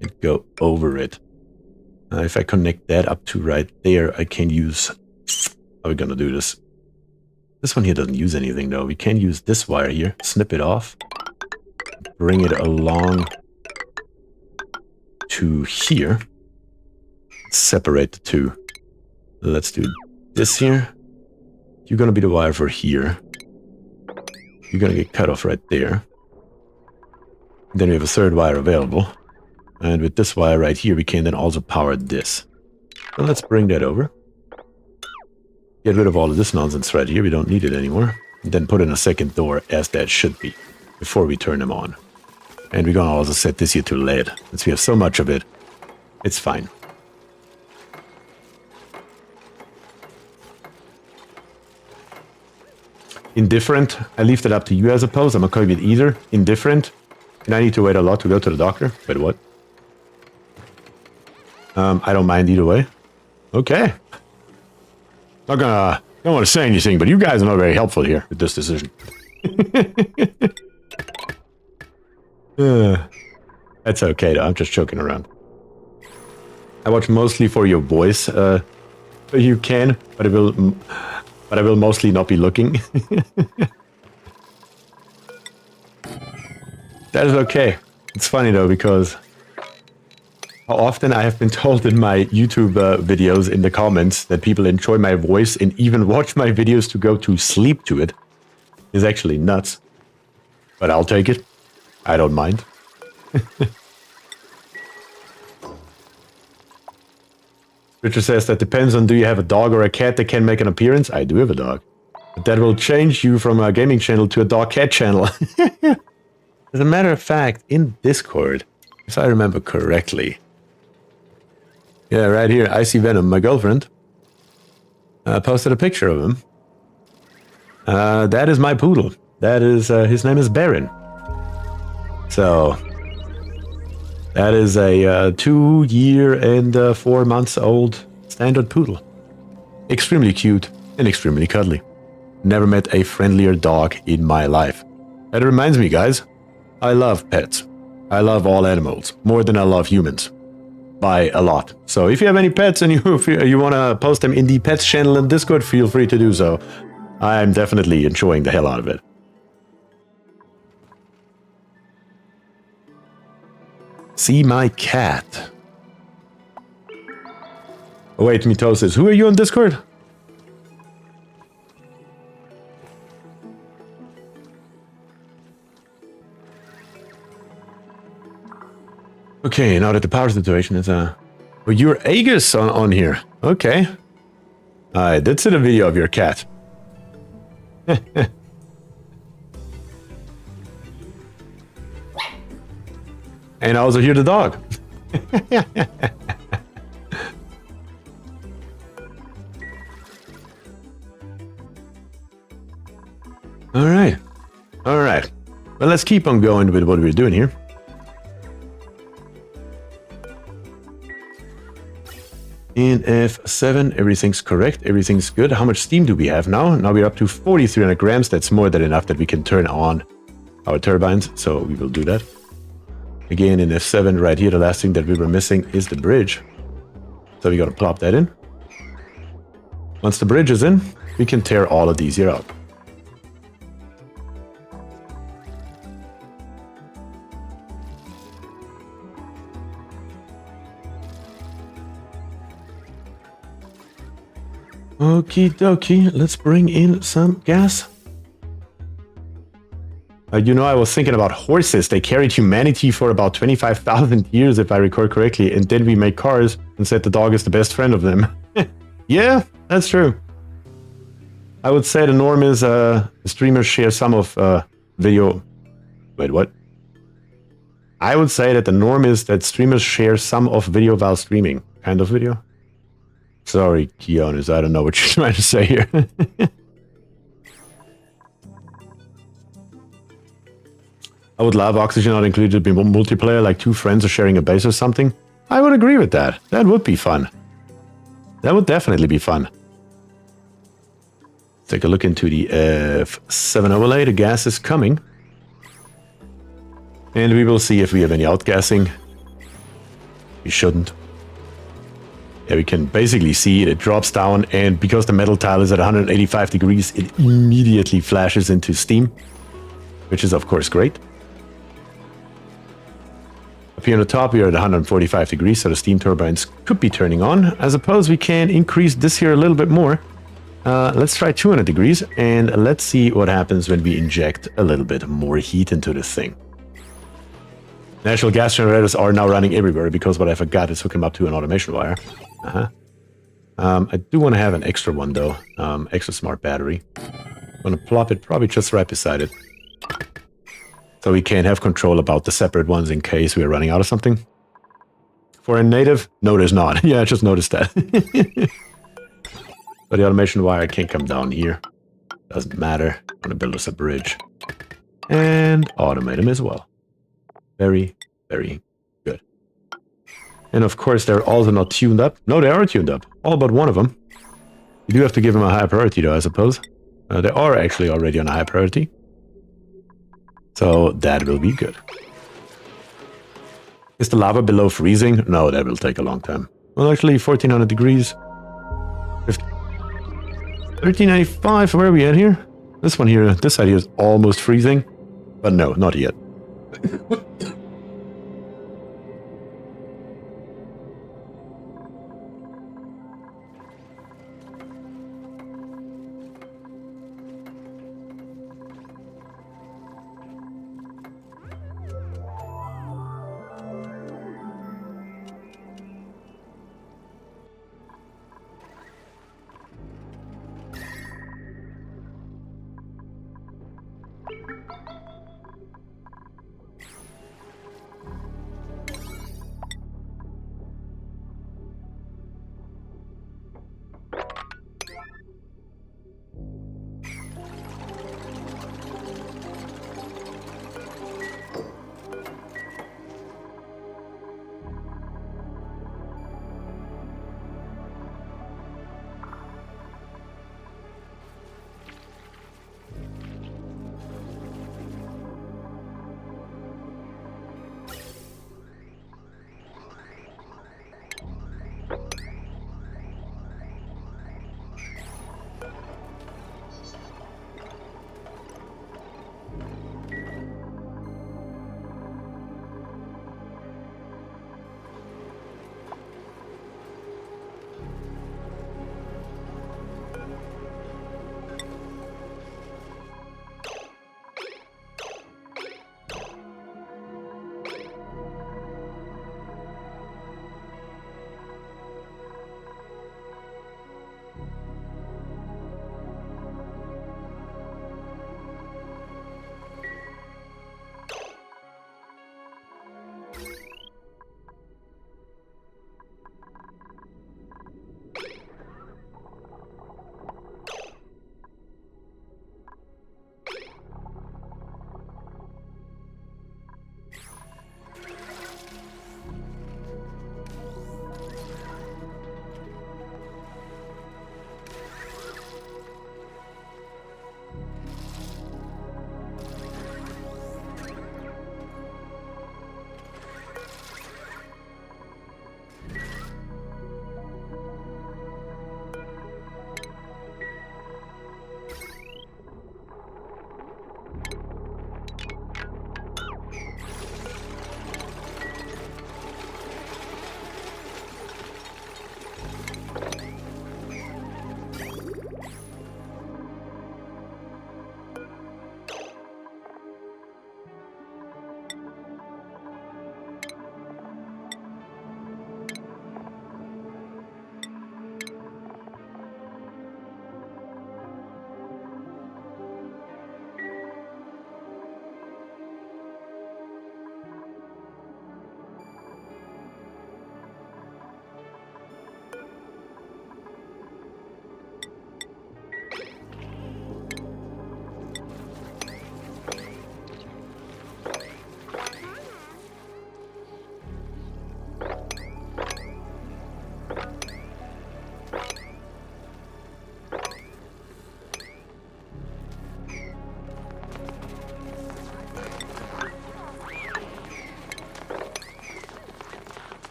and go over it. If I connect that up to right there, I can use... How are we going to do this? This one here doesn't use anything, though. We can use this wire here, snip it off, bring it along to here, separate the two. Let's do this here. You're going to be the wire for here. You're going to get cut off right there. Then we have a third wire available. And with this wire right here, we can then also power this. So let's bring that over. Get rid of all of this nonsense right here. We don't need it anymore. And then put in a second door as that should be before we turn them on. And we're going to also set this here to lead. Since we have so much of it, it's fine. Indifferent. I leave that up to you, I suppose. I'm okay with either. Indifferent. And I need to wait a lot to go to the doctor. Wait, what? I don't mind either way. Okay. Don't want to say anything, but you guys are not very helpful here with this decision. That's okay, though. I'm just joking around. I watch mostly for your voice. You can, but I will mostly not be looking. That is okay. It's funny though, because how often I have been told in my YouTube videos in the comments that people enjoy my voice and even watch my videos to go to sleep to it is actually nuts. But I'll take it. I don't mind. Richard says that depends on do you have a dog or a cat that can make an appearance? I do have a dog. But that will change you from a gaming channel to a dog-cat channel. As a matter of fact, in Discord, if I remember correctly. Yeah, right here, Icy Venom, my girlfriend, posted a picture of him. That is my poodle. That is, his name is Baron. So, that is a 2 year and 4 months old standard poodle. Extremely cute and extremely cuddly. Never met a friendlier dog in my life. That reminds me, guys, I love pets. I love all animals more than I love humans. By a lot. So if you have any pets and you want to post them in the pets channel in Discord, feel free to do so. I'm definitely enjoying the hell out of it. See my cat. Oh wait, Mitosis, who are you on Discord? Okay, now that the power situation is well, you're Aegis on here. Okay. I did see the video of your cat. And I also hear the dog. Alright. Alright. Well, let's keep on going with what we're doing here. In F7, everything's correct, everything's good. How much steam do we have now? Now we're up to 4,300 grams. That's more than enough that we can turn on our turbines, so we will do that. Again, in F7, right here, the last thing that we were missing is the bridge. So we gotta plop that in. Once the bridge is in, we can tear all of these here up. Okie dokie, let's bring in some gas. You know, I was thinking about horses. They carried humanity for about 25,000 years, if I recall correctly, and then we make cars and said the dog is the best friend of them. Yeah, that's true. I would say the norm is streamers share some of video... Wait, what? I would say that the norm is that streamers share some of video while streaming. Kind of video. Sorry, Keonis, I don't know what you're trying to say here. I would love oxygen not included in multiplayer, like two friends are sharing a base or something. I would agree with that. That would be fun. That would definitely be fun. Take a look into the F7 overlay. The gas is coming. And we will see if we have any outgassing. We shouldn't. Yeah, we can basically see it drops down, and because the metal tile is at 185 degrees, it immediately flashes into steam, which is of course great. Up here on the top, we are at 145 degrees, so the steam turbines could be turning on. I suppose we can increase this here a little bit more. Let's try 200 degrees, and let's see what happens when we inject a little bit more heat into this thing. Natural gas generators are now running everywhere because what I forgot is hook them up to an automation wire. I do want to have an extra one though, extra smart battery. I'm going to plop it probably just right beside it. So we can have control about the separate ones in case we're running out of something. For a native, no there's not. Yeah, I just noticed that. But the automation wire can come down here. Doesn't matter. I'm going to build us a bridge. And automate them as well. Very, very good. And of course, they're also not tuned up. No, they are tuned up. All but one of them. You do have to give them a high priority, though, I suppose. They are actually already on a high priority. So that will be good. Is the lava below freezing? No, that will take a long time. Well, actually, 1400 degrees. 1395, where are we at here? This one here, this side here is almost freezing. But no, not yet.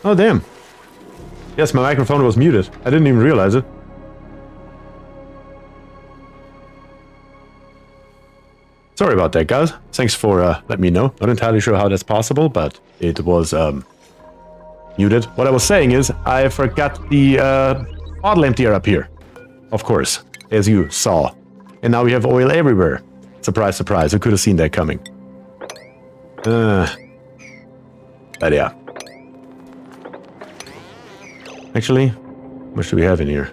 Oh, damn. Yes, my microphone was muted. I didn't even realize it. Sorry about that, guys. Thanks for letting me know. Not entirely sure how that's possible, but it was muted. What I was saying is, I forgot the bottle emptier up here. Of course, as you saw. And now we have oil everywhere. Surprise, surprise. Who could have seen that coming? But yeah. Actually, how much do we have in here?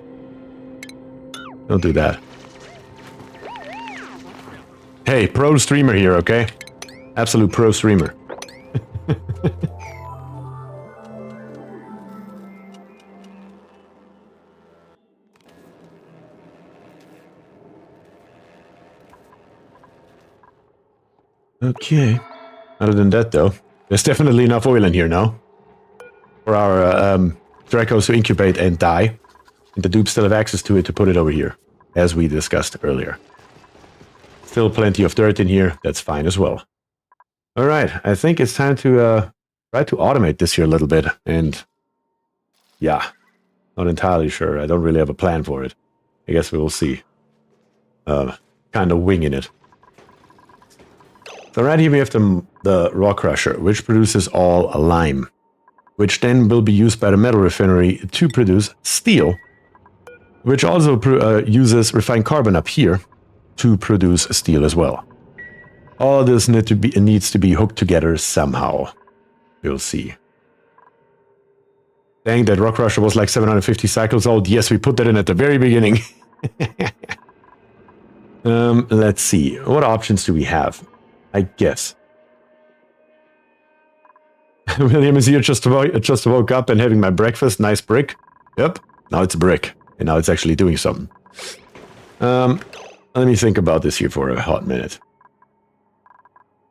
Don't do that. Hey, pro streamer here, okay? Absolute pro streamer. Okay. Other than that, though, there's definitely enough oil in here now. For our Dracos to incubate and die. And the dupes still have access to it to put it over here, as we discussed earlier. Still plenty of dirt in here, that's fine as well. Alright, I think it's time to try to automate this here a little bit. And yeah, not entirely sure. I don't really have a plan for it. I guess we will see. Kind of winging it. So right here we have the raw crusher, which produces all lime, which then will be used by the metal refinery to produce steel, which also uses refined carbon up here to produce steel as well. All this needs to be hooked together somehow. We'll see. Dang, that rock crusher was like 750 cycles old. Yes, we put that in at the very beginning. Let's see. What options do we have? I guess. William is here just woke up and having my breakfast. Nice brick. Yep. Now it's a brick. And now it's actually doing something. Let me think about this here for a hot minute.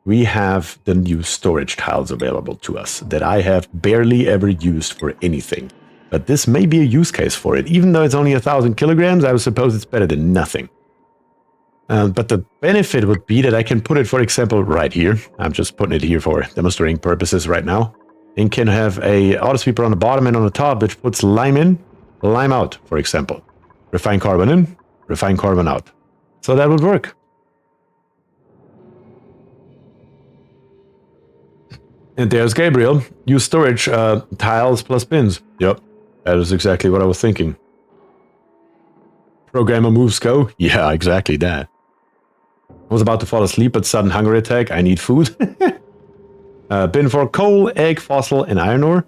We have the new storage tiles available to us that I have barely ever used for anything. But this may be a use case for it. Even though it's only 1,000 kilograms, I would suppose it's better than nothing. But the benefit would be that I can put it, for example, right here. I'm just putting it here for demonstrating purposes right now. And can have a auto sweeper on the bottom and on the top, which puts lime in, lime out, for example. Refined carbon in, refined carbon out. So that would work. And there's Gabriel. Use storage tiles plus bins. Yep, that is exactly what I was thinking. Programmer moves go? Yeah, exactly that. I was about to fall asleep, but sudden hunger attack. I need food. Bin for coal, egg, fossil, and iron ore.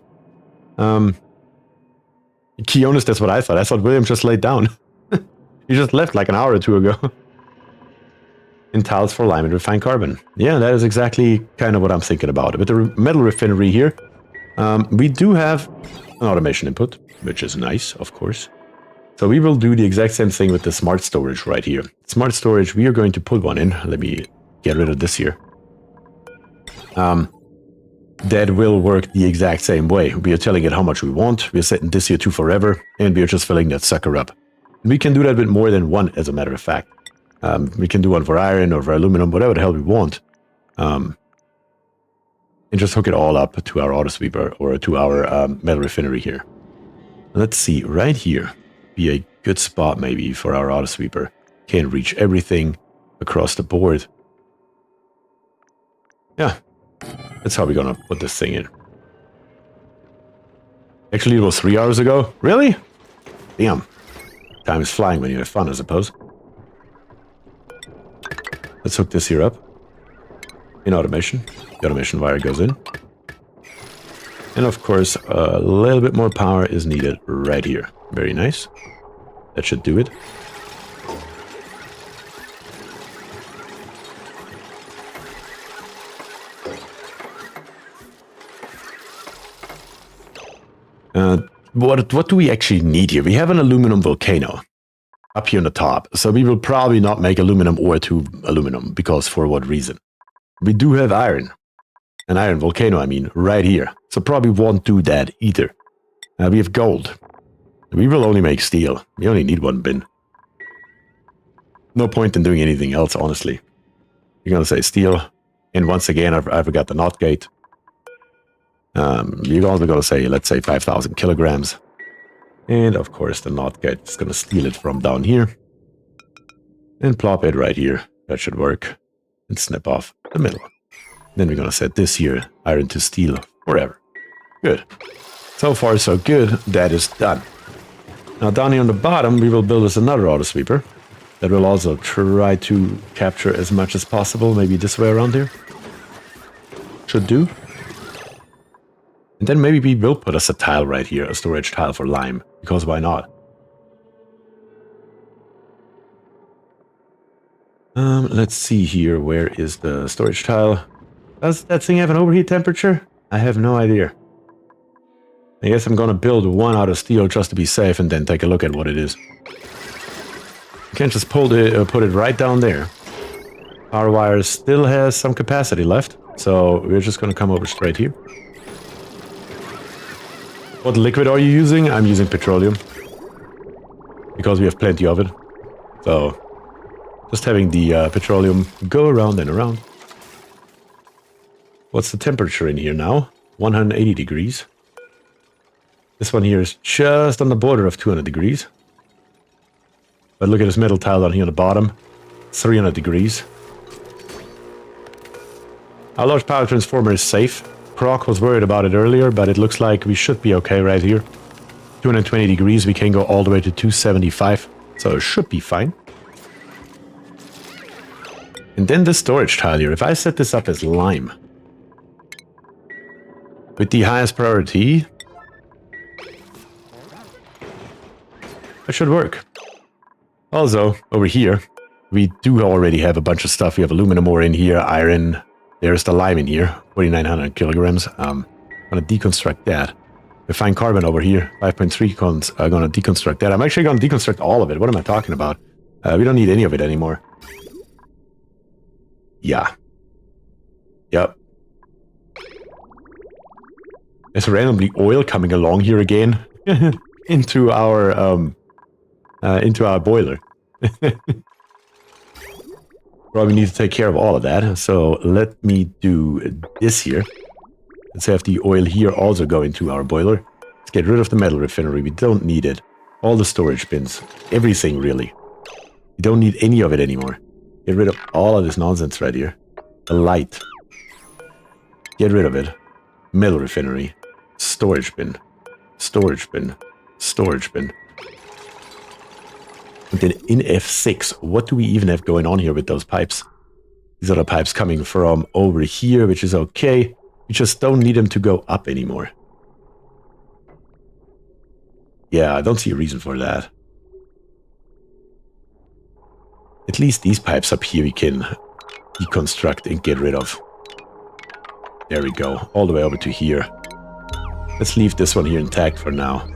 Keonis, that's what I thought. I thought William just laid down. He just left like an hour or two ago. And tiles for lime and refined carbon. Yeah, that is exactly kind of what I'm thinking about. With the metal refinery here, we do have an automation input, which is nice, of course. So we will do the exact same thing with the smart storage right here. Smart storage, we are going to put one in. Let me get rid of this here. That will work the exact same way. We are telling it how much we want. We are setting this here to forever, and we are just filling that sucker up. We can do that with more than one, as a matter of fact. We can do one for iron or for aluminum, whatever the hell we want. And just hook it all up to our auto sweeper or to our metal refinery here. Let's see, right here. Be a good spot maybe for our auto sweeper. Can reach everything across the board. Yeah, that's how we're gonna put this thing in. Actually, it was 3 hours ago. Really? Damn. Time is flying when you have fun, I suppose. Let's hook this here up. In automation. The automation wire goes in. And of course, a little bit more power is needed right here. Very nice. That should do it. What do we actually need here? We have an aluminum volcano up here on the top. So we will probably not make aluminum ore to aluminum, because for what reason? We do have iron. An iron volcano, I mean, right here. So probably won't do that either. We have gold. We will only make steel. We only need one bin. No point in doing anything else, honestly. You're gonna say steel. And once again, I forgot the NOT gate. You're also going to say, let's say 5,000 kilograms. And of course, the knot guy is going to steal it from down here. And plop it right here. That should work. And snip off the middle. Then we're going to set this here, iron to steel, forever. Good. So far, so good. That is done. Now, down here on the bottom, we will build us another auto sweeper. That will also try to capture as much as possible. Maybe this way around here. Should do. And then maybe we will put us a tile right here, a storage tile for lime. Because why not? Let's see here. Where is the storage tile? Does that thing have an overheat temperature? I have no idea. I guess I'm gonna build one out of steel just to be safe and then take a look at what it is. You can't just put it right down there. Our wire still has some capacity left, so we're just gonna come over straight here. What liquid are you using? I'm using petroleum. Because we have plenty of it. So, just having the petroleum go around and around. What's the temperature in here now? 180 degrees. This one here is just on the border of 200 degrees. But look at this metal tile down here on the bottom. 300 degrees. Our large power transformer is safe. Proc was worried about it earlier, but it looks like we should be okay right here. 220 degrees, we can go all the way to 275. So it should be fine. And then the storage tile here. If I set this up as lime, with the highest priority, that should work. Also, over here, we do already have a bunch of stuff. We have aluminum ore in here, iron. There's the lime in here, 4,900 kilograms. I'm going to deconstruct that. Refined carbon over here, 5.3 cons. I'm going to deconstruct that. I'm actually going to deconstruct all of it. What am I talking about? We don't need any of it anymore. Yeah. Yep. There's randomly oil coming along here again into our boiler. Probably need to take care of all of that. So let me do this here. Let's have the oil here also go into our boiler. Let's get rid of the metal refinery. We don't need it. All the storage bins. Everything, really. We don't need any of it anymore. Get rid of all of this nonsense right here. The light. Get rid of it. Metal refinery. Storage bin. Storage bin. Storage bin. And then in F6, what do we even have going on here with those pipes? These are the pipes coming from over here, which is okay. We just don't need them to go up anymore. Yeah, I don't see a reason for that. At least these pipes up here we can deconstruct and get rid of. There we go, all the way over to here. Let's leave this one here intact for now.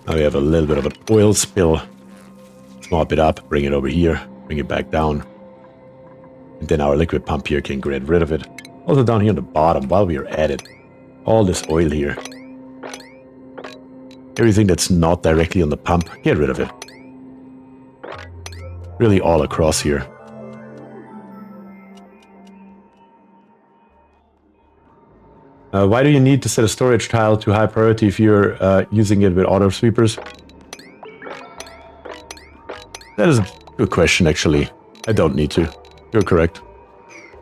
Now we have a little bit of an oil spill. Let's mop it up, bring it over here, bring it back down. And then our liquid pump here can get rid of it. Also down here on the bottom, while we are at it, all this oil here. Everything that's not directly on the pump, get rid of it. Really all across here. Why do you need to set a storage tile to high priority if you're using it with auto sweepers? That is a good question, actually. I don't need to. You're correct.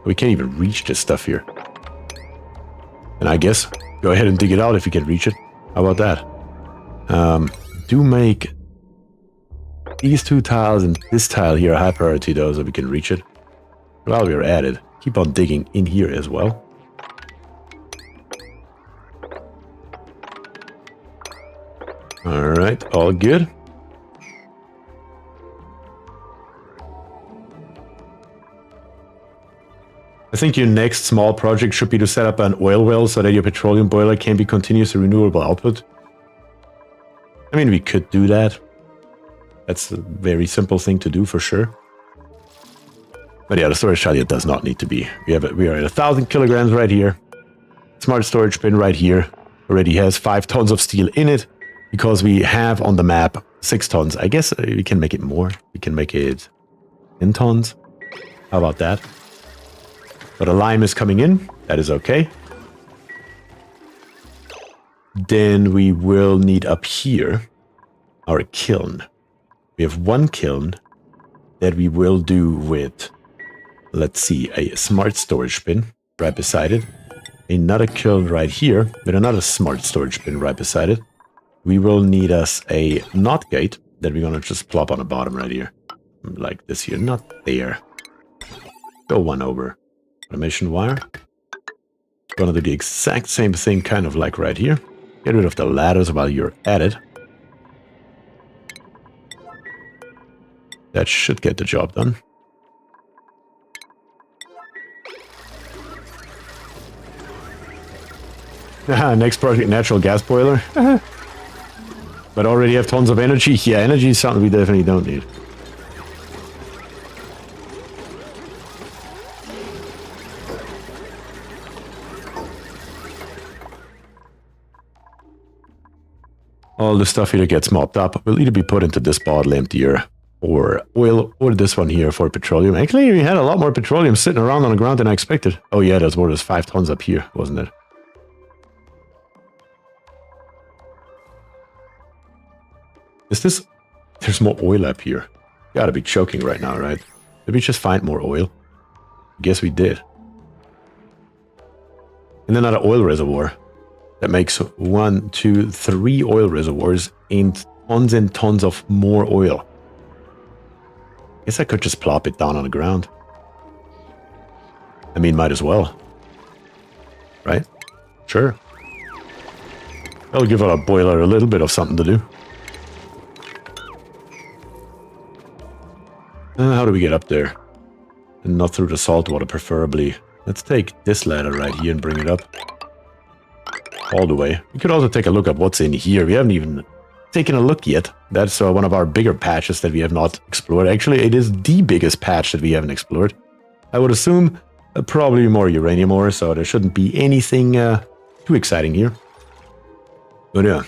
We can't even reach this stuff here. And I guess, go ahead and dig it out if you can reach it. How about that? Do make these two tiles and this tile here a high priority though, so we can reach it. While we're at it, keep on digging in here as well. Alright, all good. I think your next small project should be to set up an oil well so that your petroleum boiler can be continuous renewable output. I mean, we could do that. That's a very simple thing to do for sure. But yeah, the storage tile does not need to be. We are at 1,000 kilograms right here. Smart storage bin right here. Already has 5 tons of steel in it. Because we have on the map 6 tons. I guess we can make it more. We can make it 10 tons. How about that? But a lime is coming in. That is okay. Then we will need up here our kiln. We have one kiln that we will do with, let's see, a smart storage bin right beside it. Another kiln right here with another smart storage bin right beside it. We will need us a NOT gate that we're gonna just plop on the bottom right here. Like this here, not there. Go one over. Automation wire. Gonna do the exact same thing, kind of like right here. Get rid of the ladders while you're at it. That should get the job done. Next project, natural gas boiler. But already have tons of energy. Yeah, energy is something we definitely don't need. All the stuff here gets mopped up will either be put into this bottle emptier or oil, or this one here for petroleum. Actually, we had a lot more petroleum sitting around on the ground than I expected. Oh yeah, there's more than 5 tons up here, wasn't it? Is this... There's more oil up here. Gotta be choking right now, right? Did we just find more oil? Guess we did. And another oil reservoir. That makes 1, 2, 3 oil reservoirs and tons of more oil. Guess I could just plop it down on the ground. I mean, might as well. Right? Sure. I'll give our boiler a little bit of something to do. How do we get up there? And not through the salt water, preferably. Let's take this ladder right here and bring it up. All the way. We could also take a look at what's in here. We haven't even taken a look yet. That's one of our bigger patches that we have not explored. Actually, it is the biggest patch that we haven't explored. I would assume probably more uranium ore, so there shouldn't be anything too exciting here. But yeah.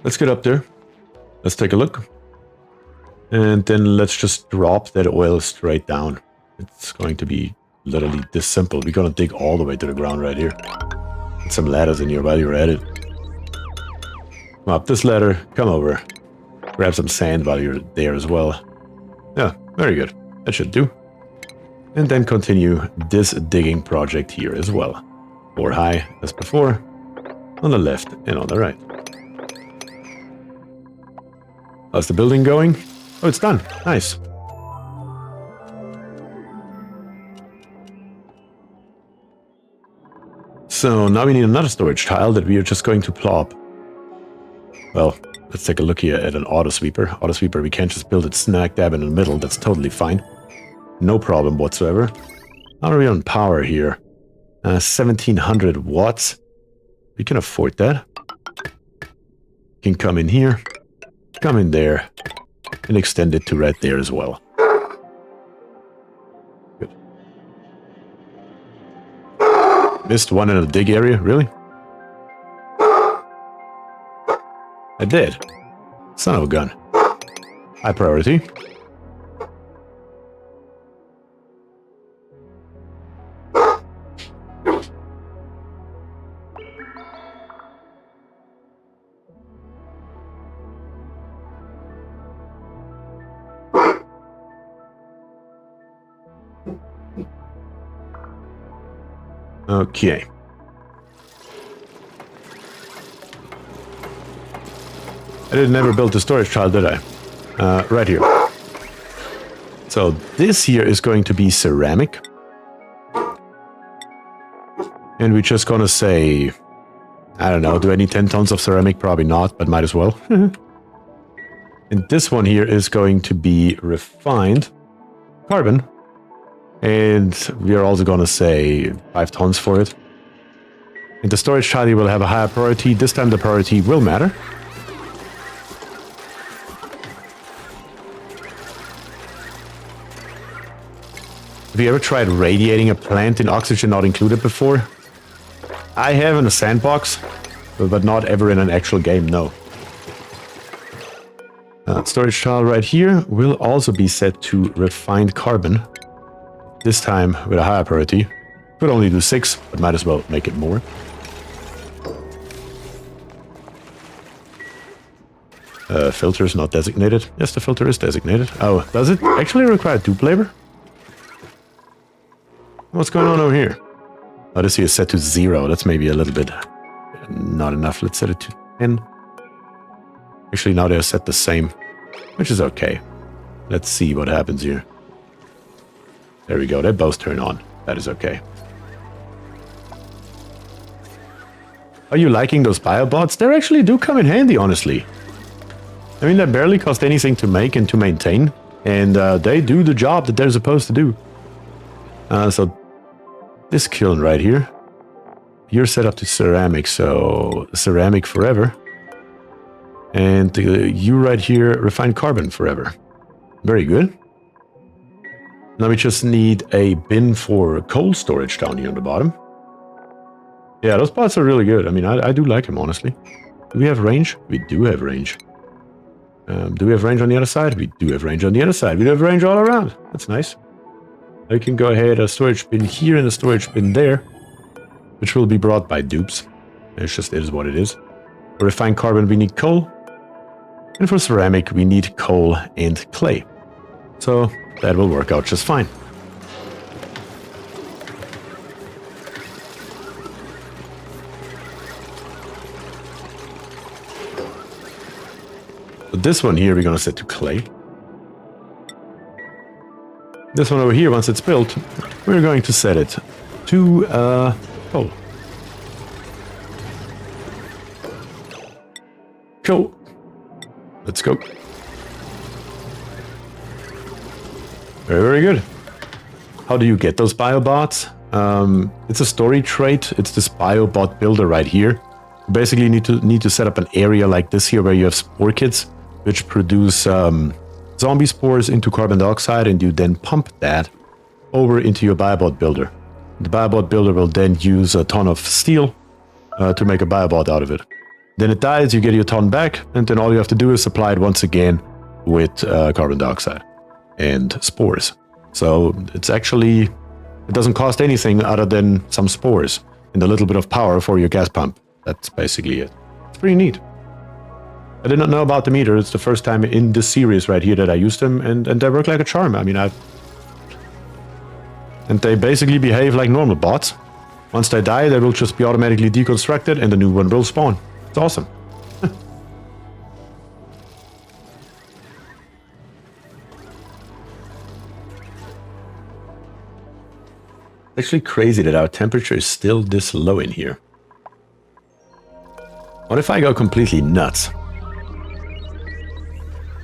Let's get up there. Let's take a look. And then let's just drop that oil straight down. It's going to be literally this simple. We're gonna dig all the way to the ground right here. Put some ladders in here while you're at it. Come up this ladder, come over. Grab some sand while you're there as well. Yeah, very good. That should do. And then continue this digging project here as well. 4 high as before. On the left and on the right. How's the building going? Oh, it's done. Nice. So now we need another storage tile that we are just going to plop. Well, let's take a look here at an auto sweeper. Auto sweeper, we can't just build it smack dab in the middle. That's totally fine. No problem whatsoever. How are we on power here? 1700 watts. We can afford that. Can come in here, come in there, and extend it to right there as well. Missed one in the dig area, really? I did. Son of a gun. High priority. Okay. I didn't ever build a storage tile, did I? Right here. So this here is going to be ceramic. And we're just gonna say, I don't know, do I need 10 tons of ceramic? Probably not, but might as well. And this one here is going to be refined carbon. And we are also gonna say 5 tons for it. And the storage tile will have a higher priority. This time the priority will matter. Have you ever tried radiating a plant in oxygen not included before? I have in a sandbox, but not ever in an actual game, no. Storage tile right here will also be set to refined carbon. This time with a higher priority. Could only do 6, but might as well make it more. Filter is not designated. Yes, the filter is designated. Oh, does it actually require dupe labor? What's going on over here? Oh, this here is set to 0. That's maybe a little bit not enough. Let's set it to 10. Actually, now they're set the same, which is okay. Let's see what happens here. There we go. They both turn on. That is okay. Are you liking those biobots? They actually do come in handy, honestly. I mean, they barely cost anything to make and to maintain. And they do the job that they're supposed to do. So this kiln right here. You're set up to ceramic, so ceramic forever. And you right here, refined carbon forever. Very good. Now we just need a bin for coal storage down here on the bottom. Yeah, those pots are really good. I mean, I do like them, honestly. Do we have range? We do have range. Do we have range on the other side? We do have range on the other side. We do have range all around. That's nice. I can go ahead, a storage bin here and a storage bin there, which will be brought by dupes. It's just, it is what it is. For refined carbon, we need coal. And for ceramic, we need coal and clay. So that will work out just fine. So this one here, we're going to set to clay. This one over here, once it's built, we're going to set it to coal. Cool. Let's go. Very, very good. How do you get those biobots? It's a story trait. It's this biobot builder right here. You basically need to set up an area like this here where you have spore kits, which produce zombie spores into carbon dioxide, and you then pump that over into your biobot builder. The biobot builder will then use a ton of steel to make a biobot out of it. Then it dies, you get your ton back, and then all you have to do is supply it once again with carbon dioxide and spores. So it's actually, it doesn't cost anything other than some spores and a little bit of power for your gas pump. That's basically it. It's pretty neat. I did not know about the meter. It's the first time in this series right here that I used them, and they work like a charm. I mean, and they basically behave like normal bots. Once they die, they will just be automatically deconstructed and a new one will spawn. It's awesome. It's actually crazy that our temperature is still this low in here. What if I go completely nuts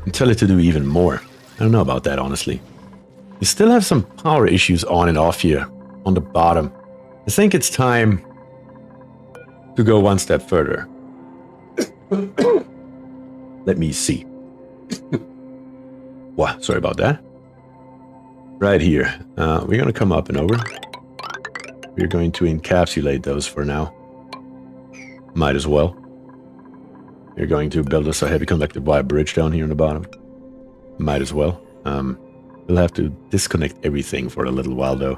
and tell it to do even more? I don't know about that, honestly. We still have some power issues on and off here on the bottom. I think it's time to go one step further. Let me see. Wow, sorry about that. Right here. We're going to come up and over. We're going to encapsulate those for now. Might as well. We're going to build us a heavy conductive wire bridge down here on the bottom. Might as well. We'll have to disconnect everything for a little while though,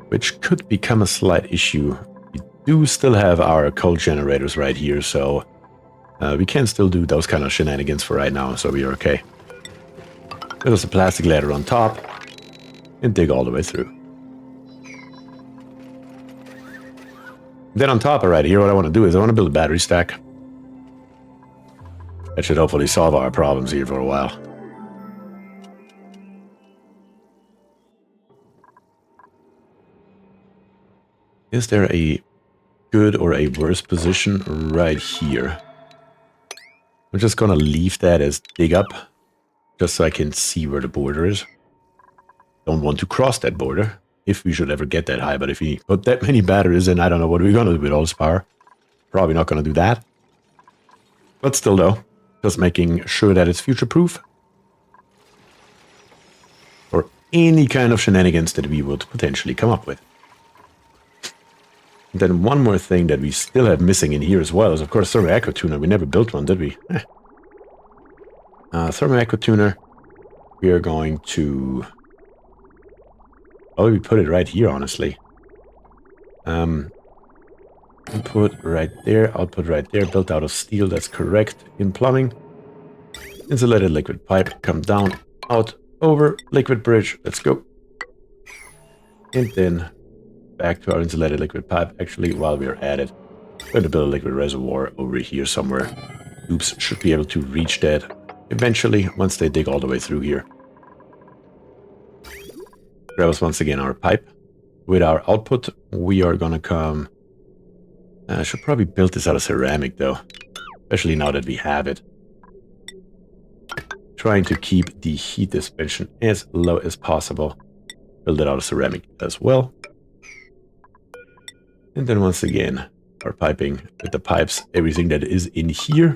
which could become a slight issue. We do still have our coal generators right here, so we can still do those kind of shenanigans for right now, so we are okay. There's a plastic ladder on top and dig all the way through. Then on top of right here, what I want to do is I want to build a battery stack. That should hopefully solve our problems here for a while. Is there a good or a worse position right here? I'm just gonna leave that as dig up, just so I can see where the border is. Don't want to cross that border, if we should ever get that high, but if we put that many batteries in, I don't know what we're gonna do with all this power. Probably not gonna do that. But still though, just making sure that it's future-proof. Or any kind of shenanigans that we would potentially come up with. And then one more thing that we still have missing in here as well is, of course, thermal echo tuner. We never built one, did we? Thermal echo tuner. We are going to... Oh, we put it right here, honestly. Input right there, output right there, built out of steel, that's correct. In plumbing, insulated liquid pipe, come down, out, over, liquid bridge, let's go. And then back to our insulated liquid pipe. Actually, while we're at it, I'm going to build a liquid reservoir over here somewhere. Oops, should be able to reach that eventually once they dig all the way through here. Grab us once again our pipe. With our output, we are going to come... I should probably build this out of ceramic though, especially now that we have it. Trying to keep the heat dissipation as low as possible. Build it out of ceramic as well. And then once again, our piping with the pipes, everything that is in here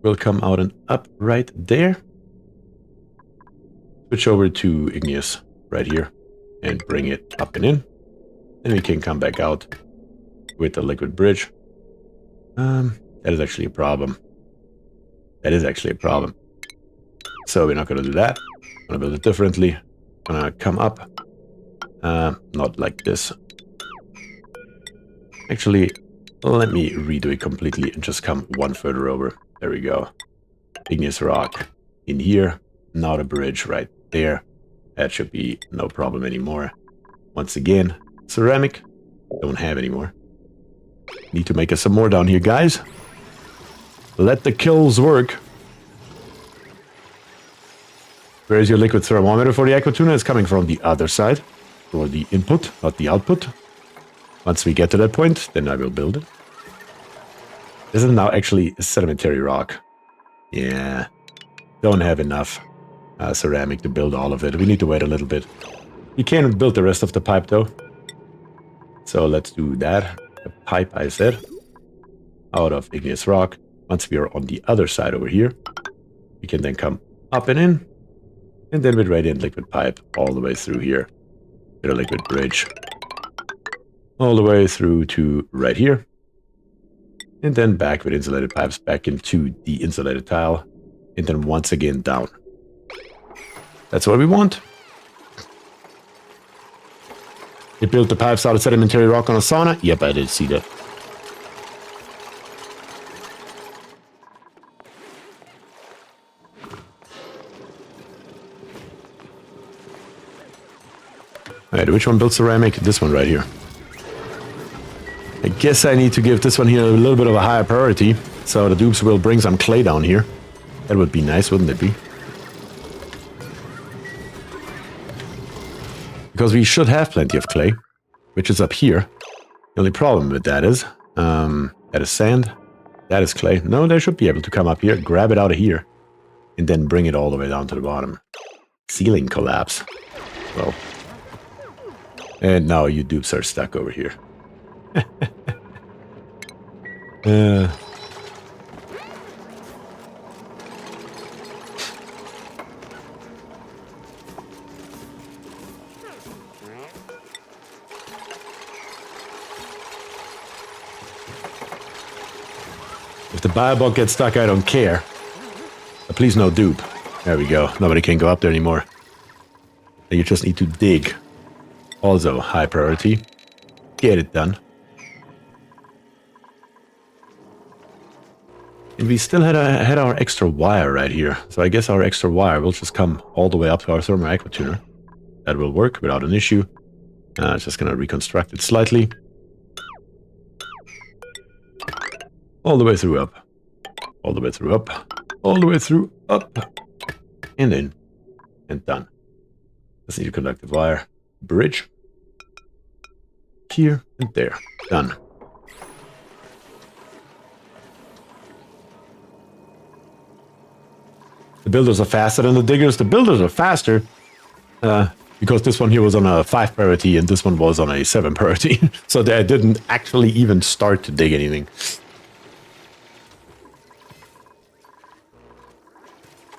will come out and up right there. Switch over to igneous right here and bring it up and in. Then we can come back out with the liquid bridge. That is actually a problem. That is actually a problem. So we're not going to do that. I'm going to build it differently. I'm going to come up. Not like this. Actually, let me redo it completely and just come one further over. There we go. Igneous rock in here. Now the bridge right there. That should be no problem anymore. Once again, ceramic. Don't have anymore. Need to make us some more down here, guys. Let the kills work. Where's your liquid thermometer for the aqua tuna? It's coming from the other side. Or the input, not the output. Once we get to that point, then I will build it. This is now actually a sedimentary rock. Yeah. Don't have enough ceramic to build all of it. We need to wait a little bit. We can build the rest of the pipe though. So let's do that. The pipe, I said, out of igneous rock. Once we are on the other side over here, we can then come up and in. And then with radiant liquid pipe all the way through here. With a liquid bridge. All the way through to right here. And then back with insulated pipes back into the insulated tile. And then once again down. That's what we want. It built the pipes out of sedimentary rock on a sauna? Yep, I did see that. Alright, which one built ceramic? This one right here. I guess I need to give this one here a little bit of a higher priority. So the dupes will bring some clay down here. That would be nice, wouldn't it be? Because we should have plenty of clay, which is up here. The only problem with that is sand. That is clay. No, they should be able to come up here, grab it out of here, and then bring it all the way down to the bottom. Ceiling collapse. Well. And now you dupes are stuck over here. If the biobog gets stuck, I don't care. But please no dupe. There we go. Nobody can go up there anymore. And you just need to dig. Also, high priority. Get it done. And we still had our extra wire right here. So I guess our extra wire will just come all the way up to our thermal aqua tuner. That will work without an issue. Just gonna reconstruct it slightly. All the way through up. All the way through up. All the way through up. And in. And done. Let's need a conductive wire. Bridge. Here and there. Done. The builders are faster than the diggers. The builders are faster because this one here was on a 5 priority and this one was on a 7 priority. So they didn't actually even start to dig anything.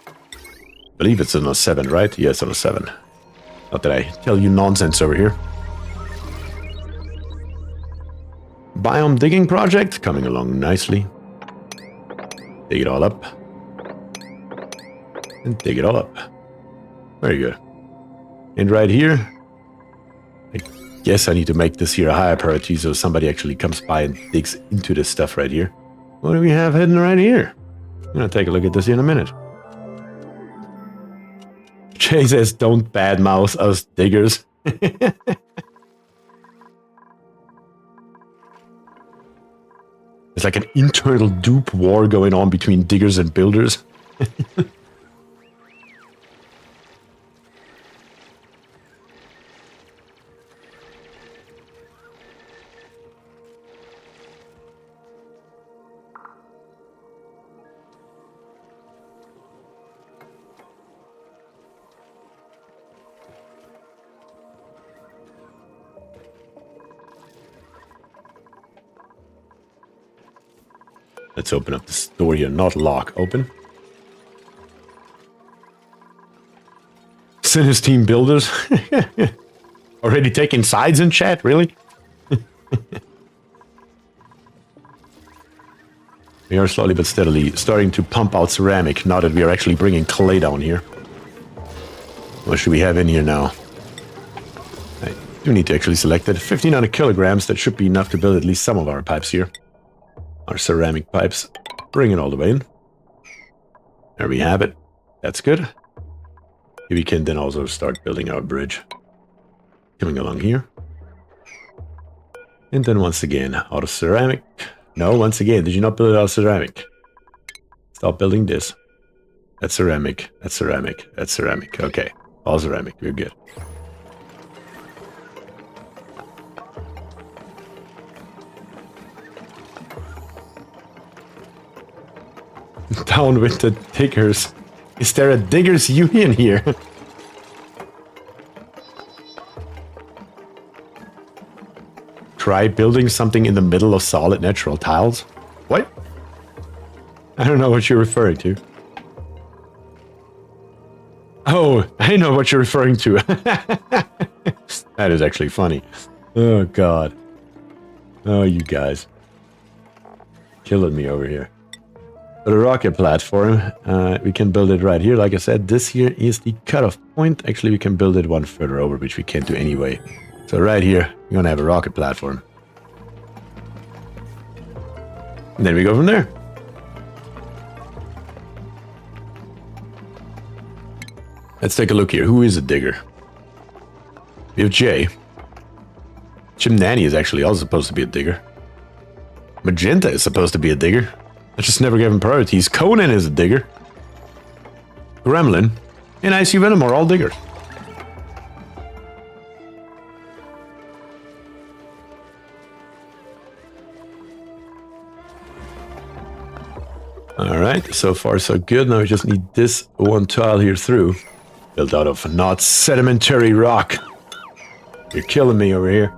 I believe it's on a 7, right? Yes, on a 7. Not that I tell you nonsense over here. Biome digging project coming along nicely. Dig it all up. And dig it all up. Very good. And right here, I Yes, I need to make this here a higher priority so somebody actually comes by and digs into this stuff right here. What do we have hidden right here? I'm gonna take a look at this in a minute. Jay says, don't badmouth us diggers. There's like an internal dupe war going on between diggers and builders. Let's open up this door here, not lock. Open. Sinus team builders. Already taking sides in chat, really? We are slowly but steadily starting to pump out ceramic now that we are actually bringing clay down here. What should we have in here now? I do need to actually select it. 1,500 kilograms, that should be enough to build at least some of our pipes here. Our ceramic pipes. Bring it all the way in. There we have it. That's good. We can then also start building our bridge. Coming along here. And then once again, out of ceramic. No, once again, did you not build it out of ceramic? Stop building this. That's ceramic. That's ceramic. That's ceramic. Okay. All ceramic. We're good. Down with the diggers. Is there a diggers union here? Try building something in the middle of solid natural tiles? What? I don't know what you're referring to. Oh, I know what you're referring to. That is actually funny. Oh, God. Oh, you guys. Killing me over here. For the rocket platform, we can build it right here. Like I said, this here is the cutoff point. Actually, we can build it one further over, which we can't do anyway. So right here, we're gonna have a rocket platform. And then we go from there. Let's take a look here. Who is a digger? We have Jay. Jim Nanny is actually also supposed to be a digger. Magenta is supposed to be a digger. I just never gave him priorities. Conan is a digger. Gremlin and Icy Venom are all diggers. Alright, so far so good. Now we just need this one tile here through. Built out of not sedimentary rock. You're killing me over here.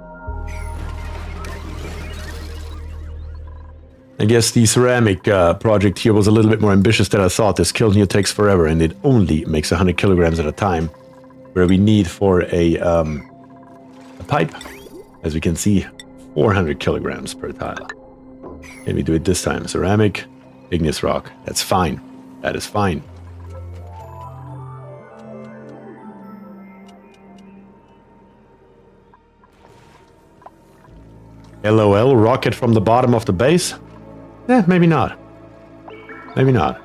I guess the ceramic project here was a little bit more ambitious than I thought. This kiln here takes forever and it only makes 100 kilograms at a time. Where we need for a pipe, as we can see, 400 kilograms per tile. Can we do it this time? Ceramic, igneous rock. That's fine. That is fine. LOL, rocket from the bottom of the base? Eh, maybe not. Maybe not.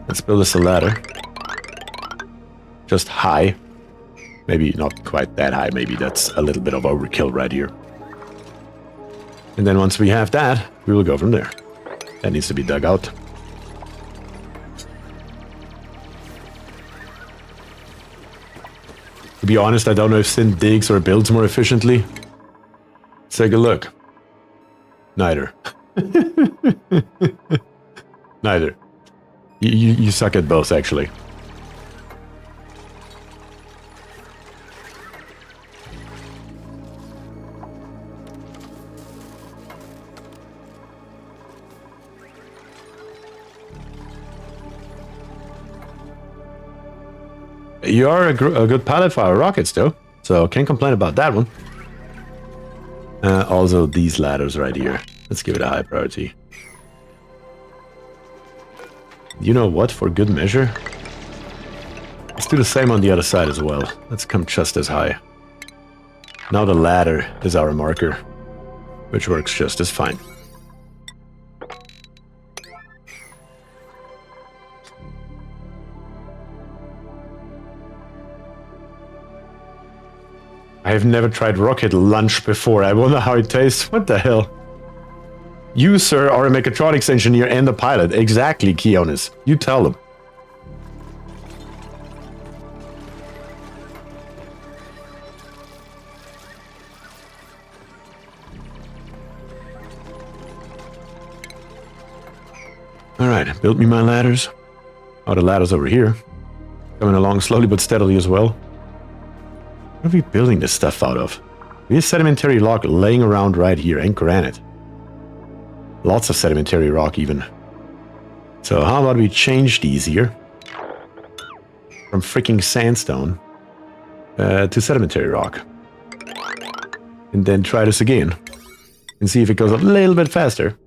Let's build us a ladder. Just high. Maybe not quite that high. Maybe that's a little bit of overkill right here. And then once we have that, we will go from there. That needs to be dug out. To be honest, I don't know if Sin digs or builds more efficiently. Let's take a look. Neither. Neither. You suck at both, actually. You are a good pilot for our rockets, though. So can't complain about that one. Also, these ladders right here. Let's give it a high priority. You know what? For good measure, Let's do the same on the other side as well. Let's come just as high. Now the ladder is our marker, which works just as fine. I have never tried rocket lunch before. I wonder how it tastes. What the hell? You, sir, are a mechatronics engineer and a pilot. Exactly, Keonis. You tell them. Alright, build me my ladders. Oh, the ladder's over here. Coming along slowly but steadily as well. What are we building this stuff out of? We have sedimentary rock laying around right here and granite. Lots of sedimentary rock even. So how about we change these here? From freaking sandstone to sedimentary rock. And then try this again. And see if it goes a little bit faster.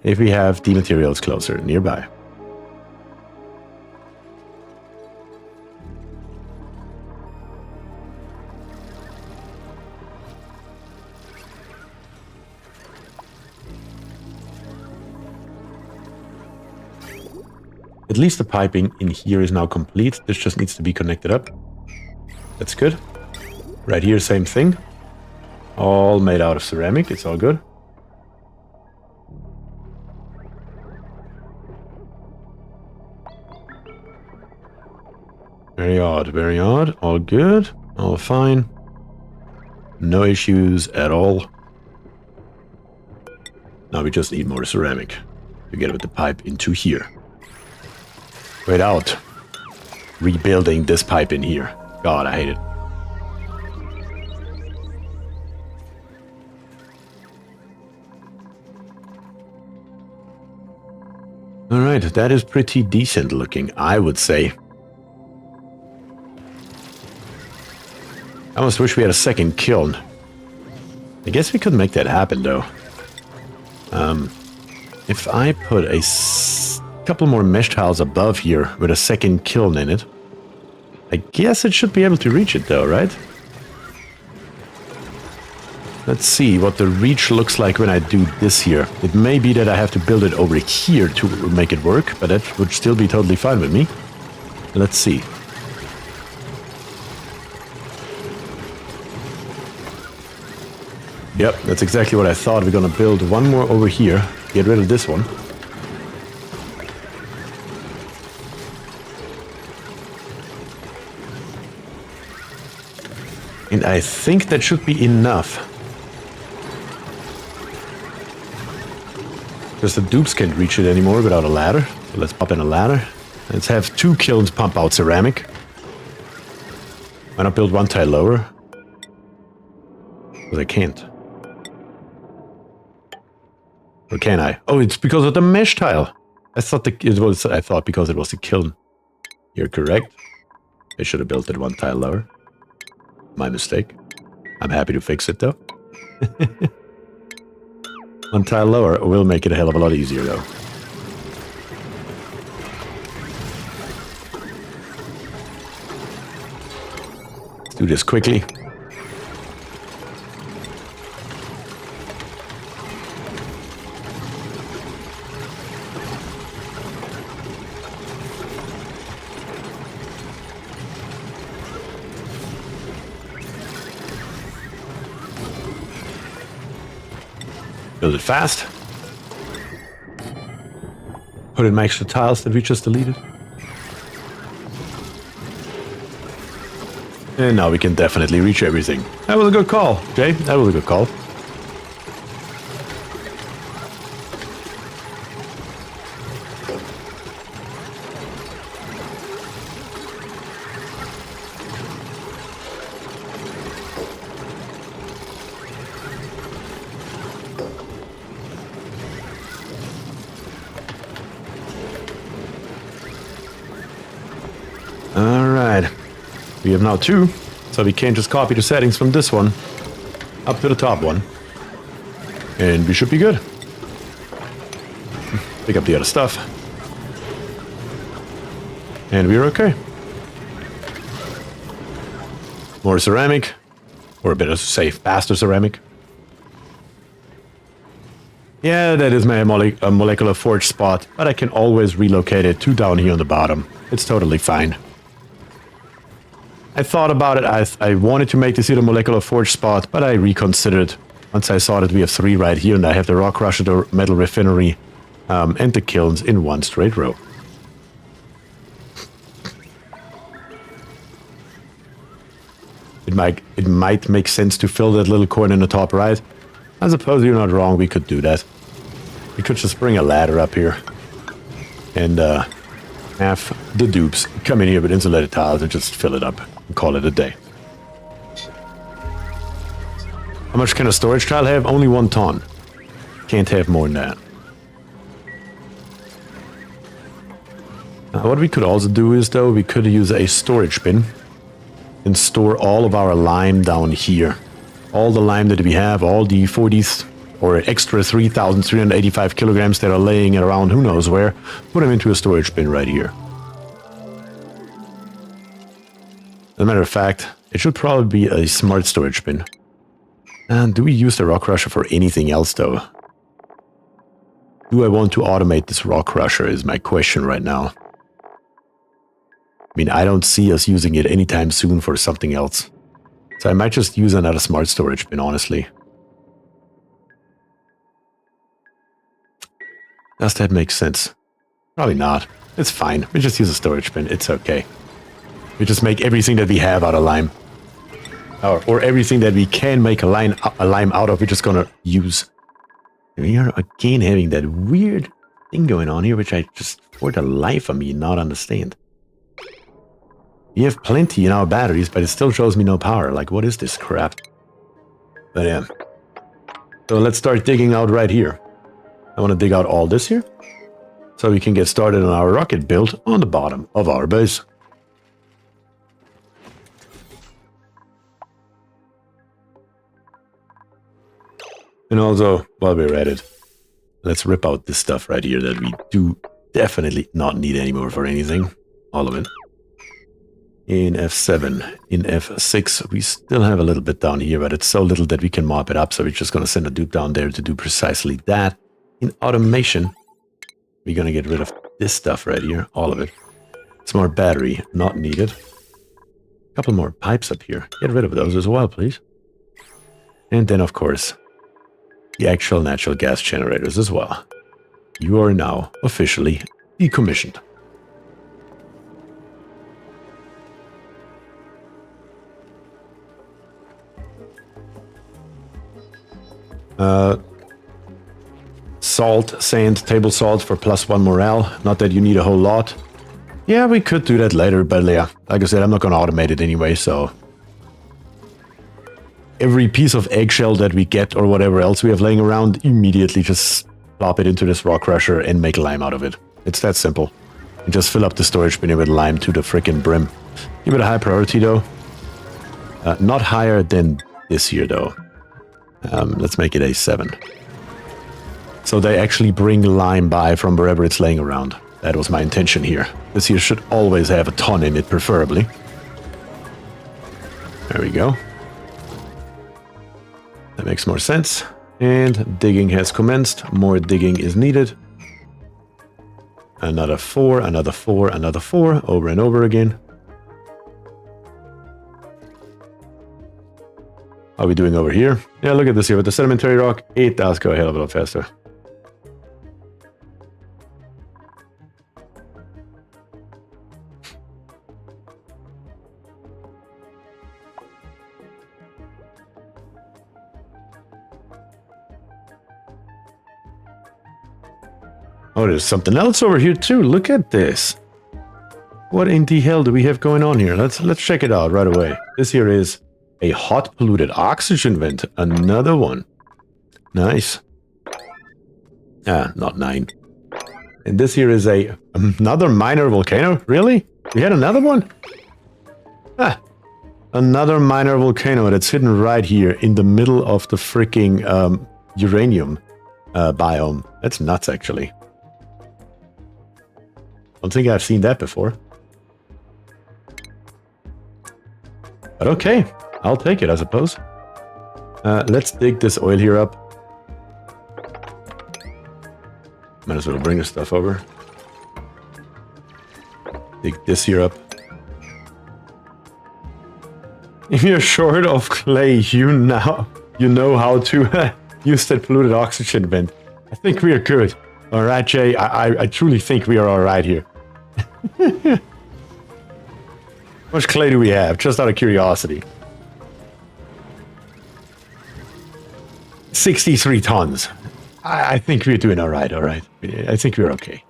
If we have the materials closer nearby. At least the piping in here is now complete. This just needs to be connected up. That's good. Right here, same thing. All made out of ceramic. It's all good. Very odd, very odd. All good. All fine. No issues at all. Now we just need more ceramic to get with the pipe into here. Without rebuilding this pipe in here. God, I hate it. Alright, that is pretty decent looking, I would say. I almost wish we had a second kiln. I guess we could make that happen, though. If I put a couple more mesh tiles above here with a second kiln in it, I guess it should be able to reach it, though, right? Let's see what the reach looks like when I do this here. It may be that I have to build it over here to make it work, but that would still be totally fine with me. Let's see. Yep, that's exactly what I thought. We're gonna build one more over here. Get rid of this one. And I think that should be enough. Because the dupes can't reach it anymore without a ladder. So let's pop in a ladder. Let's have 2 kilns pump out ceramic. Why not build one tile lower? Because I can't. Or can I? Oh, it's because of the mesh tile. I thought because it was a kiln. You're correct. I should have built it one tile lower. My mistake. I'm happy to fix it though. One tile lower will make it a hell of a lot easier though. Let's do this quickly. Build it fast. Put in my extra tiles that we just deleted. And now we can definitely reach everything. That was a good call, Jay. That was a good call. Alright, we have now 2, so we can just copy the settings from this one up to the top one. And we should be good. Pick up the other stuff. And we're okay. More ceramic. Or better to say, faster ceramic. Yeah, that is my molecular forge spot, but I can always relocate it to down here on the bottom. It's totally fine. I thought about it. I wanted to make this here the molecular forge spot, but I reconsidered once I saw that we have 3 right here, and I have the rock crusher, the metal refinery, and the kilns in one straight row. It might make sense to fill that little corner in the top right. I suppose you're not wrong, we could do that. We could just bring a ladder up here and have the dupes come in here with insulated tiles and just fill it up and call it a day. How much can a storage tile have? Only 1 ton. Can't have more than that. What we could also do is, though, we could use a storage bin and store all of our lime down here. All the lime that we have, all the 40s or extra 3,385 kilograms that are laying around who knows where, put them into a storage bin right here. As a matter of fact, it should probably be a smart storage bin. And do we use the rock crusher for anything else, though? Do I want to automate this rock crusher is my question right now. I mean, I don't see us using it anytime soon for something else. So I might just use another smart storage bin, honestly. Does that make sense? Probably not. It's fine. We just use a storage bin. It's okay. We just make everything that we have out of lime. Or everything that we can make a lime out of, we're just gonna use. We are again having that weird thing going on here, which I just, for the life of me, not understand. We have plenty in our batteries, but it still shows me no power. Like, what is this crap? But yeah. So let's start digging out right here. I want to dig out all this here, so we can get started on our rocket build on the bottom of our base. And also, while we're at it, let's rip out this stuff right here that we do definitely not need anymore for anything. All of it. In F7, in F6, we still have a little bit down here, but it's so little that we can mop it up, so we're just going to send a dupe down there to do precisely that. In automation, we're going to get rid of this stuff right here, all of it. Some more battery, not needed. A couple more pipes up here. Get rid of those as well, please. And then, of course, the actual natural gas generators as well. You are now officially decommissioned. Salt, sand, table salt for +1 morale. Not that you need a whole lot. Yeah, we could do that later, but yeah, like I said, I'm not going to automate it anyway, so... Every piece of eggshell that we get or whatever else we have laying around, immediately just plop it into this rock crusher and make lime out of it. It's that simple. And just fill up the storage bin with lime to the frickin' brim. Give it a high priority, though. Not higher than this here, though. Let's make it a 7. So they actually bring lime by from wherever it's laying around. That was my intention here. This here should always have a ton in it, preferably. There we go. That makes more sense. And digging has commenced. More digging is needed. Another 4, another 4, another 4, over and over again. How are we doing over here? Yeah, look at this here with the sedimentary rock. It does go a hell of a lot faster. Oh, there's something else over here too. Look at this. What in the hell do we have going on here? Let's check it out right away. This here is a hot polluted oxygen vent. Another one. Nice. Not 9. And this here is another minor volcano. Really? We had another one? Another minor volcano that's hidden right here in the middle of the freaking uranium biome. That's nuts, actually. Don't think I've seen that before. But okay, I'll take it, I suppose. Let's dig this oil here up. Might as well bring the stuff over. Dig this here up. If you're short of clay, you know how to use that polluted oxygen vent. I think we are good. Alright, Jay, I truly think we are alright here. How much clay do we have? Just out of curiosity. 63 tons. I think we're doing alright. I think we're okay.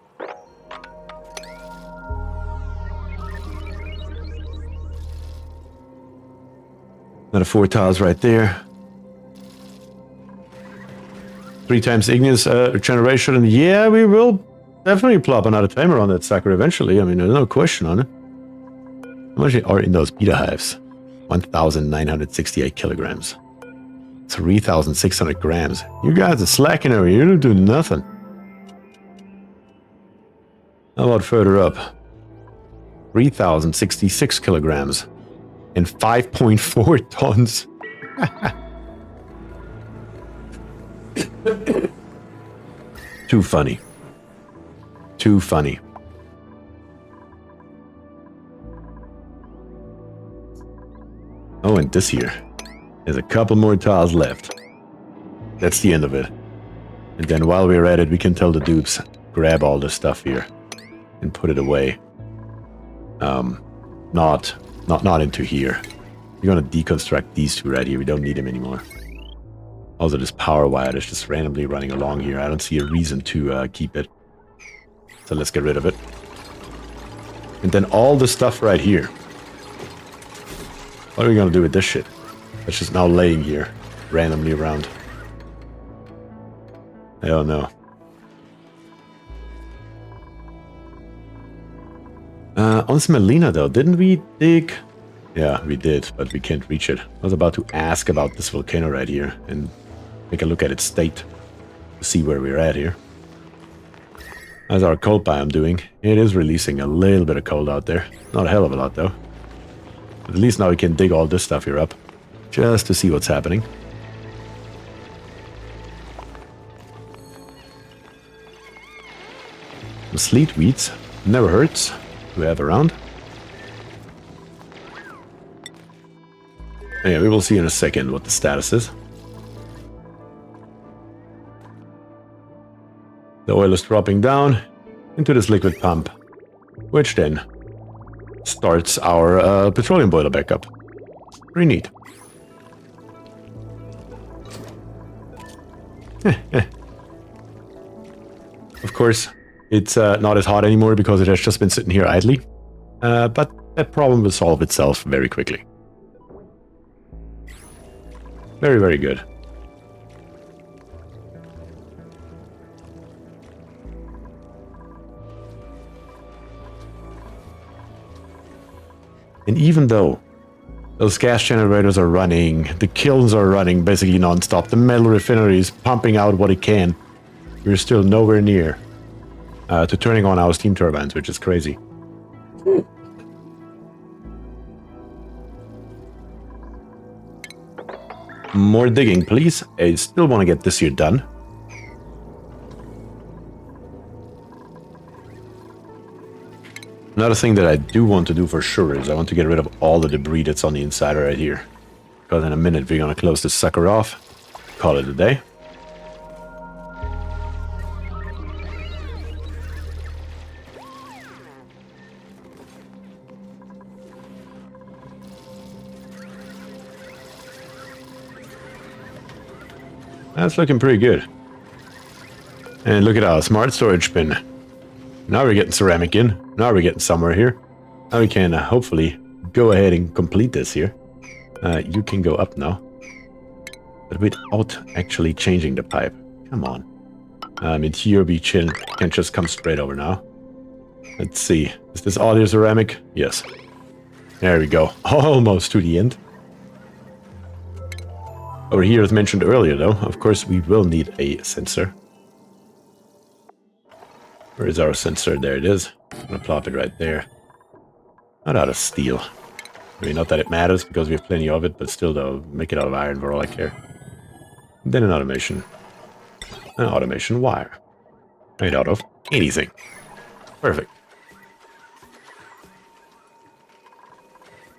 Another 4 tiles right there. 3 times igneous regeneration, and yeah, we will definitely plop another timer on that sucker eventually. I mean, there's no question on it. How much are in those beta hives? 1,968 kilograms. 3,600 grams. You guys are slacking over here. You don't do nothing. How about further up? 3,066 kilograms. And 5.4 tons. Too funny. Too funny. Oh, and this here. There's a couple more tiles left. That's the end of it. And then while we're at it, we can tell the dupes, grab all this stuff here and put it away. Not into here. We're gonna deconstruct these two right here. We don't need them anymore. Also, this power wire is just randomly running along here. I don't see a reason to keep it. So let's get rid of it. And then all the stuff right here. What are we gonna do with this shit? It's just now laying here, randomly around. I don't know. On Smelina though, didn't we dig? Yeah, we did, but we can't reach it. I was about to ask about this volcano right here and take a look at its state to see where we're at here. How's our cold biome doing? It is releasing a little bit of cold out there. Not a hell of a lot though. But at least now we can dig all this stuff here up. Just to see what's happening. Some sleet weeds. Never hurts to have around. Yeah, we will see in a second what the status is. The oil is dropping down into this liquid pump, which then starts our petroleum boiler back up. Pretty neat. Of course, it's not as hot anymore because it has just been sitting here idly. But that problem will solve itself very quickly. Very, very good. And even though those gas generators are running, the kilns are running basically non-stop, the metal refinery is pumping out what it can, we're still nowhere near to turning on our steam turbines, which is crazy. More digging, please. I still want to get this here done. Another thing that I do want to do for sure is I want to get rid of all the debris that's on the inside right here. Because in a minute we're going to close this sucker off. Call it a day. That's looking pretty good. And look at our smart storage bin. Now we're getting ceramic in. Now we're getting somewhere here. Now we can hopefully go ahead and complete this here. You can go up now. But without actually changing the pipe. Come on. In here we can just come straight over now. Let's see. Is this audio ceramic? Yes. There we go. Almost to the end. Over here, as mentioned earlier, though, of course, we will need a sensor. Where is our sensor? There it is. I'm gonna plop it right there. Not out of steel. I mean, not that it matters because we have plenty of it, but still, though, make it out of iron for all I care. Then an automation. An automation wire. Made out of anything. Perfect.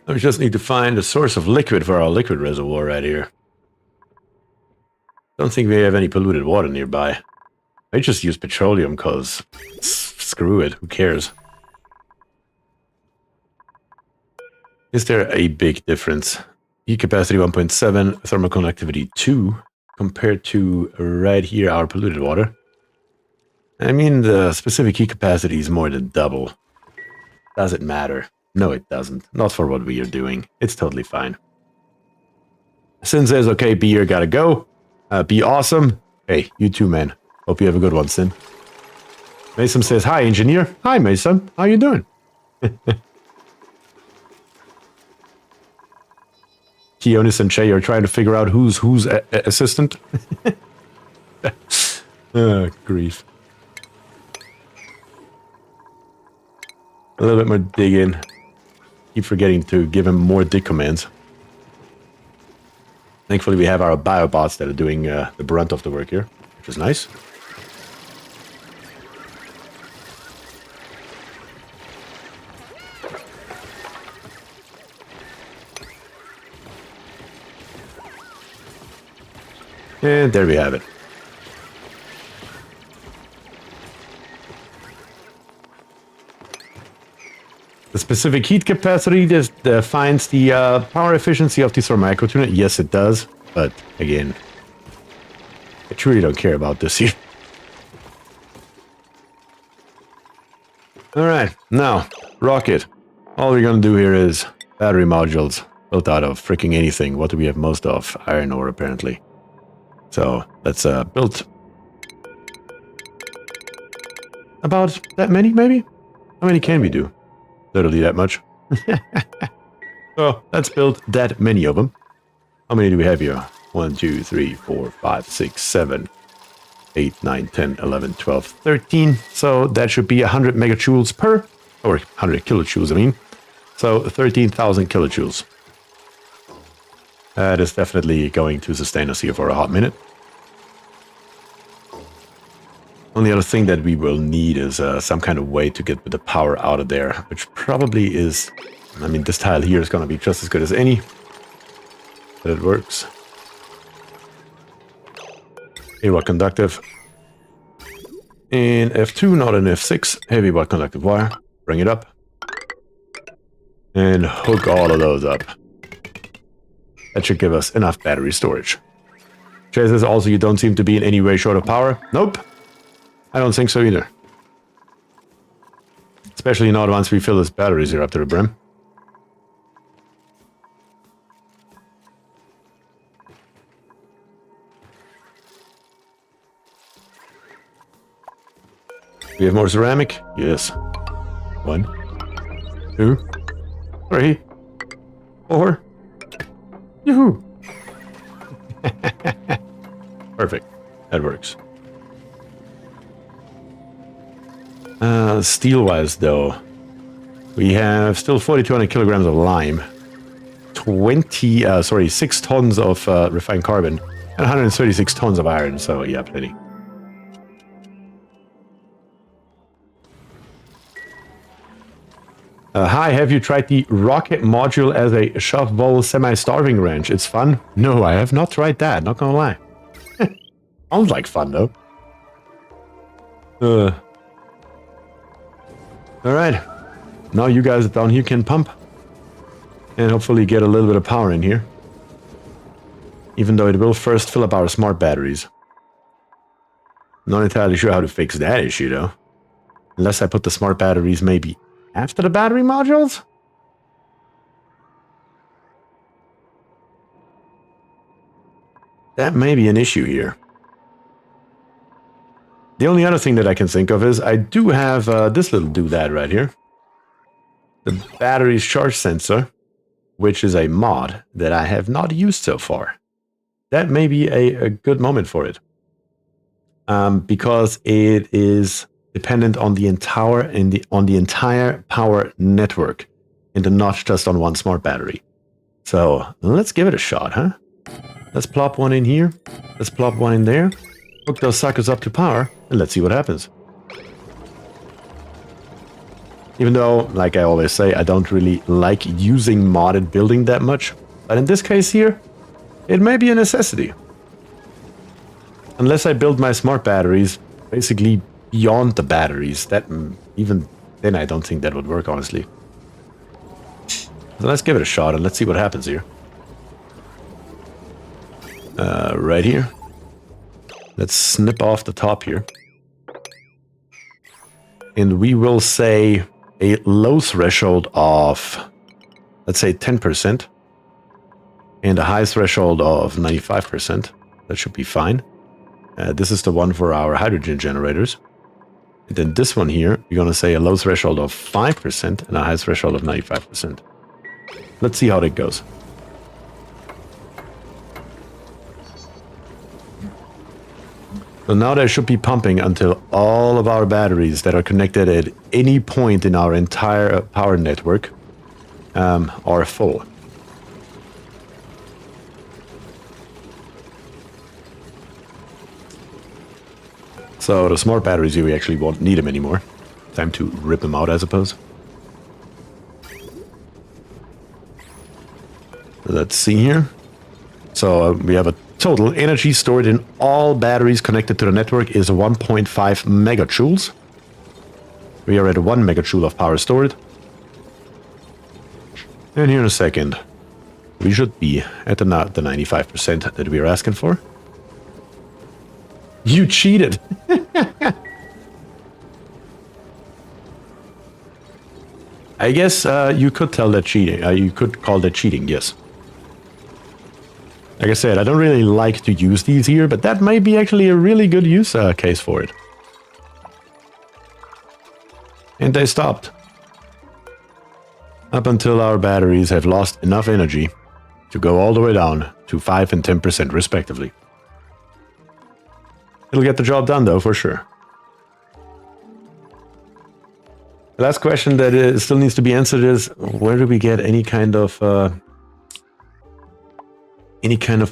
We just need to find a source of liquid for our liquid reservoir right here. Don't think we have any polluted water nearby. I just use petroleum because screw it, who cares? Is there a big difference? Heat capacity 1.7, thermal conductivity 2, compared to right here, our polluted water. I mean, the specific heat capacity is more than double. Does it matter? No, it doesn't. Not for what we are doing. It's totally fine. Sin says, okay, Bier, gotta go. Be awesome. Hey, you too, man. Hope you have a good one, Sin. Mason says, hi, engineer. Hi, Mason. How you doing? Keonis and Che are trying to figure out who's assistant. Oh, grief. A little bit more digging. Keep forgetting to give him more dig commands. Thankfully, we have our biobots that are doing the brunt of the work here, which is nice. And there we have it. The specific heat capacity just defines the power efficiency of the thermal unit. Yes, it does. But again, I truly don't care about this here. Alright, now, rocket. All we're gonna do here is battery modules built out of freaking anything. What do we have most of? Iron ore, apparently. So, let's build about that many, maybe? How many can we do? Literally that much. So, let's build that many of them. How many do we have here? 1, 2, 3, 4, 5, 6, 7, 8, 9, 10, 11, 12, 13. So that should be 100 megajoules per, or 100 kilojoules, I mean. So 13,000 kilojoules. That is definitely going to sustain us here for a hot minute. Only other thing that we will need is some kind of way to get the power out of there, which probably is, I mean, this tile here is going to be just as good as any. But it works. Heavy watt conductive. In F2, not in F6, heavy watt conductive wire. Bring it up. And hook all of those up. That should give us enough battery storage. Jay says also you don't seem to be in any way short of power. Nope. I don't think so either. Especially not once we fill these batteries here up to the brim. We have more ceramic? Yes. 1, 2, 3, 4. Yoo-hoo! Perfect. That works. Steel-wise, though, we have still 4,200 kilograms of lime, 6 tons of refined carbon, and 136 tons of iron. So yeah, plenty. Hi, have you tried the rocket module as a shovel semi-starving ranch? It's fun? No, I have not tried that, not gonna lie. Sounds like fun, though. Alright. Now you guys down here can pump. And hopefully get a little bit of power in here. Even though it will first fill up our smart batteries. Not entirely sure how to fix that issue, though. Unless I put the smart batteries maybe after the battery modules? That may be an issue here. The only other thing that I can think of is I do have this little doodad right here. The battery's charge sensor, which is a mod that I have not used so far. That may be a good moment for it. Because it is dependent on the entire power network. and not just on one smart battery. So let's give it a shot, huh? Let's plop one in here. Let's plop one in there. Hook those suckers up to power, and let's see what happens. Even though, like I always say, I don't really like using modded building that much. But in this case here, it may be a necessity. Unless I build my smart batteries basically beyond the batteries. That even then I don't think that would work, honestly. So let's give it a shot and let's see what happens here. Right here. Let's snip off the top here. And we will say a low threshold of, let's say 10%. And a high threshold of 95%. That should be fine. This is the one for our hydrogen generators. And then this one here, we're going to say a low threshold of 5% and a high threshold of 95%. Let's see how that goes. So now they should be pumping until all of our batteries that are connected at any point in our entire power network are full. So the smart batteries here, we actually won't need them anymore. Time to rip them out, I suppose. Let's see here. So we have a total energy stored in all batteries connected to the network is 1.5 megajoules. We are at 1 megajoule of power stored. And here in a second, we should be at the 95% that we are asking for. You cheated! I guess you could tell that cheating. You could call that cheating, yes. Like I said, I don't really like to use these here, but that might be actually a really good use case for it. And they stopped. Up until our batteries have lost enough energy to go all the way down to 5 and 10% respectively. It'll get the job done though, for sure. The last question that still needs to be answered is, where do we get any kind of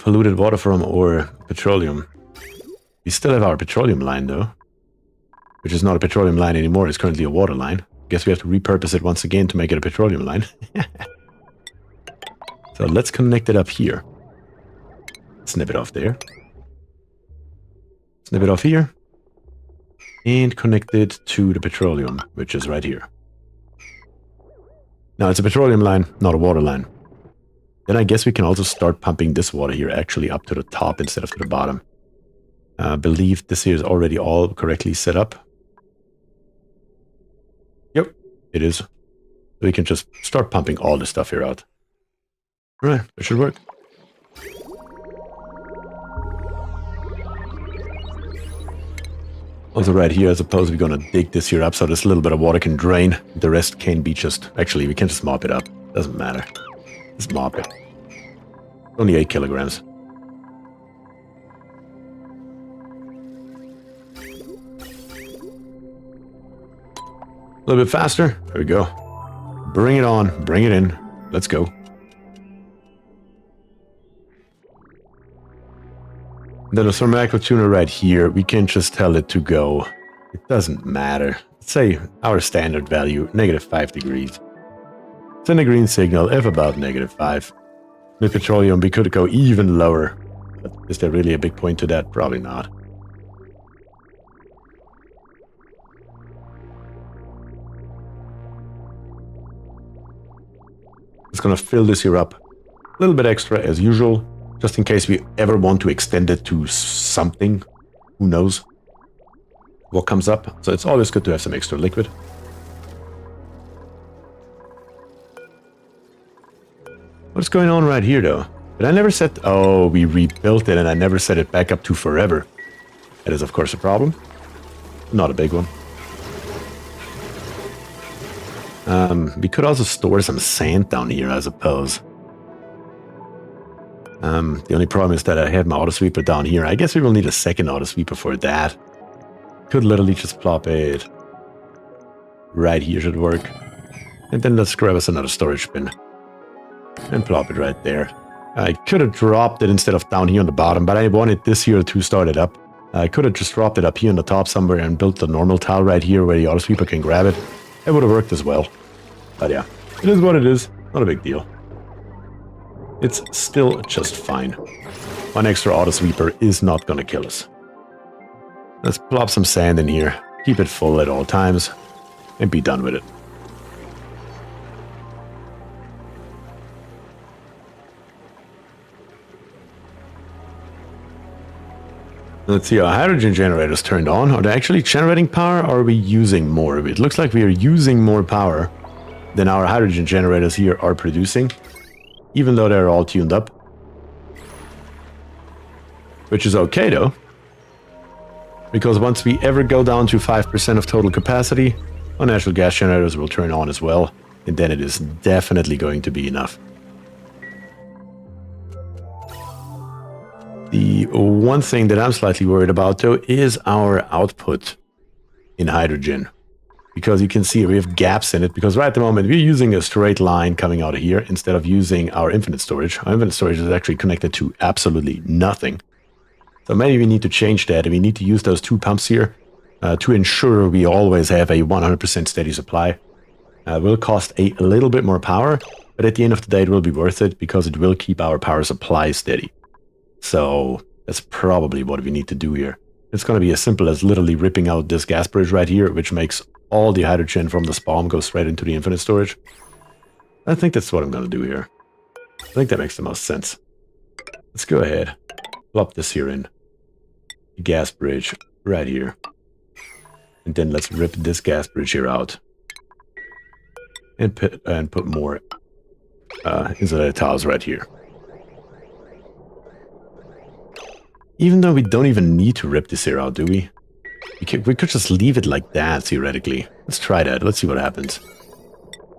polluted water from, or petroleum? We still have our petroleum line though, which is not a petroleum line anymore. It's currently a water line. Guess we have to repurpose it once again to make it a petroleum line. So let's connect it up here. Snip it off there. Snip it off here. And connect it to the petroleum, which is right here. Now it's a petroleum line, not a water line. Then I guess we can also start pumping this water here actually up to the top instead of to the bottom. I believe this here is already all correctly set up. Yep, it is. We can just start pumping all this stuff here out. Alright, that should work. Also right here, I suppose we're gonna dig this here up so this little bit of water can drain. The rest can be just... Actually, we can just mop it up. Doesn't matter. Just mop it. Only 8 kilograms. A little bit faster. There we go. Bring it on. Bring it in. Let's go. Then a thermal tuner right here, we can just tell it to go. It doesn't matter. Let's say our standard value, -5 degrees. Send a green signal if about -5. With petroleum, we could go even lower. But is there really a big point to that? Probably not. Just gonna fill this here up a little bit extra as usual. Just in case we ever want to extend it to something. Who knows what comes up. So it's always good to have some extra liquid. What's going on right here though? But I never set... Oh, we rebuilt it and I never set it back up to forever. That is of course a problem. Not a big one. We could also store some sand down here, I suppose. The only problem is that I have my auto sweeper down here. I guess we will need a second auto sweeper for that. Could literally just plop it right here, should work. And then let's grab us another storage bin. And plop it right there. I could have dropped it instead of down here on the bottom, but I wanted this here to start it up. I could have just dropped it up here on the top somewhere and built the normal tile right here where the other sweeper can grab it. It would have worked as well. But yeah, it is what it is. Not a big deal. It's still just fine. One extra auto sweeper is not gonna kill us. Let's plop some sand in here. Keep it full at all times. And be done with it. Let's see, our hydrogen generators turned on. Are they actually generating power, or are we using more of it? Looks like we are using more power than our hydrogen generators here are producing, even though they're all tuned up. Which is okay though, because once we ever go down to 5% of total capacity, our natural gas generators will turn on as well, and then it is definitely going to be enough. The one thing that I'm slightly worried about, though, is our output in hydrogen. Because you can see we have gaps in it, because right at the moment we're using a straight line coming out of here instead of using our infinite storage. Our infinite storage is actually connected to absolutely nothing. So maybe we need to change that, and we need to use those two pumps here to ensure we always have a 100% steady supply. It will cost a little bit more power, but at the end of the day it will be worth it because it will keep our power supply steady. So that's probably what we need to do here. It's going to be as simple as literally ripping out this gas bridge right here, which makes all the hydrogen from the spawn go straight into the infinite storage. I think that's what I'm going to do here. I think that makes the most sense. Let's go ahead. Plop this here in. The gas bridge right here. And then let's rip this gas bridge here out. And put more insulated tiles right here. Even though we don't even need to rip this here out, do we? We could just leave it like that, theoretically. Let's try that. Let's see what happens.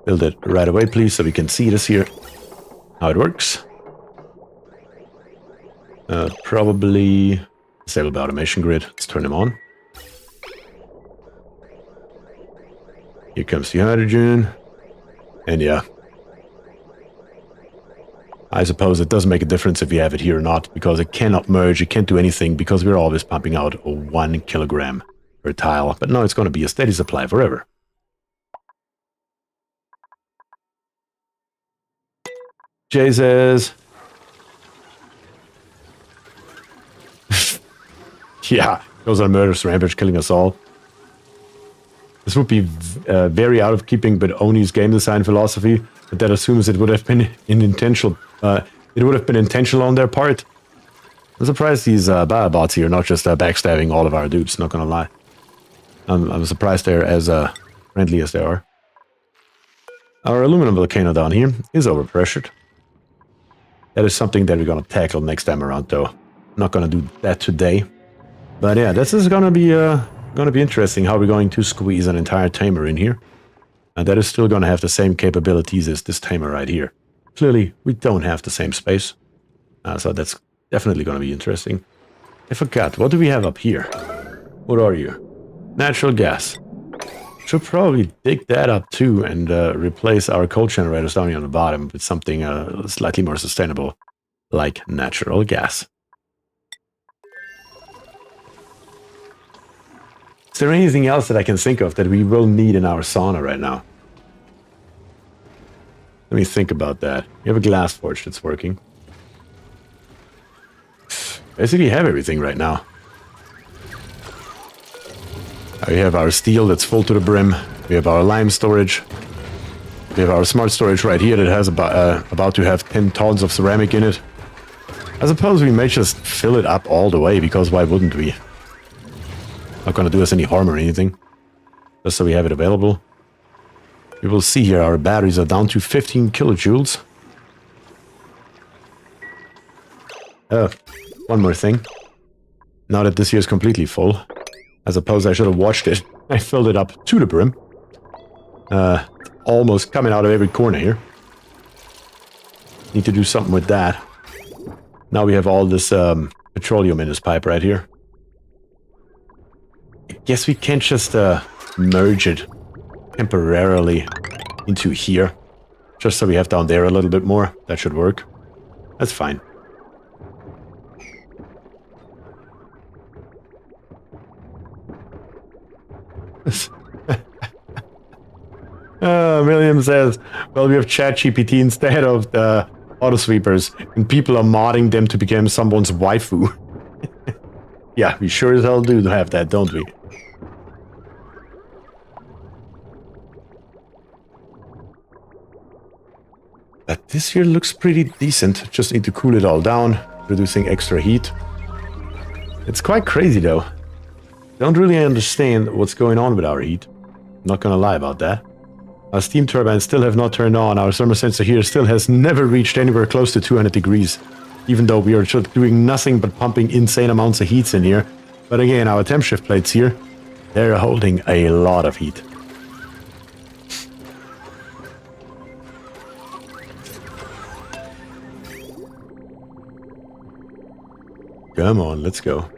Build it right away, please, so we can see this here. How it works. Probably disable the automation grid. Let's turn them on. Here comes the hydrogen. And yeah. I suppose it doesn't make a difference if you have it here or not, because it cannot merge, it can't do anything, because we're always pumping out 1 kilogram per tile. But now it's going to be a steady supply forever. Jay says... yeah, goes on a murderous rampage, killing us all. This would be very out of keeping with Oni's game design philosophy, but that assumes it would have been intentional. It would have been intentional on their part. I'm surprised these bots here are not just backstabbing all of our dudes, not gonna lie. I'm surprised they're as friendly as they are. Our aluminum volcano down here is overpressured. That is something that we're gonna tackle next time around, though. I'm not gonna do that today. But yeah, this is gonna be interesting how we're going to squeeze an entire tamer in here. And that is still gonna have the same capabilities as this tamer right here. Clearly, we don't have the same space. So that's definitely gonna be interesting. I forgot, what do we have up here? What are you? Natural gas. Should probably dig that up too and replace our coal generators down here on the bottom with something slightly more sustainable, like natural gas. Is there anything else that I can think of that we will need in our sauna right now? Let me think about that. We have a glass forge that's working. Basically have everything right now. We have our steel that's full to the brim. We have our lime storage. We have our smart storage right here that has about to have 10 tons of ceramic in it. I suppose we may just fill it up all the way, because why wouldn't we? Not gonna do us any harm or anything. Just so we have it available. You will see here our batteries are down to 15 kilojoules. One more thing. Now that this here is completely full, I suppose I should have watched it. I filled it up to the brim. Almost coming out of every corner here. Need to do something with that. Now we have all this petroleum in this pipe right here. I guess we can't just merge it temporarily into here. Just so we have down there a little bit more. That should work. That's fine. William says, well, we have ChatGPT instead of the auto sweepers, and people are modding them to become someone's waifu. Yeah, we sure as hell do have that, don't we? But this here looks pretty decent. Just need to cool it all down, producing extra heat. It's quite crazy though. Don't really understand what's going on with our heat. Not gonna lie about that. Our steam turbines still have not turned on. Our thermal sensor here still has never reached anywhere close to 200 degrees. Even though we are just doing nothing but pumping insane amounts of heats in here. But again, our temp shift plates here, they're holding a lot of heat. Come on, let's go.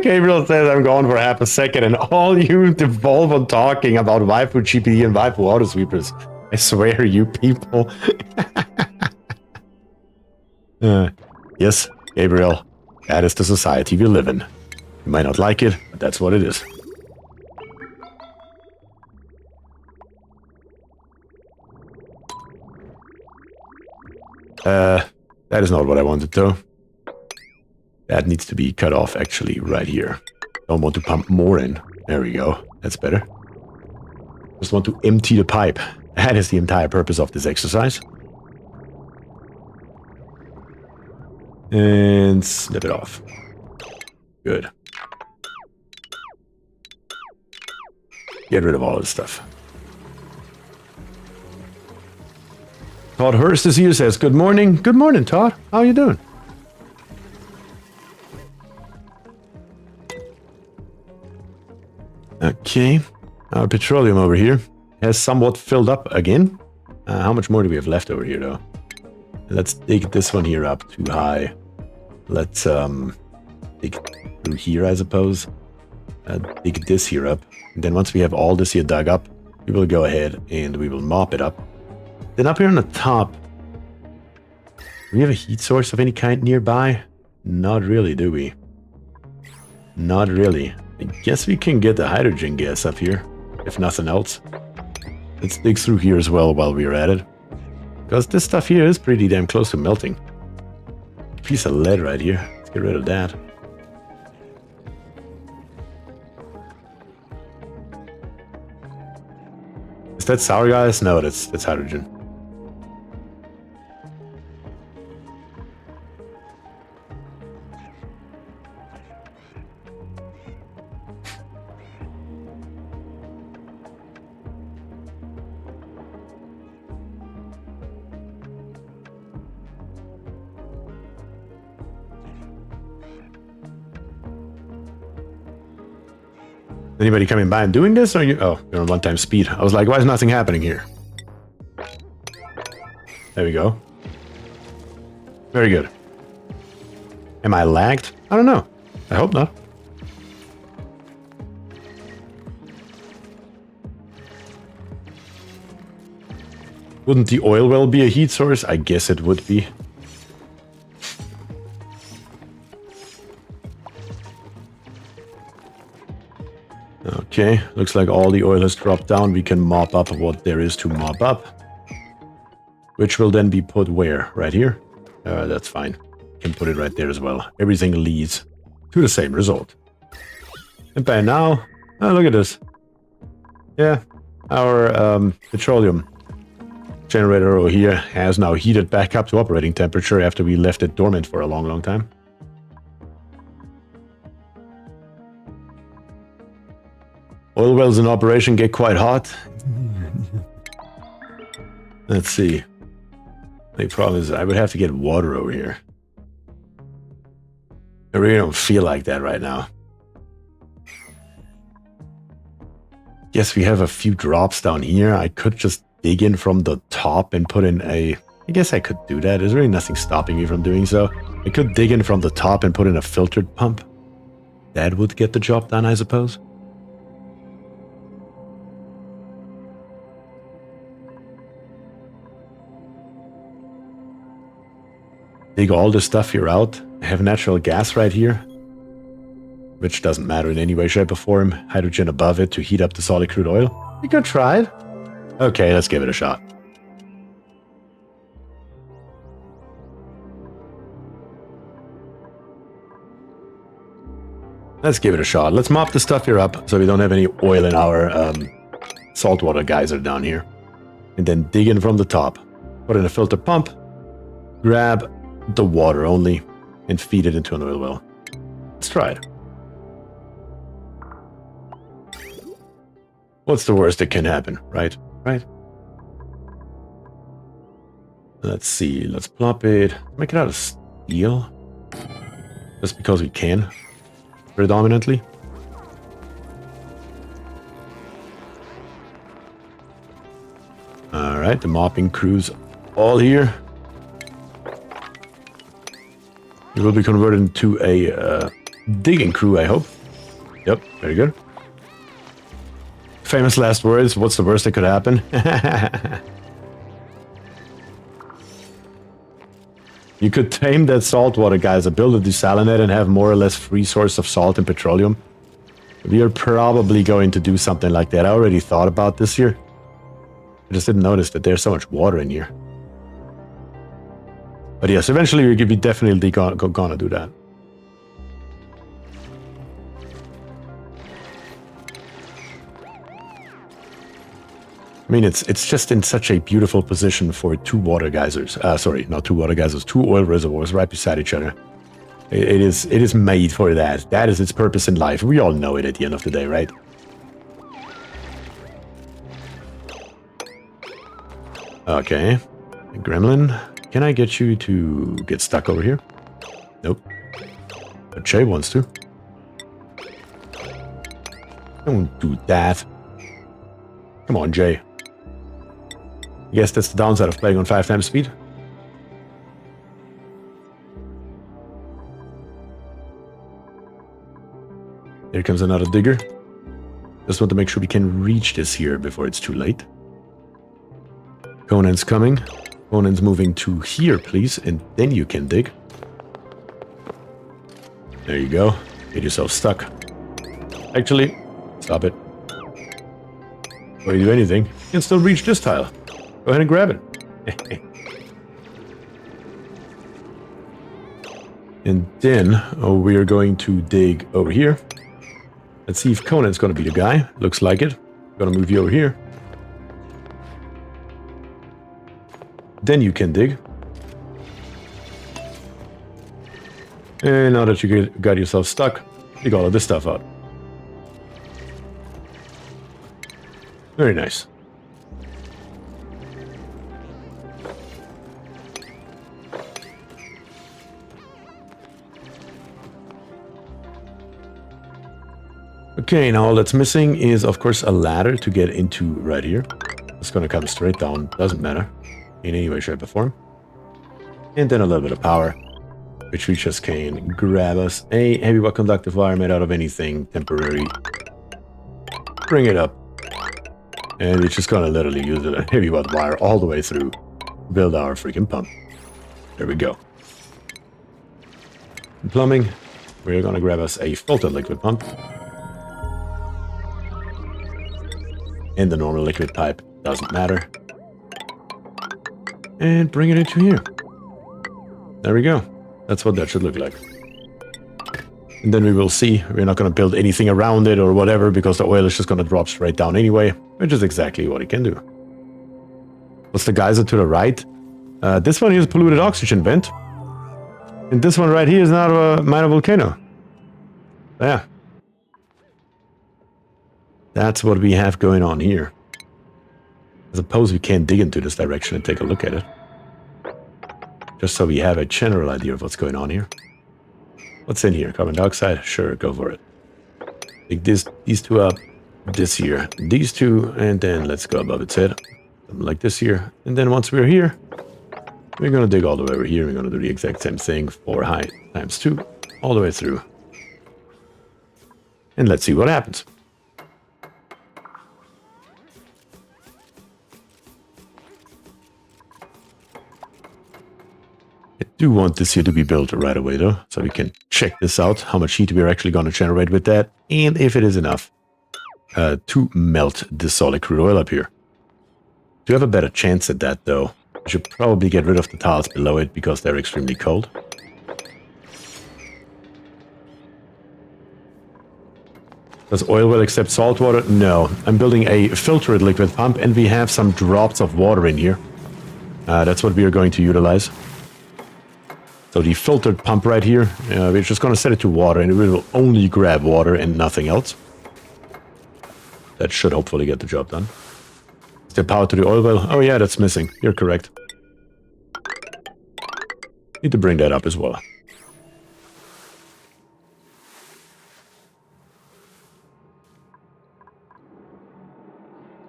Gabriel says I'm gone for half a second and all you devolve on talking about waifu GPD and waifu auto sweepers. I swear, you people. Yes, Gabriel, that is the society we live in. You might not like it, but that's what it is. That is not what I wanted though. That needs to be cut off actually right here. Don't want to pump more in. There we go. That's better. Just want to empty the pipe. That is the entire purpose of this exercise. And snip it off. Good. Get rid of all this stuff. Todd Hurst is here, says, good morning. Good morning, Todd. How are you doing? Okay. Our petroleum over here has somewhat filled up again. How much more do we have left over here, though? Let's dig this one here up too high. Let's dig through here, I suppose. Dig this here up. And then once we have all this here dug up, we will go ahead and we will mop it up. Then up here on the top, do we have a heat source of any kind nearby? Not really, do we? Not really. I guess we can get the hydrogen gas up here, if nothing else. Let's dig through here as well while we're at it. Because this stuff here is pretty damn close to melting. Piece of lead right here. Let's get rid of that. Is that sour gas? No, that's hydrogen. Anybody coming by and doing this? Or you? Oh, you're on one-time speed. I was like, why is nothing happening here? There we go. Very good. Am I lagged? I don't know. I hope not. Wouldn't the oil well be a heat source? I guess it would be. Okay, looks like all the oil has dropped down. We can mop up what there is to mop up. Which will then be put where? Right here? That's fine. Can put it right there as well. Everything leads to the same result. And by now, oh, look at this. Yeah, our petroleum generator over here has now heated back up to operating temperature after we left it dormant for a long, long time. Oil wells in operation get quite hot. Let's see. The problem is I would have to get water over here. I really don't feel like that right now. Yes, we have a few drops down here. I could just dig in from the top and put in a... I guess I could do that. There's really nothing stopping me from doing so. I could dig in from the top and put in a filtered pump. That would get the job done, I suppose. Dig all this stuff here out. I have natural gas right here, which doesn't matter in any way, shape, or form. Hydrogen above it to heat up the solid crude oil. We could try it. Okay, let's give it a shot. Let's give it a shot. Let's mop the stuff here up so we don't have any oil in our saltwater geyser down here. And then dig in from the top. Put in a filter pump. Grab the water only and feed it into an oil well. Let's try it. What's the worst that can happen, right? Right? Let's see. Let's plop it. Make it out of steel. Just because we can. Predominantly. Alright, the mopping crew's all here. It will be converted into a digging crew, I hope. Yep, very good. Famous last words, what's the worst that could happen? You could tame that saltwater geyser, build a desalinator and have more or less free source of salt and petroleum. We are probably going to do something like that. I already thought about this here. I just didn't notice that there's so much water in here. But yes, eventually we're definitely gonna do that. I mean, it's just in such a beautiful position for two water geysers. Sorry, not two water geysers, two oil reservoirs right beside each other. It is made for that. That is its purpose in life. We all know it at the end of the day, right? Okay. Gremlin, can I get you to get stuck over here? Nope. But Jay wants to. Don't do that. Come on, Jay. I guess that's the downside of playing on 5 times speed. Here comes another digger. Just want to make sure we can reach this here before it's too late. Conan's coming. Conan's moving to here, please, and then you can dig. There you go. Get yourself stuck. Actually, stop it. Before you do anything, you can still reach this tile. Go ahead and grab it. And then we are going to dig over here. Let's see if Conan's going to be the guy. Looks like it. Gonna move you over here. Then you can dig. And now that you got yourself stuck, dig all of this stuff out. Very nice. Okay, now all that's missing is, of course, a ladder to get into right here. It's going to come straight down, doesn't matter, in any way, shape, or form. And then a little bit of power, which we just can grab us a heavy watt conductive wire made out of anything temporary. Bring it up. And we're just going to literally use a heavy watt wire all the way through. Build our freaking pump. There we go. In plumbing, we're going to grab us a filtered liquid pump. And the normal liquid pipe, doesn't matter. And bring it into here. There we go. That's what that should look like. And then we will see. We're not going to build anything around it or whatever because the oil is just going to drop straight down anyway, which is exactly what it can do. What's the geyser to the right? This one here is a polluted oxygen vent. And this one right here is not a minor volcano. Yeah. That's what we have going on here. I suppose we can dig into this direction and take a look at it. Just so we have a general idea of what's going on here. What's in here? Carbon dioxide? Sure, go for it. Take these two up, this here, these two, and then let's go above its head. Something like this here. And then once we're here, we're going to dig all the way over here. We're going to do the exact same thing. 4 high times 2, all the way through. And let's see what happens. I do want this here to be built right away though, so we can check this out, how much heat we're actually going to generate with that, and if it is enough to melt this solid crude oil up here. To have a better chance at that though, I should probably get rid of the tiles below it because they're extremely cold. Does oil well accept salt water? No. I'm building a filtered liquid pump and we have some drops of water in here. That's what we are going to utilize. So the filtered pump right here, we're just going to set it to water and it will only grab water and nothing else. That should hopefully get the job done. Is there power to the oil well? Oh yeah, that's missing. You're correct. Need to bring that up as well.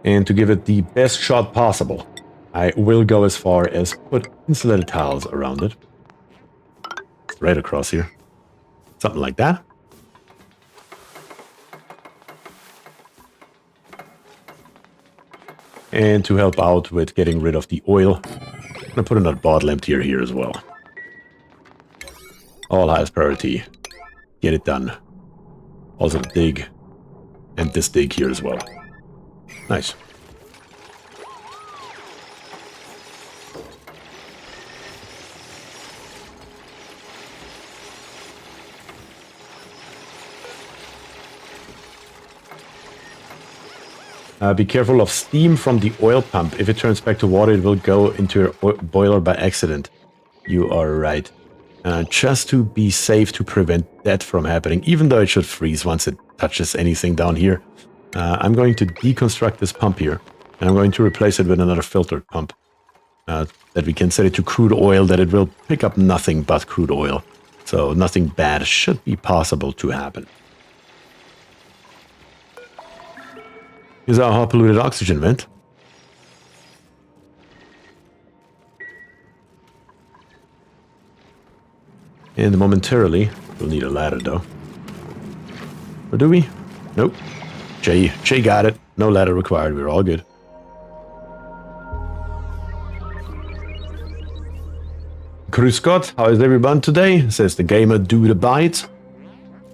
And to give it the best shot possible, I will go as far as put insulated tiles around it. Right across here. Something like that. And to help out with getting rid of the oil, I'm going to put another bottle emptier here as well. All highest priority. Get it done. Also the dig. And this dig here as well. Nice. Be careful of steam from the oil pump. If it turns back to water, it will go into your boiler by accident. You are right. Just to be safe to prevent that from happening, even though it should freeze once it touches anything down here. I'm going to deconstruct this pump here, and I'm going to replace it with another filtered pump. That we can set it to crude oil, that it will pick up nothing but crude oil. So nothing bad should be possible to happen. Here's our hot polluted oxygen vent. And momentarily, we'll need a ladder though. Or do we? Nope. Jay got it. No ladder required. We're all good. Grüß Gott, how is everyone today? Says the gamer Dude Abide.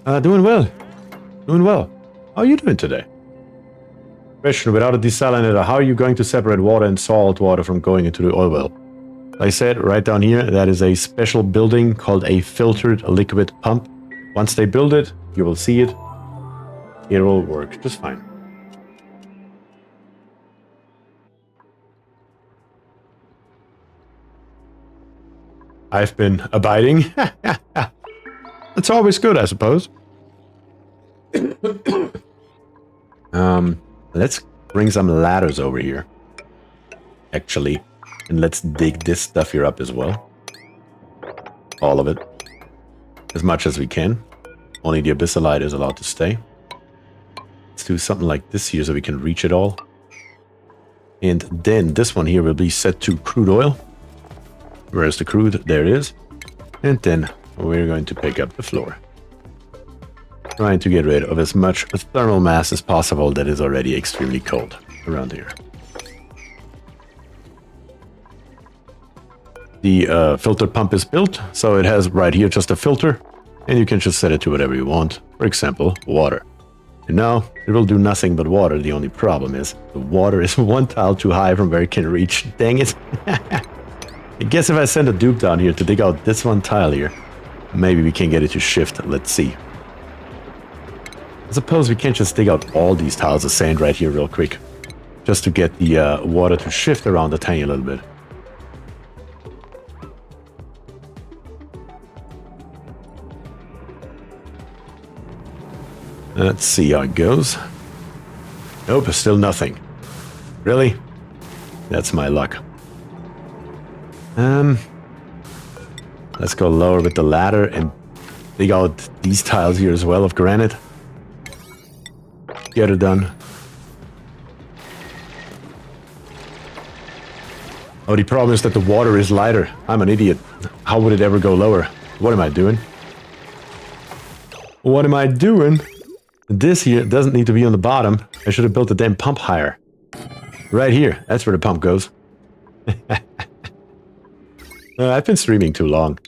Doing well. Doing well. How are you doing today? Question, without a desalinator, how are you going to separate water and salt water from going into the oil well? Like I said, right down here, that is a special building called a filtered liquid pump. Once they build it, you will see it. It will work just fine. I've been abiding. It's always good, I suppose. Let's bring some ladders over here, actually, and let's dig this stuff here up as well. All of it. As much as we can. Only the abyssalite is allowed to stay. Let's do something like this here so we can reach it all. And then this one here will be set to crude oil. Where's the crude? There it is. And then we're going to pick up the floor. Trying to get rid of as much thermal mass as possible that is already extremely cold around here. The filter pump is built, so it has right here just a filter, and you can just set it to whatever you want. For example, water. And now it will do nothing but water. The only problem is the water is one tile too high from where it can reach. Dang it. I guess if I send a dupe down here to dig out this one tile here, maybe we can get it to shift. Let's see. I suppose we can't just dig out all these tiles of sand right here real quick. Just to get the water to shift around the tiny a little bit. Let's see how it goes. Nope, still nothing. Really? That's my luck. Let's go lower with the ladder and dig out these tiles here as well of granite. Get it done. Oh, the problem is that the water is lighter. I'm an idiot. How would it ever go lower? What am I doing? What am I doing? This here doesn't need to be on the bottom. I should have built the damn pump higher. Right here. That's where the pump goes. I've been streaming too long.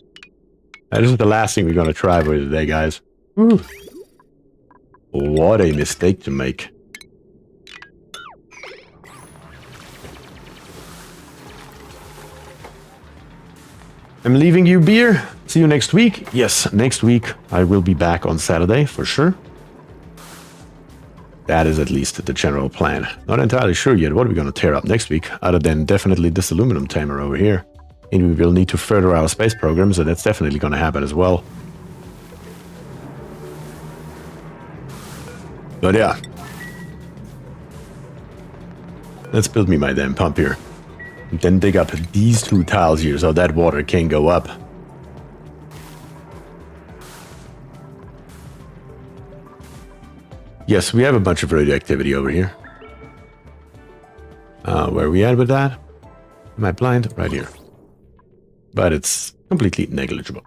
This is the last thing we're going to try for today, guys. Whew. What a mistake to make. I'm leaving you, Beer. See you next week. Yes, next week I will be back on Saturday for sure. That is at least the general plan. Not entirely sure yet what we're going to tear up next week, other than definitely this aluminum tamer over here. And we will need to further our space program, so that's definitely going to happen as well. But yeah. Let's build me my damn pump here. And then dig up these two tiles here so that water can go up. Yes, we have a bunch of radioactivity over here. Where are we at with that? Am I blind? Right here. But it's completely negligible.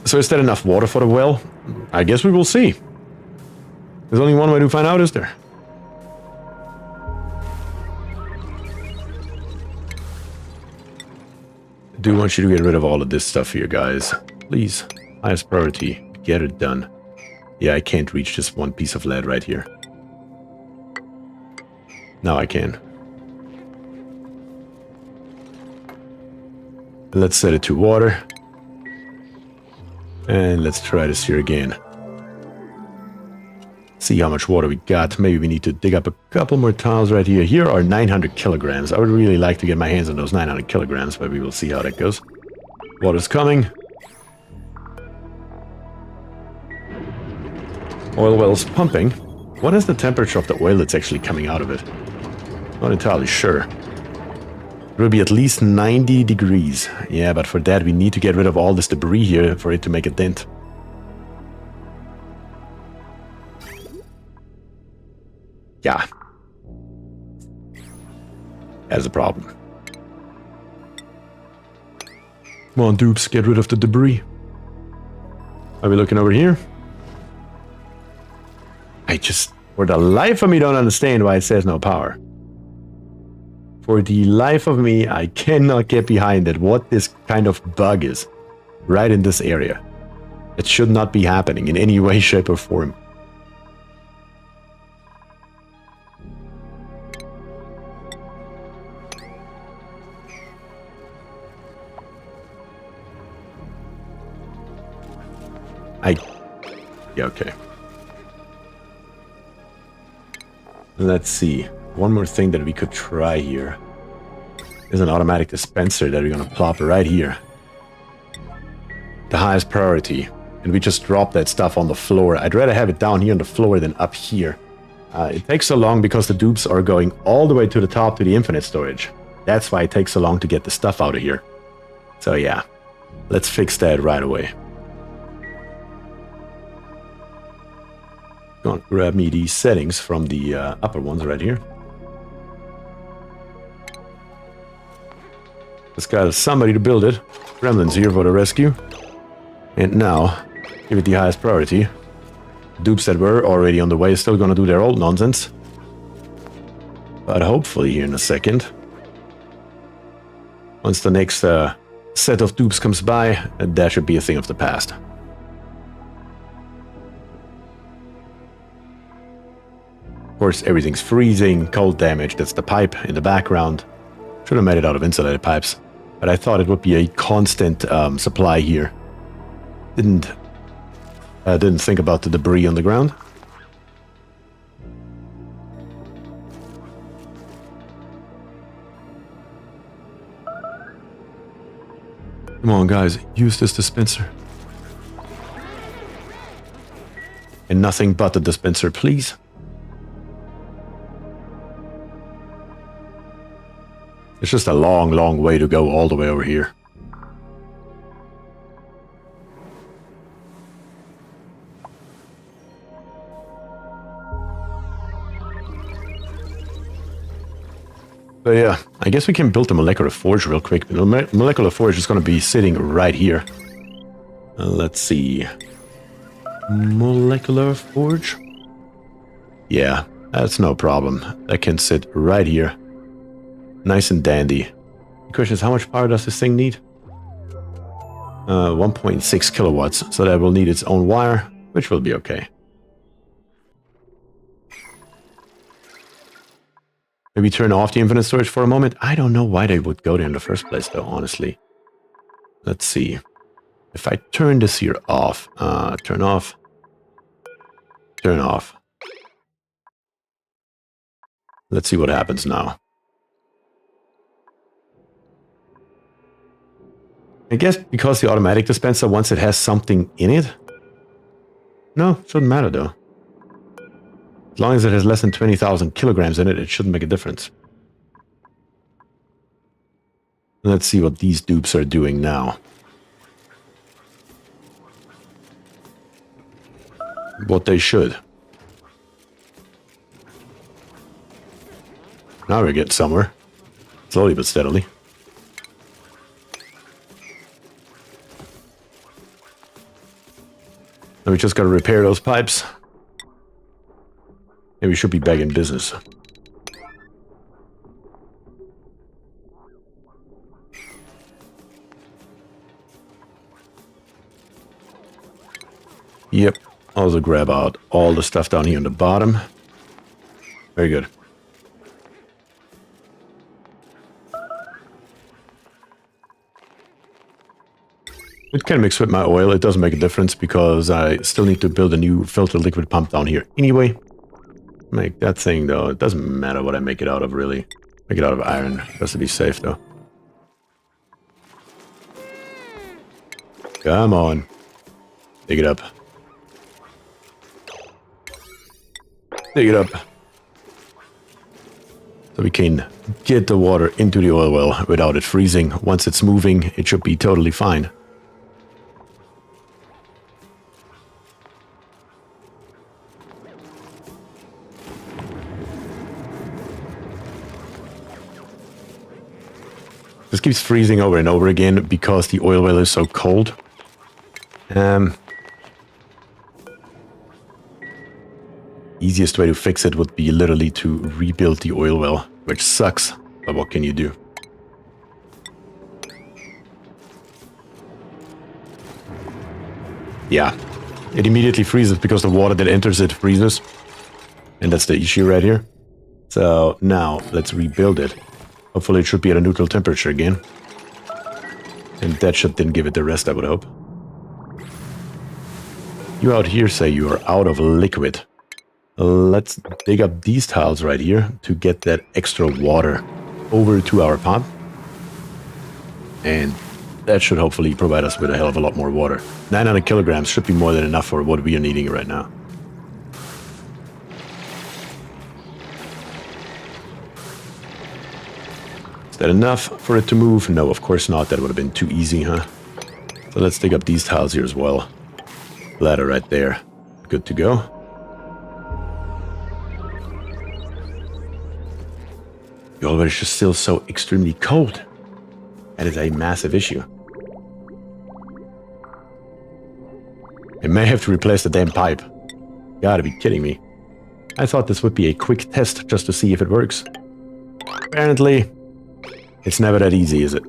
So is that enough water for the well? I guess we will see. There's only one way to find out, is there? I do want you to get rid of all of this stuff here, guys. Please. Highest priority. Get it done. Yeah, I can't reach this one piece of lead right here. Now I can. Let's set it to water. And let's try this here again. See how much water we got. Maybe we need to dig up a couple more tiles right here. Here are 900 kilograms. I would really like to get my hands on those 900 kilograms, but we will see how that goes. Water's coming. Oil well's pumping. What is the temperature of the oil that's actually coming out of it? Not entirely sure. It will be at least 90 degrees. Yeah, but for that we need to get rid of all this debris here for it to make a dent. Yeah. That's a problem. Come on, dupes, get rid of the debris. Are we looking over here? I just, for the life of me, don't understand why it says no power. For the life of me, I cannot get behind it, what this kind of bug is. Right in this area. It should not be happening in any way, shape, or form. Yeah, okay. Let's see. One more thing that we could try here. There's an automatic dispenser that we're gonna plop right here. The highest priority. And we just drop that stuff on the floor. I'd rather have it down here on the floor than up here. It takes so long because the dupes are going all the way to the top to the infinite storage. That's why it takes so long to get the stuff out of here. So yeah, let's fix that right away. Gonna grab me these settings from the upper ones right here. Let's got somebody to build it. Gremlin's here for the rescue. And now, give it the highest priority. Dupes that were already on the way are still gonna do their old nonsense. But hopefully here in a second, once the next set of dupes comes by, that should be a thing of the past. Of course, everything's freezing, cold damage, that's the pipe in the background. Should have made it out of insulated pipes, but I thought it would be a constant supply here. Didn't think about the debris on the ground. Come on, guys, use this dispenser. And nothing but the dispenser, please. It's just a long, long way to go all the way over here. But yeah, I guess we can build the molecular forge real quick. The molecular forge is going to be sitting right here. Let's see. molecular forge. Yeah, that's no problem. That can sit right here. Nice and dandy. The question is, how much power does this thing need? 1.6 kilowatts, so that will need its own wire, which will be okay. Maybe turn off the infinite storage for a moment. I don't know why they would go there in the first place, though, honestly. Let's see. If I turn this here off, turn off, turn off. Let's see what happens now. I guess because the automatic dispenser, once it has something in it. No, shouldn't matter though. As long as it has less than 20,000 kilograms in it, it shouldn't make a difference. Let's see what these dupes are doing now. What they should. Now we're getting somewhere. Slowly but steadily. Now we just gotta repair those pipes. And we should be back in business. Yep. Also grab out all the stuff down here on the bottom. Very good. It can mix with my oil. It doesn't make a difference because I still need to build a new filter liquid pump down here anyway. Make that thing though. It doesn't matter what I make it out of really. Make it out of iron. Just to be safe though. Come on. Dig it up. Dig it up. So we can get the water into the oil well without it freezing. Once it's moving, it should be totally fine. This keeps freezing over and over again because the oil well is so cold. Easiest way to fix it would be literally to rebuild the oil well, which sucks, but what can you do? Yeah, it immediately freezes because the water that enters it freezes. And that's the issue right here. So now let's rebuild it. Hopefully it should be at a neutral temperature again. And that should then give it the rest, I would hope. You out here say you are out of liquid. Let's dig up these tiles right here to get that extra water over to our pump. And that should hopefully provide us with a hell of a lot more water. 900 kilograms should be more than enough for what we are needing right now. Is that enough for it to move? No, of course not. That would have been too easy, huh? So let's dig up these tiles here as well. Ladder right there. Good to go. The oil well is just still so extremely cold. That is a massive issue. I may have to replace the damn pipe. Gotta be kidding me. I thought this would be a quick test just to see if it works. Apparently, it's never that easy, is it?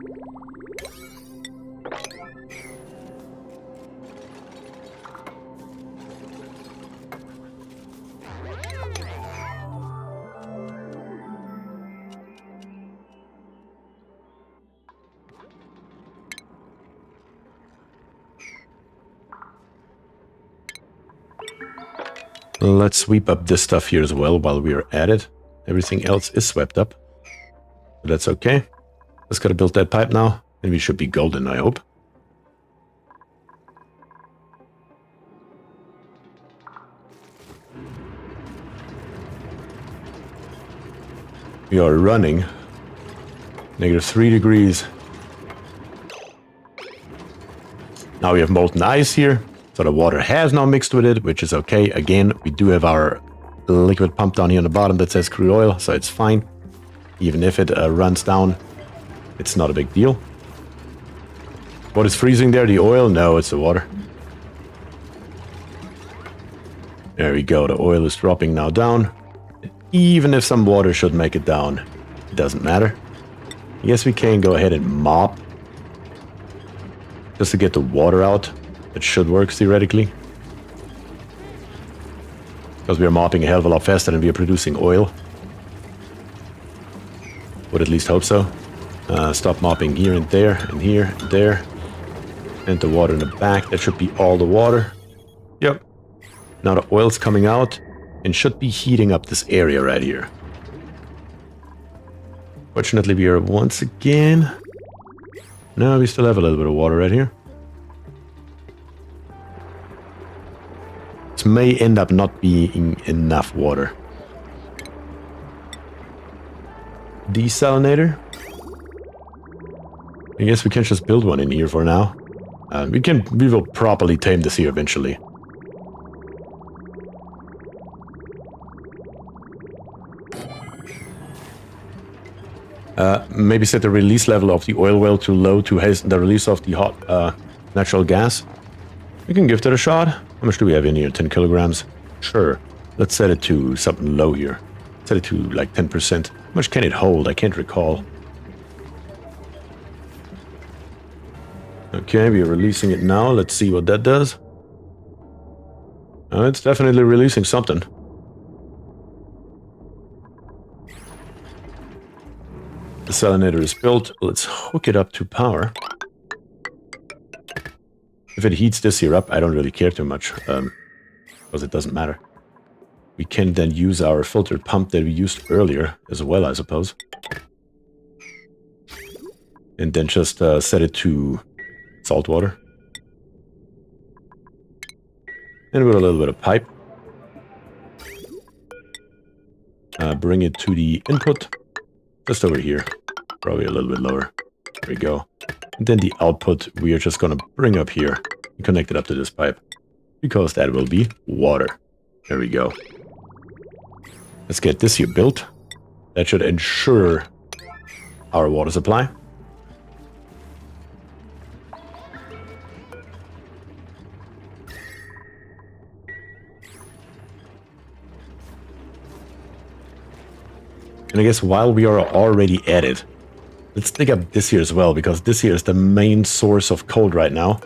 Let's sweep up this stuff here as well while we are at it. Everything else is swept up. But that's okay. Just gotta build that pipe now, and we should be golden, I hope. We are running. -3 degrees. Now we have molten ice here. So the water has now mixed with it, which is okay. Again, we do have our liquid pump down here on the bottom that says crude oil, so it's fine. Even if it runs down, it's not a big deal. What is freezing there? The oil? No, it's the water. There we go. The oil is dropping now down. Even if some water should make it down, it doesn't matter. I guess we can go ahead and mop just to get the water out. It should work theoretically. Because we are mopping a hell of a lot faster than we are producing oil. Would at least hope so. Stop mopping here and there and here and there. And the water in the back. That should be all the water. Yep. Now the oil's coming out and should be heating up this area right here. Fortunately, we are once again... No, we still have a little bit of water right here. This may end up not being enough water. Desalinator. I guess we can just build one in here for now. We will properly tame this here eventually. Maybe set the release level of the oil well to low to hasten the release of the hot natural gas. We can give that a shot. How much do we have in here? 10 kilograms? Sure. Let's set it to something low here. Set it to like 10%. How much can it hold? I can't recall. Okay, we are releasing it now. Let's see what that does. It's definitely releasing something. The salinator is built. Let's hook it up to power. If it heats this here up, I don't really care too much, because it doesn't matter. We can then use our filtered pump that we used earlier as well, I suppose. And then just set it to salt water. And with a little bit of pipe. Bring it to the input. Just over here. Probably a little bit lower. There we go. And then the output we are just going to bring up here and connect it up to this pipe. Because that will be water. There we go. Let's get this here built. That should ensure our water supply. And I guess while we are already at it, let's dig up this here as well, because this here is the main source of cold right now.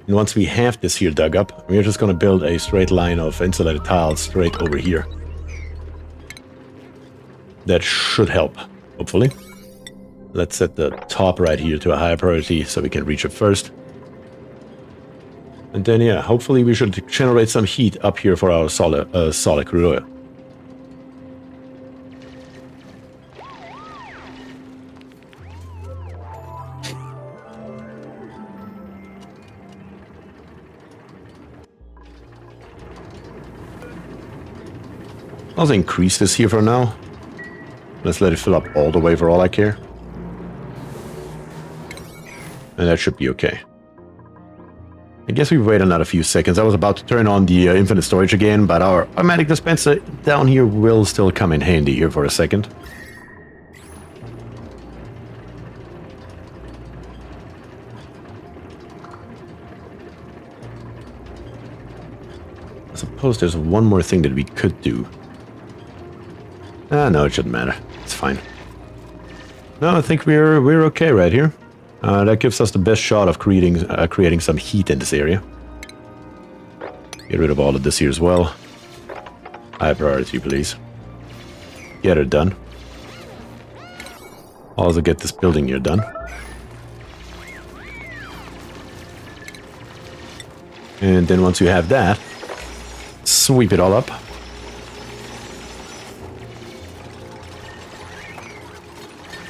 And once we have this here dug up, we're just going to build a straight line of insulated tiles straight over here. That should help, hopefully. Let's set the top right here to a higher priority so we can reach it first. And then, yeah, hopefully we should generate some heat up here for our solid crude oil. I'll increase this here for now. Let's let it fill up all the way for all I care. And that should be okay. I guess we wait another few seconds. I was about to turn on the infinite storage again, but our automatic dispenser down here will still come in handy here for a second. I suppose there's one more thing that we could do. No, it shouldn't matter. It's fine. No, I think we're okay right here. That gives us the best shot of creating some heat in this area. Get rid of all of this here as well. High priority, please. Get it done. Also get this building here done. And then once you have that, sweep it all up.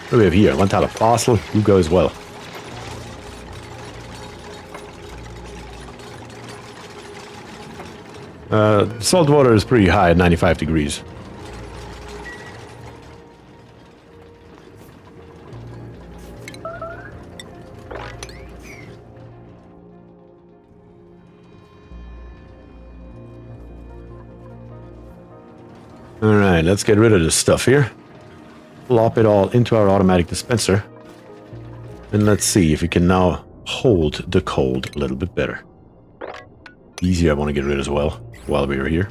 What do we have here? 1 tile of fossil. You go as well. Salt water is pretty high at 95 degrees. Alright, let's get rid of this stuff here. Plop it all into our automatic dispenser. And let's see if we can now hold the cold a little bit better. Easy I want to get rid as well while we are here.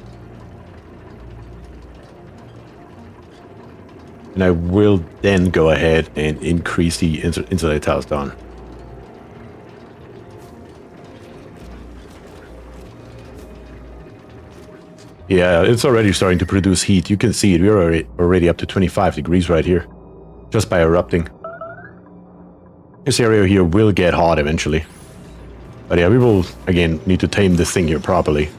And I will then go ahead and increase the insulated tiles down. Yeah, it's already starting to produce heat. You can see it. We're already up to 25 degrees right here. Just by erupting. This area here will get hot eventually. But yeah, we will, again, need to tame this thing here properly.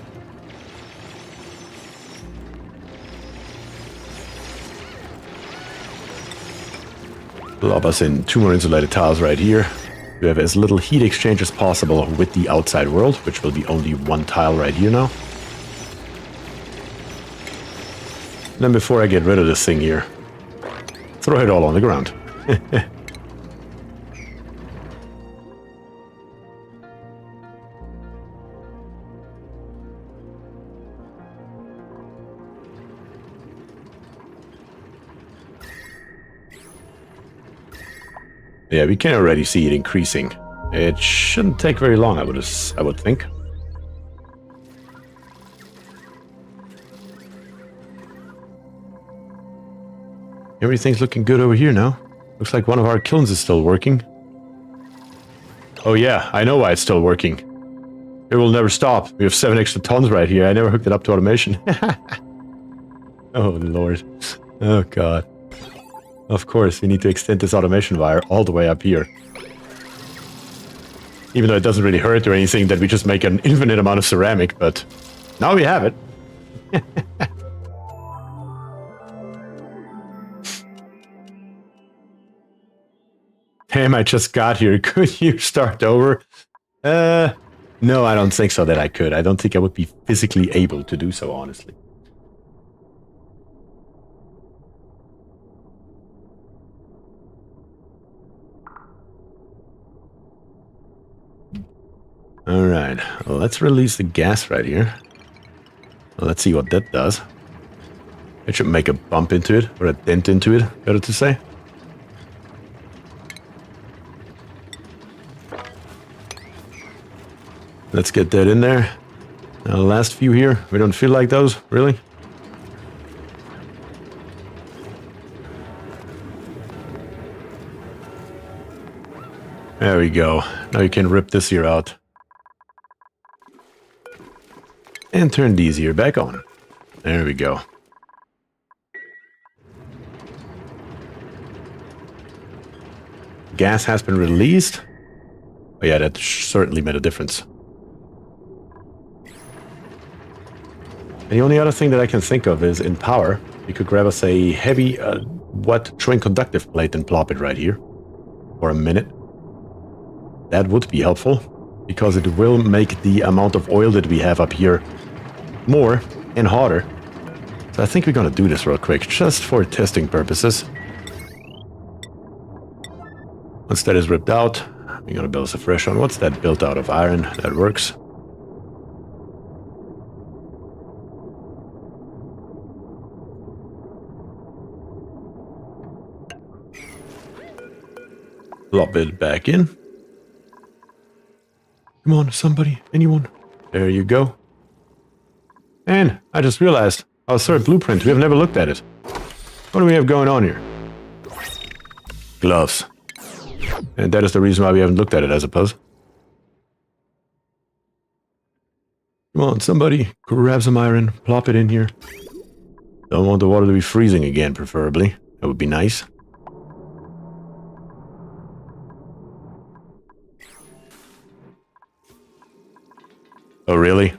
Lob us in 2 more insulated tiles right here. We have as little heat exchange as possible with the outside world, which will be only 1 tile right here now. Then before I get rid of this thing here, throw it all on the ground. Yeah, we can already see it increasing. It shouldn't take very long, I would think. Everything's looking good over here now. Looks like one of our kilns is still working. Oh yeah, I know why it's still working. It will never stop. We have 7 extra tons right here. I never hooked it up to automation. Oh lord. Oh god. Of course, we need to extend this automation wire all the way up here. Even though it doesn't really hurt or anything that we just make an infinite amount of ceramic, but now we have it. Damn, I just got here. Could you start over? No, I don't think so that I could. I don't think I would be physically able to do so, honestly. Alright, well, let's release the gas right here. Well, let's see what that does. It should make a bump into it, or a dent into it, better to say. Let's get that in there. Now, the last few here, we don't feel like those, really. There we go. Now you can rip this here out. And turn these here back on. There we go. Gas has been released. Oh yeah, that certainly made a difference. And the only other thing that I can think of is in power, you could grab us a heavy, wet twin conductive plate and plop it right here for a minute. That would be helpful, because it will make the amount of oil that we have up here more and hotter. So I think we're gonna do this real quick, just for testing purposes. Once that is ripped out, we're gonna build us a fresh one. What's that built out of? Iron. That works. Plop it back in. Come on, somebody, anyone. There you go. And I just realized our third blueprint. We have never looked at it. What do we have going on here? Gloves. And that is the reason why we haven't looked at it, I suppose. Come on, somebody, grab some iron, plop it in here. Don't want the water to be freezing again, preferably. That would be nice. Oh, really?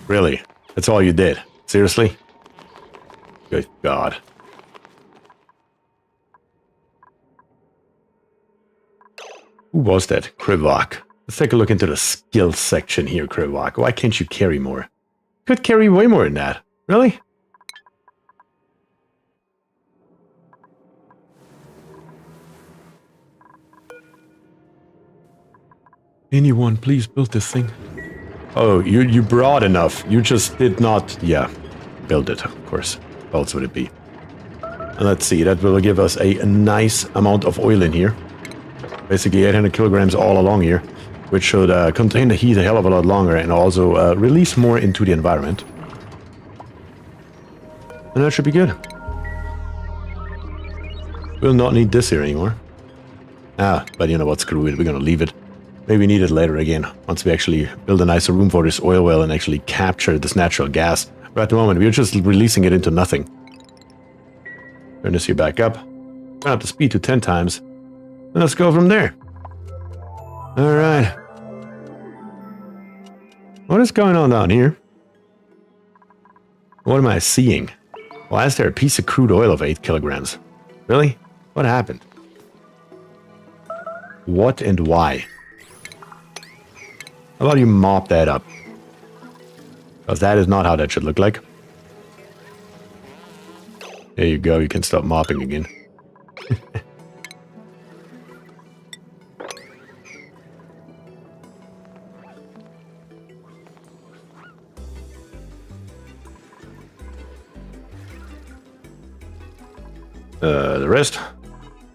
Really? That's all you did? Seriously? Good God. Who was that? Krivak. Let's take a look into the skills section here, Krivak. Why can't you carry more? Could carry way more than that. Really? Anyone, please build this thing. Oh, you brought enough. You just did not... Yeah, build it, of course. What else would it be? Let's see, that will give us a nice amount of oil in here. Basically 800 kilograms all along here, which should contain the heat a hell of a lot longer and also release more into the environment. And that should be good. We'll not need this here anymore. Ah, but you know what, screw it, we're gonna leave it. Maybe need it later again, once we actually build a nicer room for this oil well and actually capture this natural gas. But at the moment, we're just releasing it into nothing. Turn this here back up. Turn up the speed to 10 times. And let's go from there. Alright. What is going on down here? What am I seeing? Why is there a piece of crude oil of 8 kilograms? Really? What happened? What and why? How about you mop that up? Because that is not how that should look like. There you go, you can stop mopping again. The rest?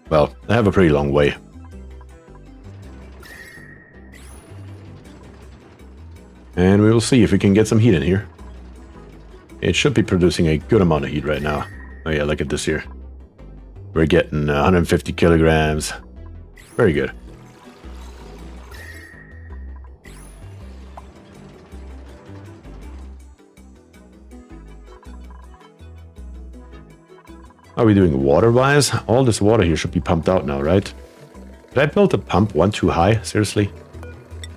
Well, I have a pretty long way. And we will see if we can get some heat in here. It should be producing a good amount of heat right now. Oh yeah, look at this here. We're getting 150 kilograms. Very good. Are we doing water-wise? All this water here should be pumped out now, right? Did I build the pump one too high? Seriously?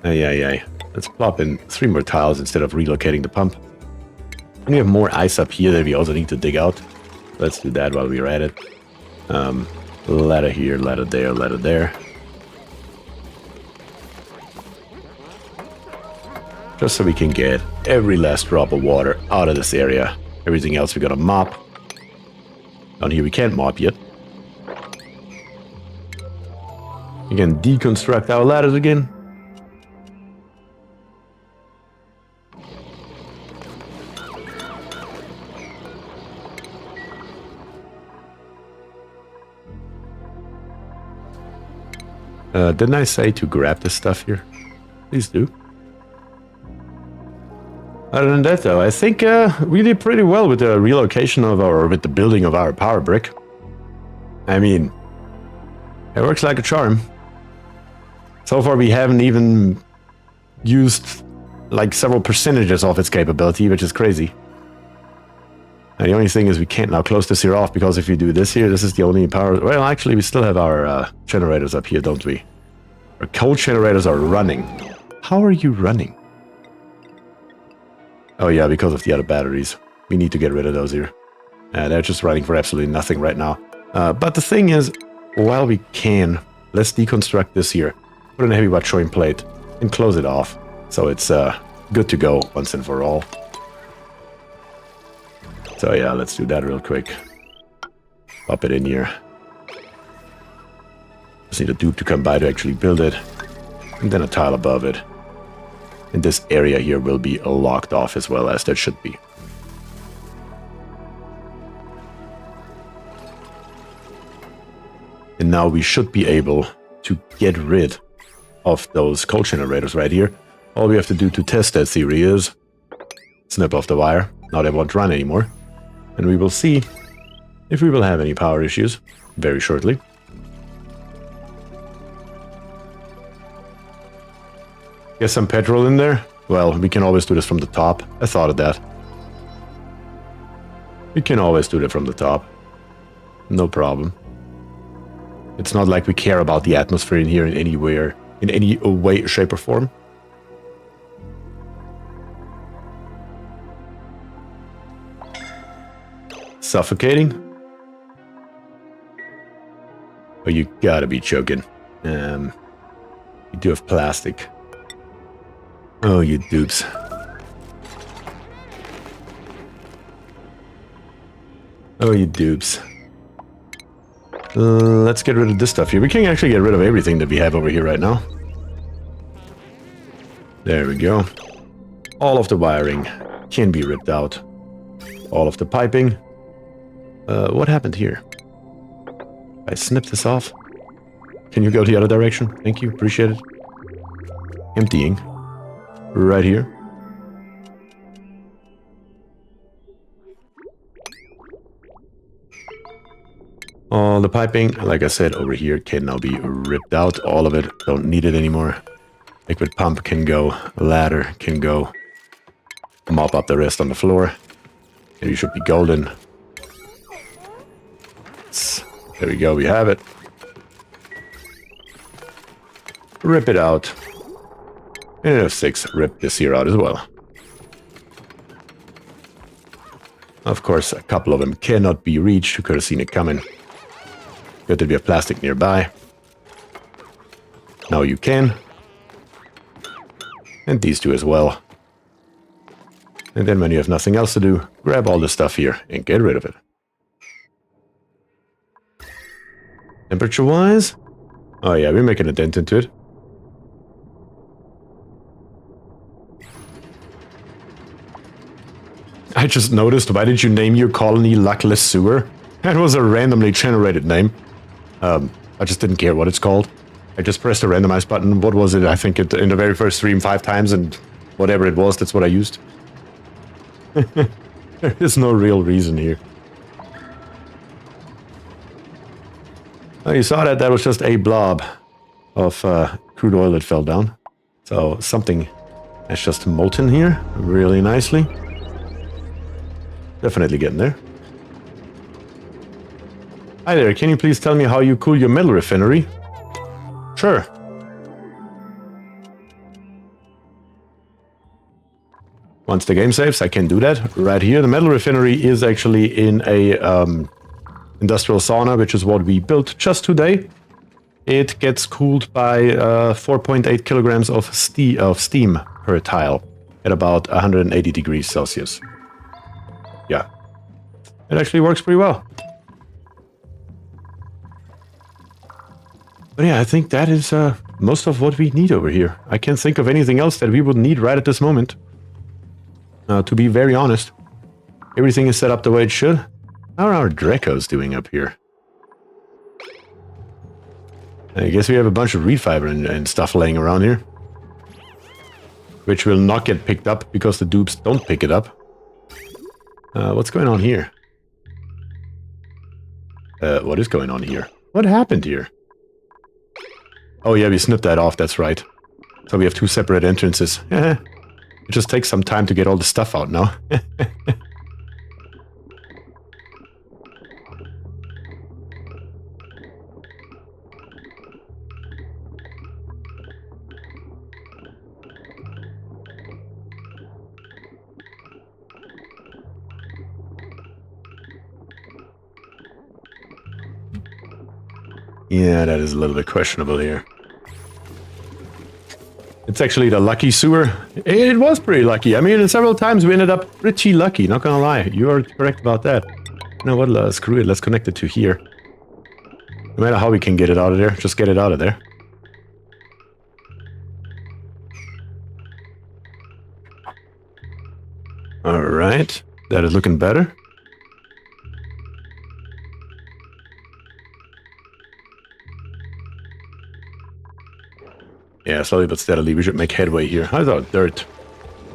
Yeah. Let's plop in 3 more tiles instead of relocating the pump. And we have more ice up here that we also need to dig out. Let's do that while we're at it. Ladder here, ladder there, ladder there. Just so we can get every last drop of water out of this area. Everything else we gotta mop. Down here we can't mop yet. We can deconstruct our ladders again. Didn't I say to grab this stuff here? Please do. Other than that, though, I think we did pretty well with the relocation of with the building of our power brick. I mean, it works like a charm. So far, we haven't even used like several percentages of its capability, which is crazy. And the only thing is we can't now close this here off, because if we do this here, this is the only power... Well, actually, we still have our generators up here, don't we? Our coal generators are running. How are you running? Oh yeah, because of the other batteries. We need to get rid of those here. They're just running for absolutely nothing right now. But the thing is, while we can, let's deconstruct this here. Put in a heavy washoing plate and close it off. So it's good to go once and for all. So yeah, let's do that real quick. Pop it in here. Just need a dupe to come by to actually build it. And then a tile above it. And this area here will be locked off as well, as that should be. And now we should be able to get rid of those coal generators right here. All we have to do to test that theory is snip off the wire. Now they won't run anymore. And we will see if we will have any power issues very shortly. Get some petrol in there? Well, we can always do this from the top. I thought of that. We can always do that from the top. No problem. It's not like we care about the atmosphere in here in any way, shape, or form. Suffocating? Oh, you gotta be joking. You do have plastic. Oh, you dupes. Oh, you dupes. Let's get rid of this stuff here. We can actually get rid of everything that we have over here right now. There we go. All of the wiring can be ripped out. All of the piping. What happened here? I snipped this off. Can you go the other direction? Thank you, appreciate it. Emptying. Right here. All the piping, like I said, over here can now be ripped out. All of it. Don't need it anymore. Liquid pump can go. Ladder can go. Mop up the rest on the floor. And you should be golden. There we go, we have it. Rip it out. And F6, rip this here out as well. Of course, a couple of them cannot be reached. You could have seen it coming. Good to be a plastic nearby. Now you can. And these two as well. And then when you have nothing else to do, grab all the stuff here and get rid of it. Temperature-wise? Oh yeah, we're making a dent into it. I just noticed, why did you name your colony Luckless Sewer? That was a randomly generated name. I just didn't care what it's called. I just pressed the randomize button. What was it? I think in the very first stream 5 times, and whatever it was, that's what I used. There is no real reason here. Oh, you saw that? That was just a blob of crude oil that fell down. So something has just molten here really nicely. Definitely getting there. Hi there, can you please tell me how you cool your metal refinery? Sure. Once the game saves, I can do that. Right here, the metal refinery is actually in a Industrial Sauna, which is what we built just today. It gets cooled by 4.8 kilograms of steam per tile at about 180 degrees Celsius. Yeah, it actually works pretty well. But yeah, I think that is most of what we need over here. I can't think of anything else that we would need right at this moment. To be very honest, everything is set up the way it should. How are our Drecos doing up here? I guess we have a bunch of reed fiber and stuff laying around here. Which will not get picked up because the dupes don't pick it up. What's going on here? What is going on here? What happened here? Oh yeah, we snipped that off, that's right. So we have 2 separate entrances. It just takes some time to get all the stuff out now. Yeah, that is a little bit questionable here. It's actually the lucky sewer. It was pretty lucky. I mean, several times we ended up pretty lucky, not gonna lie. You are correct about that. You know what, screw it, let's connect it to here. No matter how we can get it out of there, just get it out of there. Alright, that is looking better. Yeah, slowly but steadily, we should make headway here. How's our dirt?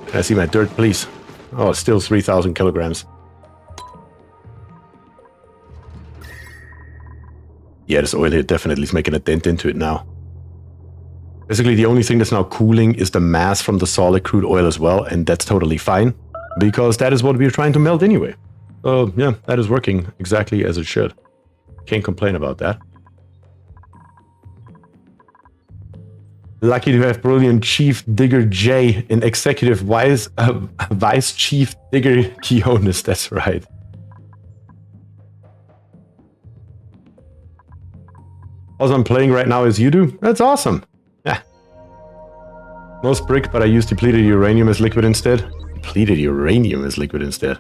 Can I see my dirt, please? Oh, still 3,000 kilograms. Yeah, this oil here definitely is making a dent into it now. Basically, the only thing that's now cooling is the mass from the solid crude oil as well, and that's totally fine, because that is what we're trying to melt anyway. So, yeah, that is working exactly as it should. Can't complain about that. Lucky to have brilliant Chief Digger J and Executive Vice Chief Digger Kionis, that's right. Also, I'm playing right now as you do. That's awesome. Yeah. Most brick, but I use depleted uranium as liquid instead. Depleted uranium as liquid instead.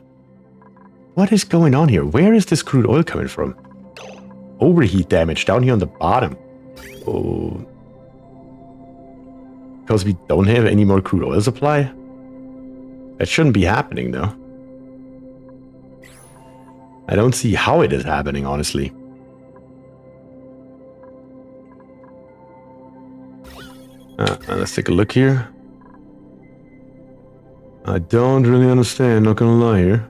What is going on here? Where is this crude oil coming from? Overheat damage down here on the bottom. Oh. Because we don't have any more crude oil supply? That shouldn't be happening, though. I don't see how it is happening, honestly. Let's take a look here. I don't really understand, not gonna lie here.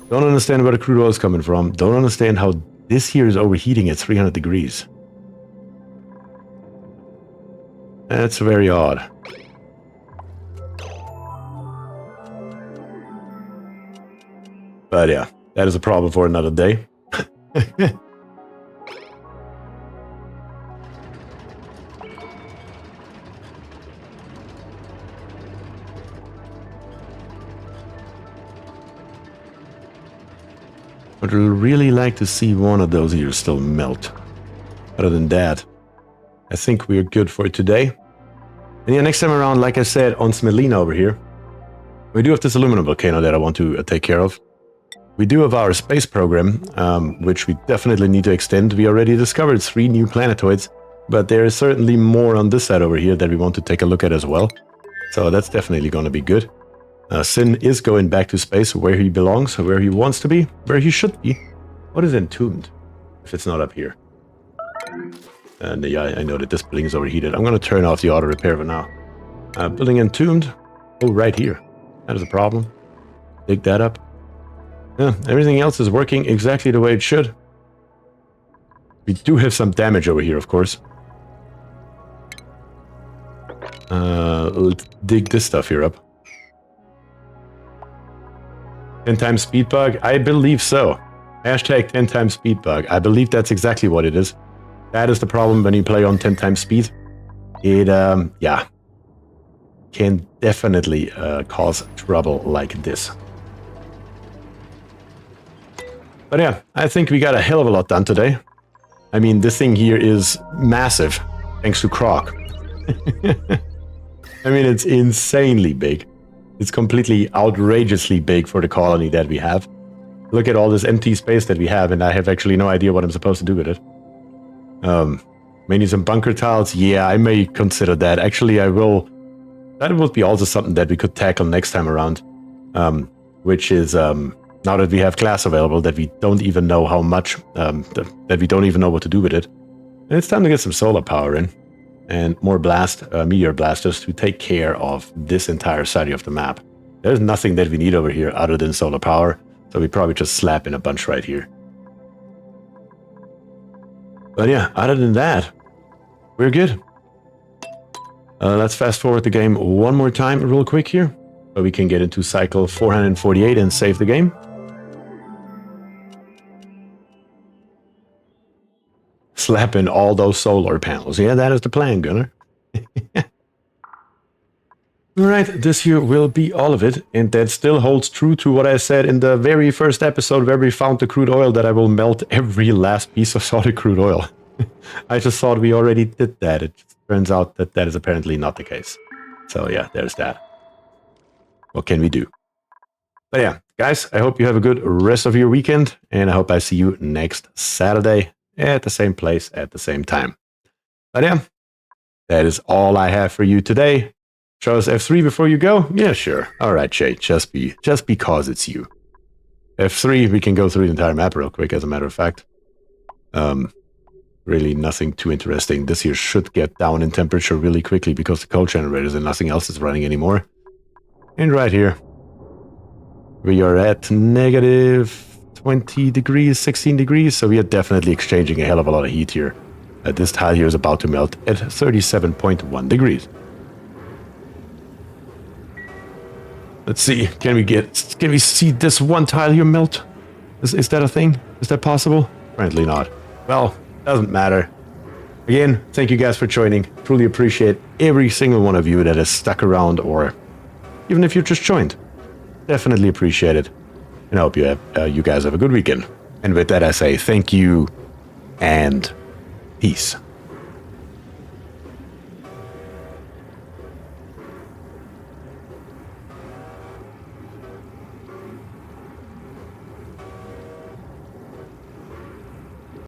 Don't understand where the crude oil is coming from. Don't understand how this here is overheating at 300 degrees. That's very odd. But yeah, that is a problem for another day. I'd really like to see one of those here still melt. Other than that, I think we're good for today. And yeah, next time around, like I said, on Smelina over here, we do have this aluminum volcano that I want to take care of. We do have our space program, which we definitely need to extend. We already discovered 3 new planetoids, but there is certainly more on this side over here that we want to take a look at as well. So that's definitely going to be good. Sin is going back to space where he belongs, where he wants to be, where he should be. What is entombed? If it's not up here. And yeah, I know that this building is overheated. I'm going to turn off the auto repair for now. Building entombed. Oh, right here. That is a problem. Dig that up. Yeah, everything else is working exactly the way it should. We do have some damage over here, of course. Let's dig this stuff here up. 10 times speed bug? I believe so. Hashtag 10 times speed bug. I believe that's exactly what it is. That is the problem when you play on 10 times speed. It, yeah, can definitely cause trouble like this. But yeah, I think we got a hell of a lot done today. I mean, this thing here is massive, thanks to Croc. I mean, it's insanely big. It's completely outrageously big for the colony that we have. Look at all this empty space that we have, and I have actually no idea what I'm supposed to do with it. Maybe some bunker tiles. Yeah, I may consider that. Actually, I will. That would be also something that we could tackle next time around. Which is, now that we have glass available, that we don't even know how much, that we don't even know what to do with it. And it's time to get some solar power in. And more meteor blasters to take care of this entire side of the map. There's nothing that we need over here other than solar power, so we probably just slap in a bunch right here. But yeah, other than that, we're good. Let's fast forward the game one more time real quick here, so we can get into cycle 448 and save the game. Slap in all those solar panels. Yeah, that is the plan, Gunnar. Alright, this here will be all of it, and that still holds true to what I said in the very first episode where we found the crude oil, that I will melt every last piece of solid crude oil. I just thought we already did that. It turns out that that is apparently not the case. So yeah, there's that. What can we do? But yeah, guys, I hope you have a good rest of your weekend, and I hope I see you next Saturday at the same place at the same time. But yeah, that is all I have for you today. Show us F3 before you go? Yeah, sure. All right, Shay, just because it's you. F3, we can go through the entire map real quick, as a matter of fact. Really nothing too interesting. This here should get down in temperature really quickly because the cold generators and nothing else is running anymore. And right here, we are at negative 20 degrees, 16 degrees, so we are definitely exchanging a hell of a lot of heat here. This tile here is about to melt at 37.1 degrees. Let's see, can we see this one tile here melt? Is that a thing? Is that possible? Apparently not. Well, doesn't matter. Again, thank you guys for joining. Truly appreciate every single one of you that has stuck around, or even if you just joined. Definitely appreciate it. And I hope you guys have a good weekend. And with that, I say thank you and peace.